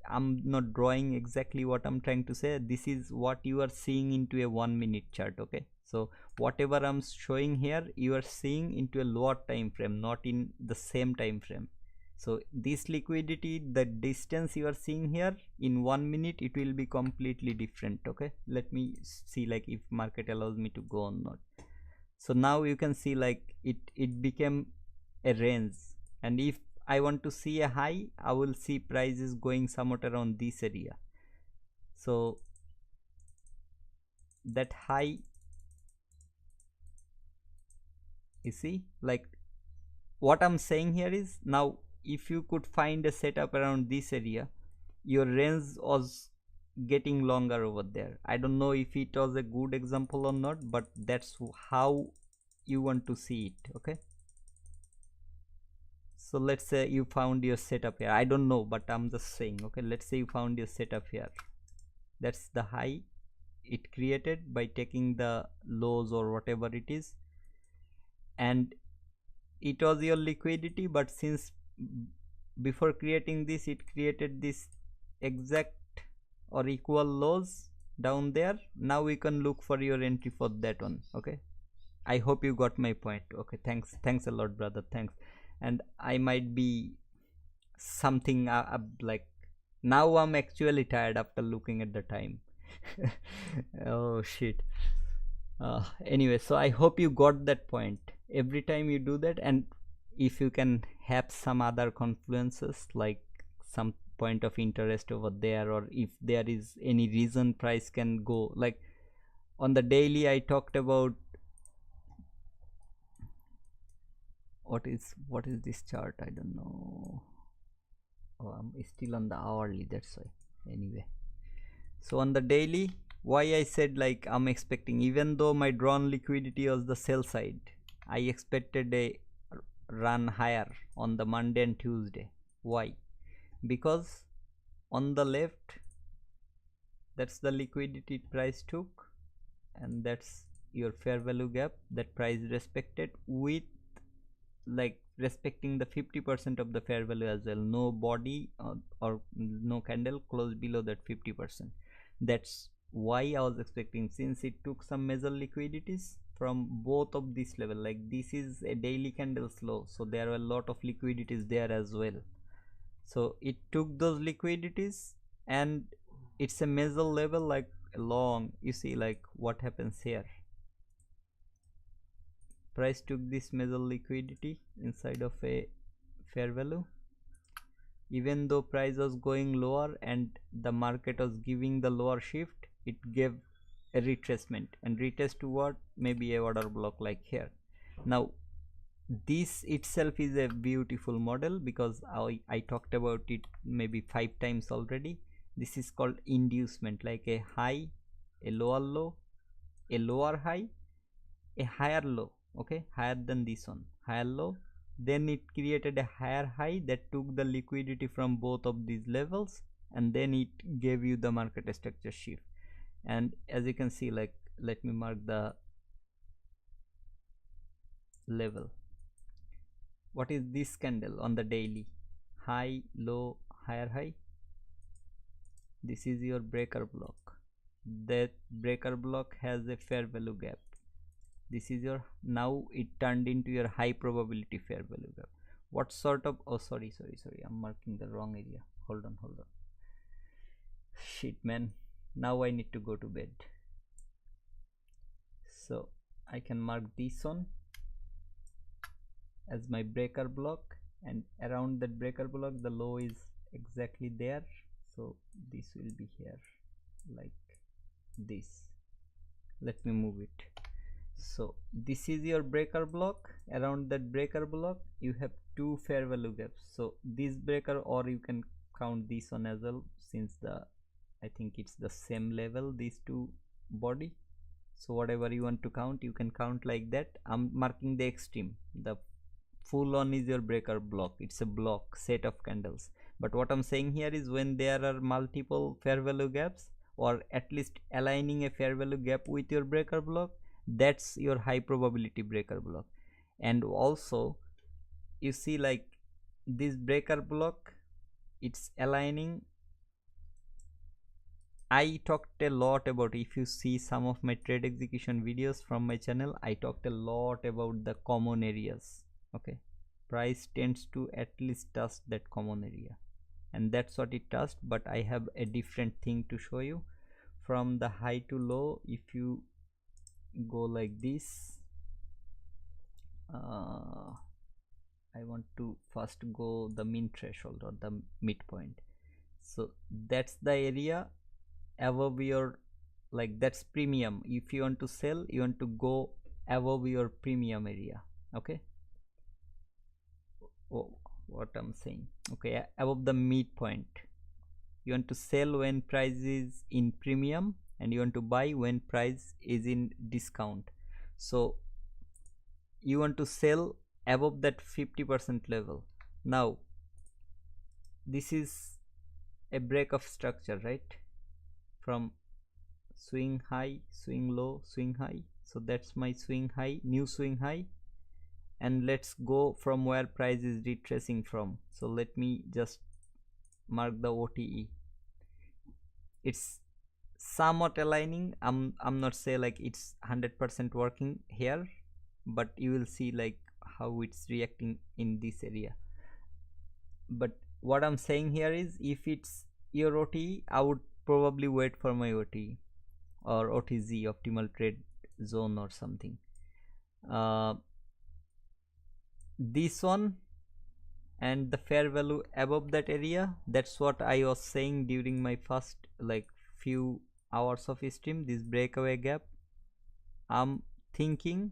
I'm not drawing exactly what I'm trying to say. This is what you are seeing into a 1 minute chart. Okay, so whatever I'm showing here, you are seeing into a lower time frame, not in the same time frame. So this liquidity, the distance you are seeing here, in 1 minute it will be completely different. Okay, let me see like if market allows me to go or not. So now you can see like it became a range, and if I want to see a high, I will see prices going somewhat around this area. So that high, you see, like what I'm saying here is, now if you could find a setup around this area, your range was getting longer over there. I don't know if it was a good example or not, but that's how you want to see it. Okay, so let's say you found your setup here. I don't know, but I'm just saying. Okay, let's say you found your setup here. That's the high it created by taking the lows or whatever it is, and it was your liquidity. But since before creating this, it created this exact or equal lows down there, now we can look for your entry for that one. Okay, I hope you got my point. Okay, thanks a lot, brother, thanks. And I might be something like, now I'm actually tired after looking at the time. Oh shit. Anyway, so I hope you got that point. Every time you do that, and if you can have some other confluences, like some point of interest over there, or if there is any reason price can go, like on the daily I talked about, what is this chart, I don't know. Oh, I'm still on the hourly, that's why. Anyway, so on the daily, why I said like I'm expecting, even though my drawn liquidity was the sell side, I expected a run higher on the Monday and Tuesday. Why? Because on the left, that's the liquidity price took, and that's your fair value gap that price respected, with like respecting the 50% of the fair value as well. No body or no candle close below that 50%. That's why I was expecting, since it took some major liquidities from both of this level, like this is a daily candle slow, so there are a lot of liquidities there as well. So it took those liquidities, and it's a major level, like long, you see like what happens here. Price took this major liquidity inside of a fair value, even though price was going lower and the market was giving the lower shift, it gave a retracement, and retest to what, maybe a order block like here. Now this itself is a beautiful model, because I talked about it maybe 5 times already. This is called inducement, like a high, a lower low, a lower high, a higher low. Okay, higher than this one, higher low, then it created a higher high that took the liquidity from both of these levels, and then it gave you the market structure shift. And as you can see, like let me mark the level. What is this candle on the daily? High, low, higher high. This is your breaker block. That breaker block has a fair value gap. This is your, now it turned into your high probability fair value gap. What sort of, oh sorry, I'm marking the wrong area. Hold on. Shit man, now I need to go to bed. So I can mark this one as my breaker block, and around that breaker block the low is exactly there, so this will be here like this. Let me move it. So this is your breaker block. Around that breaker block you have two fair value gaps, so this breaker, or you can count this one as well, since the, I think it's the same level, these two body. So whatever you want to count, you can count like that. I'm marking the extreme. The full on is your breaker block, it's a block set of candles. But what I'm saying here is, when there are multiple fair value gaps, or at least aligning a fair value gap with your breaker block, that's your high probability breaker block. And also you see like this breaker block, it's aligning. I talked a lot about, if you see some of my trade execution videos from my channel, I talked a lot about the common areas. Okay, price tends to at least touch that common area, and that's what it touched. But I have a different thing to show you. From the high to low, if you go like this, I want to first go the mean threshold or the midpoint. So that's the area above your, like, that's premium. If you want to sell, you want to go above your premium area. Okay, what I'm saying, okay, above the midpoint. You want to sell when price is in premium, and you want to buy when price is in discount. So you want to sell above that 50% level. Now this is a break of structure, right? From swing high, swing low, swing high. So that's my swing high, new swing high. And let's go from where price is retracing from. So let me just mark the OTE. It's somewhat aligning. I'm not say like it's 100% working here, but you will see like how it's reacting in this area. But what I'm saying here is, if it's your OTE, I would probably wait for my OTE or OTZ, optimal trade zone or something. This one and the fair value above that area, that's what I was saying during my first like few hours of stream. This breakaway gap, I'm thinking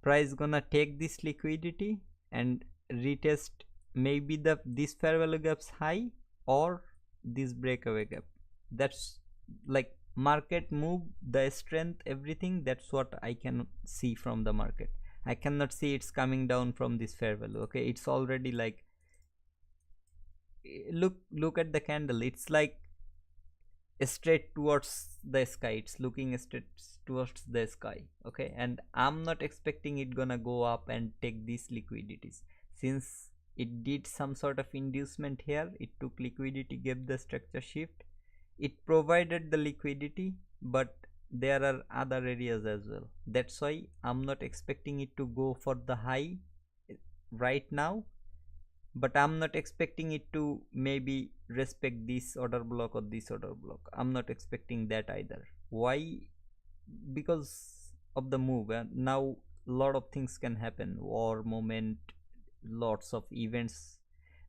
price gonna take this liquidity and retest maybe this fair value gaps high or this breakaway gap. That's like market move, the strength, everything. That's what I can see from the market. I cannot see it's coming down from this fair value. Okay, it's already like, look at the candle. It's like straight towards the sky. It's looking straight towards the sky. Okay, and I'm not expecting it gonna go up and take these liquidities. Since it did some sort of inducement here, it took liquidity, gave the structure shift, it provided the liquidity, but there are other areas as well. That's why I'm not expecting it to go for the high right now, but I'm not expecting it to maybe respect this order block or this order block. I'm not expecting that either. Why? Because of the move. Now lot of things can happen, war moment, lots of events.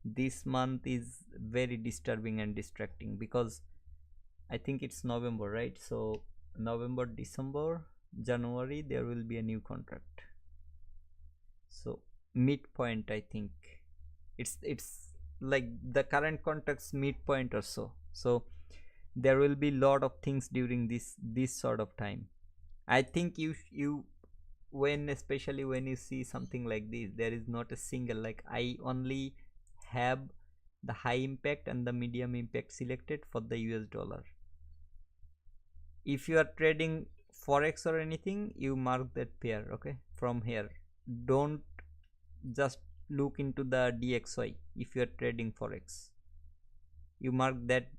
This month is very disturbing and distracting, because I think it's November, right? So November, December, January, there will be a new contract. So midpoint, I think it's like the current contract's midpoint or so. So there will be lot of things during this sort of time. I think you when, especially when you see something like this, there is not a single, like, I only have the high impact and the medium impact selected for the US dollar. If you are trading forex or anything, you mark that pair. Okay, from here, don't just look into the DXY. If you are trading forex, you mark that.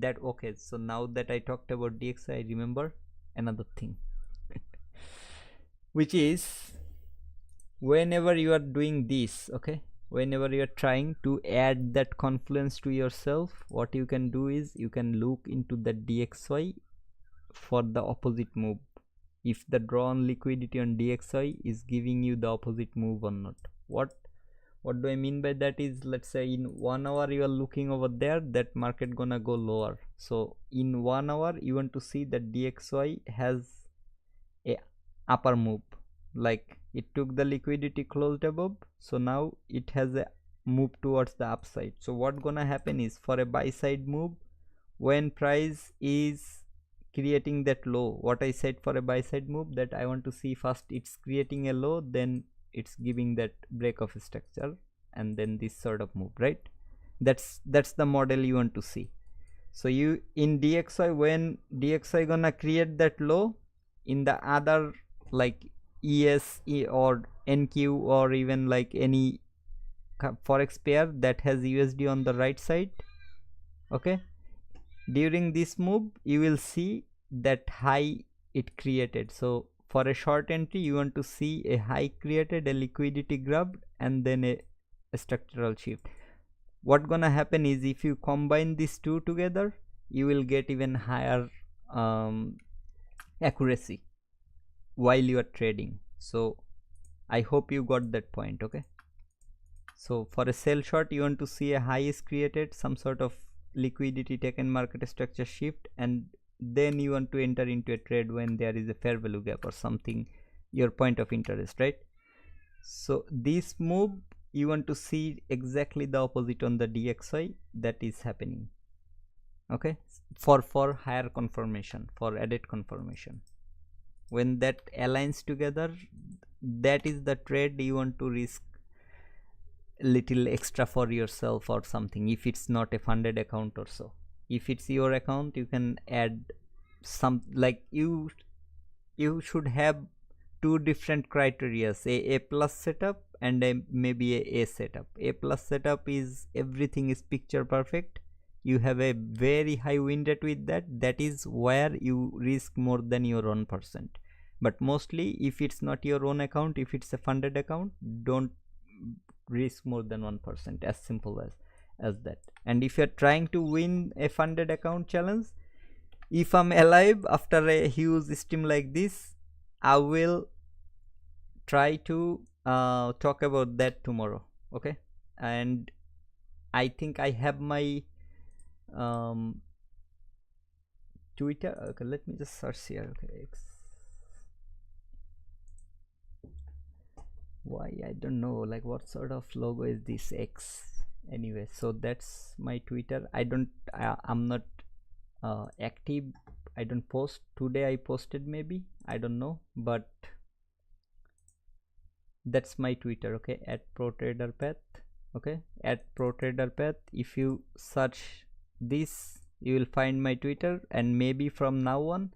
Okay, so now that I talked about DXY, I remember another thing which is, whenever you are doing this, okay, whenever you are trying to add that confluence to yourself, what you can do is you can look into the DXY for the opposite move, if the drawn liquidity on DXY is giving you the opposite move or not. What do I mean by that is, let's say in 1 hour you are looking over there, that market gonna go lower. So in 1 hour you want to see that DXY has a upper move, like it took the liquidity closed above, so now it has a move towards the upside. So what gonna happen is, for a buy side move, when price is creating that low, what I said for a buy side move, that I want to see first it's creating a low, then it's giving that break of structure, and then this sort of move, right? That's the model you want to see. So you in DXY, when DXY gonna create that low, in the other like ES or NQ or even like any forex pair that has USD on the right side, okay, during this move you will see that high it created. So for a short entry you want to see a high created, a liquidity grabbed, and then a structural shift. What gonna happen is if you combine these two together, you will get even higher accuracy while you are trading. So I hope you got that point. Okay, so for a sell short you want to see a high is created, some sort of liquidity taken, market structure shift, and then you want to enter into a trade when there is a fair value gap or something, your point of interest, right? So this move you want to see exactly the opposite on the DXY that is happening. Okay, for higher confirmation, for added confirmation, when that aligns together, that is the trade you want to risk little extra for yourself or something, if it's not a funded account or so. If it's your account, you can add some, like you should have two different criterias, a plus setup and maybe a setup. A plus setup is everything is picture perfect, you have a very high win rate with that, that is where you risk more than your own percent. But mostly if it's not your own account, if it's a funded account, don't risk more than 1%, as simple as that. And if you're trying to win a funded account challenge, if I'm alive after a huge stream like this, I will try to talk about that tomorrow. Okay, and I think I have my Twitter. Okay, let me just search here. Okay, why I don't know, like what sort of logo is this X anyway. So that's my Twitter. I'm not active, I don't post. Today I posted, maybe, I don't know, but that's my Twitter. Okay, at ProTraderPath. Okay, at ProTraderPath. If you search this, you will find my Twitter, and maybe from now on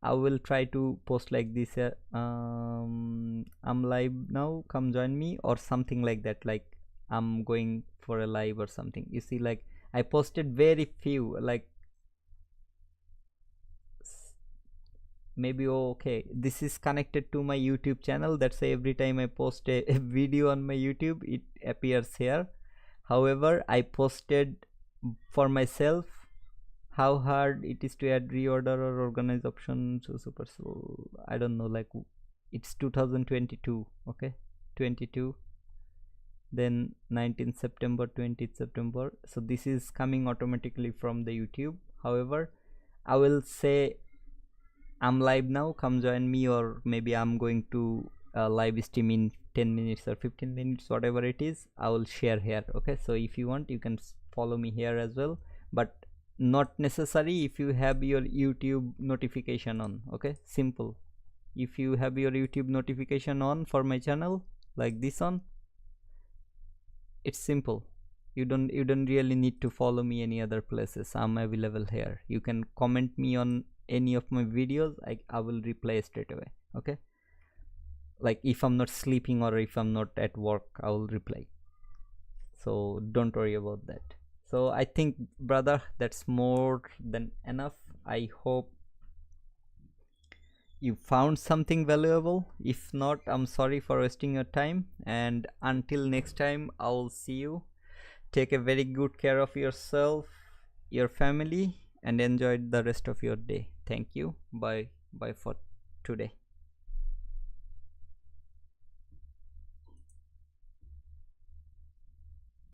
I will try to post like this. I'm live now, come join me, or something like that, like I'm going for a live or something. You see, like I posted very few, like maybe, okay, this is connected to my YouTube channel, that's why every time I post a video on my YouTube it appears here. However, I posted for myself how hard it is to add reorder or organize options. So I don't know, like it's 2022. Okay, 22, then 19th September, 20th September. So this is coming automatically from the YouTube. However, I will say I'm live now, come join me, or maybe I'm going to live stream in 10 minutes or 15 minutes, whatever it is, I will share here. Okay, so if you want, you can follow me here as well, but not necessary if you have your YouTube notification on. Okay, simple. If you have your YouTube notification on for my channel, like this on, it's simple. You don't really need to follow me any other places. I'm available here. You can comment me on any of my videos, I will reply straight away. Okay, like if I'm not sleeping or if I'm not at work, I will reply. So don't worry about that. So I think, brother, that's more than enough. I hope you found something valuable. If not, I'm sorry for wasting your time, and until next time, I'll see you. Take a very good care of yourself, your family, and enjoy the rest of your day. Thank you. Bye for today.